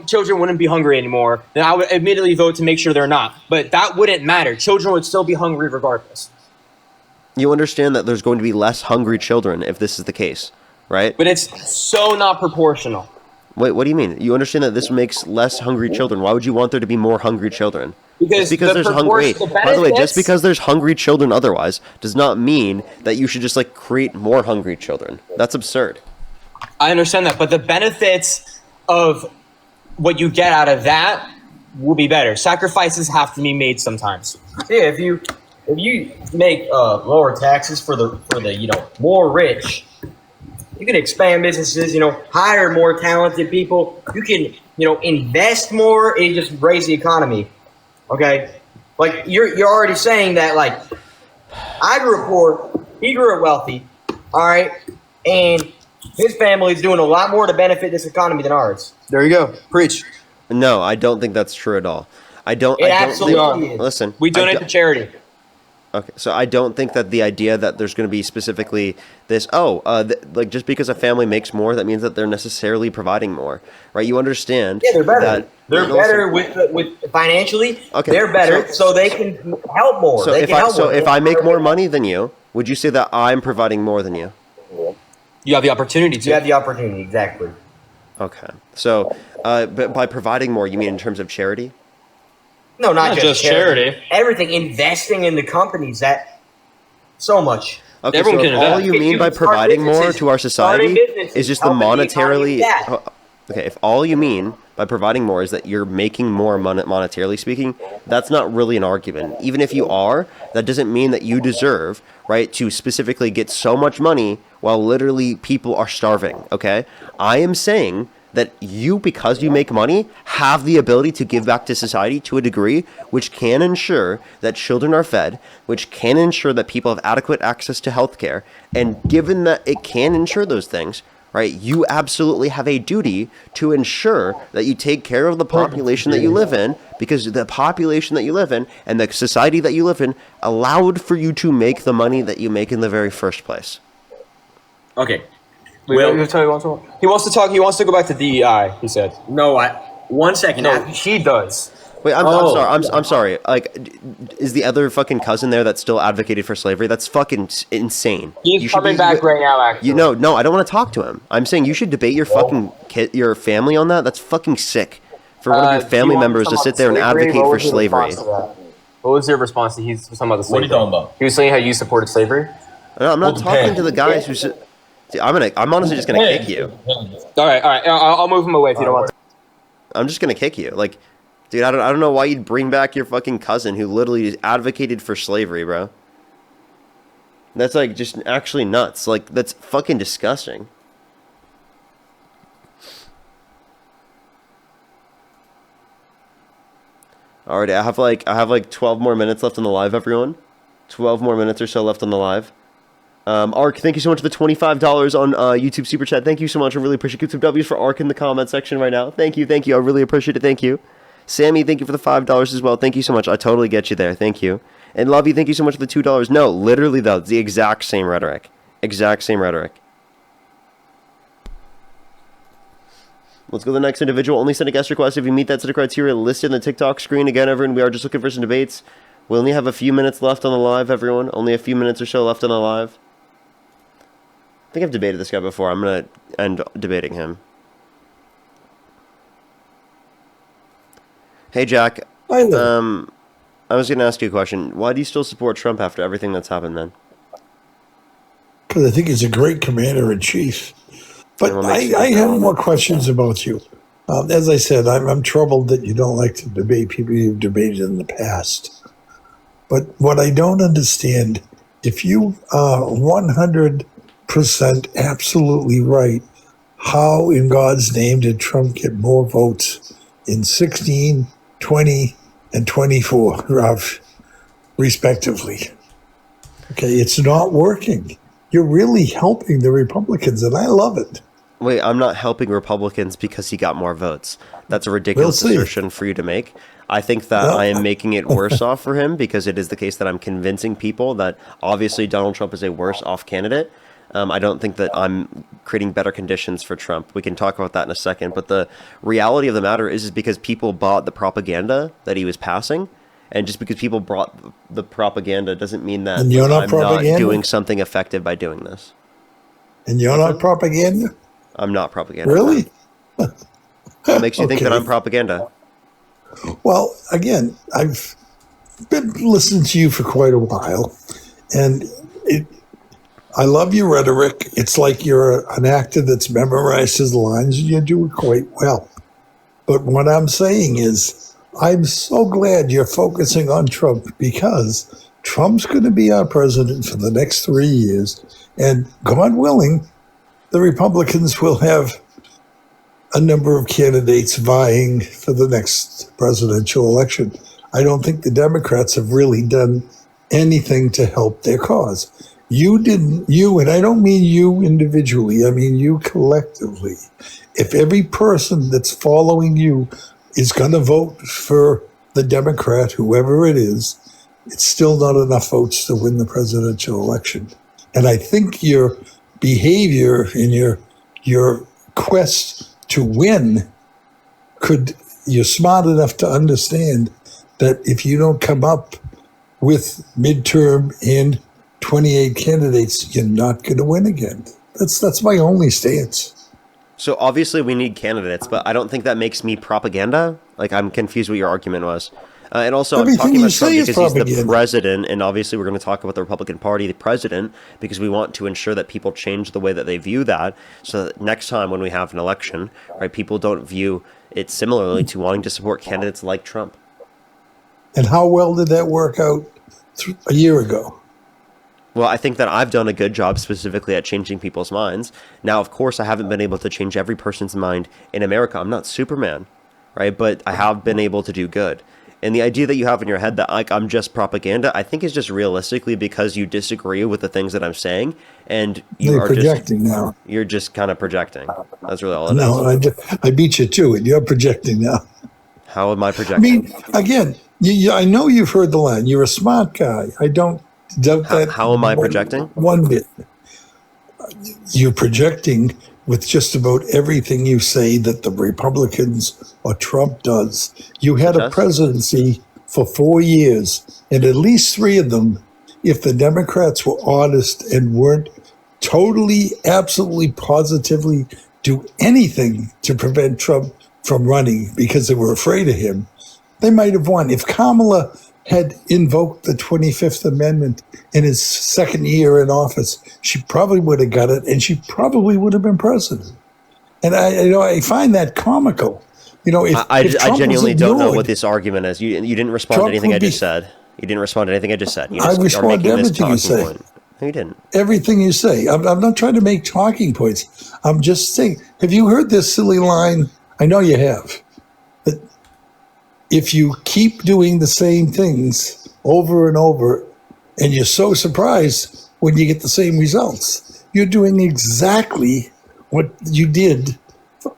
children wouldn't be hungry anymore, then I would immediately vote to make sure they're not. But that wouldn't matter. Children would still be hungry regardless. You understand that there's going to be less hungry children if this is the case, right? But it's so not proportional. Wait, what do you mean? You understand that this makes less hungry children. Why would you want there to be more hungry children? Because there's hungry. By the way, just because there's hungry children otherwise does not mean that you should just create more hungry children. That's absurd. I understand that, but the benefits of what you get out of that will be better. Sacrifices have to be made sometimes. Yeah, if you make lower taxes for the more rich, you can expand businesses, hire more talented people. You can, invest more and just raise the economy. Okay? Like you're already saying that I grew up poor, he grew up wealthy, all right? And his family's doing a lot more to benefit this economy than ours. There you go. Preach. No, I don't think that's true at all. Absolutely is. Listen. We donate to charity. Okay, so I don't think that the idea that there's going to be specifically this, just because a family makes more, that means that they're necessarily providing more, right? You understand? Yeah, they're better. That, they're better with financially. Okay, they're better, so they can help more. So if I make more money than you, would you say that I'm providing more than you? You have the opportunity to. You have the opportunity, exactly. Okay, so but by providing more, you mean in terms of charity? No, not just charity. Everything, investing in the companies, that so much. Okay, Everyone so can if all invest. you If mean you by start providing more businesses, to our starting society businesses, is just the helping the economy monetarily... with that. Okay, if all you mean by providing more is that you're making more monetarily speaking, that's not really an argument. Even if you are, that doesn't mean that you deserve, right, to specifically get so much money while literally people are starving, okay? I am saying that you, because you make money, have the ability to give back to society to a degree which can ensure that children are fed, which can ensure that people have adequate access to healthcare, and given that it can ensure those things, right, you absolutely have a duty to ensure that you take care of the population that you live in, because the population that you live in and the society that you live in allowed for you to make the money that you make in the very first place. Okay. Will, He wants to talk. He wants to go back to DEI. He said. No, 1 second. No, he does. Wait, I'm sorry. I'm sorry. Like, is the other fucking cousin there that still advocated for slavery? That's fucking insane. He's coming back right now. Actually, no, I don't want to talk to him. I'm saying you should debate your fucking your family on that. That's fucking sick for one of your family members to sit there and advocate for slavery. What was your response to he's talking about the slavery? What are you talking about? He was saying how you supported slavery. No, I'm not talking to the guys who. See, I'm honestly just gonna kick you. All right. I'll move him away if you don't want to. I'm just gonna kick you. Like, dude, I don't know why you'd bring back your fucking cousin who literally advocated for slavery, bro. That's like just actually nuts. Like, that's fucking disgusting. Alright, I have like 12 more minutes left on the live, everyone. 12 more minutes or so left on the live. Ark, thank you so much for the $25 on YouTube Super Chat. Thank you so much. I really appreciate it. Some W's for Ark in the comment section right now. Thank you. I really appreciate it. Thank you. Sammy, thank you for the $5 as well. Thank you so much. I totally get you there. Thank you. And Lovey, thank you so much for the $2. No, literally though, it's the exact same rhetoric. Exact same rhetoric. Let's go to the next individual. Only send a guest request if you meet that set of criteria listed in the TikTok screen. Again, everyone, we are just looking for some debates. We only have a few minutes left on the live, everyone. Only a few minutes or so left on the live. I think I've debated this guy before. I'm going to end debating him. Hey, Jack. Hi there. I was going to ask you a question. Why do you still support Trump after everything that's happened, man? Because I think he's a great commander-in-chief. But I have more questions about you. As I said, I'm troubled that you don't like to debate people you've debated in the past. But what I don't understand, if you are 100% absolutely right, how in God's name did Trump get more votes in 16, 20, and 24, respectively? Okay, it's not working. You're really helping the Republicans, and I love it. Wait, I'm not helping Republicans because he got more votes. That's a ridiculous assertion for you to make. I think that I am making it worse off for him because it is the case that I'm convincing people that obviously Donald Trump is a worse off candidate. I don't think that I'm creating better conditions for Trump. We can talk about that in a second. But the reality of the matter is because people bought the propaganda that he was passing. And just because people brought the propaganda doesn't mean that I'm not doing something effective by doing this. And you're not propaganda? I'm not propaganda. Really? What makes you think that I'm propaganda? Well, again, I've been listening to you for quite a while, and I love your rhetoric. It's like you're an actor that's memorized his lines, and you do it quite well. But what I'm saying is, I'm so glad you're focusing on Trump because Trump's going to be our president for the next 3 years, and God willing, the Republicans will have a number of candidates vying for the next presidential election. I don't think the Democrats have really done anything to help their cause. You, and I don't mean you individually, I mean you collectively. If every person that's following you is going to vote for the Democrat, whoever it is, it's still not enough votes to win the presidential election. And I think your behavior in your quest to win you're smart enough to understand that if you don't come up with midterm and 28 candidates, you're not going to win again. That's my only stance. So obviously we need candidates, but I don't think that makes me propaganda. Like, I'm confused what your argument was. And also, I'm Everything talking you about Trump say is because he's the propaganda. president, and obviously we're going to talk about the Republican Party, the president, because we want to ensure that people change the way that they view that, so that next time when we have an election, right, people don't view it similarly to wanting to support candidates like Trump. And how well did that work out a year ago? Well, I think that I've done a good job specifically at changing people's minds. Now, of course, I haven't been able to change every person's mind in America. I'm not Superman, right? But I have been able to do good. And the idea that you have in your head that like I'm just propaganda, I think is just realistically because you disagree with the things that I'm saying, and You're projecting now. You're just kind of projecting. That's really all it is. No, I beat you to it. You're projecting now. How am I I projecting? mean, again, I know you've heard the line. You're a smart guy. I don't doubt that. How am I projecting? One bit. You're projecting with just about everything you say that the Republicans or Trump does. You had a presidency for 4 years, and at least 3 of them, if the Democrats were honest and weren't totally, absolutely, positively do anything to prevent Trump from running because they were afraid of him, they might have won. If Kamala had invoked the 25th Amendment in his second year in office, she probably would have got it, and she probably would have been president. And I find that comical. I genuinely don't know ignored, what this argument is. You didn't respond to anything I just said. You didn't respond to anything I just said. You just I respond to everything you say. Point. No, you didn't. Everything you say. I'm not trying to make talking points. I'm just saying, have you heard this silly line? I know you have. That if you keep doing the same things over and over, and you're so surprised when you get the same results, you're doing exactly what you did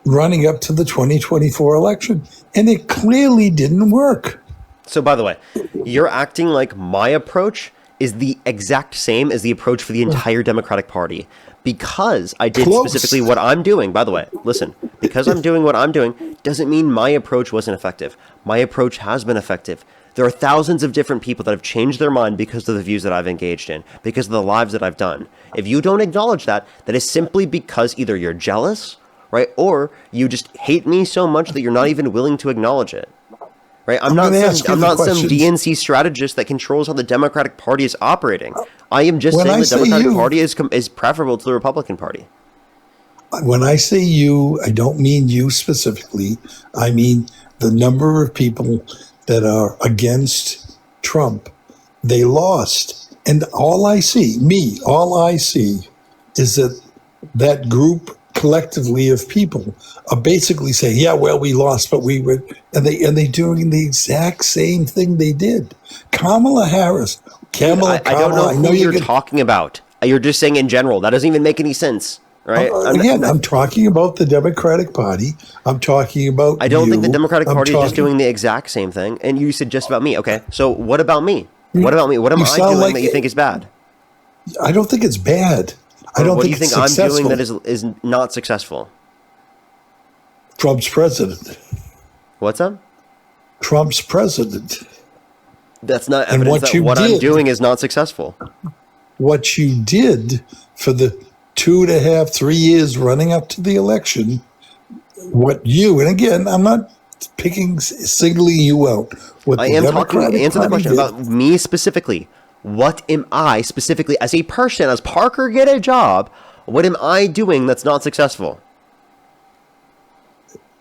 running up to the 2024 election. And it clearly didn't work. So, by the way, you're acting like my approach is the exact same as the approach for the entire Democratic Party. Because I did specifically what I'm doing, by the way, listen, because I'm doing what I'm doing doesn't mean my approach wasn't effective. My approach has been effective. There are thousands of different people that have changed their mind because of the views that I've engaged in, because of the lives that I've done. If you don't acknowledge that, that is simply because either you're jealous, right, or you just hate me so much that you're not even willing to acknowledge it. Right? I'm not some DNC strategist that controls how the Democratic Party is operating. I am just saying the Democratic Party is preferable to the Republican Party. When I say you, I don't mean you specifically. I mean the number of people that are against Trump. They lost. And all I see is that group collectively of people are basically saying, yeah, well, we lost, but we were, and they doing the exact same thing they did. Kamala Harris, I don't know who you're talking about. You're just saying in general. That doesn't even make any sense, right? I'm talking about the Democratic Party. I'm talking about I don't think the Democratic Party is just doing the exact same thing. And you said just about me. Okay, so what about me? What about me? What am I doing that you think is bad? I don't think it's bad. I don't think it's successful. I'm doing that is not successful? Trump's president. What's up? Trump's president. That's not evidence that what I'm doing is not successful. What you did for the 2.5, 3 years running up to the election, and again, I'm not singling you out. I am talking to answer the question about me specifically. What am I specifically, as a person, as Parker get a job, what am I doing that's not successful?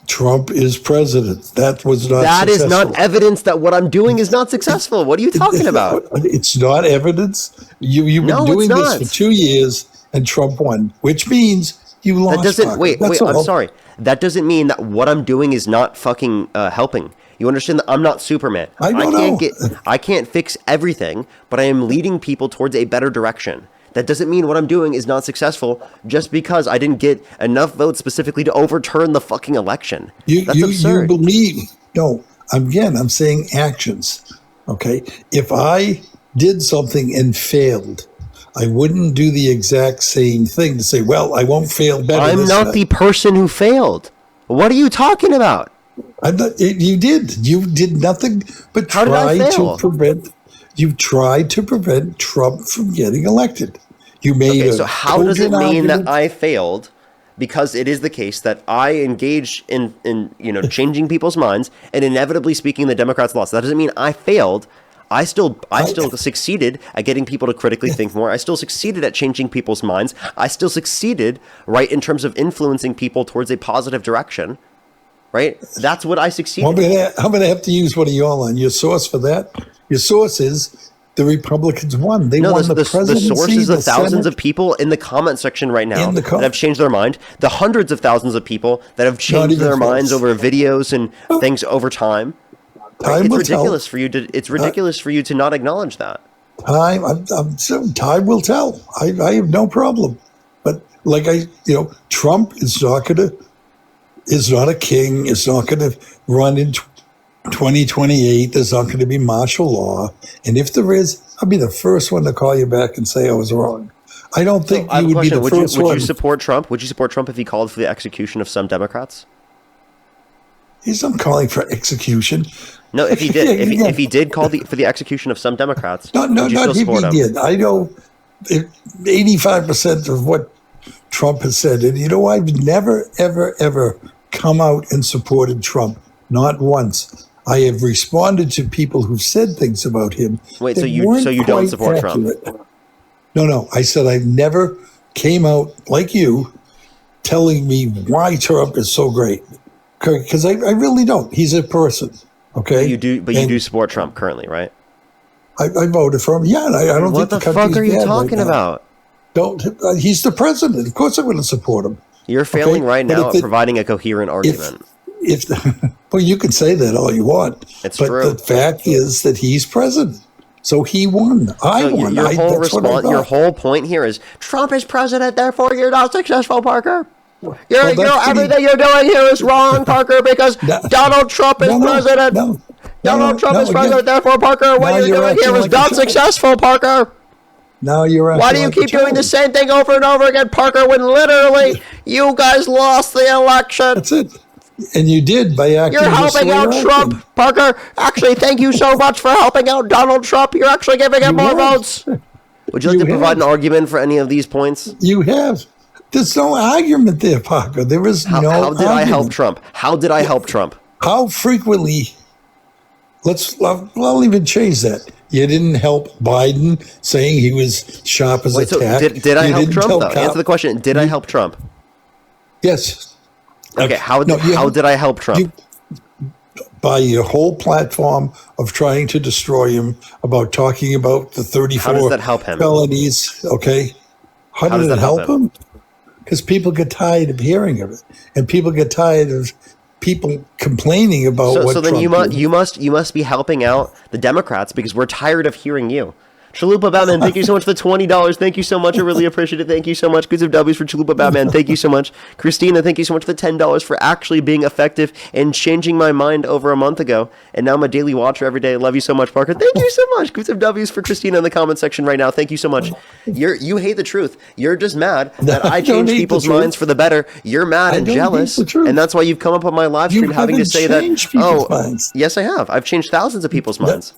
Trump is president. That was not That successful. is not evidence that what I'm doing is not successful. What are you talking about? It's not evidence. You've been doing this for 2 years, and Trump won, which means you lost. That doesn't, wait, That's I'm all. sorry. That doesn't mean that what I'm doing is not fucking helping. You understand that I'm not Superman. I can't fix everything, but I am leading people towards a better direction. That doesn't mean what I'm doing is not successful just because I didn't get enough votes specifically to overturn the fucking election. That's absurd. You believe. No, I'm saying actions. Okay? If I did something and failed, I wouldn't do the exact same thing to say, well, I won't fail better. I'm not the person who failed. What are you talking about? You did nothing but try to prevent. You tried to prevent Trump from getting elected. You made so how does it mean that I failed because it is the case that I engage in changing people's minds and inevitably speaking the Democrats lost. That doesn't mean I failed. I still succeeded at getting people to critically think more. I still succeeded at changing people's minds. I still succeeded, right, in terms of influencing people towards a positive direction. Right? That's what I succeeded. I'm going to have to use one of your source for that. Your source is the Republicans won. They won the presidency. The sources of thousands Senate. of people in the comment section right now that have changed their mind. The hundreds of thousands of people that have changed their minds over videos and things over time. It's ridiculous for you to. It's ridiculous for you to not acknowledge that. Time will tell. I have no problem. But Trump is not a king. Is not going to run in 2028. There's not going to be martial law. And if there is, I'll be the first one to call you back and say I was wrong. I don't think you would be the first one. Would you support Trump? Would you support Trump if he called for the execution of some Democrats? He's not calling for execution. No, if he did, if he did call for the execution of some Democrats, not if he did. I know 85% of what Trump has said, and I've never, ever, ever come out and supported Trump. Not once. I have responded to people who've said things about him. Wait, so you don't support accurate. Trump? No. I said I never came out like you telling me why Trump is so great. Because I really don't. He's a person. Okay. You do support Trump currently, right? I voted for him. Yeah, and I don't think the country's fuck are you bad talking right now. about? He's the president. Of course I'm going to support him. You're failing right now at providing a coherent argument. Well, you can say that all you want. It's but true. The fact is that he's president. So he won. I won. Your whole point here is Trump is president, therefore you're not successful, Parker. Everything you're doing here is wrong, Parker, because Donald Trump is president. Donald Trump is president, therefore, Parker, what you're doing here is not successful, Parker. Now you're Why do you keep doing the same thing over and over again, Parker, when literally you guys lost the election? That's it. And you did by acting. You're helping out Trump, Parker. Actually, thank you so much for helping out Donald Trump. You're actually giving him more votes. Would you like to provide an argument for any of these points? You have. There's no argument there, Parker. There is no How did I help argument. Trump? How did I help Trump? How frequently? I'll even change that. You didn't help Biden, saying he was sharp as a tack. Did I help Trump, though? Answer the question. Did I help Trump? Yes. Okay, how did I help Trump? By your whole platform of trying to destroy him, about talking about the 34 How does that help him? felonies, okay? How did it help him? Because people get tired of hearing of it. And people get tired of people complaining about what So then Trump you must be helping out the Democrats because we're tired of hearing you. Chalupa Batman, thank you so much for the $20. Thank you so much. I really appreciate it. Thank you so much. Goods of W's for Chalupa Batman. Thank you so much. Christina, thank you so much for the $10 for actually being effective and changing my mind over a month ago. And now I'm a daily watcher every day. Love you so much, Parker. Thank you so much. Goods of W's for Christina in the comment section right now. Thank you so much. You hate the truth. You're just mad that I change people's minds for the better. You're mad and jealous. And that's why you've come up on my live stream having to say that, minds. Yes, I have. I've changed thousands of people's minds.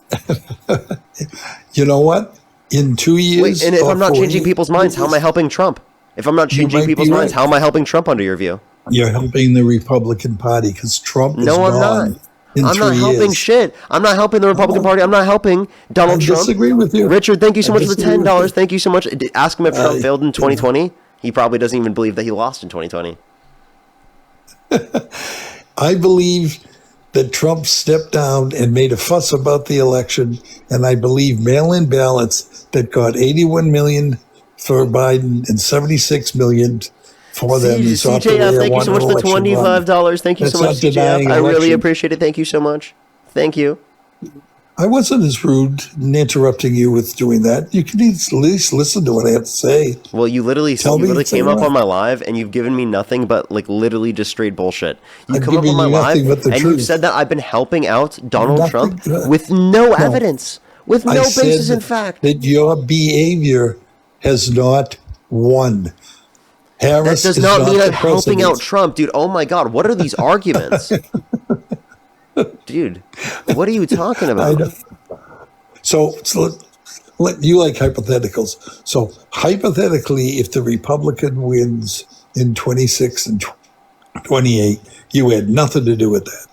You know what? In 2 years... Wait, and if I'm not changing people's minds, how am I helping Trump? If I'm not changing people's minds, how am I helping Trump under your view? You're helping the Republican Party because Trump is No, I'm gone. not. I'm not helping shit. I'm not helping the Republican Party. I'm not helping Donald Trump. I disagree with you. Richard, thank you so much for the $10. Thank you so much. Ask him if Trump failed in 2020. He probably doesn't even believe that he lost in 2020. I believe that Trump stepped down and made a fuss about the election, and I believe mail-in ballots that got 81 million for Biden and 76 million for them. CJF, thank you so much for the $25. Thank you so much, CJF. I really appreciate it. Thank you so much. Thank you. I wasn't as rude in interrupting you with doing that. You can at least listen to what I have to say. Well, you literally came up on my live and you've given me nothing but literally just straight bullshit. You come up on my live and you've said that I've been helping out Donald Trump with no evidence, with no basis in fact. That your behavior has not won. Harris that does not mean I'm helping out Trump, dude. Oh my God, what are these arguments? Dude, what are you talking about? So You like hypotheticals. So hypothetically, if the Republican wins in 26 and 28, you had nothing to do with that.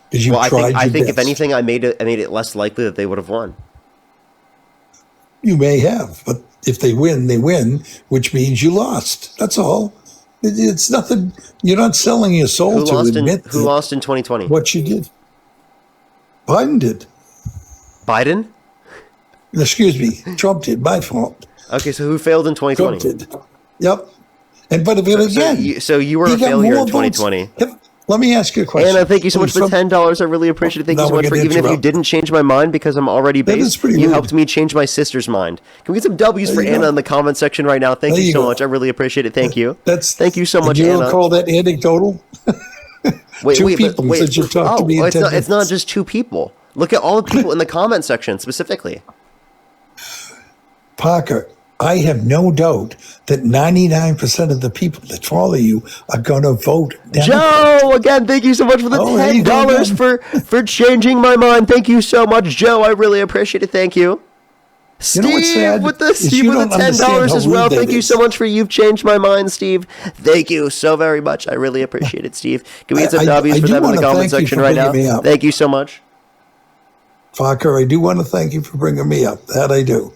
Because you tried I your think if best. anything, I made it less likely that they would have won. You may have, but if they win, which means you lost. That's all. It's nothing. You're not selling your soul to admit Who lost in 2020? what you did. Biden did. Biden? Excuse me. Trump did. My fault. Okay, so who failed in 2020? Trump did. Yep. But again, so you were a failure in 2020. Let me ask you a question. Anna, thank you so much for $10. I really appreciate it. Thank you so much for even if you didn't change my mind because I'm already based, you helped me change my sister's mind. Can we get some W's for Anna in the comment section right now? Thank you so much. I really appreciate it. Thank you. Thank you so much, you Anna. don't call that anecdotal? Two people said you talked to me in 10 minutes. It's not just two people. Look at all the people in the comment section specifically. Parker, I have no doubt that 99% of the people that follow you are going to vote Democrat. Joe, again, thank you so much for the $10 for changing my mind. Thank you so much, Joe. I really appreciate it. Thank you. Steve with the $10 as well. Thank you so much for you've changed my mind, Steve. Thank you so very much. I really appreciate it, Steve. Can we get some W's for them in the comment section right now? Thank you so much. Parker, I do want to thank you for bringing me up. That I do.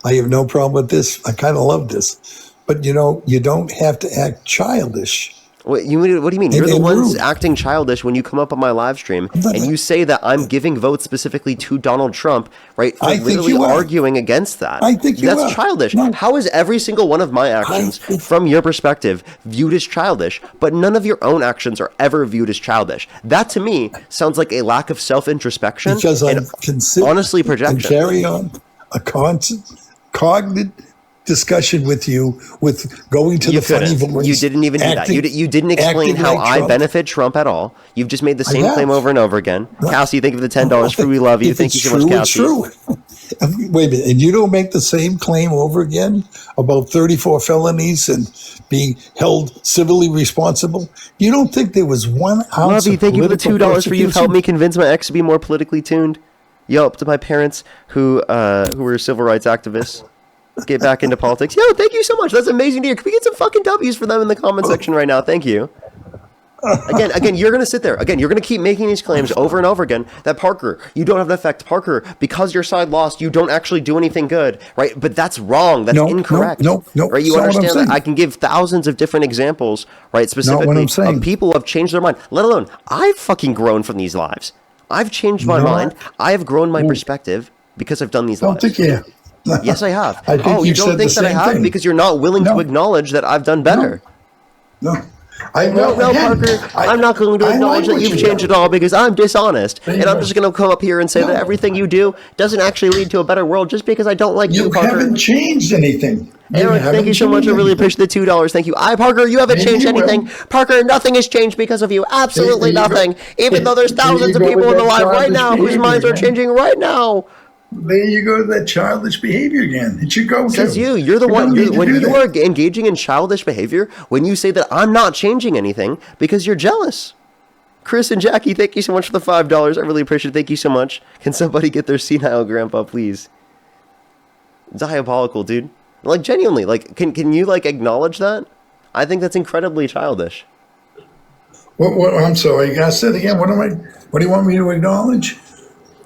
I have no problem with this. I kind of love this. But, you don't have to act childish. What do you mean? You're the ones acting childish when you come up on my live stream and you say that I'm giving votes specifically to Donald Trump, right? For literally arguing against that. I think that's childish. No. How is every single one of my actions, from your perspective, viewed as childish, but none of your own actions are ever viewed as childish? That to me sounds like a lack of self-introspection and honestly projection. And carry on a cognitive discussion with you with going to the funny voice. You didn't even do that. You didn't explain how I benefit Trump at all. You've just made the same claim over and over again. Cassie, thank you for the $10 for we love you. Thank you so much, Cassie. Wait a minute, and you don't make the same claim over again about 34 felonies and being held civilly responsible? You don't think there was 1 ounce Lovey, thank you for the $2 for you've helped me convince my ex to be more politically tuned. You helped my parents who were civil rights activists get back into politics. Yo, thank you so much. That's amazing to hear. Can we get some fucking W's for them in the comment section right now? Thank you. Again, you're going to sit there. Again, you're going to keep making these claims over and over again that Parker, you don't have an effect. Parker, because your side lost, you don't actually do anything good, right? But that's wrong. That's incorrect. No. Right? You understand that I can give thousands of different examples, right? Specifically of people who have changed their mind. Let alone, I've fucking grown from these lives. I've changed my mind. I have grown my perspective because I've done these lives. Yes, I have. You don't think that I have because you're not willing to acknowledge that I've done better. No, Parker, I'm not going to acknowledge that you've changed at all because I'm dishonest. And I'm just going to come up here and say that everything you do doesn't actually lead to a better world just because I don't like you, Parker. You haven't changed anything. Eric, thank you so much. I really appreciate the $2. Thank you. Parker, you haven't changed anything. Parker, nothing has changed because of you. Absolutely nothing. Even though there's thousands of people in the live right now whose minds are changing right now. There you go to that childish behavior again. It should go. Says you. You're the one. When you are engaging in childish behavior, when you say that I'm not changing anything because you're jealous. Chris and Jackie, thank you so much for the $5. I really appreciate it. Thank you so much. Can somebody get their senile grandpa, please? Diabolical, dude. Like, genuinely, like, can you, like, acknowledge that? I think that's incredibly childish. What, I'm sorry. I said again, what do you want me to acknowledge?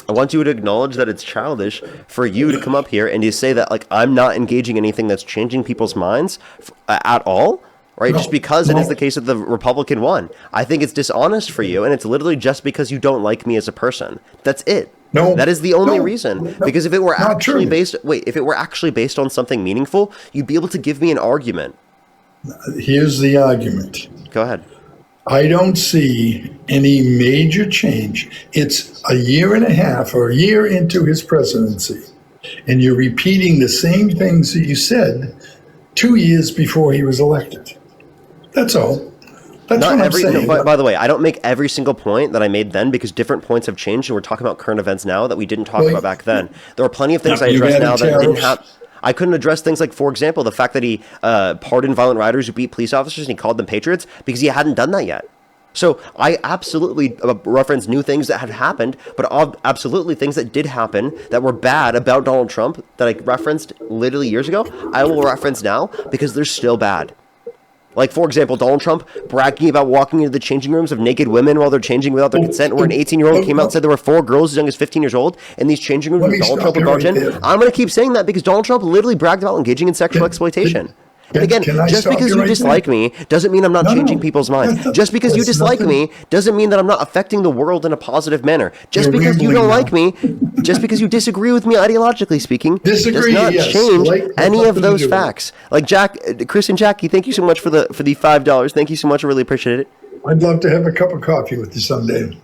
I want you to acknowledge that it's childish for you to come up here and to say that, like, I'm not engaging anything that's changing people's minds at all, right? Just because it is the case that the Republican won. I think it's dishonest for you, and it's literally just because you don't like me as a person. That's it. No, that is the only reason. Because if it were actually based on something meaningful, you'd be able to give me an argument. Here's the argument. Go ahead. I don't see any major change. It's a year and a half or a year into his presidency, and you're repeating the same things that you said 2 years before he was elected. That's all. That's what I'm saying. No, by the way, I don't make every single point that I made then because different points have changed, and we're talking about current events now that we didn't talk about back then. There are plenty of things I address now that didn't happen. I couldn't address things like, for example, the fact that he pardoned violent rioters who beat police officers and he called them patriots because he hadn't done that yet. So I absolutely reference new things that had happened, but absolutely things that did happen that were bad about Donald Trump that I referenced literally years ago, I will reference now because they're still bad. Like, for example, Donald Trump bragging about walking into the changing rooms of naked women while they're changing without their consent, where an 18-year-old came out and said there were 4 girls as young as 15 years old in these changing rooms where Donald Trump would barge in. I'm going to keep saying that because Donald Trump literally bragged about engaging in sexual exploitation. And again, just because you dislike me doesn't mean I'm not changing people's minds. Just because you dislike me doesn't mean that I'm not affecting the world in a positive manner. Just because you don't like me, just because you disagree with me ideologically speaking, does not change any of those facts. Like Chris and Jackie, thank you so much for the $5. Thank you so much. I really appreciate it. I'd love to have a cup of coffee with you someday.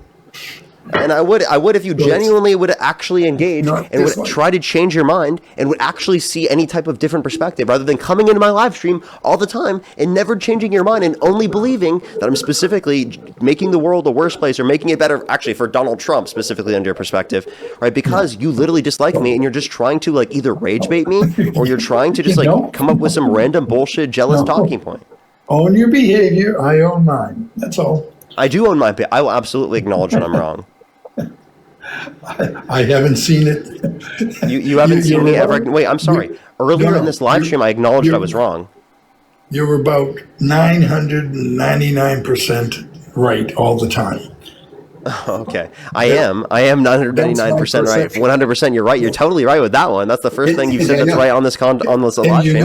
And I would if you genuinely would actually engage and would try to change your mind and would actually see any type of different perspective rather than coming into my live stream all the time and never changing your mind and only believing that I'm specifically making the world a worse place or making it better, actually for Donald Trump specifically under your perspective, right? Because you literally dislike me and you're just trying to like either rage bait me or you're trying to just like come up with some random bullshit jealous talking point. Own your behavior, I own mine. That's all. I do own my I will absolutely acknowledge when I'm wrong. I haven't seen it. You haven't seen me ever. Wait, I'm sorry. Earlier in this live stream, I acknowledged I was wrong. You're about 999% right all the time. Okay, I am 999% right. 100%, you're right. You're totally right with that one. That's the first thing you've said that's right on this live stream.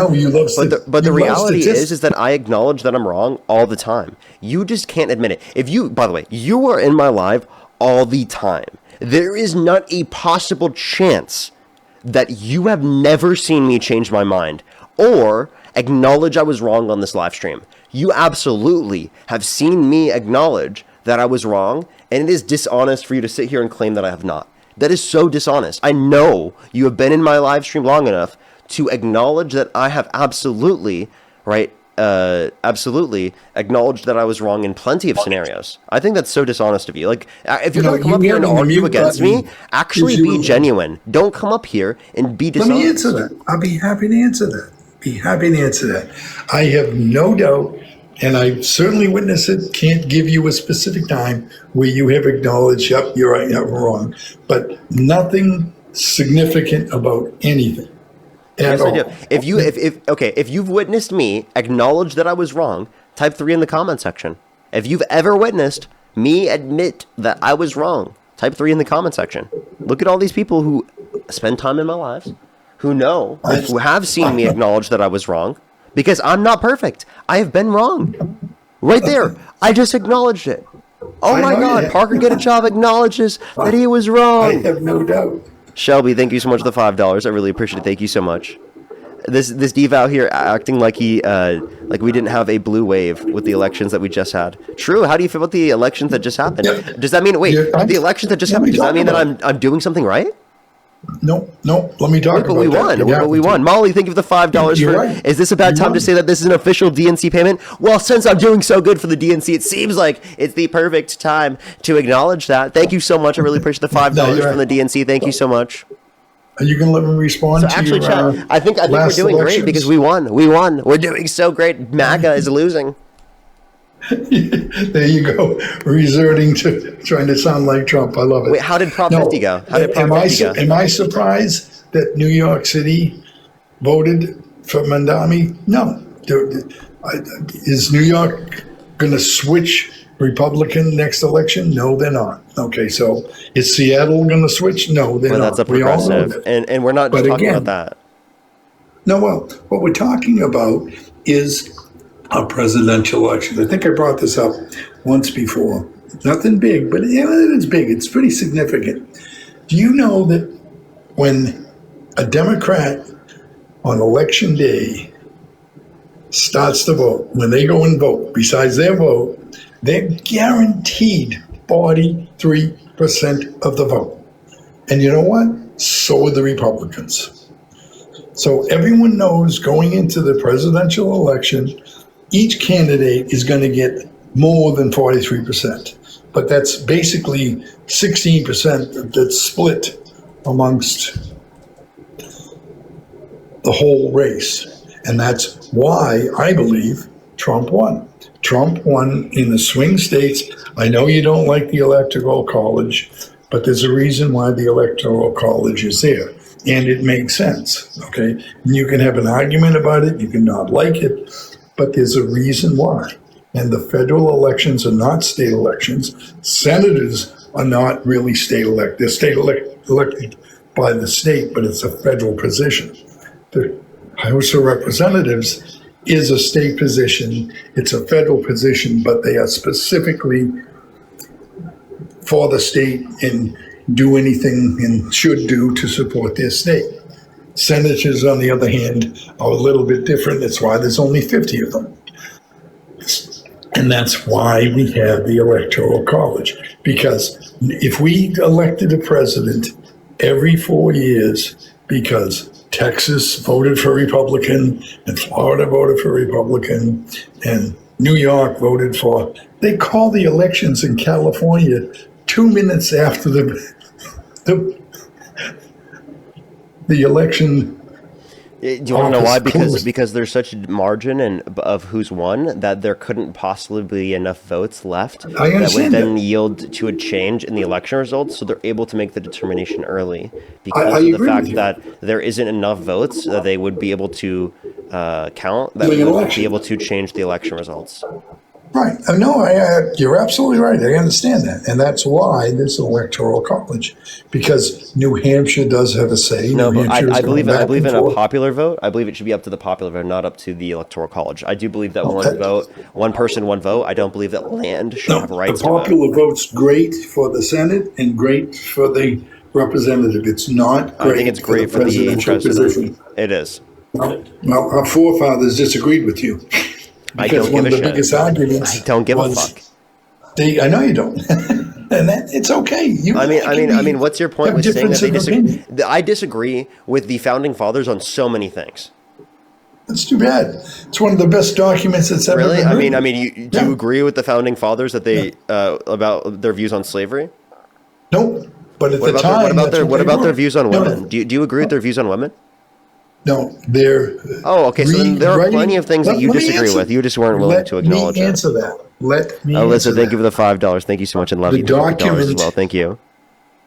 But the reality is that I acknowledge that I'm wrong all the time. You just can't admit it. By the way, you are in my live all the time. There is not a possible chance that you have never seen me change my mind or acknowledge I was wrong on this live stream. You absolutely have seen me acknowledge that I was wrong, and it is dishonest for you to sit here and claim that I have not. That is so dishonest. I know you have been in my live stream long enough to acknowledge that I have absolutely, right, absolutely acknowledged that I was wrong in plenty of scenarios. I think that's so dishonest of you. Like, if you're going to come up here and argue against me, actually be genuine. Don't come up here and be dishonest. Let me answer that. I'll be happy to answer that. I have no doubt, and I certainly witness it, can't give you a specific time where you have acknowledged, yep, you're right, yep, we're wrong. But nothing significant about anything. Yes, I do. If you've witnessed me acknowledge that I was wrong, type 3 in the comment section. If you've ever witnessed me admit that I was wrong, type 3 in the comment section. Look at all these people who spend time in my lives, who have seen me acknowledge that I was wrong, because I'm not perfect. I have been wrong. Right there. I just acknowledged it. Oh my God, Parker Get a Job acknowledges that he was wrong. I have no doubt. Shelby, thank you so much for the $5. I really appreciate it. Thank you so much. This div out here acting like we didn't have a blue wave with the elections that we just had. True. How do you feel about the elections that just happened? Does that mean the elections that just happened? Does that mean that I'm doing something right? No. Let me talk about that. But we won. Molly, thank you for the $5. Right. Is this a bad time to say that this is an official DNC payment? Well, since I'm doing so good for the DNC, it seems like it's the perfect time to acknowledge that. Thank you so much. I really appreciate the $5 from the DNC. Thank you so much. Are you going to let me respond to actually, your, Chad, I think we're doing great because we won. We're doing so great. Maga is losing. There you go. Resorting to trying to sound like Trump. I love it. Wait, how did Prop 50 go? Am I surprised that New York City voted for Mandami? No. Is New York going to switch Republican next election? No, they're not. Okay, so is Seattle going to switch? No, they're not. That's a progressive, and we're not just talking about that. No, well, what we're talking about is a presidential election. I think I brought this up once before. Nothing big, but it's big. It's pretty significant. Do you know that when a Democrat on election day starts to vote, when they go and vote, besides their vote, they're guaranteed 43% of the vote. And you know what? So are the Republicans. So everyone knows going into the presidential election, each candidate is going to get more than 43%. But that's basically 16% that's split amongst the whole race. And that's why I believe Trump won. Trump won in the swing states. I know you don't like the Electoral College, but there's a reason why the Electoral College is there. And it makes sense, okay? And you can have an argument about it, you can not like it, but there's a reason why. And the federal elections are not state elections. Senators are not really state elected. They're state elected by the state, but it's a federal position. The House of Representatives is a state position. It's a federal position, but they are specifically for the state and do anything and should do to support their state. Senators, on the other hand, are a little bit different. That's why there's only 50 of them. And that's why we have the Electoral College. Because if we elected a president every 4 years, because Texas voted for Republican and Florida voted for Republican and New York voted for, they call the elections in California 2 minutes after the election. Do you want to know why? Because there's such a margin of who's won that there couldn't possibly be enough votes left that would then yield to a change in the election results. So they're able to make the determination early because of the fact that there isn't enough votes that they would be able to count that would be able to change the election results. Right. No, you're absolutely right. I understand that. And that's why there's an Electoral College, because New Hampshire does have a say. No, but I believe in a popular vote. I believe it should be up to the popular vote, not up to the Electoral College. I do believe that one person, one vote. I don't believe that land should have rights to vote. The popular vote's great for the Senate and great for the representative. It's not great. I think it's great for the president. It is. Well, our forefathers disagreed with you. Because one of the biggest arguments I don't give a fuck. I know you don't, and it's okay. I mean, what's your point with saying that they disagree? I disagree with the founding fathers on so many things. That's too bad. It's one of the best documents that's ever been written. Do you agree with the founding fathers that they about their views on slavery? Nope. But at the time, what about their views on women? Do you agree with their views on women? No, they're. Oh, okay. So then there are plenty of things that you disagree with. You just weren't willing to acknowledge it. Answer that. Let me. Alyssa, thank you for the $5. Thank you so much, and love you. The document as well. Thank you.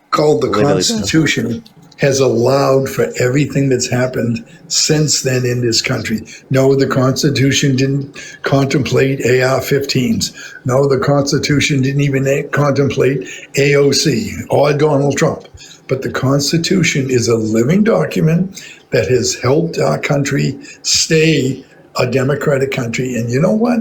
Called the Constitution has allowed for everything that's happened since then in this country. No, the Constitution didn't contemplate AR-15s. No, the Constitution didn't even contemplate AOC or Donald Trump. But the Constitution is a living document that has helped our country stay a democratic country. And you know what?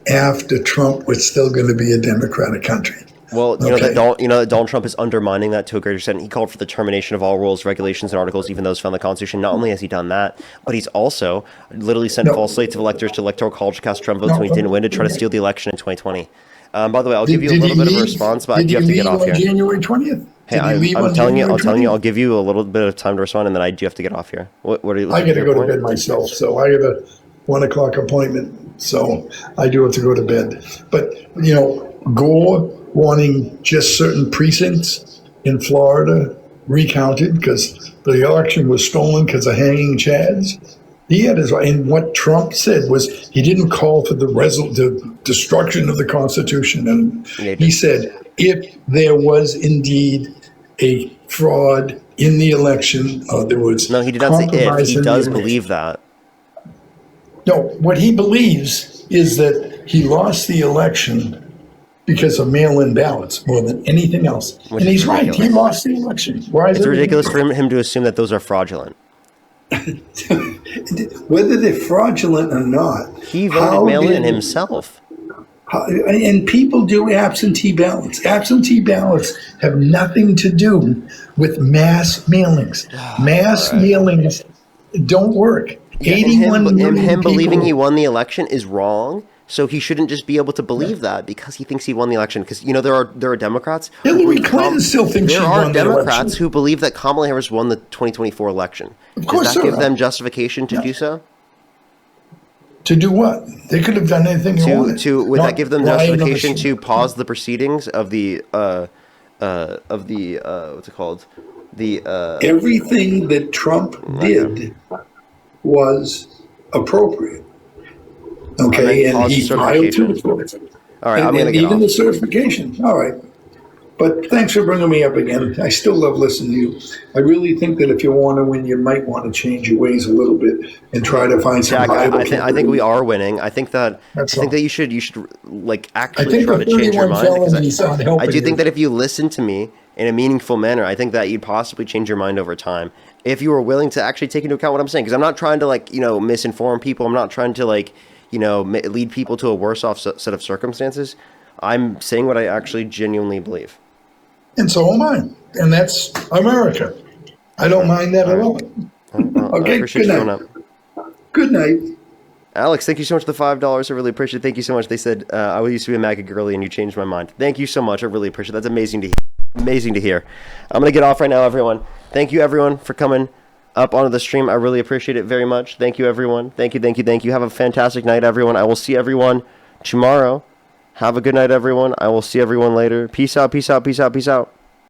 After Trump, we're still going to be a democratic country. Well, you know that Donald Trump is undermining that to a greater extent. He called for the termination of all rules, regulations, and articles, even those found in the Constitution. Not only has he done that, but he's also literally sent false slates of electors to Electoral College to cast Trump votes when he didn't win to try to steal the election in 2020. By the way, I'll give you a little bit of a response, but I do have to get off here. January 20th? Hey, I'm telling you, I'll give you a little bit of time to respond, and then I do have to get off here. What are you? I got to go to bed myself, so I have a 1 o'clock appointment, so I do have to go to bed. But Gore wanting just certain precincts in Florida recounted because the election was stolen because of hanging chads. He had his right, and what Trump said was he didn't call for the destruction of the Constitution, and he said if there was indeed a fraud in the election, there was he did not say if. He does believe that. No, what he believes is that he lost the election because of mail-in ballots more than anything else. And he's right. He lost the election. Why is it's ridiculous for him to assume that those are fraudulent. Whether they're fraudulent or not. He voted mail-in himself. And people do absentee ballots. Absentee ballots have nothing to do with mass mailings. Mass mailings don't work. 81 million him believing he won the election is wrong. So he shouldn't just be able to believe that because he thinks he won the election. Because there are Democrats. Hillary Clinton still thinks she won the election. There are Democrats who believe that Kamala Harris won the 2024 election. Of course, does that give them justification to do so? To do what? They could have done anything they wanted. Would that give them justification to pause the proceedings of the what's it called? Everything that Trump did was appropriate. Okay, and policy he filed certification. to it. All right, I'm going to get even off. the certification. All right. But thanks for bringing me up again. I still love listening to you. I really think that if you want to win, you might want to change your ways a little bit and try to find some Jack, viable I think we are winning. I think that you should like actually try to change your mind, because I do think that if you listen to me in a meaningful manner, I think that you'd possibly change your mind over time if you were willing to actually take into account what I'm saying. Because I'm not trying to misinform people. I'm not trying to lead people to a worse off set of circumstances. I'm saying what I actually genuinely believe. And so am I. And that's America. I don't mind that at all. Well, Okay, I appreciate good you night. showing up. Good night. Alex, thank you so much for the $5. I really appreciate it. Thank you so much. They said I used to be a Maga girly and you changed my mind. Thank you so much. I really appreciate it. That's amazing to hear. Amazing to hear. I'm going to get off right now, everyone. Thank you, everyone, for coming up onto the stream. I really appreciate it very much. Thank you, everyone. Thank you, thank you, thank you. Have a fantastic night, everyone. I will see everyone tomorrow. Have a good night, everyone. I will see everyone later. Peace out, peace out, peace out, peace out.